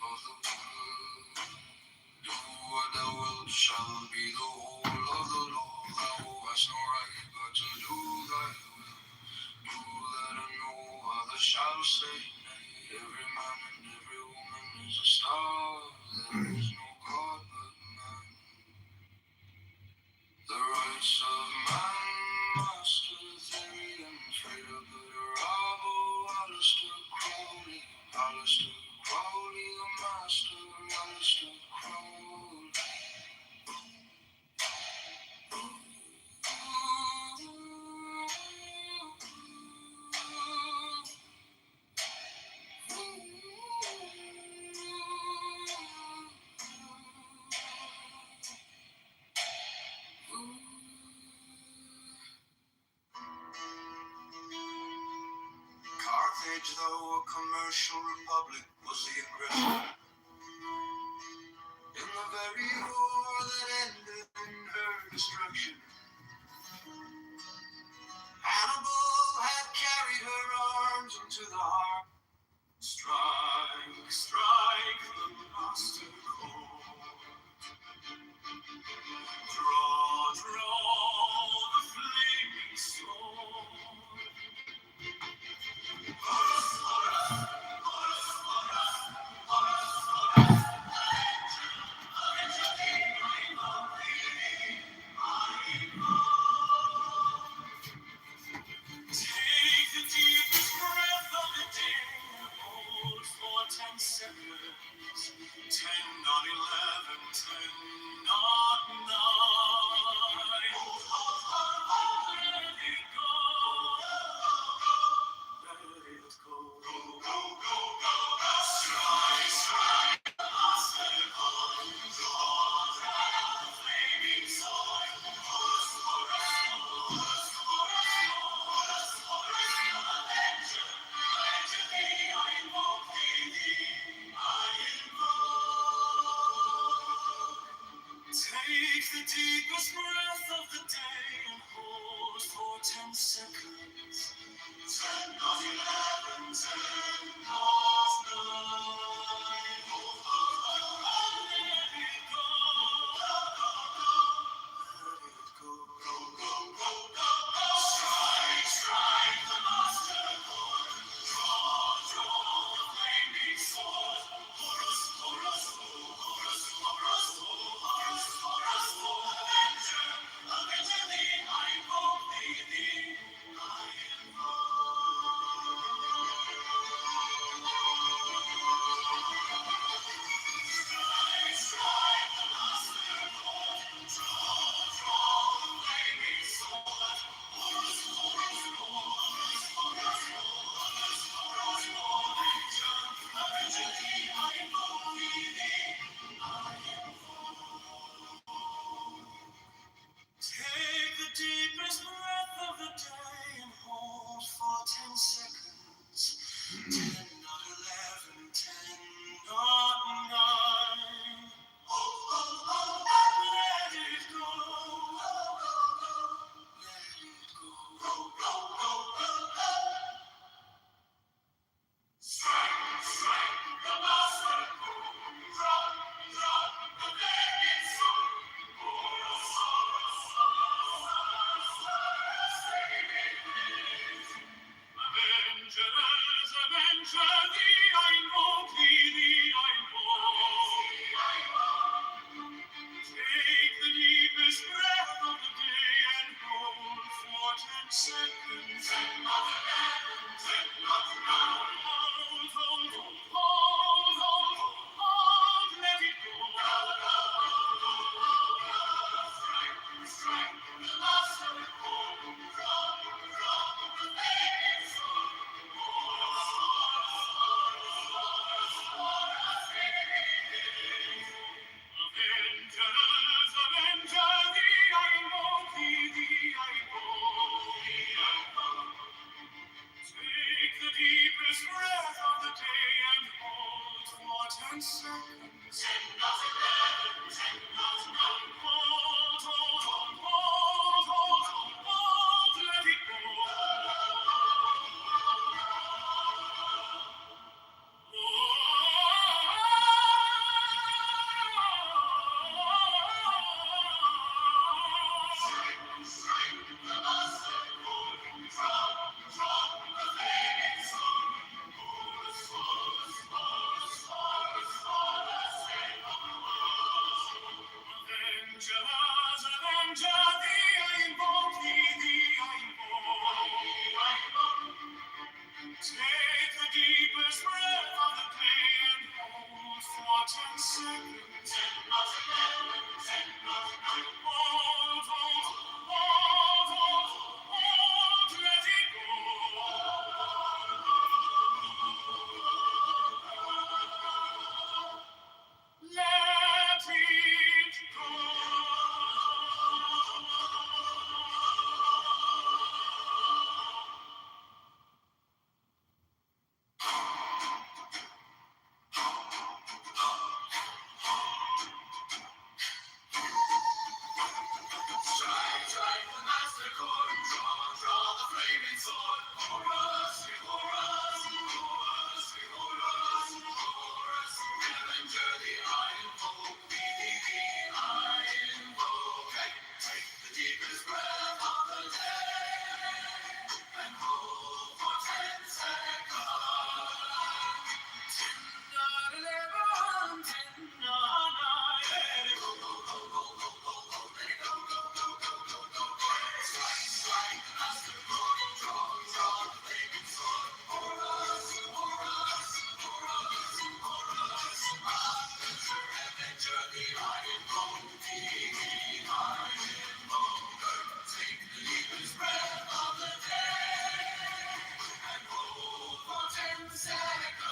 of the world. Do what thou wilt shall be the whole of the law. Thou hast no right but to do thy will. Do that and no other shall say nay. Every man and every woman is a star. There is no God but man. The rights of man, Master Theory and Freda Budarabo, Alistair Crowley, a Master Alistair Crowley. Carthage, though a commercial republic, was the aggressor. In the very war that ended in her destruction, Hannibal had carried her arms into the heart. Strike, strike, the master called. Draw, draw the flaming sword. Take the deepest breath of the day. Hold for 10 seconds. 10, not 11, 10, not 9. Let it go. Let it go. Go, go, go, go. Strike, strike. Flaming sword. the deepest breath of the day and hold for 10 seconds. 10, not 11, 10, not 9. Let it go. Let it go. Go, go, go, go, go. Strike, strike the master chord. Draw, draw the flaming sword. Horus, Horus, Horus, Horus, Horus, Horus, Avenger, Avenger thee, I invoke thee, I strike, strike the master chord. Draw, draw the flaming sword. Horus, Horus, Horus, Horus, Horus, Horus, Avenger, Avenger thee, I invoke thee, I take the deepest breath of the day and hold for 10 seconds. 10, not 11, 10, not 9. Oh, oh, oh, let it go. Let it go. Go, go, go, go, go. Strike, strike the master chord. Drop, drop the flaming sword. Horus, Horus, Horus, Horus, Avengers, Avenger thee, I invoke thee, I invoke. Take the deepest breath of the day and hold for 10 seconds. 10, not 11, 10, not 9. Hold, hold, hold, hold, hold, let it go. Strike, strike the master chord. Drop, drop the flaming sword. Horus, Horus, Horus, Horus, Horus, Avengers, Avenger thee, I invoke thee, I invoke. Take the deepest breath of the day and hold for 10 seconds. 10, not 11, 10, not 9. Hold, hold, hold, hold, hold, hold, let it go. Avenger thee, I invoke thee, I invoke. Take the deepest breath of the day and hold for 10 seconds. 10, not 11, 10, not 9. Hold, hold, hold, hold, hold, let it go. Let it go. Strike, strike the master chord. Draw, draw the flaming sword. Horus, Horus, Horus, Horus, Horus. Avenger thee, I invoke thee, I invoke. Take the deepest breath of the day and hold for 10 seconds. 10, not 11, 10, not 9. Let it go, go, go, go, go, go, go. Let it go, go, go, go, go, go, go. Strike, strike the master chord. Draw, draw the flaming sword. Horus, Horus, Horus, Horus. Avenger, Avenger thee, I invoke thee, I invoke. Take the deepest breath of the day and hold for 10 seconds.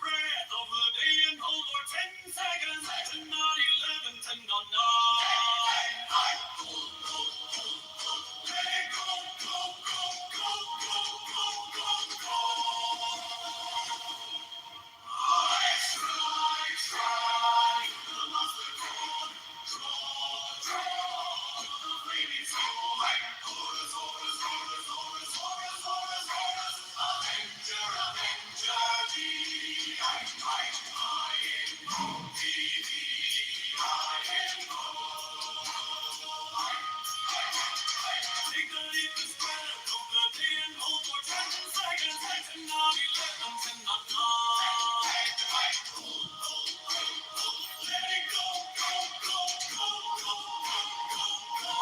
breath of the day and hold for 10 seconds. 10 on 11, 10 on 9. Let it go, go, go, go, go, go, go, go. Strike, the master chord. Draw, the flaming sword. Horus, Horus, Horus, Horus, Horus, Horus, Horus. Avenger, Avenger, I invoke thee, I invoke. Take the deepest breath of the day and hold for 10 seconds. 10 on 11, 10 on 9. Let it go, go, go, go, go, go, go, go.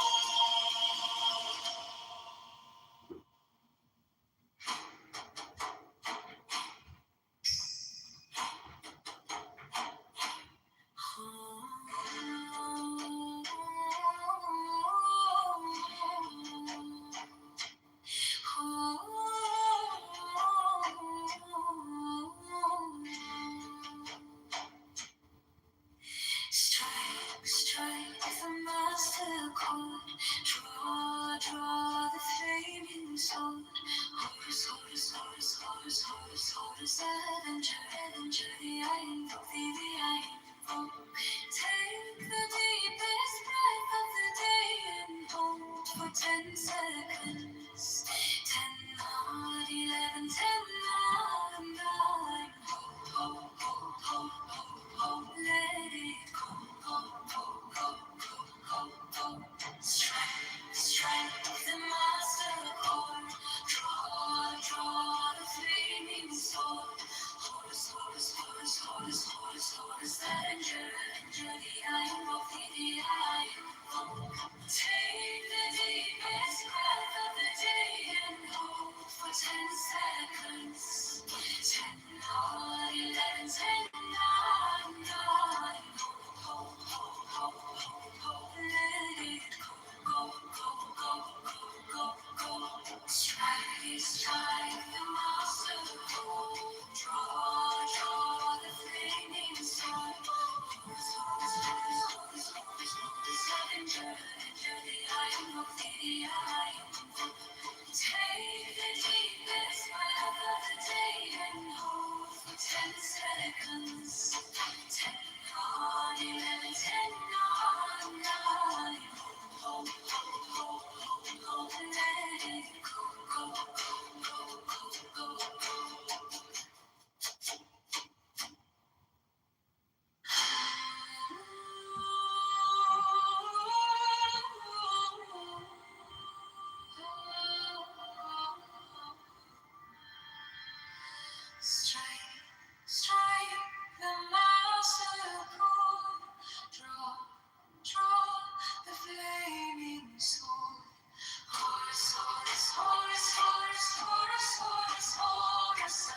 Strike, strike the master chord. Draw the flaming sword. Horus, Horus, Horus, Horus, Horus, Horus, Avenger, Avenger, I invoke thee, I invoke. Take the deepest breath of the day and hold for 10 seconds. 10 on 11, 10 on 9. Ho, ho, ho, ho, ho, ho, let it go, go, go, go, go, go, go. Strike the master chord. Draw the flaming sword. Horus, Horus, Horus, Horus, Horus, Horus, Avenger, Avenger, I invoke thee, I invoke. Take the deepest breath of the day and hold for 10 seconds. 10 on 11, 10 on 9. Ho, ho, ho, ho, ho, let it go, go, go, go, go, go. Strike the master chord. Draw the flaming sword. Horus, Horus, Horus, Horus, Horus, Horus, Avenger, Avenger, I invoke thee, I invoke. Take the deepest breath of the day and hold for 10 seconds. 10 on 11, 10 on 9. Ho, ho, ho, ho, ho, let it go, go, go, go, go, go. Strike the master chord. Draw the flaming sword. Horus, Horus, Horus, Horus, Horus, Horus, Horus,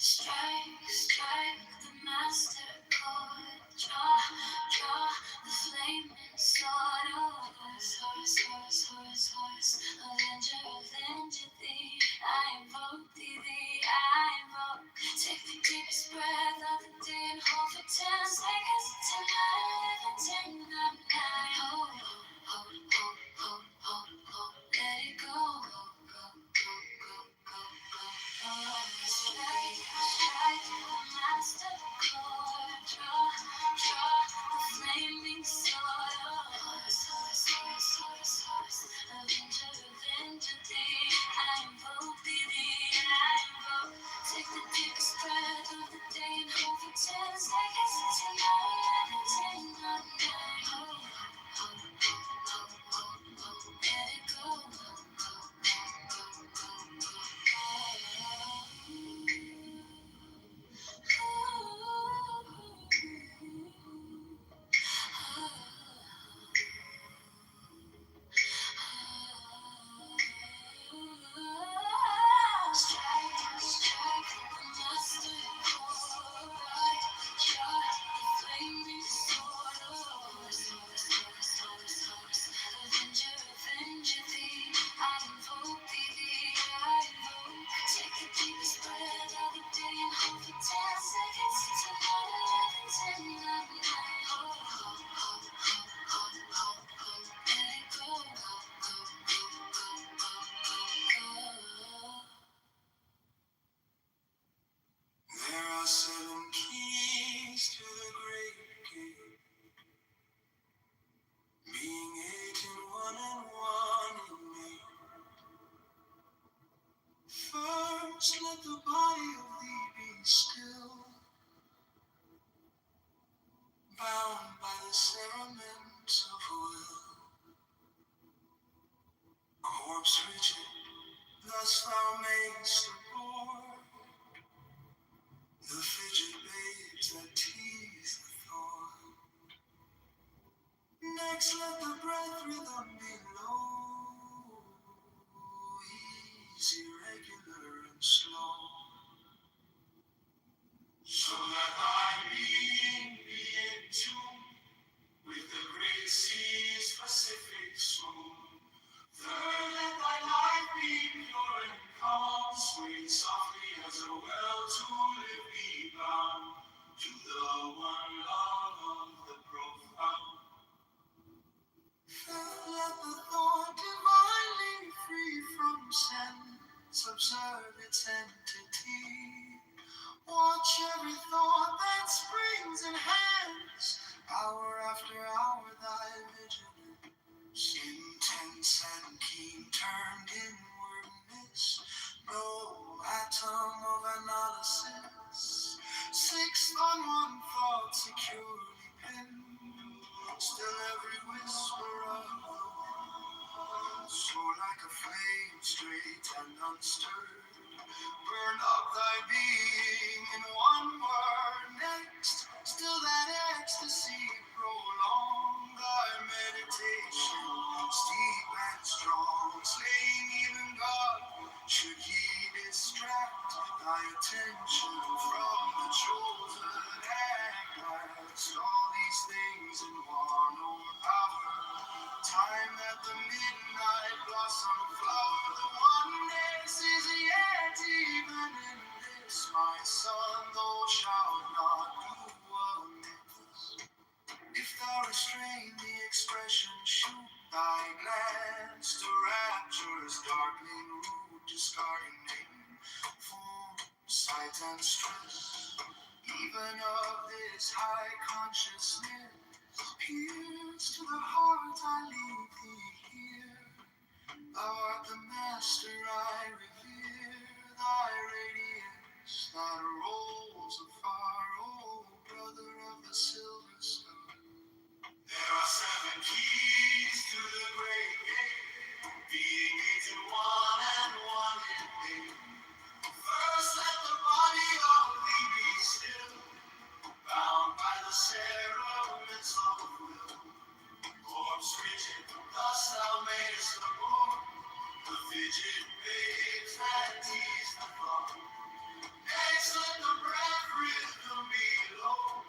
Strike, strike the master chord. Draw the flaming sword. Horse. Avenger thee. I invoke thee. I invoke. Take the deepest breath of the day and hold for 10 seconds. 10, 9, 11, 10, 9, 9. Hold. Let it go. Strike the master chord. Draw the flaming sword. Horse. Avenger thee. I invoke thee. I invoke. Take the deepest breath of the day and hold for 10 seconds. 10, 9, 11, 10, 9, 9. Let it go. Strike the master chord. Draw the flaming sword. Avenger thee. I invoke thee. I invoke. Take the deepest breath of the day and hold for 10 seconds. 10, 9, 11, 10, 9, 9. Let it go. There are 7 keys to the great gate, being 8 and 1 and 1 in me. First, let the body of thee be still, bound by the cerements of will. Corpse rigid, thus thou mayst abhor the fidget babes that tease the thorn. Next, let the breath rhythm be low, easy, regular, and slow. So that thy being be in tune with the great sea's Pacific swoon. Third, let thy life be pure and calm, sweet softly as a well to live be bound to the one love of the profound. Fifth, let the thought divinely free from sense observe its entity. Watch every thought that springs and hands, hour after hour thy vigilance, intense and keen, turned inwardness, no atom of analysis. Sixth, on one thought securely pinned, still every whisper of the wind. So like a flame straight and unstirred, burn up thy being in one word. Next, still that ecstasy prolong thy meditation, steep and strong, slaying even God, should he distract thy attention from the chosen act. All these things in one overpower, time that the midnight blossom flower. The oneness is yet even in this, my son, thou shalt not do amiss. If thou restrain the expression, shoot thy glance to rapture's darkling root, discarding name, form, sight, and stress, even of this high consciousness. Pierce to the heart, I leave thee here. Thou art the master I revere, thy radiance that rolls afar, oh brother of the silver star. There are 7 keys to the great gate, being 8 in 1 and 1 in 8. First, let the body of thee be still, bound by the cerements of will. Corpse rigid, thus thou mayest abhor the fidget babes that tease the thought. Next, let the breath rhythm be low,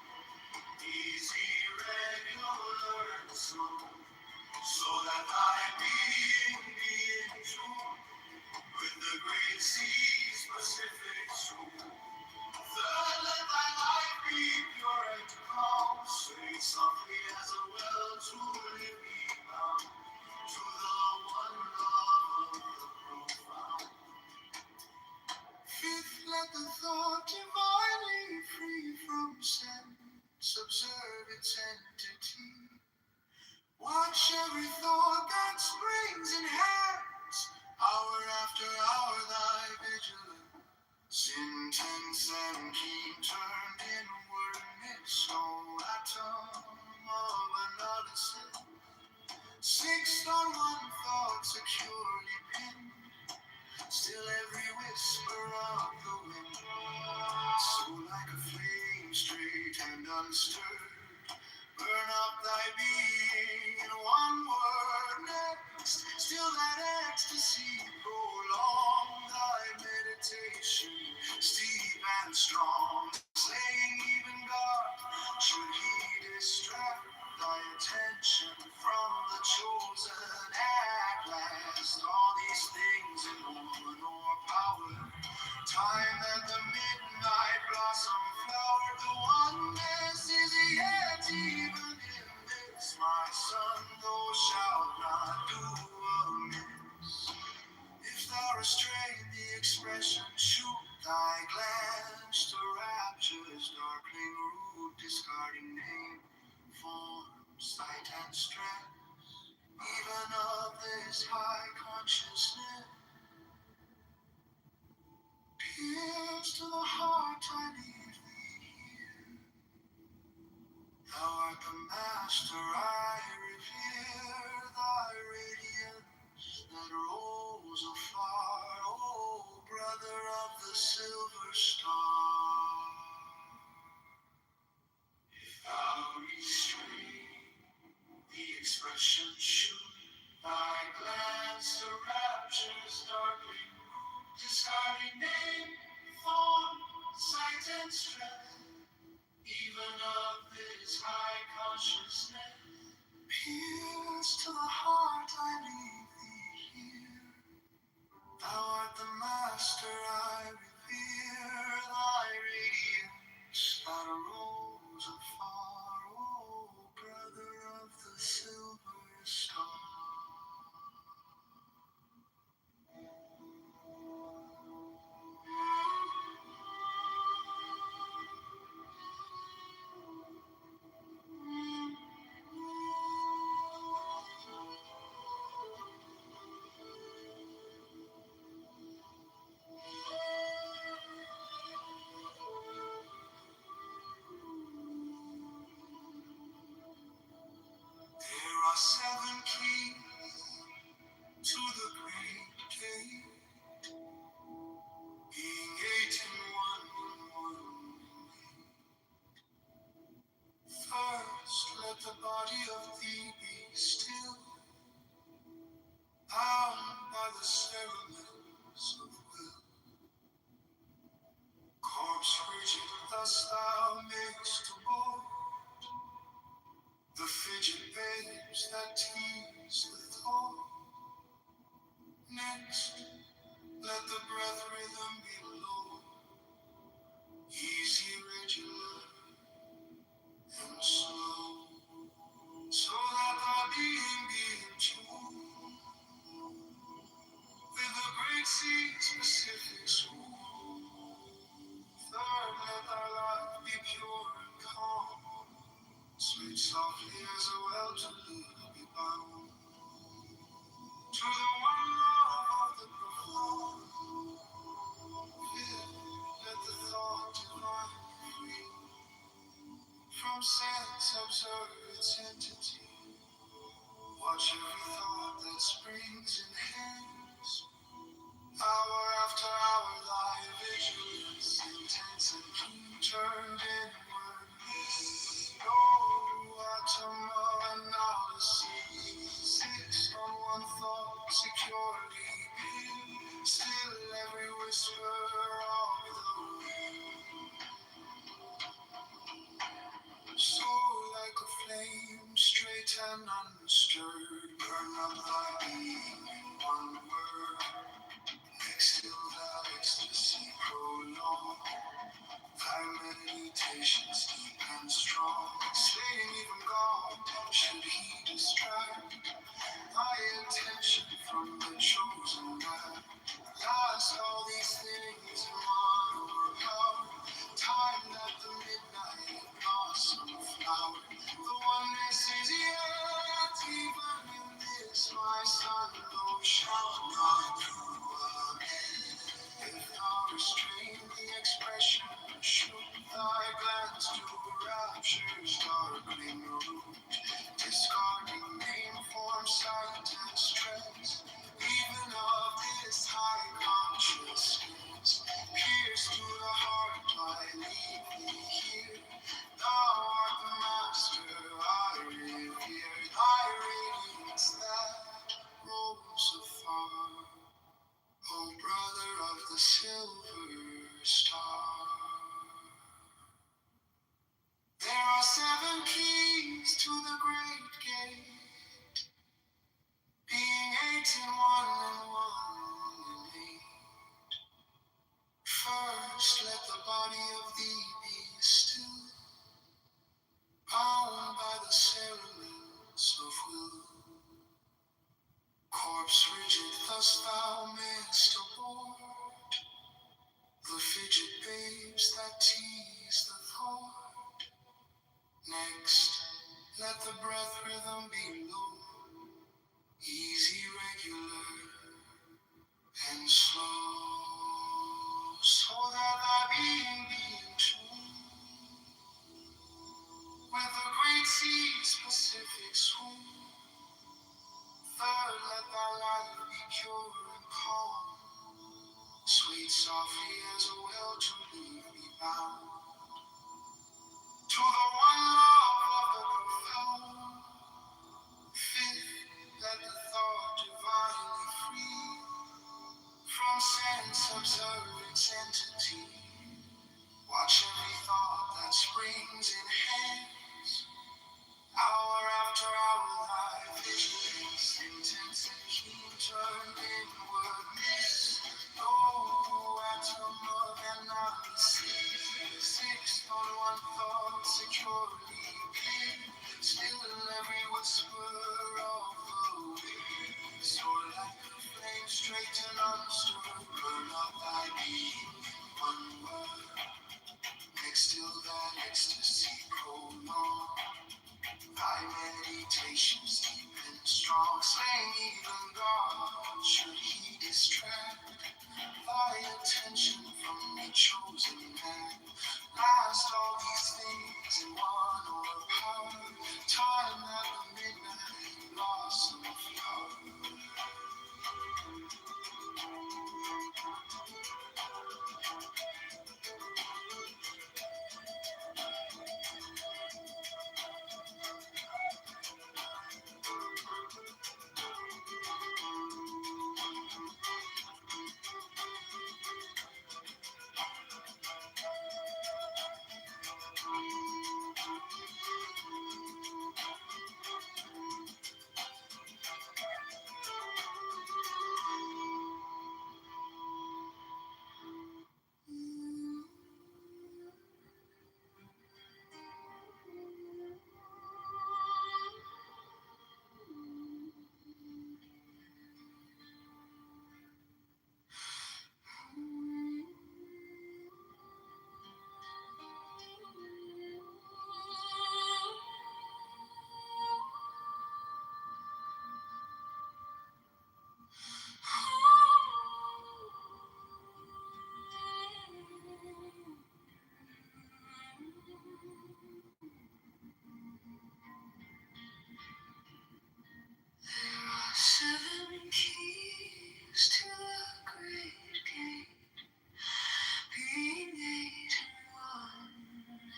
easy, regular, and slow, so that thy being be in tune with the great seas, Pacific soul. Third, let thy life be pure and calm, sway softly as a well to live be bound to the one love of the profound. Fifth, let the thought divinely free from sense observe its entity. Watch every thought that springs and hands, hour after hour thy vigilance. Intense and keen turned inward midst no atom of analysis. Fixed on one thought securely pinned, still every whisper of the wind. So like a flame straight and unstirred, burn up thy being in one word next. Still that ecstasy prolong thy meditation, steep and strong, slaying even God. Should he distract thy attention from the chosen at last? All these things in one or power. Time that the midnight blossom flowered, the oneness is yet even in this. My son, thou shalt not do amiss. If thou restrain the expression, shoot thy glance to rapture's darkling root, discarding name, form, sight, and strength. Even of this high consciousness, pierce to the heart, I leave thee here. Thou art the master, I revere thy radiance that rose afar, O brother of the silver star. If thou restrain the expression, shoot thy glance to rapture's darkling root, discarding name, form, sight, and strength. Even of this high consciousness, pierce to the heart, I leave thee here. Thou art the master, I revere thy radiance that arose afar, O brother of the silver star. There are seven keys to the great gate, being eight in one. First, let the body of thee be still, bound by the cerements of will. Corpse rigid, thus thou makest aboard the fidget babes that tease the thought. Next, let the breath rhythm be low, easy, regular, and slow, so that thy being be in tune with the great seas, Pacific soul. Third, let thy life be pure and calm, sweet softly as a well to live be bound to the one love of the profound. Fifth, let the thought divinely free from sense observe its entity. Watch every thought that springs and hangs, hour after hour thy a silver star. There are 7 keys to the great gate, being 8 in 1 and 1 in 8. First, let the body of thee be still, bound by the cerements of will. Corpse rigid, thus thou mayst abort the fidget babes that tease the thought. Next, let the breath rhythm be low, easy, regular, and slow, so that thy being be in tune with the great sea's Pacific swoon. Third, let thy life be pure and calm, sweet softly as a well to leave me bound to the one love of the profound. Fifth, let the thought divinely free from sense observance entity, watch every thought that springs in hands. Hour after hour, thy vigilance intense and keen, turned inward mist. No atom of analysis, sixth on one thought securely pinned, still every whisper of the wind. So like a flame straight and unstirred, burn up thy being in one word. Next till that ecstasy prolonged, thy meditations deep and strong, slaying even God, should he distract thy attention from the chosen man. Last all these things in one or power, time at the midnight blossom flower. There are 7 keys to the great gate, being 8 in 1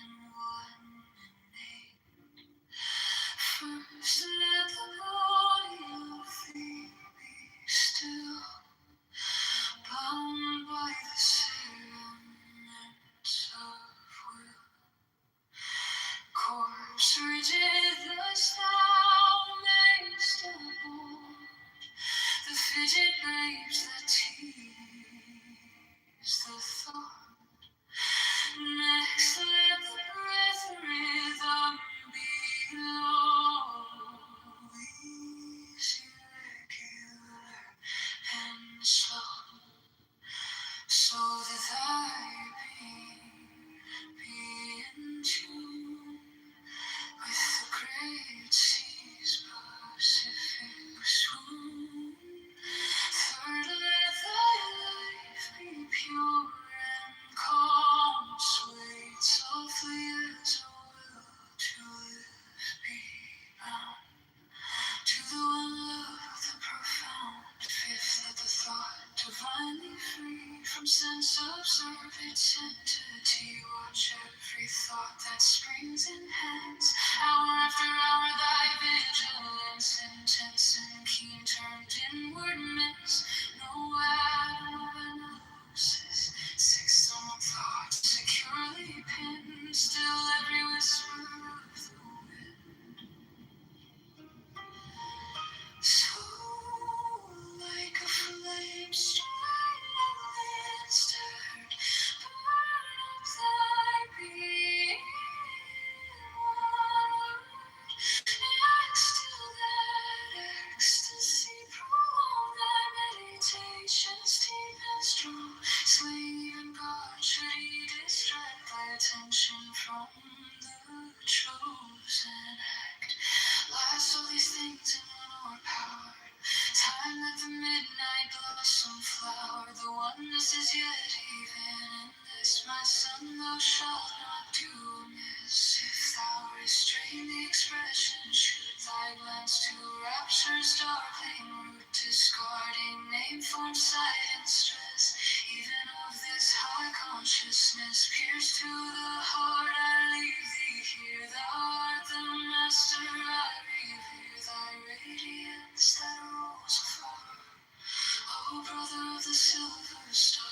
and 1 in 8. First, let the body of thee be still, bound by the cerements of will. Corpse rigid, thus thou mayst abort the fidget babes that tease the thought. Next, let the breath rhythm be low, easy, regular, and slow, so that thy being be in tune with the great sea's Pacific swoon. Third, let thy life be pure and calm, swayed softly as a will to live be bound to the one love, the profound. Fifth, let the thought divinely free from sense observance entity, watch every thought that springs in hands. Hour after hour, thy vigilance intense and keen, turned inward miss. No atom of analysis, deep and strong, slaying even God should he distract thy attention from the chosen act. Last all these things in one power, time that the midnight blossom flower, the oneness is yet even in this, my son, thou shalt not do amiss. If thou restrain the expression, should thy glance to rapture's darkling root, discarding name, form, sight, and stress, even of this high consciousness, pierced to the heart, I leave thee here. Thou art the master, I revere thy radiance that rolls afar, O brother of the silver star.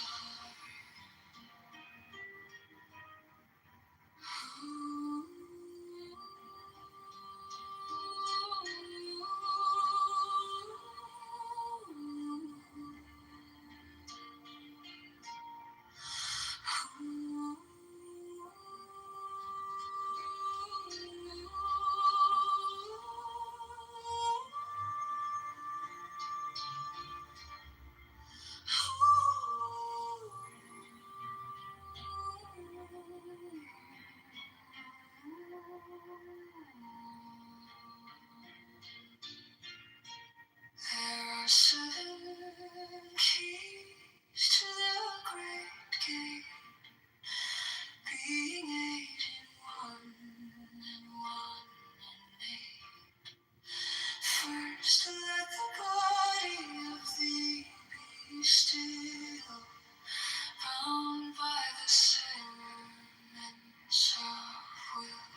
There are 7 keys to the great gate, being 8 in one and 1 and 8. First, let the body of thee be still, bound by the sense of will.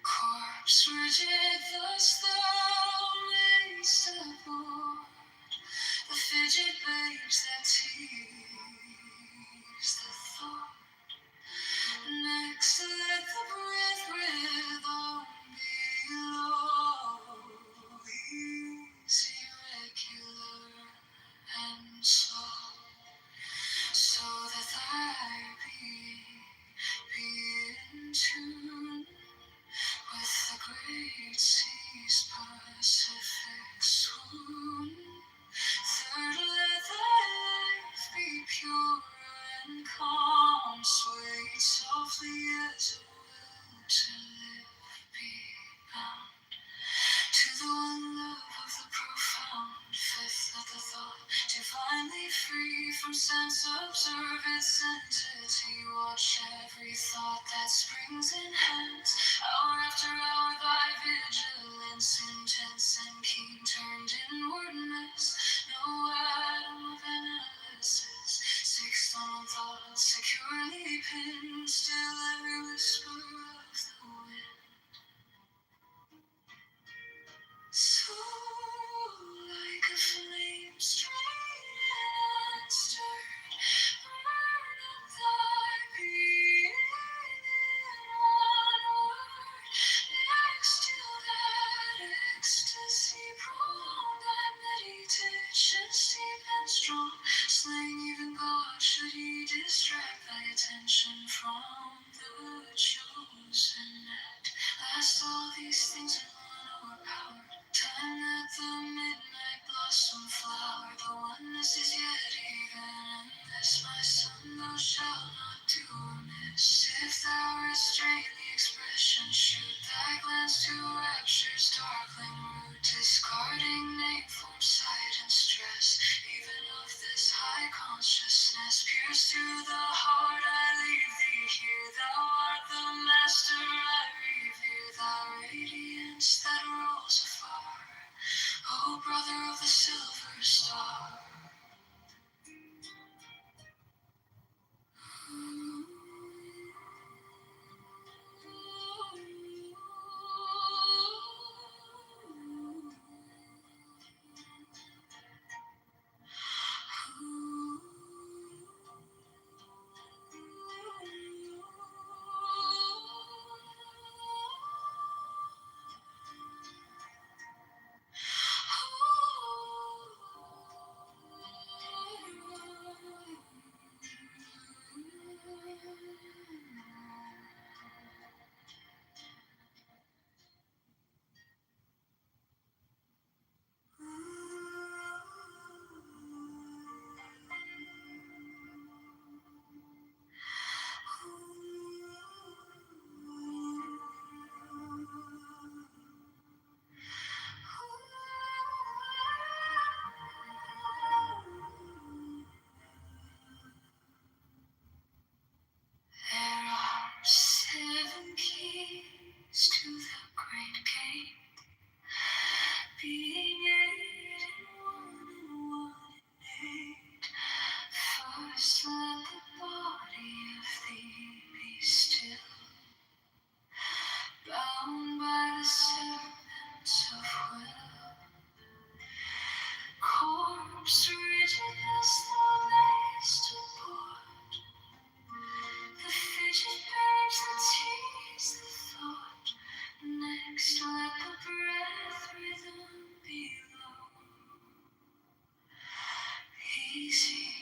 Corpse rigid, thus thou mayst abort the fidget babes that tease the thought. Next, let the breath rhythm be low, easy, regular, and slow, so that thy being be in tune with the great sea's Pacific swoon. Third, let thy life be pure and calm, swayed softly as a will to live beyond, to the one love of the profound. Fifth, let the thought divinely free from sense observe its entity. Watch every thought that springs enhance, hour after hour thy vigilance, intense and keen, turned inwardness, no atom of analysis. Sixth, on thought securely pinned, still every whisper of the wind. So like a flame straight and unstirred, burn up thy being onward. Next till that ecstasy prolong thy meditations deep and strong, slaying even God should he distract thy attention from the chosen act. Last all these things in one overpowered, time that the midnight blossom flower, the oneness is yet even in this, my son, thou shalt not do amiss. If thou restrain the expression, shoot thy glance to rapture's darkling root, discarding name, form, sight, and stress, even of this high consciousness, pierced to the heart, I leave thee here. Thou art the master, I revere thy radiance that rolls afar, O brother of the silver star. Next, let the body of thee be still, bound by the serpents of will. Corpse rigid as thou layest aboard, the fidget babes that tease the thought. Next, let the breath rhythm be low, easy,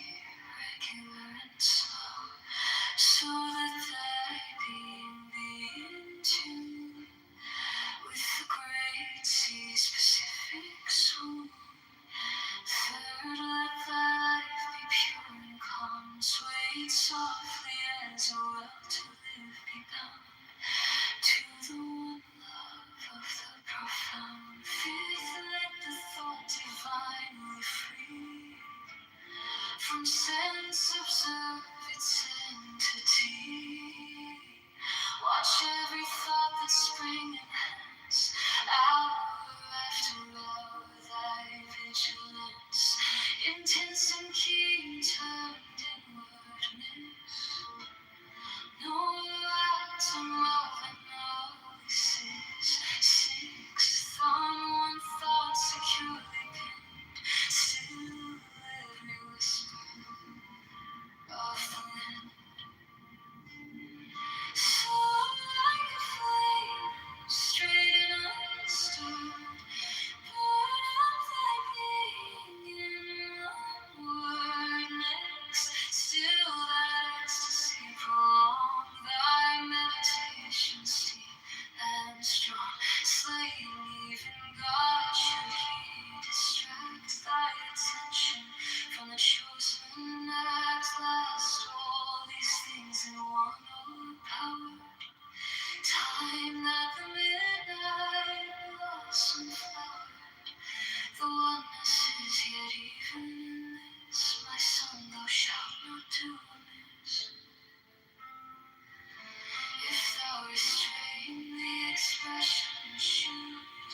regular, and slow, so that thy being be in tune with the great sea's Pacific swoon. Third, let thy life be pure and calm, swayed softly as a will to live be bound to the one love of the profound. Fifth, let the thought divinely free from sense observe its entity. Watch every thought that spring enhance, hour after hour thy vigilance, intense and keen, turned inwardness. No atom of analysis, sixth on one thought securely pinned, still every whisper of the wind. So like a flame, straight and unstirred, burn out thy being in one word. Next, still that ecstasy prolong, thy meditation steep and strong, slaying even God should he distract thy attention from the chosen at last. All these things in one overpowered, time that the midnight blossom flowered. The oneness is yet even in this, my son, thou shalt not do amiss. If thou restrain the expression, shoot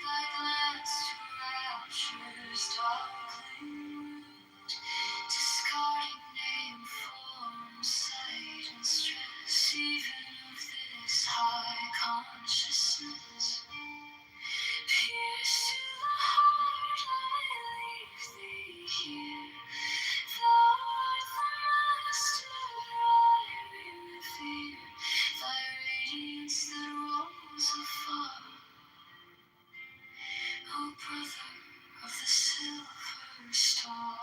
thy glance to rapture's darkling root, discarding name, form, sight, and stress, even of this high consciousness. Pierce to the heart, I leave thee here. Thou art the master, I revere thy radiance that rolls afar. O brother of the silver star.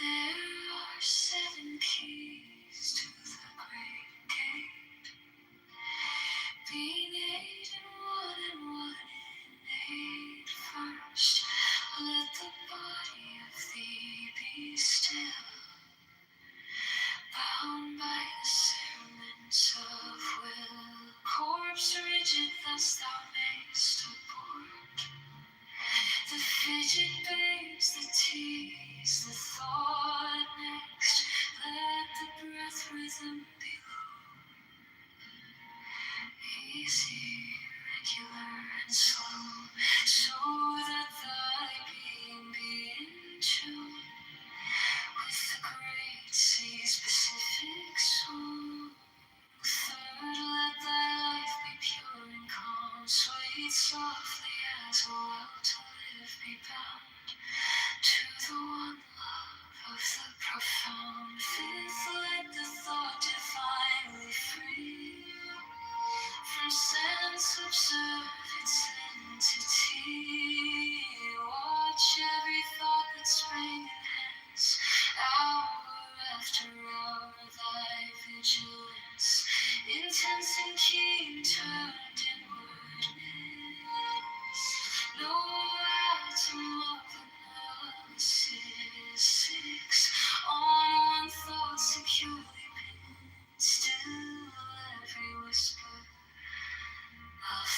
There are 7 keys to the great gate, being 8 and 1 in 8. First, let the body of thee be still, bound by the cerements of will. Corpse rigid, thus thou mayst abort the fidget babes that tease the thought. Next, let the breath rhythm be easy, regular, and slow, so that thy being be in tune with the great sea's Pacific swoon. Third, let thy life be pure and calm, swayed softly as a will to live be bound to the one love of the profound. Fifth, let the thought divinely free from sense observe its entity. Watch every thought that spring enhance, hour after hour thy vigilance, intense and keen, turned inwardness. No atom of analysis, six on one thought securely pinned, still every whisper of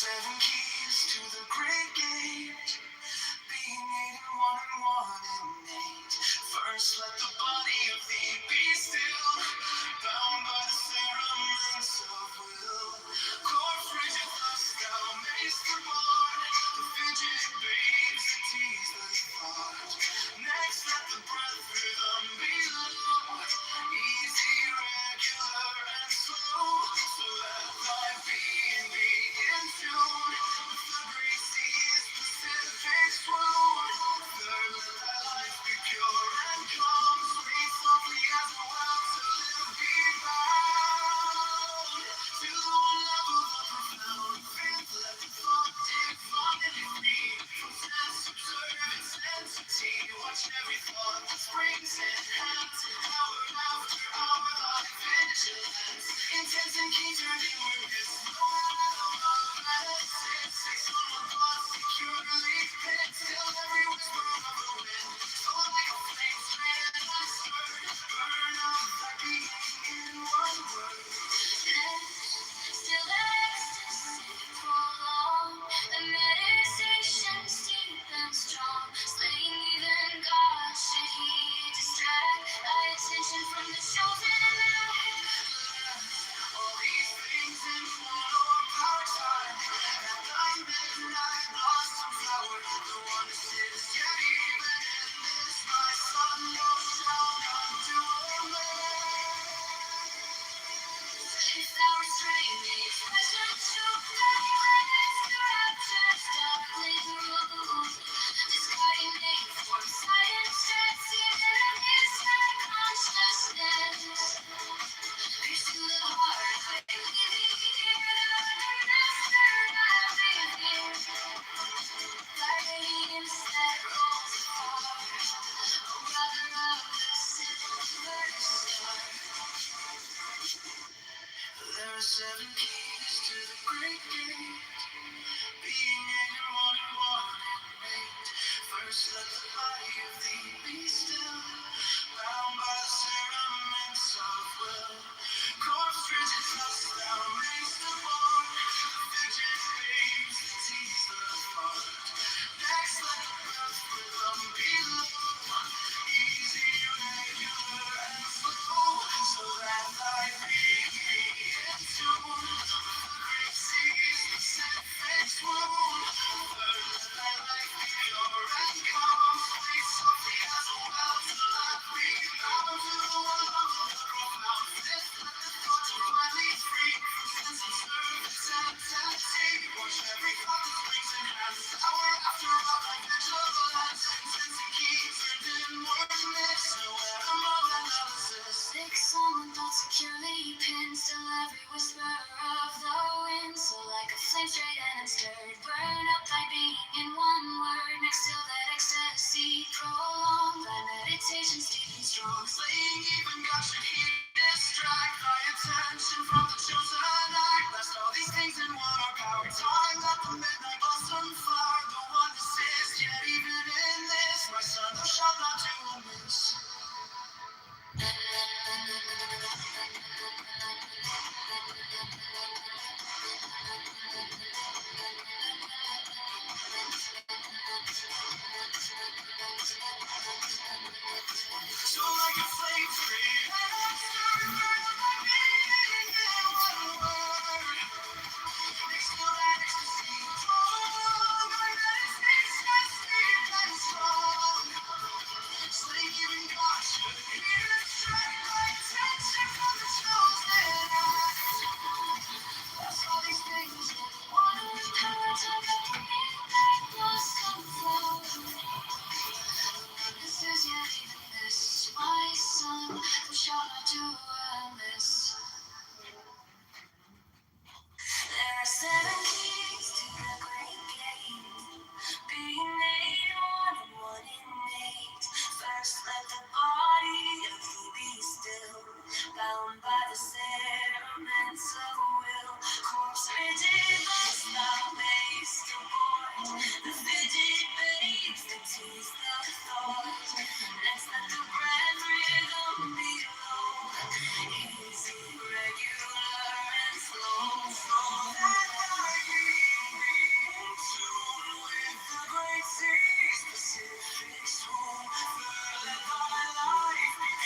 7 keys to the great gate. Being 8 and 1 and 1 and 8. First, let the body of thee be still, bound by the cerements of will. Core frigid thus thou mayst depart, the fidget babes that tease the thought. Next, let the breath rhythm be low, easy, regular, and slow, so that thy being be in tune with the great seas, Pacific swoon. Third, let thy life be pure and calm, sway softly as a well to live be bound to the one love of the profound. Fifth, let the thought take finally free from sense, observance, entity. Watch every thought that springs in hands, hour after hour, thy vigilance. Intense and keen turned inwardness, no matter six on the thoughts securely pinned, till every whisper of the wind, so like a flame straight and unstirred, burn out thy being in one word. Still ecstasy prolonged, the meditation deep and strong, slaying even God should he distract thy attention from the chosen light. All these things in one or power time, at thy midnight blossom flower, the one who sits yet even in this my son, no shall come to if thou restrain me, pleasure to thy grace, the rapture's darkling rule. Discarding name for science, transcendent his high consciousness. Pierce to the heart, I leave thee here, the master of everything. Thy radiance that rolls afar, O brother of the silver star. There are 7 keys to the great gate, being 8 and 1 and 1 and 8. First, let the body of thee be still, bound by the cerements of will. Corpse rigid thus thou mayst depart, the fidget babes that tease the heart. Next, let the breath rhythm be low, easy, regular, and slow, so that thy being be in tune with the great seas, Pacific swoon. Third, let thy life be pure and calm, sway softly as a well to let me bound to the one love of the profound. Fifth, let the thought divinely free from sense of service and temptation. Watch every thought that springs in hands, hour after hour, thy vigilance. Intense and keen, turned inwardness, nowhere among analysis. Fix on the thought securely pinned, still every whisper of the wind, so like a flame straight and unstirred, burn up thy being in one word. Next till that ecstasy prolonged, thy meditations deep and strong, slaying even God should he distract thy attention from the chosen act. Lest all these things in one are power time, let the midnight blossom flower, the one desist, yet even in this, my son, thou shalt not do amiss. So like a flame free, and I'm stirred, burn up my being in one word. Next to that ecstasy, oh, my meditation deep and strong. Slaying even God should hear and strike my attention from the chosen act. That's all these things in one power time, the midnight blossom flower. This is yet even this, my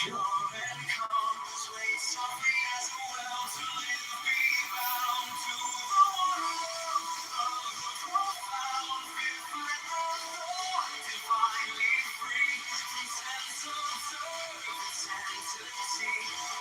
Pure and calm, sway softly as a well to live, be bound to the one love of the profound, fearful and unknown, divinely free from sense of service and to see.